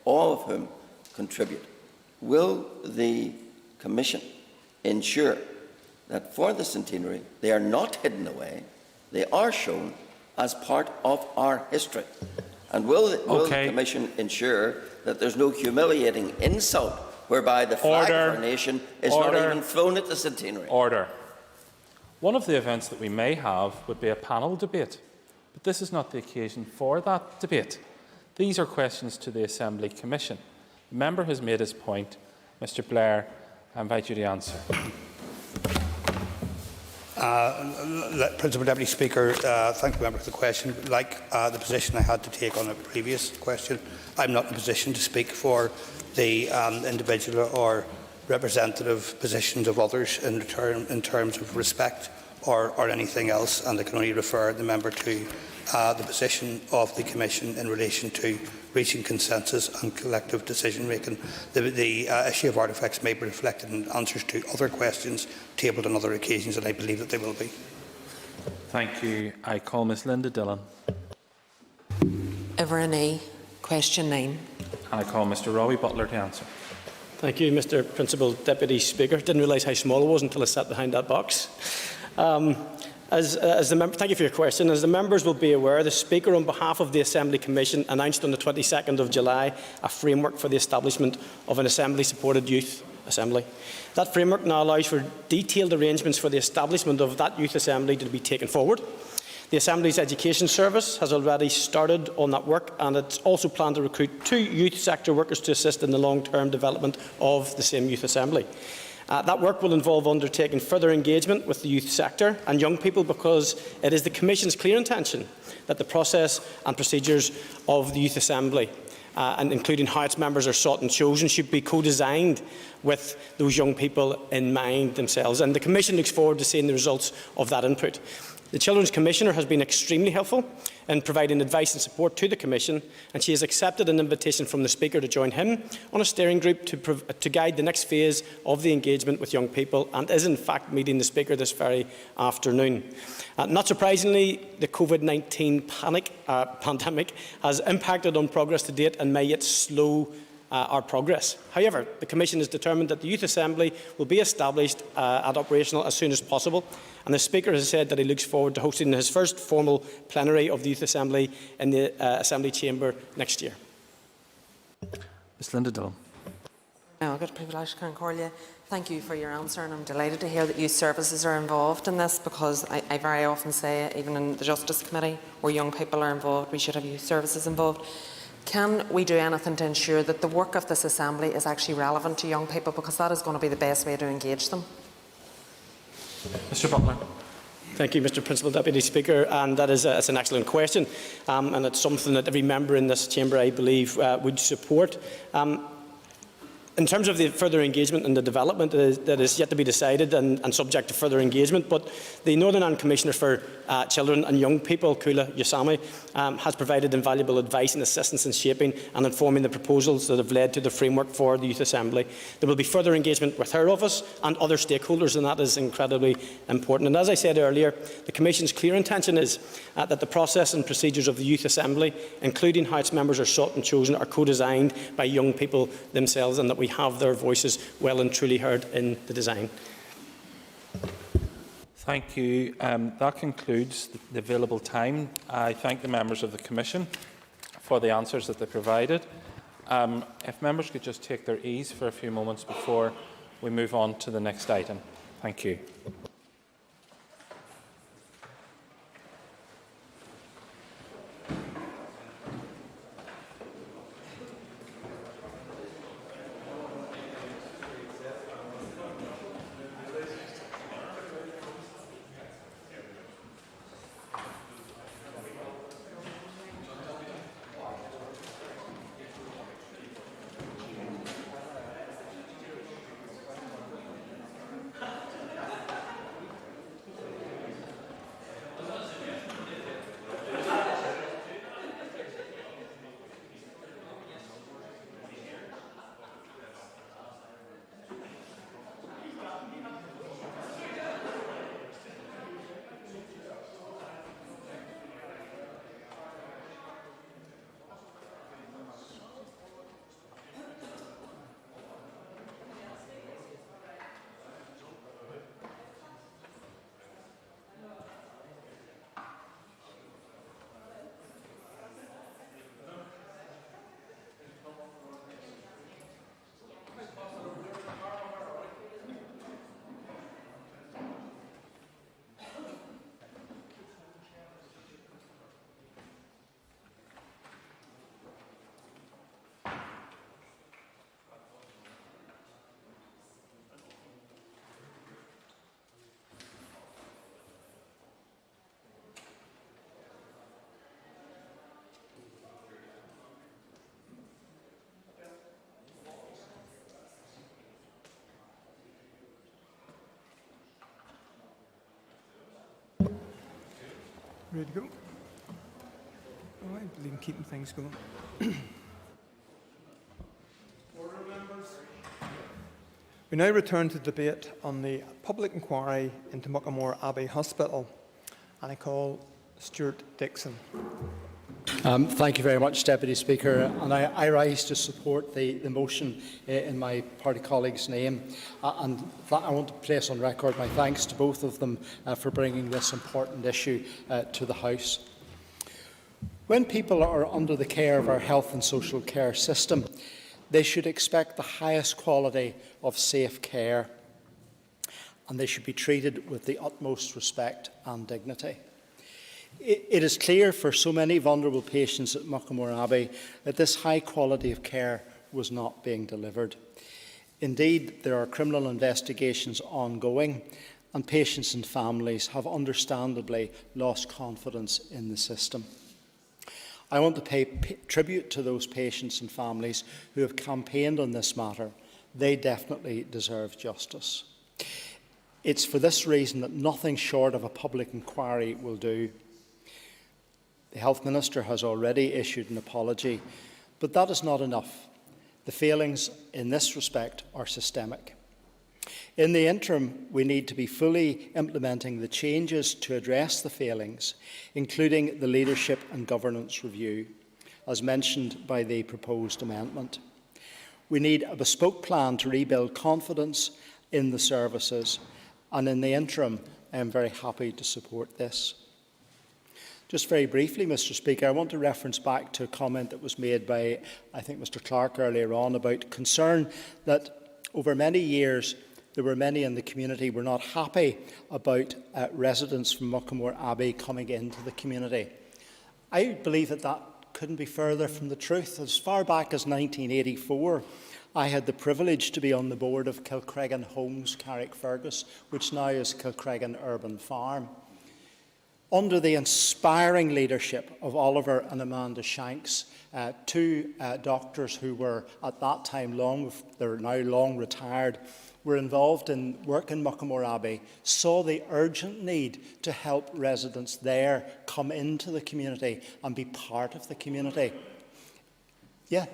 all of whom contribute. Will the Commission ensure that for the centenary they are not hidden away, they are shown as part of our history? And will the Commission ensure that there's no humiliating insult whereby the flag of our nation is not even flown at the centenary? Order. One of the events that we may have would be a panel debate, but this is not the occasion for that debate. These are questions to the Assembly Commission. The member has made his point. Mr Blair, I invite you to answer. Principal Deputy Speaker, thank the member for the question. Like the position I had to take on a previous question, I'm not in a position to speak for the individual or representative positions of others in terms of respect or anything else, and I can only refer the member to the position of the Commission in relation to reaching consensus and collective decision-making. The issue of artefacts may be reflected in answers to other questions tabled on other occasions, and I believe that they will be. Thank you. I call Ms Linda Dillon. Ever an A. Question 9. And I call Mr Rowie Butler to answer. Thank you, Mr Principal Deputy Speaker. Didn't realise how small it was until I sat behind that box. Thank you for your question. As the members will be aware, the Speaker, on behalf of the Assembly Commission, announced on the 22nd of July a framework for the establishment of an Assembly-supported youth assembly. That framework now allows for detailed arrangements for the establishment of that youth assembly to be taken forward. The Assembly's Education Service has already started on that work, and it's also planned to recruit 2 youth sector workers to assist in the long-term development of the same youth assembly. That work will involve undertaking further engagement with the youth sector and young people, because it is the Commission's clear intention that the process and procedures of the Youth Assembly, and including how its members are sought and chosen, should be co-designed with those young people in mind themselves. And the Commission looks forward to seeing the results of that input. The Children's Commissioner has been extremely helpful in providing advice and support to the Commission, and she has accepted an invitation from the Speaker to join him on a steering group to guide the next phase of the engagement with young people, and is in fact meeting the Speaker this very afternoon. Not surprisingly, the COVID-19 pandemic has impacted on progress to date and may yet slow our progress. However, the Commission is determined that the Youth Assembly will be established and operational as soon as possible, and the Speaker has said that he looks forward to hosting his first formal plenary of the Youth Assembly in the Assembly Chamber next year. Ms Linda Dillon. Thank you for your answer, and I'm delighted to hear that youth services are involved in this, because I very often say, even in the Justice Committee, where young people are involved, we should have youth services involved. Can we do anything to ensure that the work of this Assembly is actually relevant to young people, because that is going to be the best way to engage them? Mr Butler. Thank you, Mr Principal Deputy Speaker, and that is it's an excellent question, and it's something that every member in this chamber, I believe, would support. In terms of the further engagement and the development, that is yet to be decided and subject to further engagement, but the Northern Ireland Commissioner for Children and Young People, Kula Yusami, has provided invaluable advice and assistance in shaping and informing the proposals that have led to the framework for the Youth Assembly. There will be further engagement with her office and other stakeholders, and that is incredibly important. And as I said earlier, the Commission's clear intention is that the process and procedures of the Youth Assembly, including how its members are sought and chosen, are co-designed by young people themselves, and that we have their voices well and truly heard in the design. Thank you. That concludes the available time. I thank the members of the Commission for the answers that they provided. If members could just take their ease for a few moments before we move on to the next item. Thank you. Ready to go? Oh, I believe in keeping things going. We now return to debate on the public inquiry into Muckamore Abbey Hospital, and I call Stuart Dixon. Thank you very much, Deputy Speaker. And I rise to support the motion in my party colleague's name. And I want to place on record my thanks to both of them for bringing this important issue to the House. When people are under the care of our health and social care system, they should expect the highest quality of safe care, and they should be treated with the utmost respect and dignity. It is clear for so many vulnerable patients at Muckamore Abbey that this high quality of care was not being delivered. Indeed, there are criminal investigations ongoing, and patients and families have understandably lost confidence in the system. I want to pay tribute to those patients and families who have campaigned on this matter. They definitely deserve justice. It's for this reason that nothing short of a public inquiry will do. The Health Minister has already issued an apology, but that is not enough. The failings in this respect are systemic. In the interim, we need to be fully implementing the changes to address the failings, including the leadership and governance review, as mentioned by the proposed amendment. We need a bespoke plan to rebuild confidence in the services, and in the interim, I am very happy to support this. Just very briefly, Mr. Speaker, I want to reference back to a comment that was made by, I think, Mr. Clark earlier on about concern that over many years there were many in the community who were not happy about residents from Muckamore Abbey coming into the community. I believe that that couldn't be further from the truth. As far back as 1984, I had the privilege to be on the board of Kilcreggan Homes, Carrickfergus, which now is Kilcreggan Urban Farm. Under the inspiring leadership of Oliver and Amanda Shanks, two doctors who were at that time they're now long retired, were involved in work in Muckamore Abbey, saw the urgent need to help residents there come into the community and be part of the community. Yeah.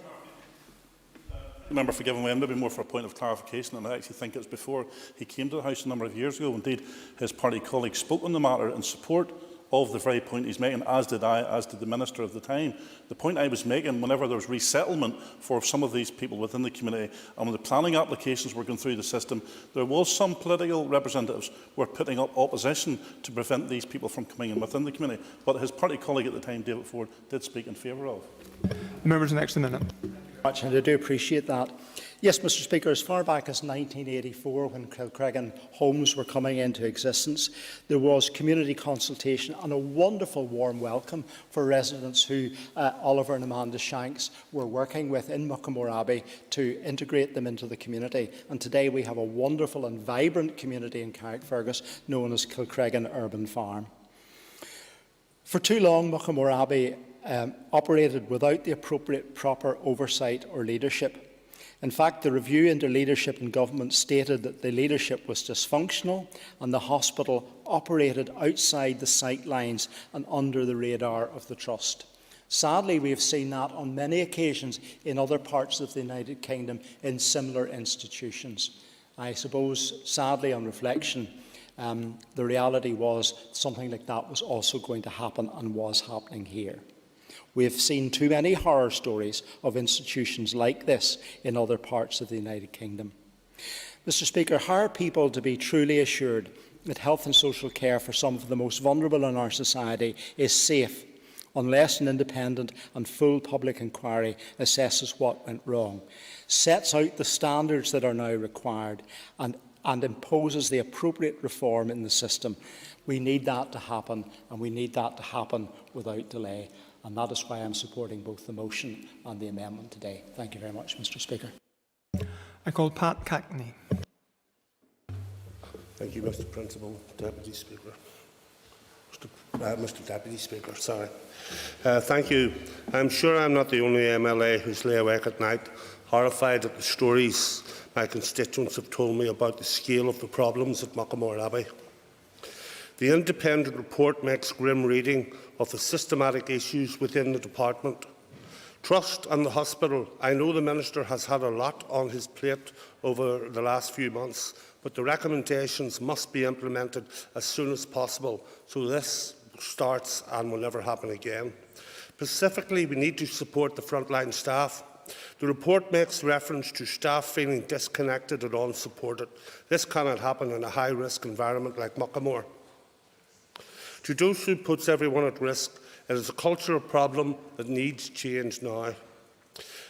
Member for giving way, maybe more for a point of clarification, and I actually think it's before he came to the House a number of years ago. Indeed, his party colleagues spoke on the matter in support of the very point he's making, as did I, as did the Minister of the time. The point I was making, whenever there was resettlement for some of these people within the community, and when the planning applications were going through the system, there was some political representatives who were putting up opposition to prevent these people from coming in within the community. But his party colleague at the time, David Ford, did speak in favour of. The member's next in a minute. And I do appreciate that. Yes, Mr. Speaker, as far back as 1984, when Kilcreggan Homes were coming into existence, there was community consultation and a wonderful warm welcome for residents who Oliver and Amanda Shanks were working with in Muckamore Abbey to integrate them into the community. And today we have a wonderful and vibrant community in Carrickfergus known as Kilcreggan Urban Farm. For too long, Muckamore Abbey operated without the appropriate proper oversight or leadership. In fact, the review into leadership in government stated that the leadership was dysfunctional and the hospital operated outside the sight lines and under the radar of the Trust. Sadly, we have seen that on many occasions in other parts of the United Kingdom in similar institutions. I suppose, sadly, on reflection, the reality was something like that was also going to happen and was happening here. We have seen too many horror stories of institutions like this in other parts of the United Kingdom. Mr. Speaker, how are people to be truly assured that health and social care for some of the most vulnerable in our society is safe unless an independent and full public inquiry assesses what went wrong, sets out the standards that are now required and imposes the appropriate reform in the system? We need that to happen, and we need that to happen without delay. And that is why I am supporting both the motion and the amendment today. Thank you very much, Mr. Speaker. I call Pat Cackney. Thank you, Mr. Principal Deputy Speaker. Mr. Deputy Speaker, sorry. Thank you. I'm sure I'm not the only MLA who's lay awake at night, horrified at the stories my constituents have told me about the scale of the problems at Muckamore Abbey. The independent report makes grim reading of the systematic issues within the department. Trust and the hospital. I know the Minister has had a lot on his plate over the last few months, but the recommendations must be implemented as soon as possible so this starts and will never happen again. Specifically, we need to support the frontline staff. The report makes reference to staff feeling disconnected and unsupported. This cannot happen in a high-risk environment like Muckamore. To those who puts everyone at risk, it is a cultural problem that needs change now.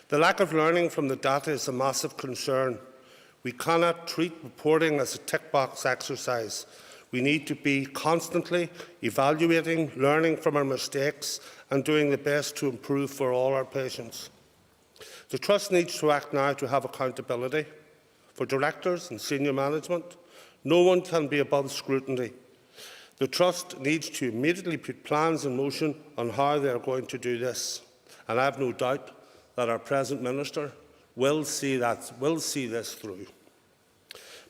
The lack of learning from the data is a massive concern. We cannot treat reporting as a tick-box exercise. We need to be constantly evaluating, learning from our mistakes and doing the best to improve for all our patients. The Trust needs to act now to have accountability. For directors and senior management, no one can be above scrutiny. The Trust needs to immediately put plans in motion on how they are going to do this. And I have no doubt that our present Minister will see this through.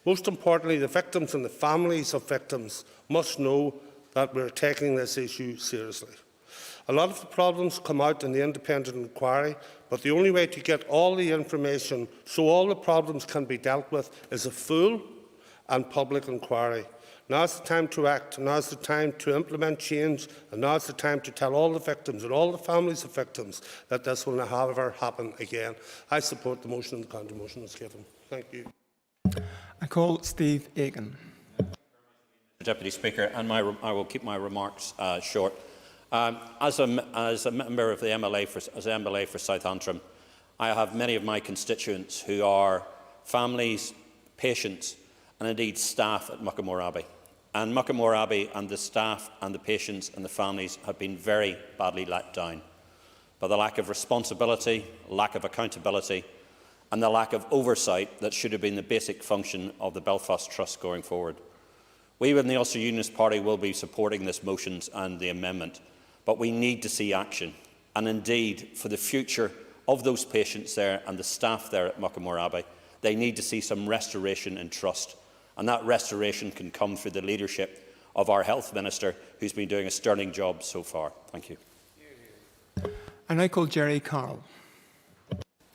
Most importantly, the victims and the families of victims must know that we are taking this issue seriously. A lot of the problems come out in the independent inquiry, but the only way to get all the information so all the problems can be dealt with is a full and public inquiry. Now is the time to act, now is the time to implement change, and now is the time to tell all the victims and all the families of victims that this will never happen again. I support the motion and the counter motion as given. Thank you. I call Steve Aiken. Deputy Speaker, and I will keep my remarks short. As a member of the MLA for South Antrim, I have many of my constituents who are families, patients, and indeed staff at Muckamore Abbey. And Muckamore Abbey and the staff and the patients and the families have been very badly let down by the lack of responsibility, lack of accountability, and the lack of oversight that should have been the basic function of the Belfast Trust going forward. We in the Ulster Unionist Party will be supporting this motion and the amendment, but we need to see action. And indeed, for the future of those patients there and the staff there at Muckamore Abbey, they need to see some restoration in trust. And that restoration can come through the leadership of our Health Minister, who's been doing a sterling job so far. Thank you. And I call Jerry Carál.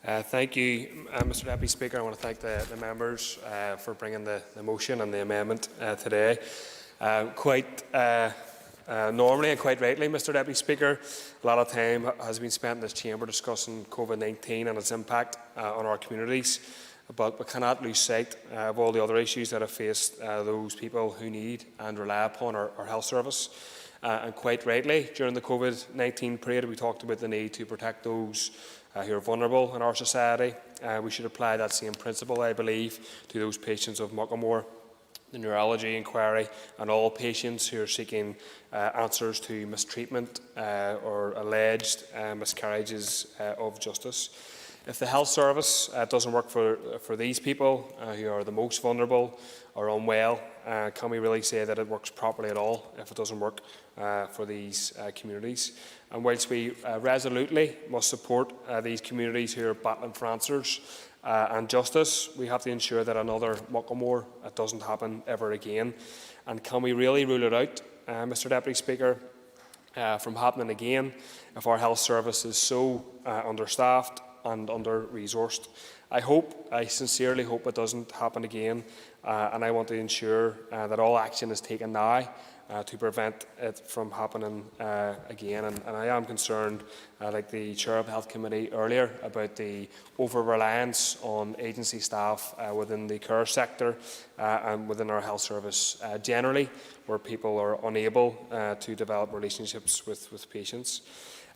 Thank you, Mr Deputy Speaker. I want to thank the members for bringing the motion and the amendment today. Normally and quite rightly, Mr Deputy Speaker, a lot of time has been spent in this chamber discussing COVID-19 and its impact on our communities, but we cannot lose sight of all the other issues that have faced those people who need and rely upon our health service. And quite rightly, during the COVID-19 period, we talked about the need to protect those who are vulnerable in our society. We should apply that same principle, I believe, to those patients of Muckamore, the neurology inquiry, and all patients who are seeking answers to mistreatment or alleged miscarriages of justice. If the health service doesn't work for these people who are the most vulnerable or unwell, can we really say that it works properly at all if it doesn't work for these communities? And whilst we resolutely must support these communities who are battling for answers and justice, we have to ensure that another Muckamore doesn't happen ever again. And can we really rule it out, Mr Deputy Speaker, from happening again if our health service is so understaffed and under-resourced? I sincerely hope it doesn't happen again, and I want to ensure that all action is taken now to prevent it from happening again. And I am concerned, like the Chair of the Health Committee earlier, about the over-reliance on agency staff within the care sector and within our health service generally, where people are unable to develop relationships with patients.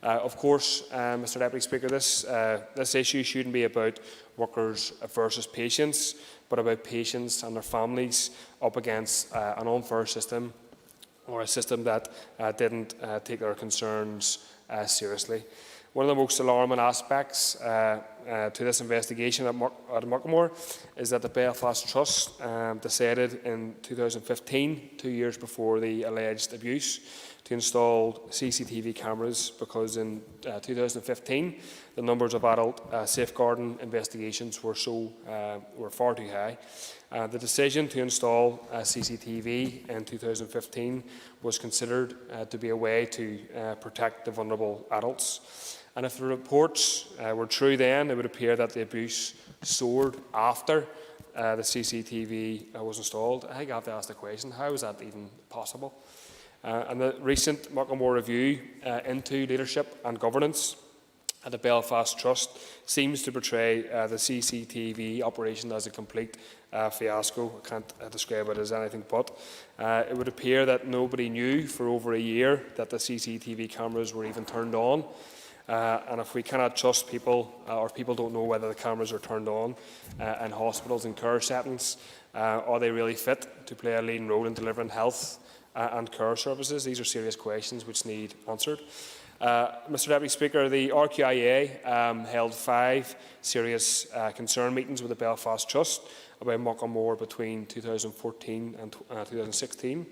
Of course, Mr Deputy Speaker, this issue shouldn't be about workers versus patients, but about patients and their families up against an unfair system, or a system that didn't take their concerns seriously. One of the most alarming aspects to this investigation at Muckamore is that the Belfast Trust decided in 2015, 2 years before the alleged abuse, to install CCTV cameras because in 2015 the numbers of adult safeguarding investigations were far too high. The decision to install CCTV in 2015 was considered to be a way to protect the vulnerable adults. And if the reports were true then, it would appear that the abuse soared after the CCTV was installed. I think I have to ask the question, how is that even possible? And the recent Muckamore review into leadership and governance at the Belfast Trust seems to portray the CCTV operation as a complete fiasco. I can't describe it as anything but. It would appear that nobody knew for over a year that the CCTV cameras were even turned on. And if we cannot trust people, or people don't know whether the cameras are turned on in hospitals and care settings, are they really fit to play a leading role in delivering health and care services? These are serious questions which need answered. Mr Deputy Speaker, the RQIA held 5 serious concern meetings with the Belfast Trust about Muckamore between 2014 and 2016.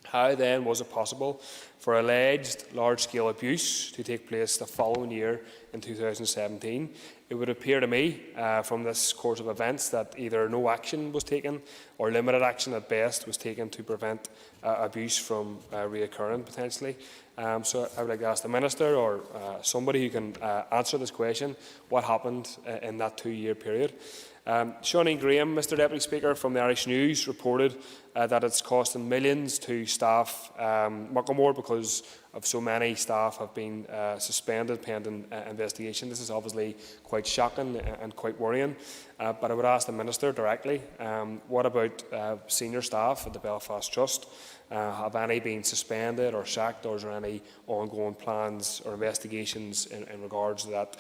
How then was it possible for alleged large-scale abuse to take place the following year in 2017? It would appear to me from this course of events that either no action was taken or limited action at best was taken to prevent abuse from reoccurring potentially. So I would like to ask the Minister or somebody who can answer this question, what happened in that 2-year period? Chuilín Graham, Mr Deputy Speaker, from the Irish News reported that it's costing millions to staff Muckamore because of so many staff have been suspended pending investigation. This is obviously quite shocking and quite worrying, but I would ask the Minister directly, what about senior staff at the Belfast Trust? Have any been suspended or sacked, or is there any ongoing plans or investigations in regards to that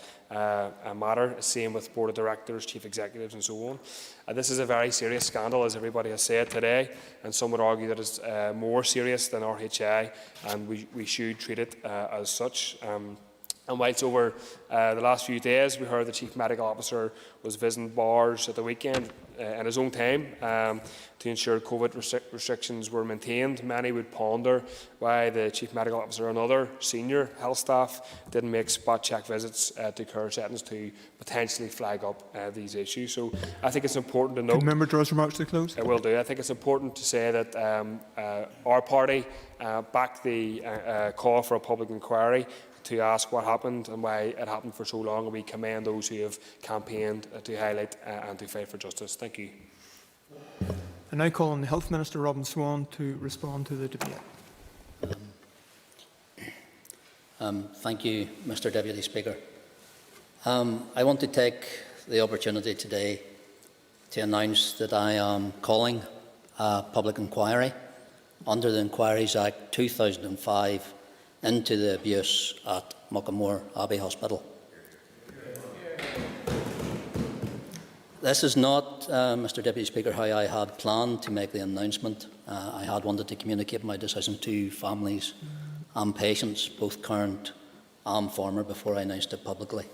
matter? Same with Board of Directors, Chief Executives and so on. This is a very serious scandal, as everybody has said today, and some would argue that it's more serious than RHI, and we should treat it as such. And whilst over the last few days we heard the Chief Medical Officer was visiting bars at the weekend in his own time to ensure COVID restrictions were maintained, many would ponder why the Chief Medical Officer and other senior health staff didn't make spot check visits to care settings to potentially flag up these issues. So I think it's important to note... Can the member draw his remarks to the close? I will do. I think it's important to say that our party backed the call for a public inquiry to ask what happened and why it happened for so long, and we commend those who have campaigned to highlight and to fight for justice. Thank you. I now call on the Health Minister, Robin Swan, to respond to the debate. Thank you, Mr Deputy Speaker. I want to take the opportunity today to announce that I am calling a public inquiry under the Inquiries Act 2005 into the abuse at Muckamore Abbey Hospital. This is not, Mr Deputy Speaker, how I had planned to make the announcement. I had wanted to communicate my decision to families and patients, both current and former, before I announced it publicly.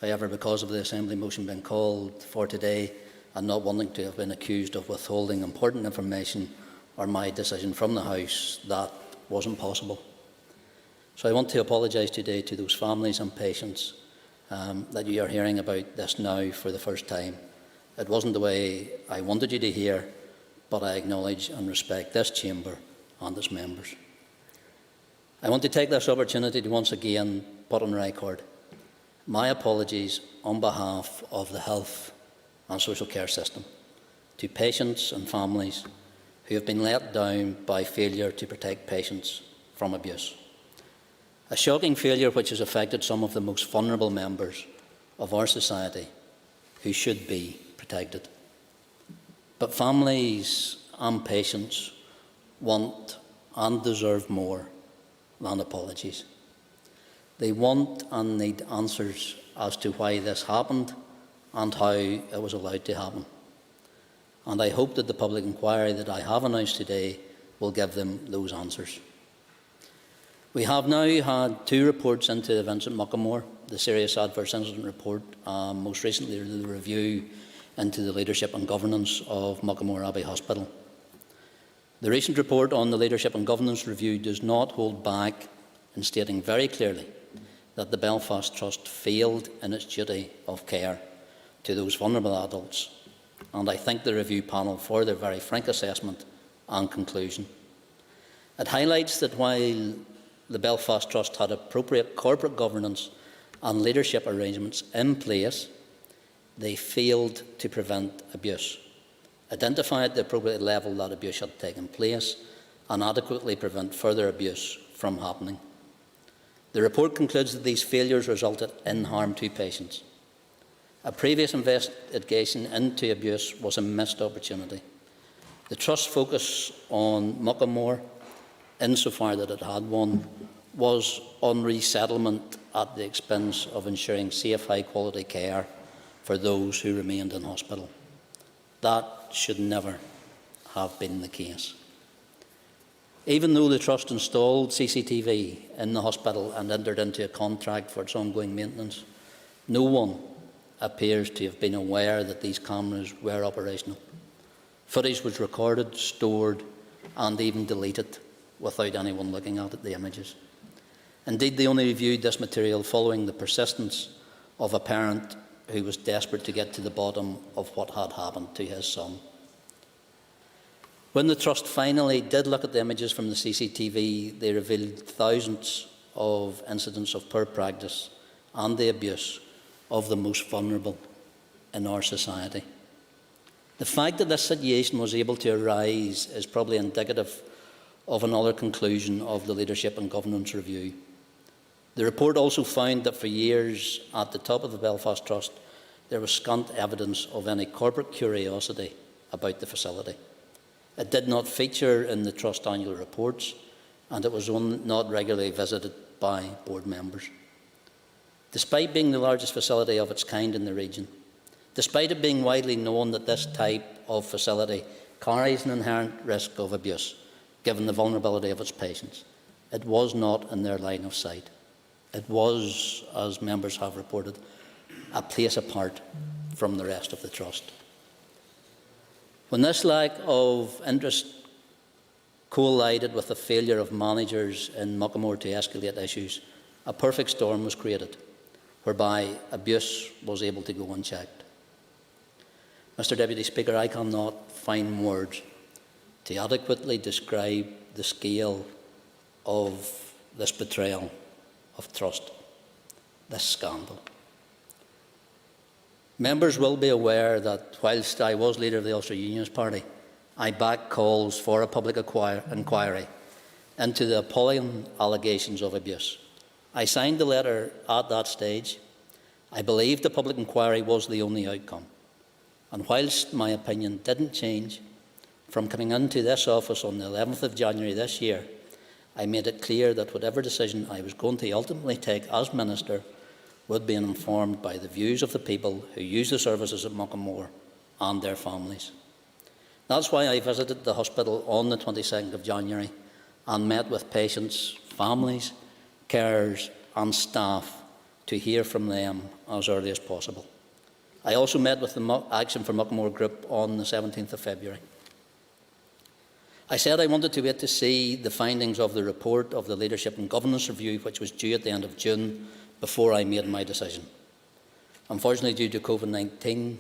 However, because of the Assembly motion being called for today and not wanting to have been accused of withholding important information or my decision from the House, that wasn't possible. So I want to apologise today to those families and patients that you are hearing about this now for the first time. It wasn't the way I wanted you to hear, but I acknowledge and respect this chamber and its members. I want to take this opportunity to once again put on record my apologies on behalf of the health and social care system to patients and families who have been let down by failure to protect patients from abuse. A shocking failure which has affected some of the most vulnerable members of our society who should be protected. But families and patients want and deserve more than apologies. They want and need answers as to why this happened and how it was allowed to happen. And I hope that the public inquiry that I have announced today will give them those answers. We have now had 2 reports into events at Muckamore the Serious Adverse Incident Report, most recently the review into the leadership and governance of Muckamore Abbey Hospital. The recent report on the Leadership and Governance Review does not hold back in stating very clearly that the Belfast Trust failed in its duty of care to those vulnerable adults, and I thank the review panel for their very frank assessment and conclusion. It highlights that while the Belfast Trust had appropriate corporate governance and leadership arrangements in place, they failed to prevent abuse, identify at the appropriate level that abuse had taken place, and adequately prevent further abuse from happening. The report concludes that these failures resulted in harm to patients. A previous investigation into abuse was a missed opportunity. The Trust's focus on Muckamore, insofar that it had one, was on resettlement at the expense of ensuring safe, high-quality care for those who remained in hospital. That should never have been the case. Even though the Trust installed CCTV in the hospital and entered into a contract for its ongoing maintenance, no one appears to have been aware that these cameras were operational. Footage was recorded, stored, and even deleted without anyone looking at the images. Indeed, they only reviewed this material following the persistence of a parent who was desperate to get to the bottom of what had happened to his son. When the Trust finally did look at the images from the CCTV, they revealed thousands of incidents of poor practice and the abuse of the most vulnerable in our society. The fact that this situation was able to arise is probably indicative of another conclusion of the Leadership and Governance Review. The report also found that for years at the top of the Belfast Trust there was scant evidence of any corporate curiosity about the facility. It did not feature in the Trust annual reports, and it was not regularly visited by board members. Despite being the largest facility of its kind in the region, despite it being widely known that this type of facility carries an inherent risk of abuse, given the vulnerability of its patients, it was not in their line of sight. It was, as members have reported, a place apart from the rest of the Trust. When this lack of interest collided with the failure of managers in Muckamore to escalate issues, a perfect storm was created, whereby abuse was able to go unchecked. Mr. Deputy Speaker, I cannot find words to adequately describe the scale of this betrayal of trust, this scandal. Members will be aware that whilst I was leader of the Ulster Unionist Party, I backed calls for a public inquiry into the appalling allegations of abuse. I signed the letter at that stage. I believed the public inquiry was the only outcome. And whilst my opinion didn't change, from coming into this office on the 11th of January this year, I made it clear that whatever decision I was going to ultimately take as Minister would be informed by the views of the people who use the services at Muckamore and their families. That's why I visited the hospital on the 22nd of January and met with patients, families, carers and staff to hear from them as early as possible. I also met with the Action for Muckamore group on the 17th of February. I said I wanted to wait to see the findings of the report of the Leadership and Governance Review, which was due at the end of June, before I made my decision. Unfortunately, due to COVID-19,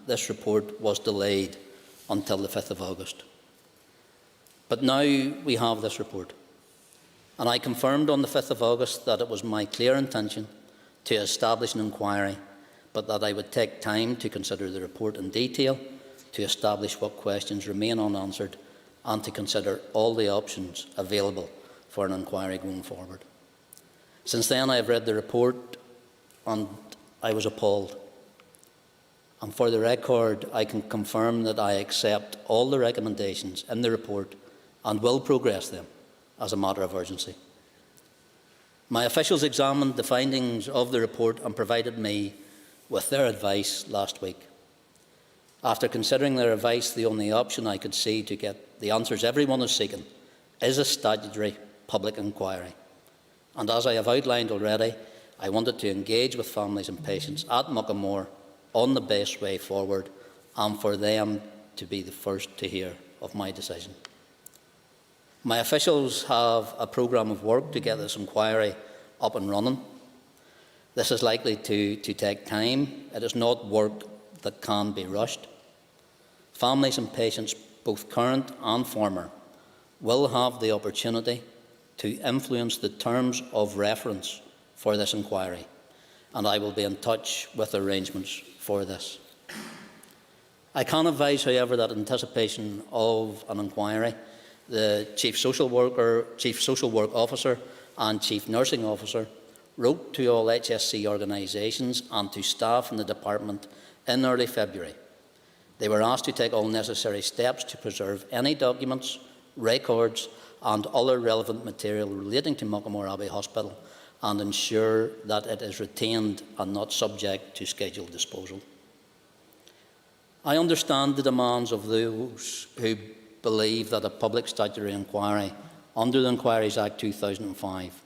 this report was delayed until the 5th of August. But now we have this report, and I confirmed on the 5th of August that it was my clear intention to establish an inquiry, but that I would take time to consider the report in detail, to establish what questions remain unanswered, and to consider all the options available for an inquiry going forward. Since then, I have read the report and I was appalled. And for the record, I can confirm that I accept all the recommendations in the report and will progress them as a matter of urgency. My officials examined the findings of the report and provided me with their advice last week. After considering their advice, the only option I could see to get the answers everyone is seeking is a statutory public inquiry. And as I have outlined already, I wanted to engage with families and patients at Muckamore on the best way forward and for them to be the first to hear of my decision. My officials have a programme of work to get this inquiry up and running. This is likely to take time. It is not work that can be rushed. Families and patients, both current and former, will have the opportunity to influence the terms of reference for this inquiry, and I will be in touch with arrangements for this. I can advise, however, that in anticipation of an inquiry, the Chief Social Work Officer and Chief Nursing Officer wrote to all HSC organisations and to staff in the department in early February. They were asked to take all necessary steps to preserve any documents, records and other relevant material relating to Muckamore Abbey Hospital and ensure that it is retained and not subject to scheduled disposal. I understand the demands of those who believe that a public statutory inquiry under the Inquiries Act 2005,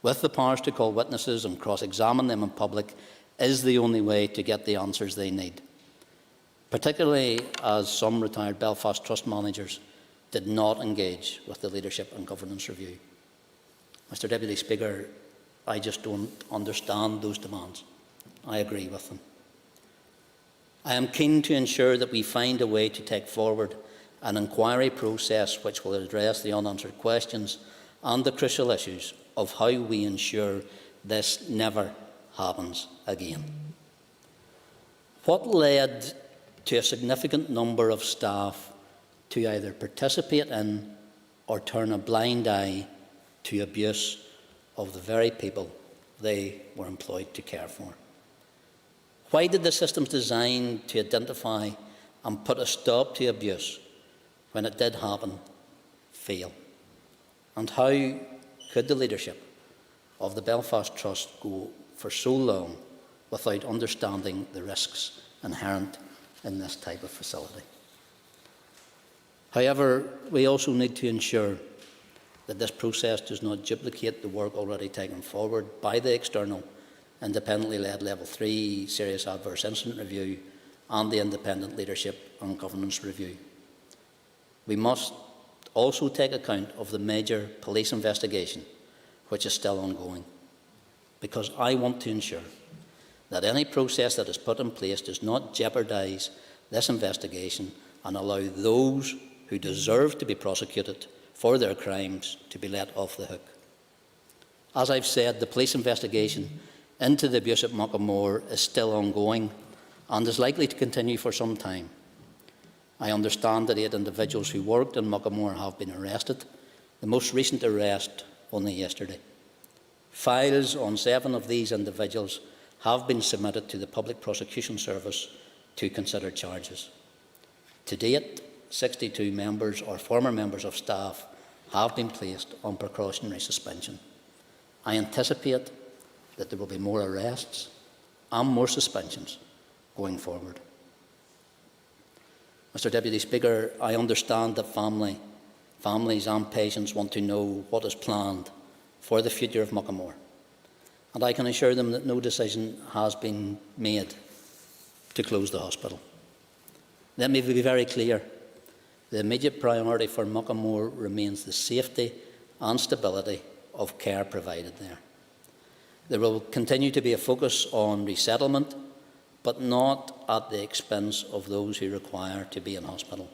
with the powers to call witnesses and cross-examine them in public, is the only way to get the answers they need, particularly as some retired Belfast Trust managers did not engage with the Leadership and Governance Review. Mr Deputy Speaker, I just don't understand those demands. I agree with them. I am keen to ensure that we find a way to take forward an inquiry process which will address the unanswered questions and the crucial issues of how we ensure this never happens again. What led to a significant number of staff to either participate in or turn a blind eye to abuse of the very people they were employed to care for? Why did the systems designed to identify and put a stop to abuse, when it did happen, fail? And how could the leadership of the Belfast Trust go for so long without understanding the risks inherent in this type of facility? However, we also need to ensure that this process does not duplicate the work already taken forward by the external, independently led Level 3 Serious Adverse Incident Review and the Independent Leadership and Governance Review. We must also take account of the major police investigation which is still ongoing, because I want to ensure that any process that is put in place does not jeopardise this investigation and allow those who deserve to be prosecuted for their crimes to be let off the hook. As I've said, the police investigation into the abuse at Muckamore is still ongoing and is likely to continue for some time. I understand that 8 individuals who worked in Muckamore have been arrested, the most recent arrest only yesterday. Files on 7 of these individuals have been submitted to the Public Prosecution Service to consider charges. To date, 62 members or former members of staff have been placed on precautionary suspension. I anticipate that there will be more arrests and more suspensions going forward. Mr Deputy Speaker, I understand that families and patients want to know what is planned for the future of Muckamore, and I can assure them that no decision has been made to close the hospital. Let me be very clear. The immediate priority for Muckamore remains the safety and stability of care provided there. There will continue to be a focus on resettlement, but not at the expense of those who require to be in hospital.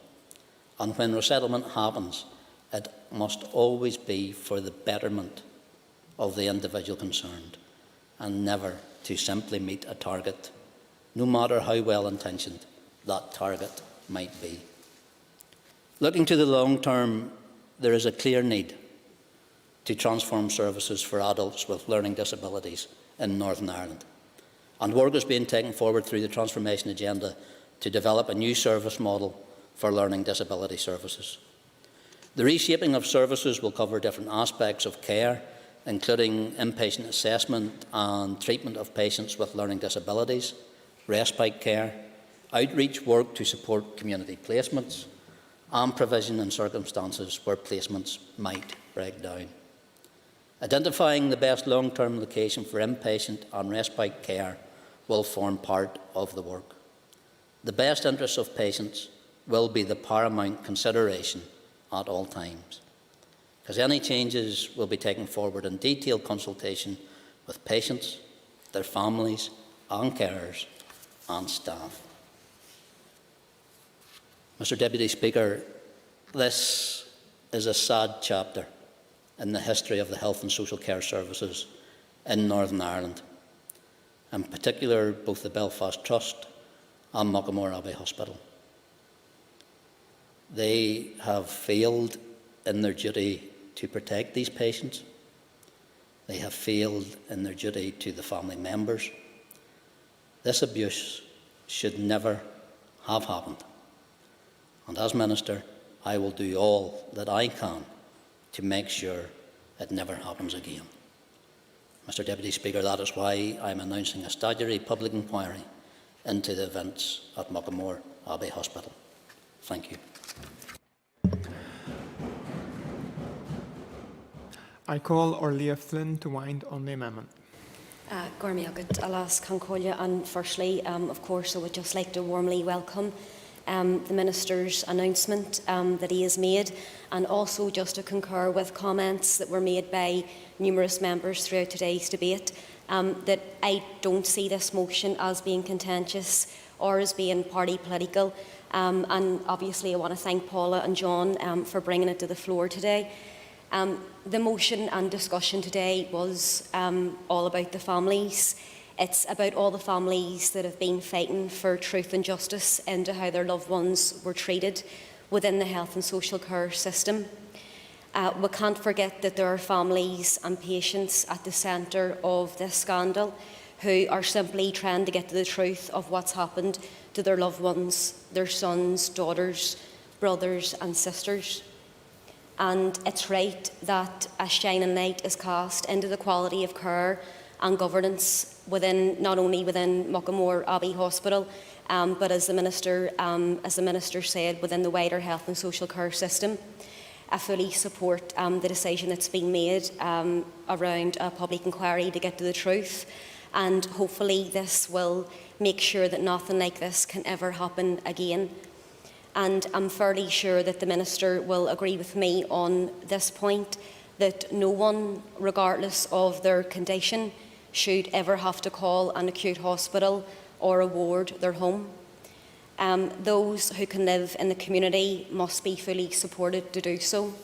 And when resettlement happens, it must always be for the betterment of the individual concerned, and never to simply meet a target, no matter how well-intentioned that target might be. Looking to the long term, there is a clear need to transform services for adults with learning disabilities in Northern Ireland, and work is being taken forward through the transformation agenda to develop a new service model for learning disability services. The reshaping of services will cover different aspects of care, including inpatient assessment and treatment of patients with learning disabilities, respite care, outreach work to support community placements, and provision in circumstances where placements might break down. Identifying the best long-term location for inpatient and respite care will form part of the work. The best interests of patients will be the paramount consideration at all times, because any changes will be taken forward in detailed consultation with patients, their families and carers and staff. Mr Deputy Speaker, this is a sad chapter in the history of the health and social care services in Northern Ireland, in particular both the Belfast Trust and Muckamore Abbey Hospital. They have failed in their duty to protect these patients. They have failed in their duty to the family members. This abuse should never have happened. And as Minister, I will do all that I can to make sure it never happens again. Mr Deputy Speaker, that is why I am announcing a statutory public inquiry into the events at Muckamore Abbey Hospital. Thank you. I call Orlia Flynn to wind on the amendment. Gormiagat Alas Concolia, and firstly, of course, I would just like to warmly welcome the Minister's announcement that he has made, and also just to concur with comments that were made by numerous members throughout today's debate, that I don't see this motion as being contentious or as being party political. And obviously I want to thank Paula and John for bringing it to the floor today. The motion and discussion today was all about the families. It's about all the families that have been fighting for truth and justice into how their loved ones were treated within the health and social care system. We can't forget that there are families and patients at the centre of this scandal who are simply trying to get to the truth of what's happened to their loved ones, their sons, daughters, brothers and sisters. And it's right that a shining light is cast into the quality of care and governance within, not only within Muckamore Abbey Hospital, but as the Minister said, within the wider health and social care system. I fully support the decision that's been made around a public inquiry to get to the truth, and hopefully this will make sure that nothing like this can ever happen again. And I'm fairly sure that the Minister will agree with me on this point, that no one, regardless of their condition, should ever have to call an acute hospital or a ward their home. Those who can live in the community must be fully supported to do so.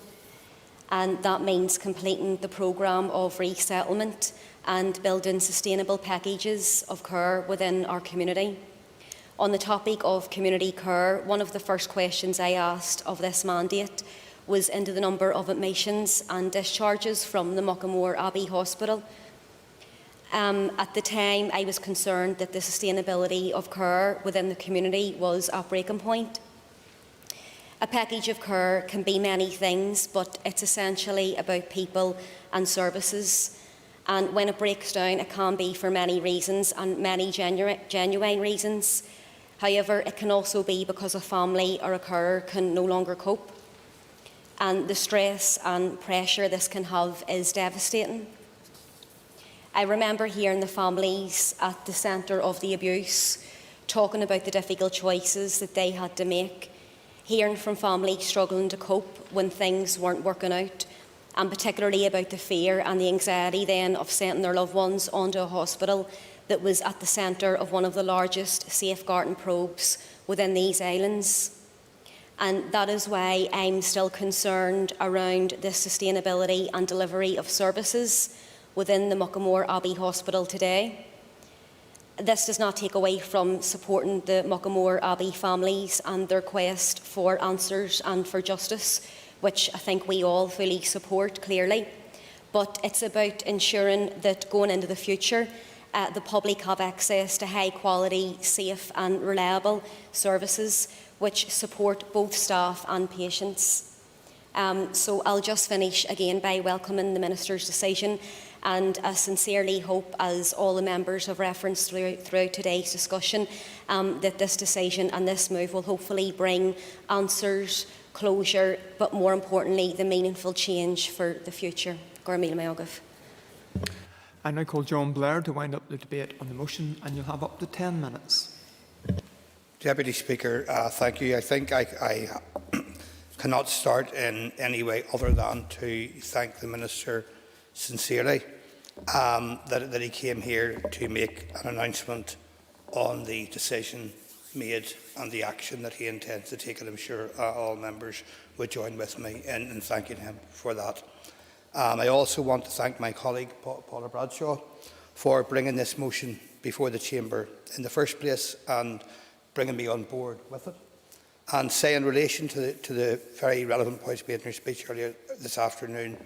And that means completing the programme of resettlement and building sustainable packages of care within our community. On the topic of community care, one of the first questions I asked of this mandate was into the number of admissions and discharges from the Muckamore Abbey Hospital. At the time, I was concerned that the sustainability of care within the community was at breaking point. A package of care can be many things, but it's essentially about people and services. And when it breaks down, it can be for many reasons, and many genuine reasons. However, it can also be because a family or a carer can no longer cope. And the stress and pressure this can have is devastating. I remember hearing the families at the centre of the abuse talking about the difficult choices that they had to make, hearing from families struggling to cope when things weren't working out, and particularly about the fear and the anxiety then of sending their loved ones onto a hospital that was at the centre of one of the largest safeguarding probes within these islands. And that is why I'm still concerned around the sustainability and delivery of services within the Muckamore Abbey Hospital today. This does not take away from supporting the Muckamore Abbey families and their quest for answers and for justice, which I think we all fully support clearly. But it's about ensuring that going into the future, the public have access to high quality, safe and reliable services which support both staff and patients. So I'll just finish again by welcoming the Minister's decision, and I sincerely hope, as all the members have referenced throughout today's discussion, that this decision and this move will hopefully bring answers, closure, but more importantly, the meaningful change for the future. Gormíle Mayogah. I now call John Blair to wind up the debate on the motion, and you'll have up to 10 minutes. Deputy Speaker, thank you. I think I cannot start in any way other than to thank the Minister sincerely that he came here to make an announcement on the decision made and the action that he intends to take, and I'm sure all members would join with me in thanking him for that. I also want to thank my colleague Paula Bradshaw for bringing this motion before the Chamber in the first place and bringing me on board with it. And say in relation to the very relevant points made in her speech earlier this afternoon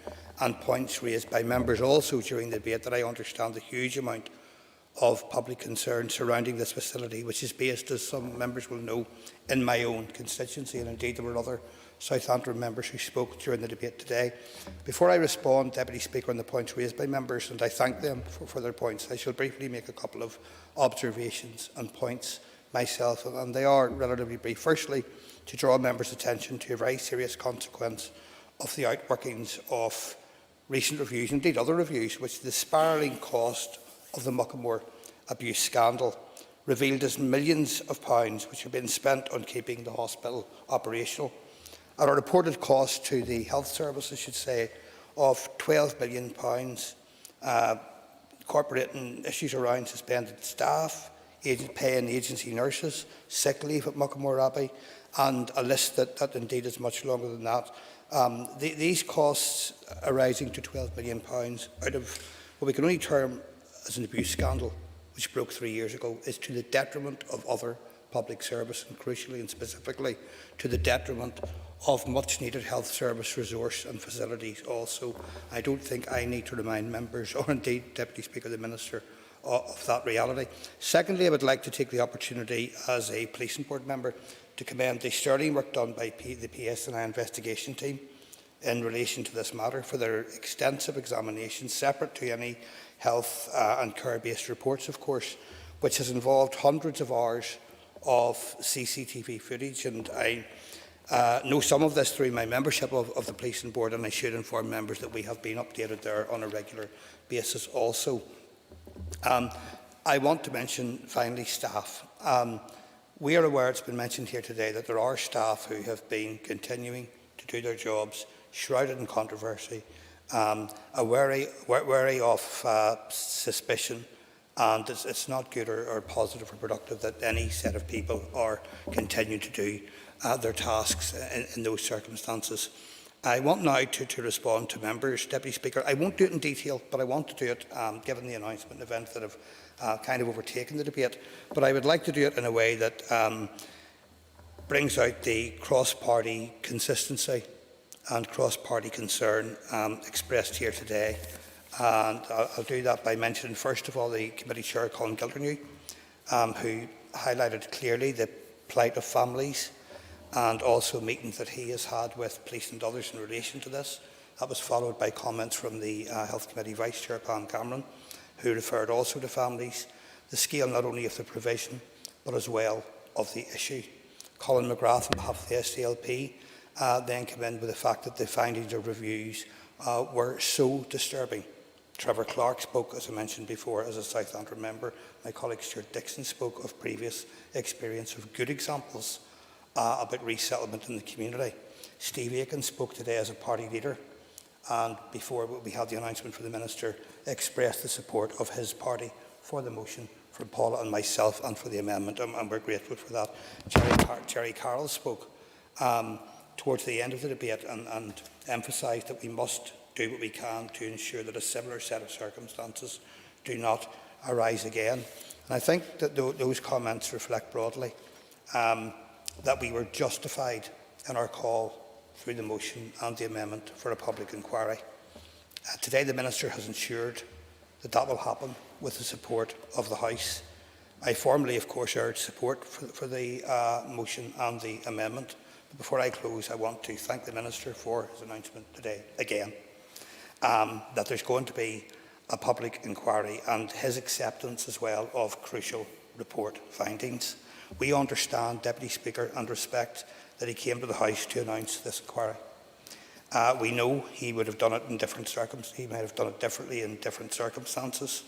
and points raised by members also during the debate, that I understand the huge amount of public concern surrounding this facility, which is based, as some members will know, in my own constituency, and indeed there were other South Antrim members who spoke during the debate today. Before I respond, Deputy Speaker, on the points raised by members, and I thank them for their points, I shall briefly make a couple of observations and points myself, and they are relatively brief. Firstly, to draw members' attention to a very serious consequence of the outworkings of recent reviews, indeed other reviews, which the spiralling cost of the Muckamore abuse scandal revealed as millions of pounds which have been spent on keeping the hospital operational, at a reported cost to the health service, I should say, of £12 million, incorporating issues around suspended staff, paying agency nurses, sick leave at Muckamore Abbey, and a list that indeed is much longer than that. These costs arising to £12 million out of what we can only term as an abuse scandal, which broke 3 years ago, is to the detriment of other public service, and crucially and specifically to the detriment of much-needed health service resource and facilities also. I don't think I need to remind members, or indeed Deputy Speaker, the Minister, of that reality. Secondly, I would like to take the opportunity as a Policing Board member to commend the sterling work done by the PSNI investigation team in relation to this matter, for their extensive examination, separate to any health and care-based reports, of course, which has involved hundreds of hours of CCTV footage. And I know some of this through my membership of the Policing Board, and I should inform members that we have been updated there on a regular basis also. I want to mention, finally, staff. We are aware, it's been mentioned here today, that there are staff who have been continuing to do their jobs, shrouded in controversy, wary of suspicion, and it's not good or positive or productive that any set of people are continuing to do their tasks in those circumstances. I want now to respond to members, Deputy Speaker. I won't do it in detail, but I want to do it given the announcement events that have kind of overtaken the debate. But I would like to do it in a way that brings out the cross-party consistency and cross-party concern expressed here today. And I'll do that by mentioning, first of all, the committee chair, Colin Gildernew, who highlighted clearly the plight of families and also meetings that he has had with police and others in relation to this. That was followed by comments from the Health Committee Vice Chair, Pam Cameron, who referred also to families, the scale not only of the provision, but as well of the issue. Colin McGrath, on behalf of the SDLP, then came in with the fact that the findings of reviews were so disturbing. Trevor Clark spoke, as I mentioned before, as a South Antrim member. My colleague Stuart Dixon spoke of previous experience of good examples about resettlement in the community. Steve Aiken spoke today as a party leader, and before we had the announcement from the Minister, expressed the support of his party for the motion from Paula and myself and for the amendment, and we're grateful for that. Jerry Carál spoke towards the end of the debate and emphasised that we must do what we can to ensure that a similar set of circumstances do not arise again. And I think that those comments reflect broadly that we were justified in our call through the motion and the amendment for a public inquiry. Today the Minister has ensured that that will happen with the support of the House. I formally, of course, urge support for the motion and the amendment. But before I close, I want to thank the Minister for his announcement today again, that there's going to be a public inquiry, and his acceptance as well of crucial report findings. We understand, Deputy Speaker, and respect that he came to the House to announce this inquiry. We know he would have done it in different circumstances. He might have done it differently in different circumstances,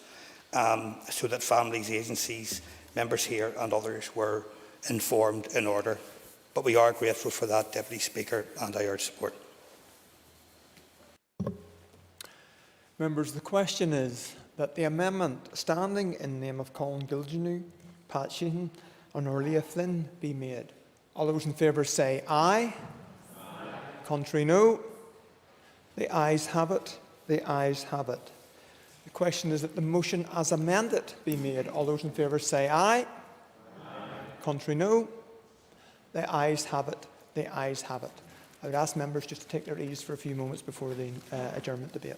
so that families, agencies, members here and others were informed in order. But we are grateful for that, Deputy Speaker, and I urge support. Members, the question is that the amendment standing in the name of Colin Gilgenu, Pat Sheehan and Orlia Flynn be made. All those in favour say aye. Aye. Contrary, no. The ayes have it. The ayes have it. The question is that the motion as amended be made. All those in favour say aye. Aye. Contrary, no. The ayes have it. The ayes have it. I would ask members just to take their ease for a few moments before the adjournment debate.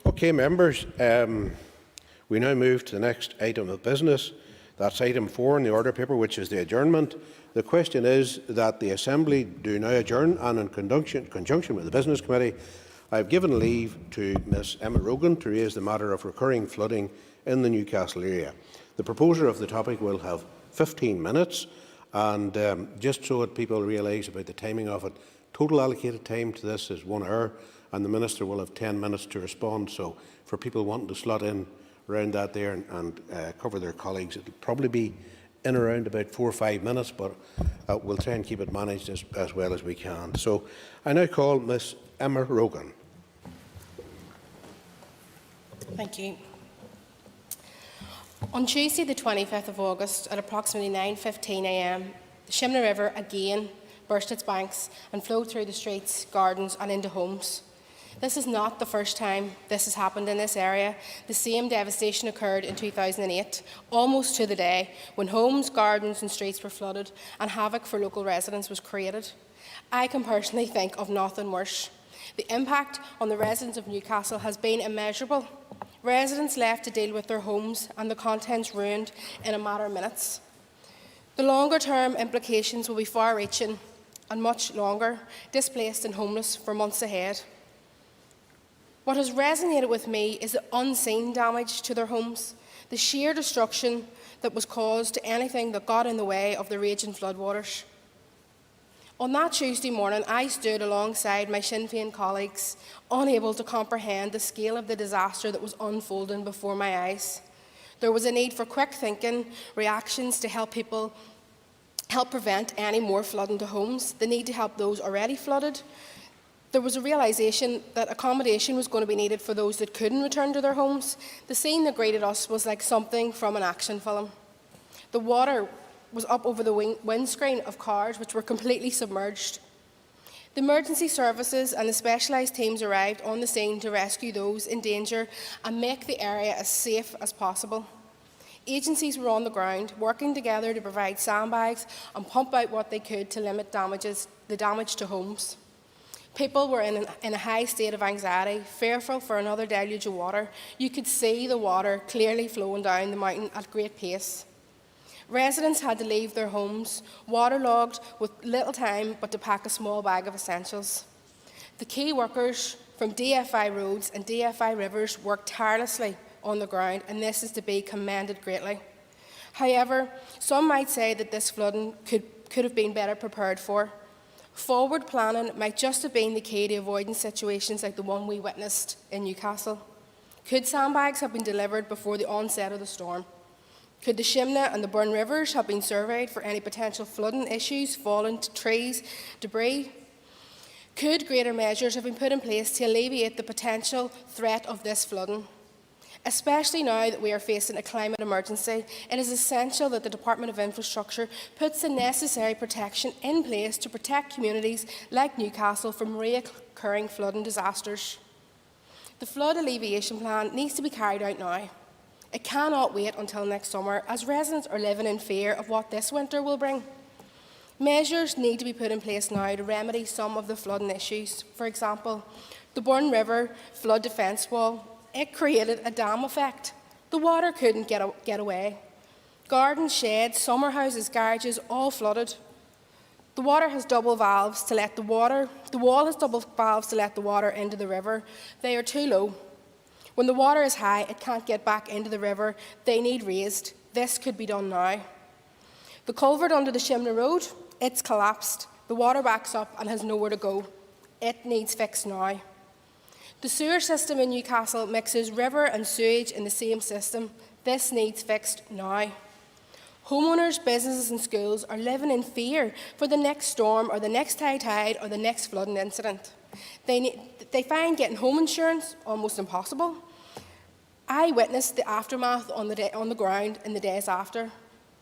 Okay, members, we now move to the next item of business. That's item 4 in the order paper, which is the adjournment. The question is that the Assembly do now adjourn, and in conjunction with the Business Committee, I have given leave to Ms Emma Rogan to raise the matter of recurring flooding in the Newcastle area. The proposer of the topic will have 15 minutes, and just so that people realise about the timing of it, total allocated time to this is 1 hour, and the Minister will have 10 minutes to respond. So for people wanting to slot in around that there and cover their colleagues, it will probably be in around about 4 or 5 minutes, but we'll try and keep it managed as well as we can. So I now call Ms Emma Rogan. Thank you. On Tuesday the 25th of August at approximately 9:15 a.m, the Shimna River again burst its banks and flowed through the streets, gardens and into homes. This is not the first time this has happened in this area. The same devastation occurred in 2008, almost to the day, when homes, gardens and streets were flooded and havoc for local residents was created. I can personally think of nothing worse. The impact on the residents of Newcastle has been immeasurable. Residents left to deal with their homes and the contents ruined in a matter of minutes. The longer-term implications will be far-reaching and much longer, displaced and homeless for months ahead. What has resonated with me is the unseen damage to their homes, the sheer destruction that was caused to anything that got in the way of the raging floodwaters. On that Tuesday morning, I stood alongside my Sinn Féin colleagues, unable to comprehend the scale of the disaster that was unfolding before my eyes. There was a need for quick thinking, reactions to help prevent any more flooding to homes, the need to help those already flooded. There was a realisation that accommodation was going to be needed for those that couldn't return to their homes. The scene that greeted us was like something from an action film. The water was up over the windscreen of cars which were completely submerged. The emergency services and the specialised teams arrived on the scene to rescue those in danger and make the area as safe as possible. Agencies were on the ground, working together to provide sandbags and pump out what they could to limit the damage to homes. People were in a high state of anxiety, fearful for another deluge of water. You could see the water clearly flowing down the mountain at great pace. Residents had to leave their homes, waterlogged with little time but to pack a small bag of essentials. The key workers from DFI Roads and DFI Rivers worked tirelessly on the ground, and this is to be commended greatly. However, some might say that this flooding could have been better prepared for. Forward planning might just have been the key to avoiding situations like the one we witnessed in Newcastle. Could sandbags have been delivered before the onset of the storm? Could the Shimna and the Burn Rivers have been surveyed for any potential flooding issues, fallen trees, debris? Could greater measures have been put in place to alleviate the potential threat of this flooding? Especially now that we are facing a climate emergency, it is essential that the Department of Infrastructure puts the necessary protection in place to protect communities like Newcastle from recurring flooding disasters. The flood alleviation plan needs to be carried out now. It cannot wait until next summer, as residents are living in fear of what this winter will bring. Measures need to be put in place now to remedy some of the flooding issues. For example, the Burn River flood defence wall, it created a dam effect. The water couldn't get away. Gardens, sheds, summer houses, garages, all flooded. The wall has double valves to let the water into the river. They are too low. When the water is high, it can't get back into the river. They need raised. This could be done now. The culvert under the Shimna Road, it's collapsed. The water backs up and has nowhere to go. It needs fixed now. The sewer system in Newcastle mixes river and sewage in the same system. This needs fixed now. Homeowners, businesses and schools are living in fear for the next storm or the next high tide or the next flooding incident. They find getting home insurance almost impossible. I witnessed the aftermath on the ground in the days after.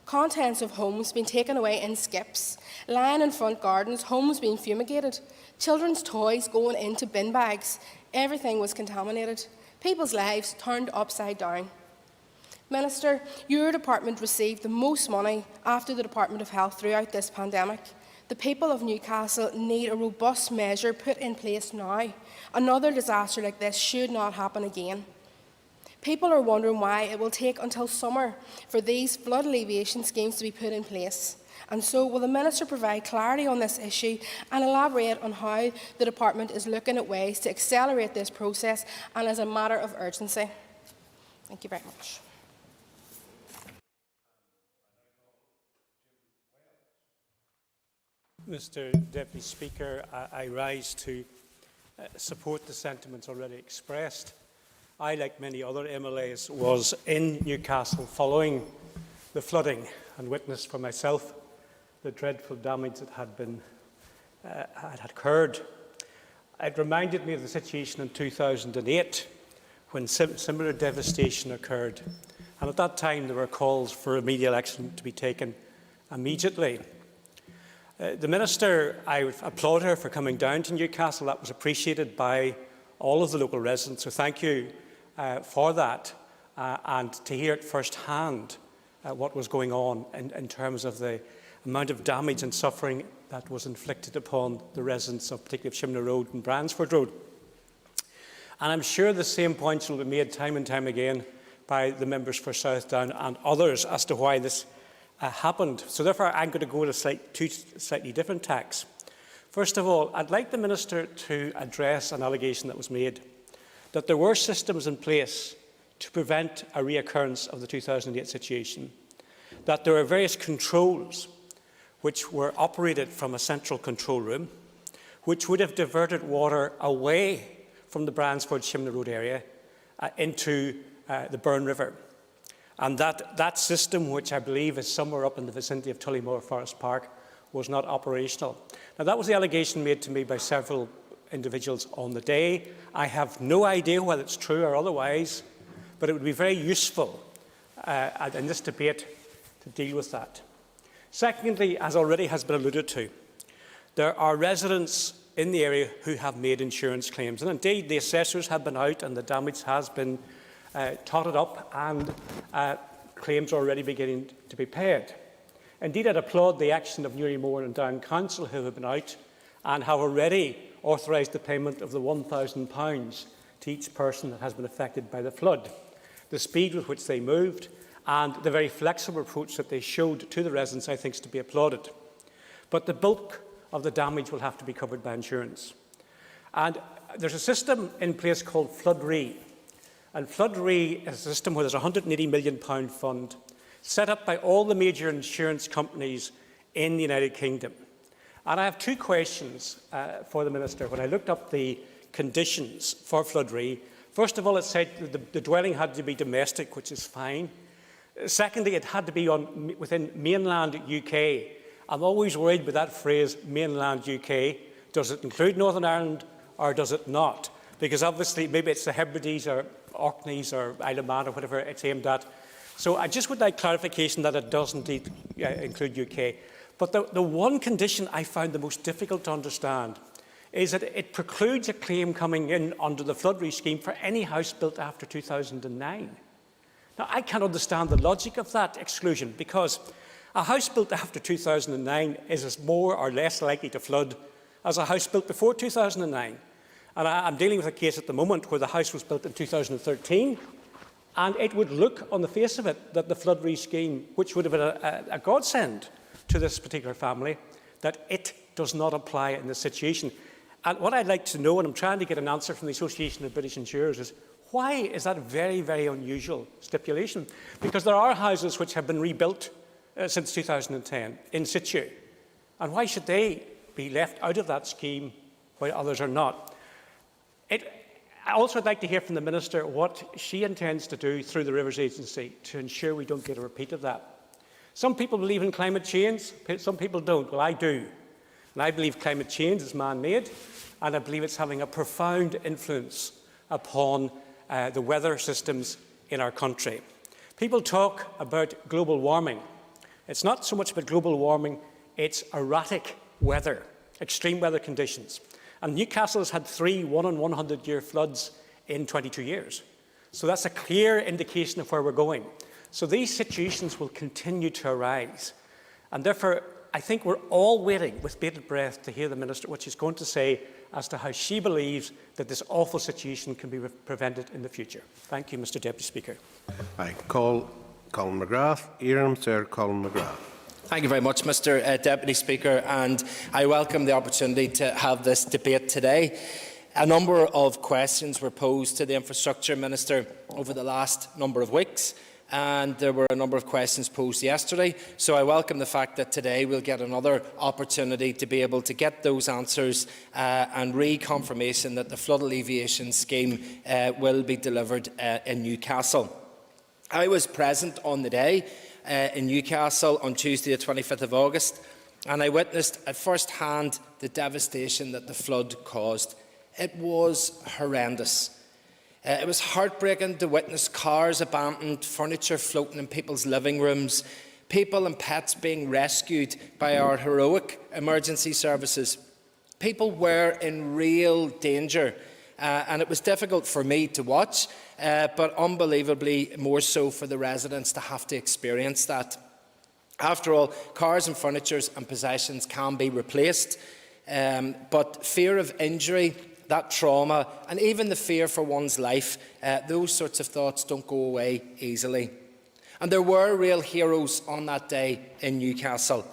Contents of homes being taken away in skips, lying in front gardens, homes being fumigated, children's toys going into bin bags. Everything was contaminated. People's lives turned upside down. Minister, your department received the most money after the Department of Health throughout this pandemic. The people of Newcastle need a robust measure put in place now. Another disaster like this should not happen again. People are wondering why it will take until summer for these flood alleviation schemes to be put in place. And so, will the Minister provide clarity on this issue and elaborate on how the Department is looking at ways to accelerate this process and as a matter of urgency? Thank you very much. Mr Deputy Speaker, I rise to support the sentiments already expressed. I, like many other MLAs, was in Newcastle following the flooding and witnessed for myself the dreadful damage that had occurred. It reminded me of the situation in 2008 when similar devastation occurred. And at that time there were calls for remedial action to be taken immediately. The Minister, I would applaud her for coming down to Newcastle. That was appreciated by all of the local residents, so thank you for that, and to hear it first-hand what was going on in terms of the amount of damage and suffering that was inflicted upon the residents of particularly Shimna Road and Bransford Road. And I'm sure the same points will be made time and time again by the members for Southdown and others as to why this happened. So therefore I'm going to go to two slightly different tacks. First of all, I'd like the Minister to address an allegation that was made that there were systems in place to prevent a reoccurrence of the 2008 situation, that there were various controls which were operated from a central control room, which would have diverted water away from the Bransford-Shimna Road area into the Burn River. And that system, which I believe is somewhere up in the vicinity of Tullymore Forest Park, was not operational. Now, that was the allegation made to me by several individuals on the day. I have no idea whether it's true or otherwise, but it would be very useful in this debate to deal with that. Secondly, as already has been alluded to, there are residents in the area who have made insurance claims. And indeed, the assessors have been out and the damage has been totted up, and claims are already beginning to be paid. Indeed, I'd applaud the action of Newcastle and Down Council, who have been out and have already authorised the payment of the £1,000 to each person that has been affected by the flood. The speed with which they moved and the very flexible approach that they showed to the residents, I think, is to be applauded. But the bulk of the damage will have to be covered by insurance. And there's a system in place called Flood Re. And Flood Re is a system where there's a £180 million fund set up by all the major insurance companies in the United Kingdom. And I have two questions for the Minister. When I looked up the conditions for Flood Re, first of all, it said that the dwelling had to be domestic, which is fine. Secondly, it had to be within mainland UK. I'm always worried with that phrase, mainland UK. Does it include Northern Ireland or does it not? Because obviously maybe it's the Hebrides or Orkneys or Isle of Man or whatever it's aimed at. So I just would like clarification that it does indeed include UK. But the one condition I found the most difficult to understand is that it precludes a claim coming in under the Flood Re scheme for any house built after 2009. Now, I can't understand the logic of that exclusion, because a house built after 2009 is as more or less likely to flood as a house built before 2009. And I'm dealing with a case at the moment where the house was built in 2013, and it would look on the face of it that the Flood Re scheme, which would have been a godsend to this particular family, that it does not apply in this situation. And what I'd like to know, and I'm trying to get an answer from the Association of British Insurers, is why is that very, very unusual stipulation? Because there are houses which have been rebuilt since 2010 in situ. And why should they be left out of that scheme while others are not? I also would like to hear from the Minister what she intends to do through the Rivers Agency to ensure we don't get a repeat of that. Some people believe in climate change, some people don't. Well, I do. And I believe climate change is man-made, and I believe it's having a profound influence upon the weather systems in our country. People talk about global warming. It's not so much about global warming, it's erratic weather, extreme weather conditions. And Newcastle has had 3 1-in-100-year floods in 22 years. So that's a clear indication of where we're going. So these situations will continue to arise. And therefore, I think we're all waiting with bated breath to hear the Minister what she's going to say as to how she believes that this awful situation can be prevented in the future. Thank you, Mr. Deputy Speaker. I call Colin McGrath. Earham, Sir Colin McGrath. Thank you very much, Mr. Deputy Speaker, and I welcome the opportunity to have this debate today. A number of questions were posed to the Infrastructure Minister over the last number of weeks, and there were a number of questions posed yesterday. So I welcome the fact that today we'll get another opportunity to be able to get those answers and reconfirmation that the flood alleviation scheme will be delivered in Newcastle. I was present on the day in Newcastle on Tuesday, the 25th of August, and I witnessed at first hand the devastation that the flood caused. It was horrendous. It was heartbreaking to witness cars abandoned, furniture floating in people's living rooms, people and pets being rescued by our heroic emergency services. People were in real danger, and it was difficult for me to watch, but unbelievably more so for the residents to have to experience that. After all, cars and furniture and possessions can be replaced, but fear of injury, that trauma, and even the fear for one's life, those sorts of thoughts don't go away easily. And there were real heroes on that day in Newcastle.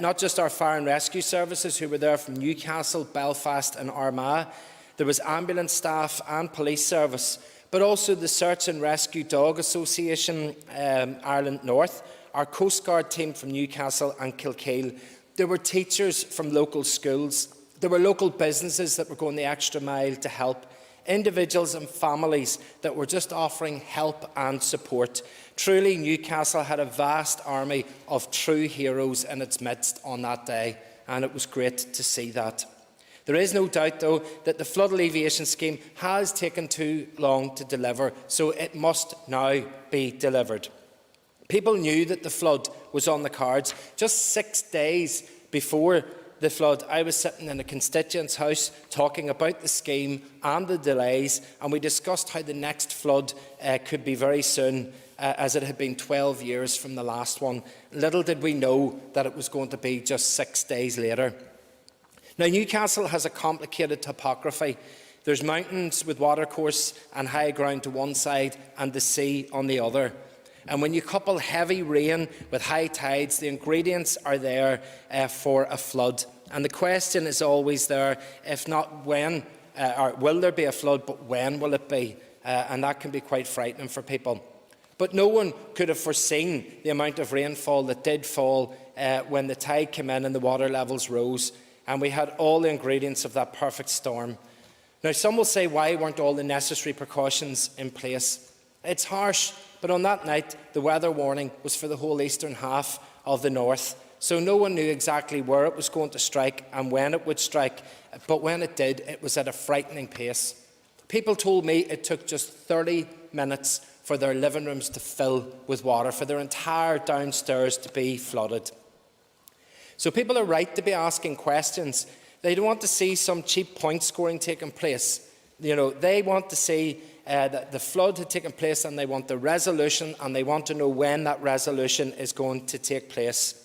Not just our fire and rescue services who were there from Newcastle, Belfast and Armagh. There was ambulance staff and police service, but also the Search and Rescue Dog Association Ireland North, our Coast Guard team from Newcastle and Kilkeel. There were teachers from local schools. There were local businesses that were going the extra mile to help. Individuals and families that were just offering help and support. Truly, Newcastle had a vast army of true heroes in its midst on that day, and it was great to see that. There is no doubt, though, that the flood alleviation scheme has taken too long to deliver, so it must now be delivered. People knew that the flood was on the cards. Just 6 days before the flood, I was sitting in a constituent's house talking about the scheme and the delays, and we discussed how the next flood could be very soon, as it had been 12 years from the last one. Little did we know that it was going to be just 6 days later. Now, Newcastle has a complicated topography. There's mountains with watercourse and high ground to one side and the sea on the other. And when you couple heavy rain with high tides, the ingredients are there for a flood. And the question is always there, if not when, or will there be a flood, but when will it be? And that can be quite frightening for people. But no one could have foreseen the amount of rainfall that did fall when the tide came in and the water levels rose. And we had all the ingredients of that perfect storm. Now, some will say, why weren't all the necessary precautions in place? It's harsh, but on that night, the weather warning was for the whole eastern half of the north. So no one knew exactly where it was going to strike and when it would strike. But when it did, it was at a frightening pace. People told me it took just 30 minutes for their living rooms to fill with water, for their entire downstairs to be flooded. So people are right to be asking questions. They don't want to see some cheap point scoring taking place. You know, they want to see that the flood had taken place, and they want the resolution, and they want to know when that resolution is going to take place.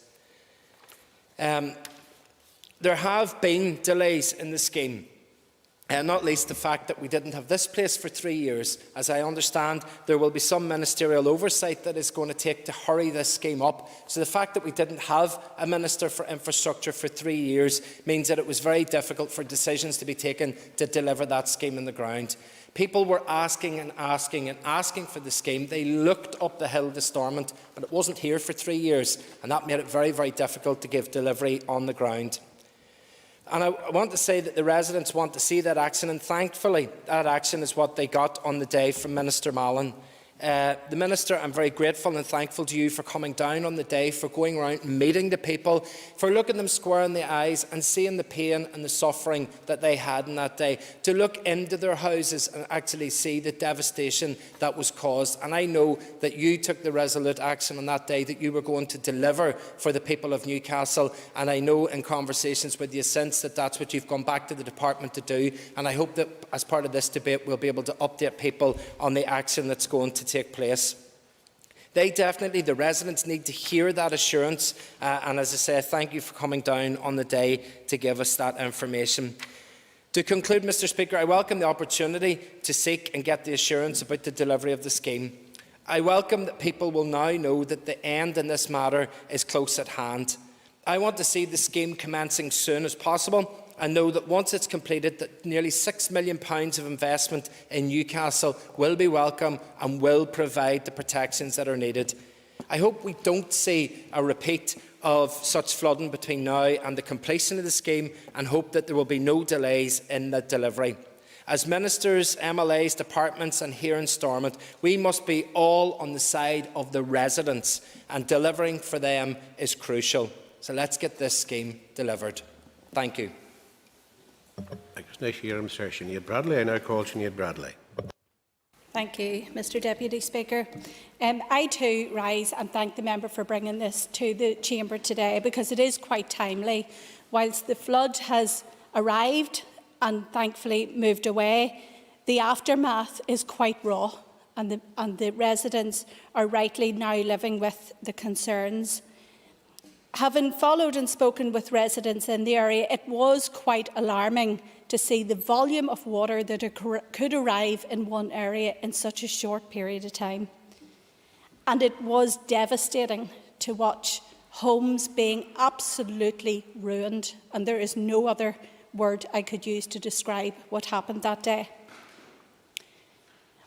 There have been delays in the scheme, not least the fact that we didn't have this place for 3 years. As I understand, there will be some ministerial oversight that is going to take to hurry this scheme up. So the fact that we didn't have a Minister for Infrastructure for 3 years means that it was very difficult for decisions to be taken to deliver that scheme in the ground. People were asking and asking and asking for the scheme. They looked up the hill to Stormont, but it wasn't here for 3 years, and that made it very, very difficult to give delivery on the ground. And I want to say that the residents want to see that action, and thankfully that action is what they got on the day from Minister Mallon. The Minister, I'm very grateful and thankful to you for coming down on the day, for going around and meeting the people, for looking them square in the eyes and seeing the pain and the suffering that they had on that day, to look into their houses and actually see the devastation that was caused. And I know that you took the resolute action on that day, that you were going to deliver for the people of Newcastle, and I know in conversations with you since that that's what you've gone back to the department to do, and I hope that as part of this debate we'll be able to update people on the action that's going to take place. They definitely, the residents, need to hear that assurance, and as I say, thank you for coming down on the day to give us that information. To conclude, Mr. Speaker, I welcome the opportunity to seek and get the assurance about the delivery of the scheme. I welcome that people will now know that the end in this matter is close at hand. I want to see the scheme commencing soon as possible, and know that once it's completed, that nearly £6 million of investment in Newcastle will be welcome and will provide the protections that are needed. I hope we don't see a repeat of such flooding between now and the completion of the scheme, and hope that there will be no delays in the delivery. As ministers, MLAs, departments and here in Stormont, we must be all on the side of the residents, and delivering for them is crucial. So let's get this scheme delivered. Thank you. Thank you, Sinead Bradley. I now call Sinead Bradley. Thank you, Mr Deputy Speaker. I too rise and thank the member for bringing this to the chamber today, because it is quite timely. Whilst the flood has arrived and thankfully moved away, the aftermath is quite raw, and the residents are rightly now living with the concerns. Having followed and spoken with residents in the area, it was quite alarming to see the volume of water that could arrive in one area in such a short period of time. And it was devastating to watch homes being absolutely ruined, and there is no other word I could use to describe what happened that day.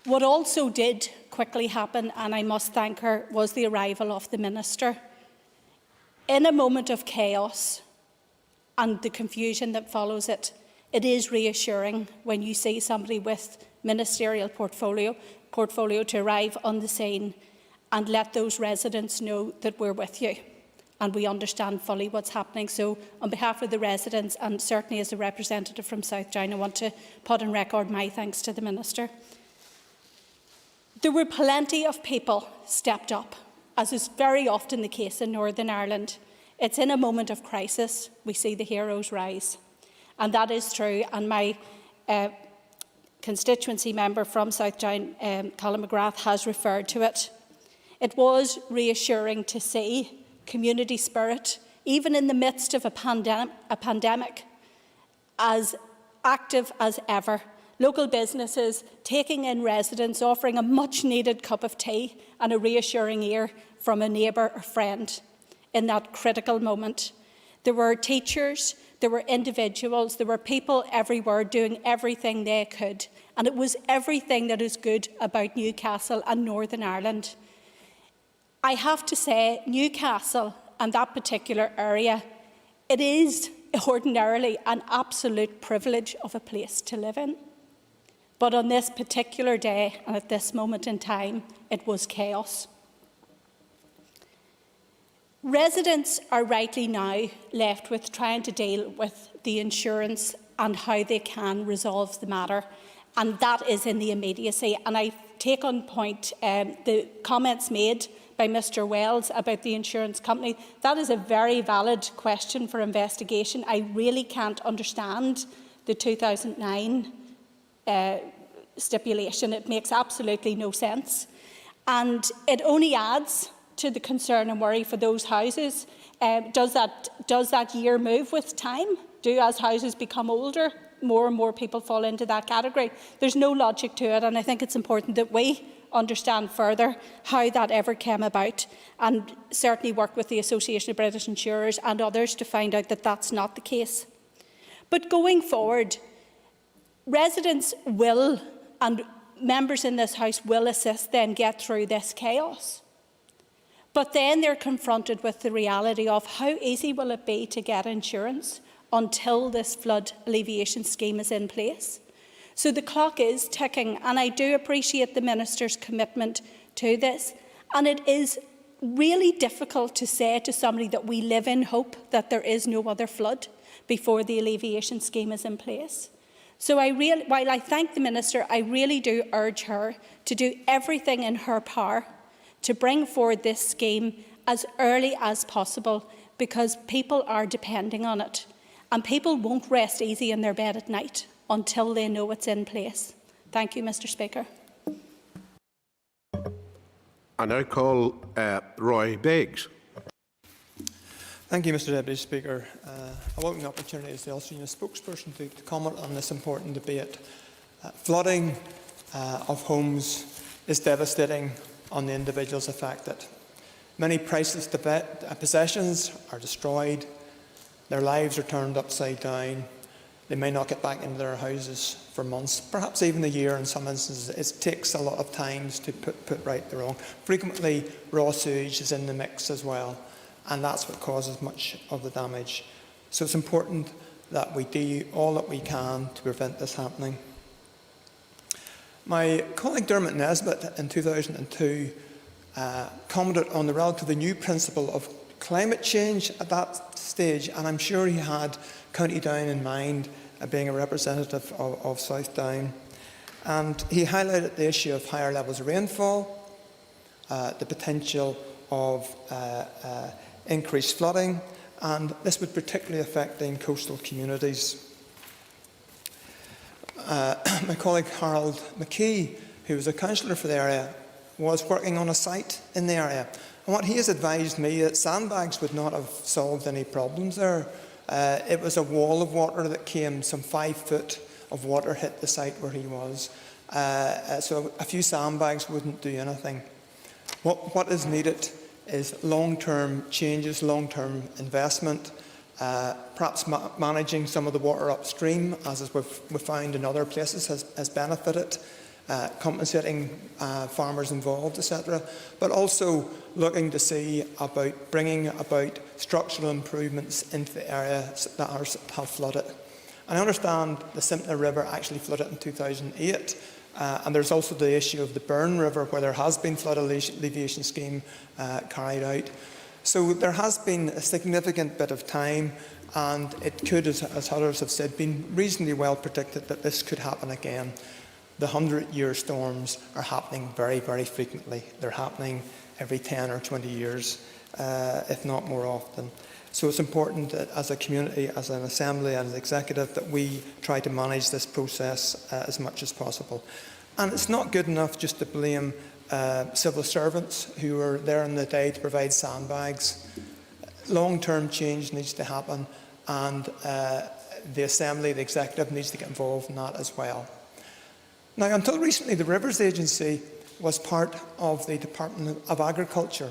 What also did quickly happen, and I must thank her, was the arrival of the Minister. In a moment of chaos and the confusion that follows it, it is reassuring when you see somebody with ministerial portfolio to arrive on the scene and let those residents know that we're with you and we understand fully what's happening. So on behalf of the residents, and certainly as a representative from South Down, I want to put on record my thanks to the Minister. There were plenty of people stepped up, as is very often the case in Northern Ireland. It's in a moment of crisis we see the heroes rise. And that is true, and my constituency member from South Down, Colin McGrath, has referred to it. It was reassuring to see community spirit, even in the midst of a pandemic, as active as ever. Local businesses taking in residents, offering a much-needed cup of tea and a reassuring ear from a neighbour or friend in that critical moment. There were teachers, there were individuals, there were people everywhere doing everything they could. And it was everything that is good about Newcastle and Northern Ireland. I have to say, Newcastle and that particular area, it is ordinarily an absolute privilege of a place to live in. But on this particular day and at this moment in time, it was chaos. Residents are rightly now left with trying to deal with the insurance and how they can resolve the matter, and that is in the immediacy. And I take on point the comments made by Mr Wells about the insurance company. That is a very valid question for investigation. I really can't understand the 2009 stipulation. It makes absolutely no sense. And it only adds to the concern and worry for those houses. Does that year move with time? As houses become older, more and more people fall into that category? There's no logic to it, and I think it's important that we understand further how that ever came about, and certainly work with the Association of British Insurers and others to find out that that's not the case. But going forward, residents will, and members in this House will assist them get through this chaos. But then they're confronted with the reality of how easy will it be to get insurance until this flood alleviation scheme is in place. So the clock is ticking, and I do appreciate the Minister's commitment to this. And it is really difficult to say to somebody that we live in hope that there is no other flood before the alleviation scheme is in place. So while I thank the Minister, I really do urge her to do everything in her power to bring forward this scheme as early as possible, because people are depending on it. And people won't rest easy in their bed at night until they know it's in place. Thank you, Mr Speaker. I now call Roy Biggs. Thank you, Mr Deputy Speaker. I welcome the opportunity as the Ulster spokesperson to comment on this important debate. Flooding of homes is devastating on the individuals affected. Many priceless possessions are destroyed, their lives are turned upside down, they may not get back into their houses for months, perhaps even a year in some instances. It takes a lot of time to put right the wrong. Frequently, raw sewage is in the mix as well, and that's what causes much of the damage. So it's important that we do all that we can to prevent this happening. My colleague Dermot Nesbitt in 2002 commented on the relatively new principle of climate change at that stage, and I'm sure he had County Down in mind, being a representative of South Down. And he highlighted the issue of higher levels of rainfall, the potential of increased flooding, and this would particularly affect coastal communities. My colleague Harold McKee, who was a councillor for the area, was working on a site in the area. And what he has advised me, that sandbags would not have solved any problems there. It was a wall of water that came, some 5 foot of water hit the site where he was. So a few sandbags wouldn't do anything. What is needed is long-term changes, long-term investment, perhaps managing some of the water upstream, as we've found in other places, has benefited. compensating farmers involved, etc., but also looking to see about bringing about structural improvements into the areas that have flooded. And I understand the Simpna River actually flooded in 2008, and there's also the issue of the Burn River, where there has been flood alleviation scheme carried out. So there has been a significant bit of time, and it could, as others have said, been reasonably well predicted that this could happen again. The 100-year storms are happening very, very frequently. They're happening every 10 or 20 years, if not more often. So it's important that as a community, as an assembly and an executive, that we try to manage this process as much as possible. And it's not good enough just to blame civil servants who are there in the day to provide sandbags. Long-term change needs to happen, and the Assembly, the Executive, needs to get involved in that as well. Now, until recently, the Rivers Agency was part of the Department of Agriculture.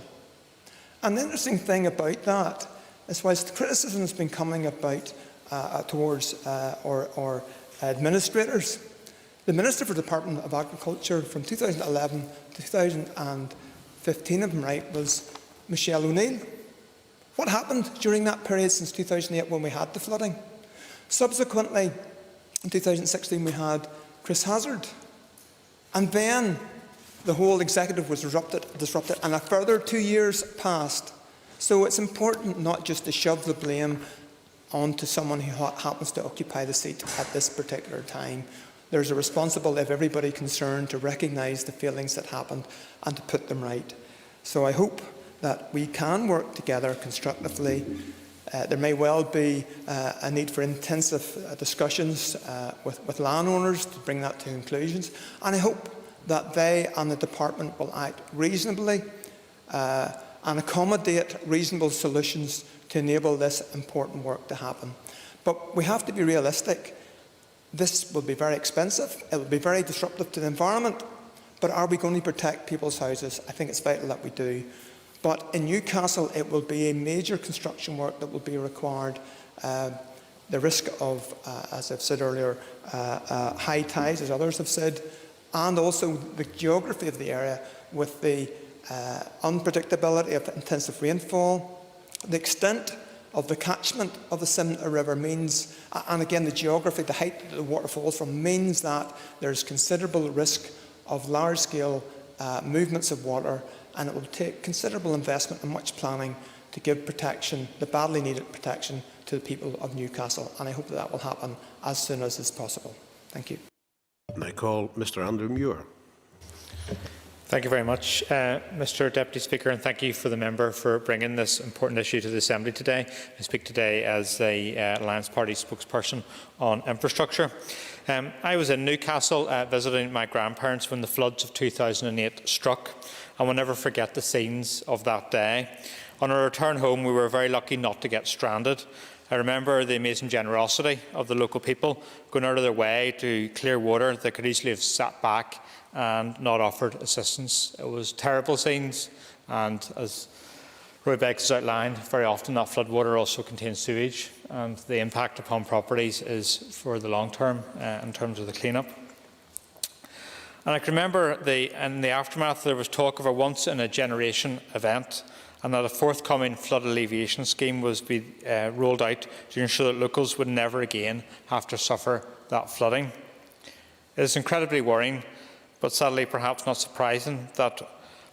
And the interesting thing about that is, whilst the criticism has been coming about towards our administrators, the Minister for the Department of Agriculture from 2011 to 2015, if I'm right, was Michelle O'Neill. What happened during that period since 2008 when we had the flooding? Subsequently, in 2016, we had Chris Hansard. And then the whole executive was disrupted, and a further 2 years passed. So it's important not just to shove the blame onto someone who happens to occupy the seat at this particular time. There's a responsibility of everybody concerned to recognise the failings that happened and to put them right. So I hope that we can work together constructively. There may well be a need for intensive discussions with landowners to bring that to conclusions. And I hope that they and the department will act reasonably and accommodate reasonable solutions to enable this important work to happen. But we have to be realistic. This will be very expensive. It will be very disruptive to the environment. But are we going to protect people's houses? I think it's vital that we do. But in Newcastle, it will be a major construction work that will be required. The risk of, as I've said earlier, high tides, as others have said, and also the geography of the area with the unpredictability of intensive rainfall, the extent of the catchment of the Simpna River means, and again the geography, the height that the water falls from, means that there's considerable risk of large-scale movements of water, and it will take considerable investment and much planning to give protection, the badly needed protection, to the people of Newcastle. And I hope that that will happen as soon as is possible. Thank you. And I call Mr. Andrew Muir. Thank you very much, Mr. Deputy Speaker, and thank you for the member for bringing this important issue to the Assembly today. I speak today as the Alliance Party spokesperson on infrastructure. I was in Newcastle visiting my grandparents when the floods of 2008 struck, and will never forget the scenes of that day. On our return home, we were very lucky not to get stranded. I remember the amazing generosity of the local people going out of their way to clear water that could easily have sat back and not offered assistance. It was terrible scenes, and as Roy Beggs has outlined, very often that floodwater also contains sewage, and the impact upon properties is for the long term in terms of the clean-up. And I can remember in the aftermath there was talk of a once-in-a-generation event, and that a forthcoming flood alleviation scheme was to be rolled out to ensure that locals would never again have to suffer that flooding. It is incredibly worrying, but sadly perhaps not surprising, that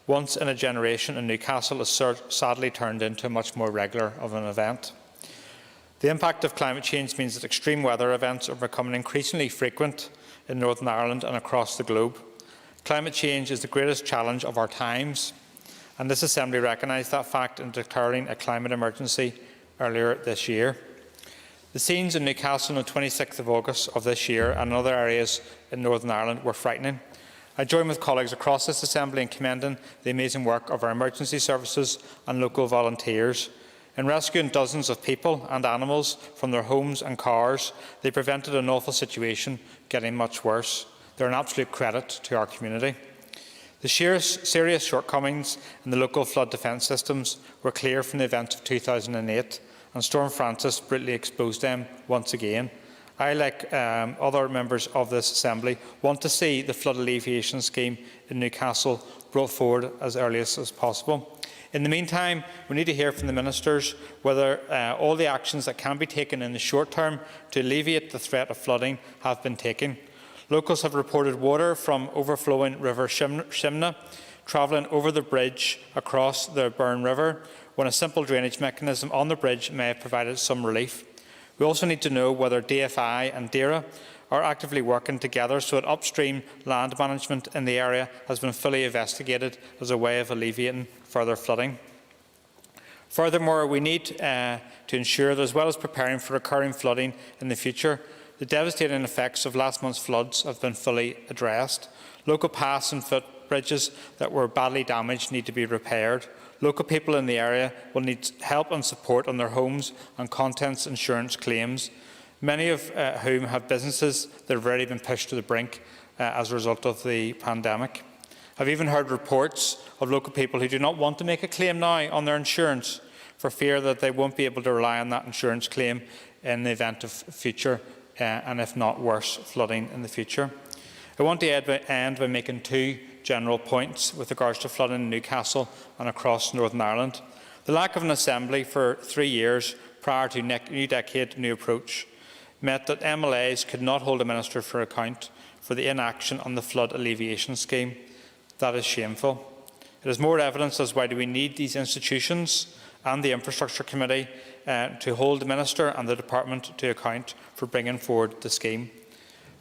once in a generation in Newcastle has sadly turned into much more regular of an event. The impact of climate change means that extreme weather events are becoming increasingly frequent in Northern Ireland and across the globe. Climate change is the greatest challenge of our times, and this Assembly recognised that fact in declaring a climate emergency earlier this year. The scenes in Newcastle on the 26th of August of this year and in other areas in Northern Ireland were frightening. I join with colleagues across this Assembly in commending the amazing work of our emergency services and local volunteers. In rescuing dozens of people and animals from their homes and cars, they prevented an awful situation getting much worse. They are an absolute credit to our community. The serious shortcomings in the local flood defence systems were clear from the events of 2008, and Storm Francis brutally exposed them once again. I, like other members of this Assembly, want to see the flood alleviation scheme in Newcastle brought forward as early as possible. In the meantime, we need to hear from the ministers whether all the actions that can be taken in the short term to alleviate the threat of flooding have been taken. Locals have reported water from overflowing River Shimna travelling over the bridge across the Burn River, when a simple drainage mechanism on the bridge may have provided some relief. We also need to know whether DFI and DERA are actively working together so that upstream land management in the area has been fully investigated as a way of alleviating further flooding. Furthermore, we need to ensure that, as well as preparing for recurring flooding in the future, the devastating effects of last month's floods have been fully addressed. Local paths and footbridges that were badly damaged need to be repaired. Local people in the area will need help and support on their homes and contents insurance claims, many of whom have businesses that have already been pushed to the brink as a result of the pandemic. I've even heard reports of local people who do not want to make a claim now on their insurance for fear that they won't be able to rely on that insurance claim in the event of future and, if not worse, flooding in the future. I want to end by making two general points with regards to flooding in Newcastle and across Northern Ireland. The lack of an Assembly for 3 years prior to New Decade New Approach meant that MLAs could not hold a minister for account for the inaction on the flood alleviation scheme. That is shameful. It is more evidence as why do we need these institutions and the Infrastructure Committee to hold the Minister and the Department to account for bringing forward the scheme.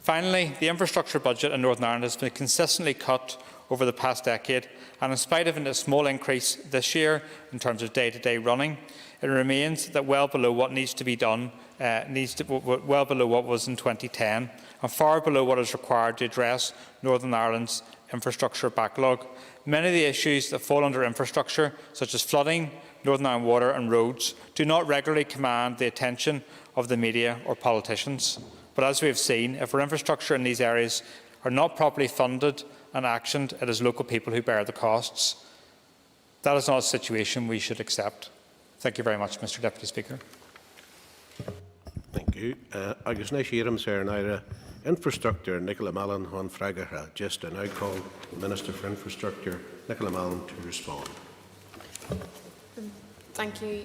Finally, the infrastructure budget in Northern Ireland has been consistently cut over the past decade, and in spite of a small increase this year in terms of day-to-day running, it remains that well below what needs to be done, well below what was in 2010, and far below what is required to address Northern Ireland's infrastructure backlog. Many of the issues that fall under infrastructure, such as flooding, Northern Ireland water and roads, do not regularly command the attention of the media or politicians. But as we have seen, if our infrastructure in these areas are not properly funded and actioned, it is local people who bear the costs. That is not a situation we should accept. Thank you very much, Mr. Deputy Speaker. Thank you. Agus na siram sir naira infrastructure Nicola Mallon on Fragara. Just I now call the Minister for Infrastructure Nicola Mallon to respond. Thank you,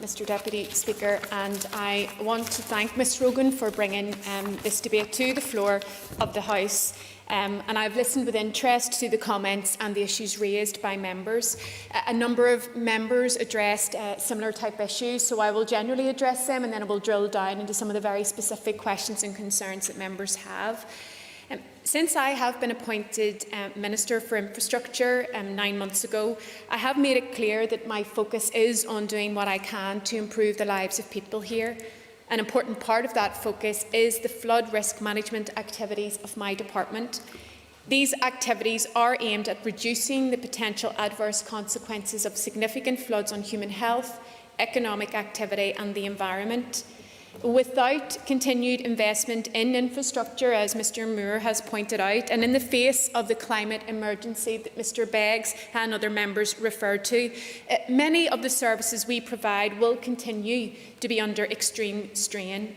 Mr. Deputy Speaker, and I want to thank Ms Rogan for bringing this debate to the floor of the House. And I've listened with interest to the comments and the issues raised by members. A number of members addressed similar type issues, so I will generally address them and then I will drill down into some of the very specific questions and concerns that members have. Since I have been appointed Minister for Infrastructure 9 months ago, I have made it clear that my focus is on doing what I can to improve the lives of people here. An important part of that focus is the flood risk management activities of my department. These activities are aimed at reducing the potential adverse consequences of significant floods on human health, economic activity and the environment. Without continued investment in infrastructure, as Mr Moore has pointed out, and in the face of the climate emergency that Mr Beggs and other members referred to, many of the services we provide will continue to be under extreme strain.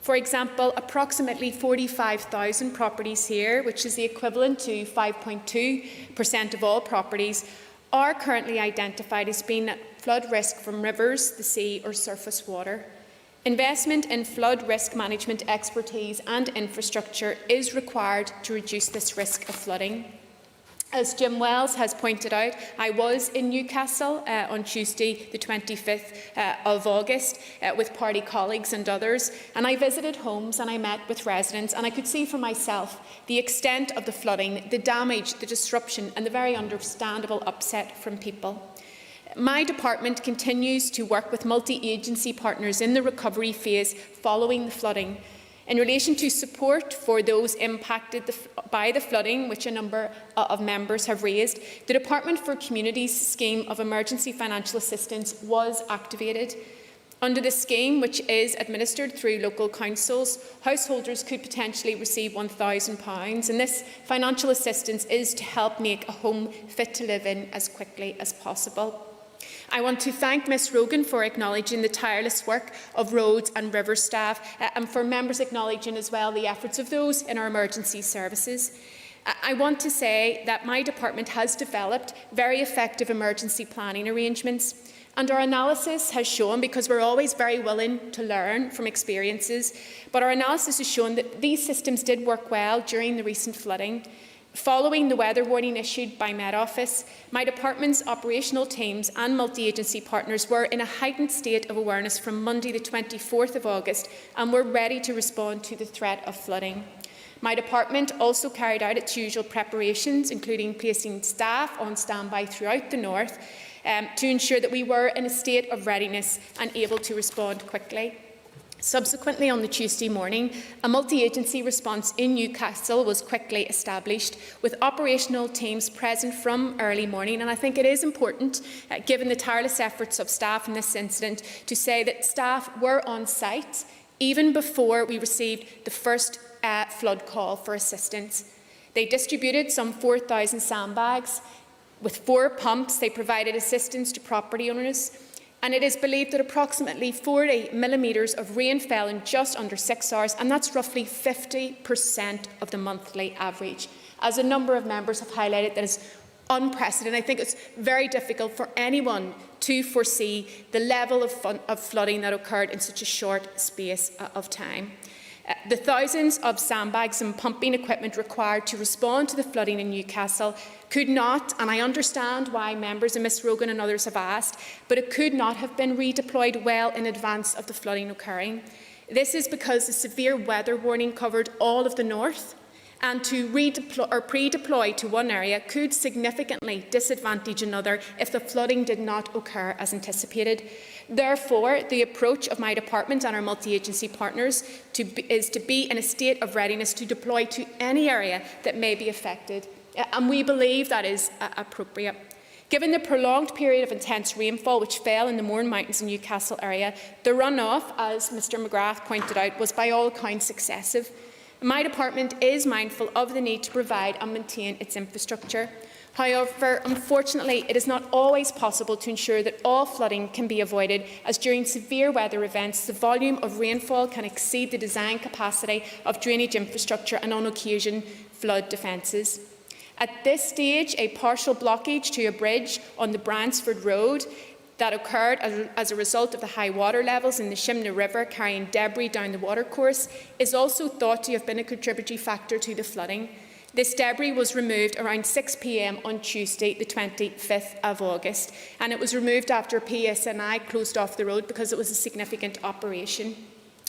For example, approximately 45,000 properties here, which is the equivalent to 5.2% of all properties, are currently identified as being at flood risk from rivers, the sea or surface water. Investment in flood risk management expertise and infrastructure is required to reduce this risk of flooding. As Jim Wells has pointed out, I was in Newcastle on Tuesday the 25th of August with party colleagues and others, and I visited homes and I met with residents, and I could see for myself the extent of the flooding, the damage, the disruption and the very understandable upset from people. My department continues to work with multi-agency partners in the recovery phase following the flooding. In relation to support for those impacted by the flooding, which a number of members have raised, the Department for Communities scheme of emergency financial assistance was activated. Under the scheme, which is administered through local councils, householders could potentially receive £1,000, and this financial assistance is to help make a home fit to live in as quickly as possible. I want to thank Ms Rogan for acknowledging the tireless work of roads and river staff, and for members acknowledging as well the efforts of those in our emergency services. I want to say that my department has developed very effective emergency planning arrangements, and our analysis has shown, because we're always very willing to learn from experiences, but our analysis has shown that these systems did work well during the recent flooding. Following the weather warning issued by Met Office, my department's operational teams and multi-agency partners were in a heightened state of awareness from Monday the 24th of August and were ready to respond to the threat of flooding. My department also carried out its usual preparations, including placing staff on standby throughout the north to ensure that we were in a state of readiness and able to respond quickly. Subsequently, on the Tuesday morning, a multi-agency response in Newcastle was quickly established, with operational teams present from early morning. And I think it is important, given the tireless efforts of staff in this incident, to say that staff were on site even before we received the first flood call for assistance. They distributed some 4,000 sandbags. With 4 pumps, they provided assistance to property owners. And it is believed that approximately 40 millimetres of rain fell in just under 6 hours, and that's roughly 50% of the monthly average. As a number of members have highlighted, that is unprecedented. I think it's very difficult for anyone to foresee the level of flooding that occurred in such a short space of time. The thousands of sandbags and pumping equipment required to respond to the flooding in Newcastle could not, and I understand why members and Ms Rogan and others have asked, but it could not have been redeployed well in advance of the flooding occurring. This is because the severe weather warning covered all of the north, and to pre-deploy to one area could significantly disadvantage another if the flooding did not occur as anticipated. Therefore, the approach of my department and our multi-agency partners is to be in a state of readiness to deploy to any area that may be affected, and we believe that is appropriate. Given the prolonged period of intense rainfall which fell in the Mourne Mountains and Newcastle area, the runoff, as Mr McGrath pointed out, was by all accounts excessive. My department is mindful of the need to provide and maintain its infrastructure. However, unfortunately, it is not always possible to ensure that all flooding can be avoided, as during severe weather events, the volume of rainfall can exceed the design capacity of drainage infrastructure and, on occasion, flood defences. At this stage, a partial blockage to a bridge on the Bransford Road that occurred as a result of the high water levels in the Shimna River carrying debris down the watercourse is also thought to have been a contributory factor to the flooding. This debris was removed around 6 p.m. on Tuesday, the 25th of August, and it was removed after PSNI closed off the road because it was a significant operation.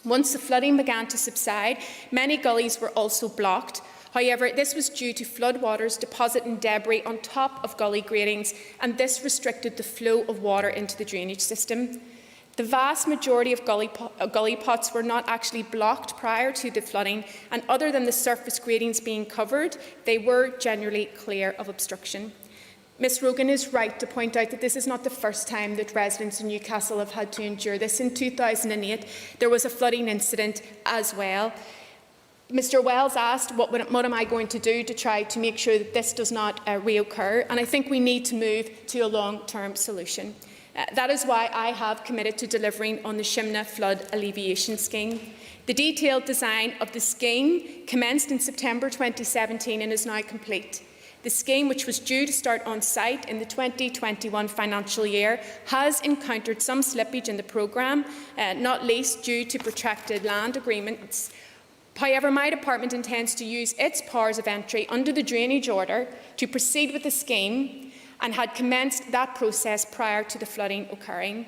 Once the flooding began to subside, many gullies were also blocked. However, this was due to floodwaters depositing debris on top of gully gratings, and this restricted the flow of water into the drainage system. The vast majority of gully pots were not actually blocked prior to the flooding, and other than the surface gratings being covered, they were generally clear of obstruction. Ms Rogan is right to point out that this is not the first time that residents in Newcastle have had to endure this. In 2008, there was a flooding incident as well. Mr Wells asked, what am I going to do to try to make sure that this does not reoccur? And I think we need to move to a long-term solution. That is why I have committed to delivering on the Shimna Flood Alleviation Scheme. The detailed design of the scheme commenced in September 2017 and is now complete. The scheme, which was due to start on site in the 2021 financial year, has encountered some slippage in the programme, not least due to protracted land agreements. However, my department intends to use its powers of entry under the drainage order to proceed with the scheme and had commenced that process prior to the flooding occurring.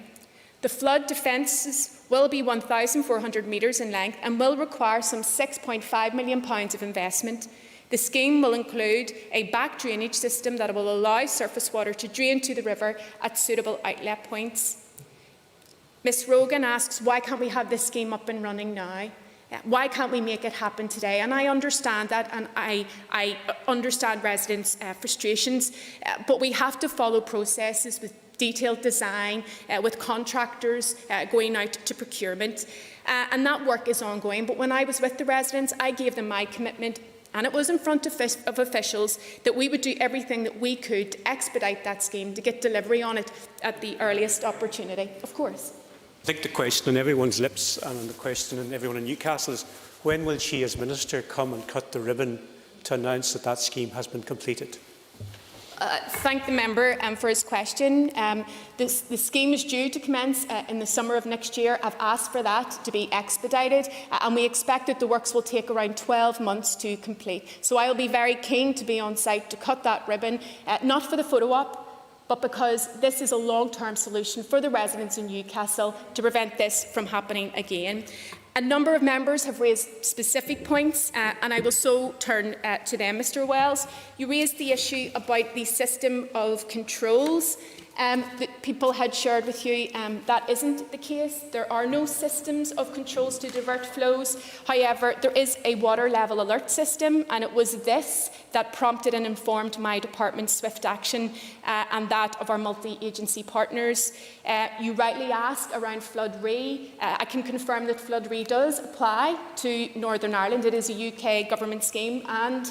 The flood defences will be 1,400 metres in length and will require some £6.5 million of investment. The scheme will include a back drainage system that will allow surface water to drain to the river at suitable outlet points. Ms Rogan asks, why can't we have this scheme up and running now? Why can't we make it happen today? And I understand that, and I understand residents' frustrations, but we have to follow processes with detailed design, with contractors going out to procurement, and that work is ongoing. But when I was with the residents, I gave them my commitment and it was in front of officials that we would do everything that we could to expedite that scheme, to get delivery on it at the earliest opportunity. Of course. I think the question on everyone's lips and the question on everyone in Newcastle is, when will she as Minister come and cut the ribbon to announce that that scheme has been completed? Thank the member for his question. The scheme is due to commence in the summer of next year. I've asked for that to be expedited, and we expect that the works will take around 12 months to complete. So I will be very keen to be on site to cut that ribbon, not for the photo op, but because this is a long-term solution for the residents in Newcastle to prevent this from happening again. A number of members have raised specific points, and I will so turn to them. Mr Wells, you raised the issue about the system of controls that people had shared with you. That isn't the case. There are no systems of controls to divert flows. However, there is a water level alert system, and it was this that prompted and informed my department's swift action and that of our multi-agency partners. You rightly ask around Flood Re. I can confirm that Flood Re does apply to Northern Ireland. It is a UK government scheme, and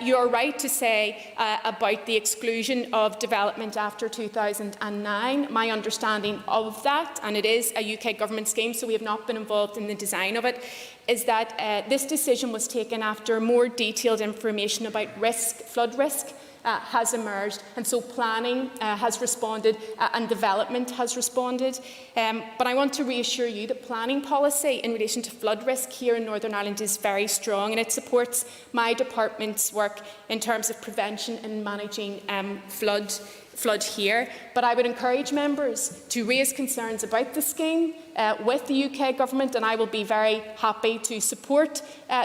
you are right to say about the exclusion of development after 2009. My understanding of that, and it is a UK government scheme, so we have not been involved in the design of it, is that this decision was taken after more detailed information about risk, flood risk, has emerged, and so planning has responded and development has responded. But I want to reassure you that planning policy in relation to flood risk here in Northern Ireland is very strong, and it supports my department's work in terms of prevention and managing flood here. But I would encourage members to raise concerns about the scheme with the UK government, and I will be very happy to support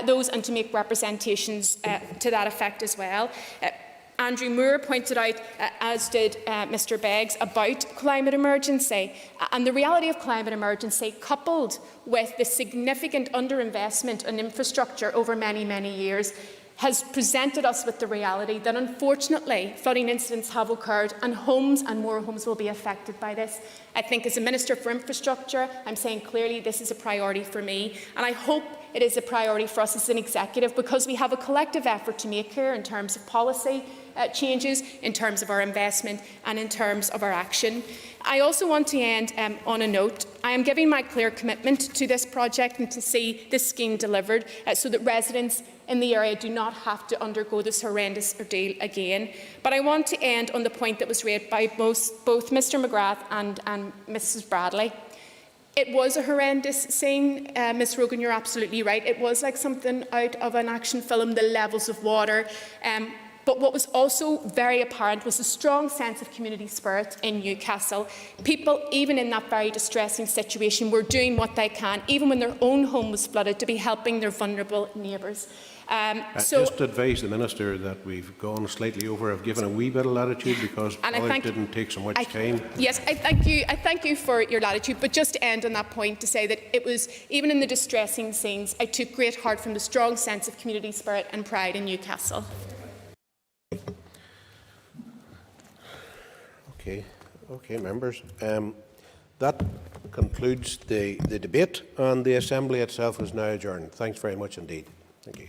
those and to make representations to that effect as well. Andrew Moore pointed out, as did Mr Beggs, about climate emergency. And the reality of climate emergency, coupled with the significant underinvestment in infrastructure over many, many years, has presented us with the reality that, unfortunately, flooding incidents have occurred and homes and more homes will be affected by this. I think as a Minister for Infrastructure, I'm saying clearly this is a priority for me, and I hope it is a priority for us as an executive, because we have a collective effort to make here in terms of policy changes, in terms of our investment and in terms of our action. I also want to end on a note. I am giving my clear commitment to this project and to see this scheme delivered so that residents in the area do not have to undergo this horrendous ordeal again. But I want to end on the point that was raised by both Mr McGrath and Mrs Bradley. It was a horrendous scene, Ms Rogan, you're absolutely right. It was like something out of an action film, the levels of water. But what was also very apparent was a strong sense of community spirit in Newcastle. People, even in that very distressing situation, were doing what they can, even when their own home was flooded, to be helping their vulnerable neighbours. Just to advise the Minister that we've gone slightly over. I've given a wee bit of latitude because others didn't take so much time. Yes, I thank you for your latitude, but just to end on that point, to say that it was, even in the distressing scenes, I took great heart from the strong sense of community spirit and pride in Newcastle. Okay, members. That concludes the debate, and the Assembly itself is now adjourned. Thanks very much indeed. Thank you.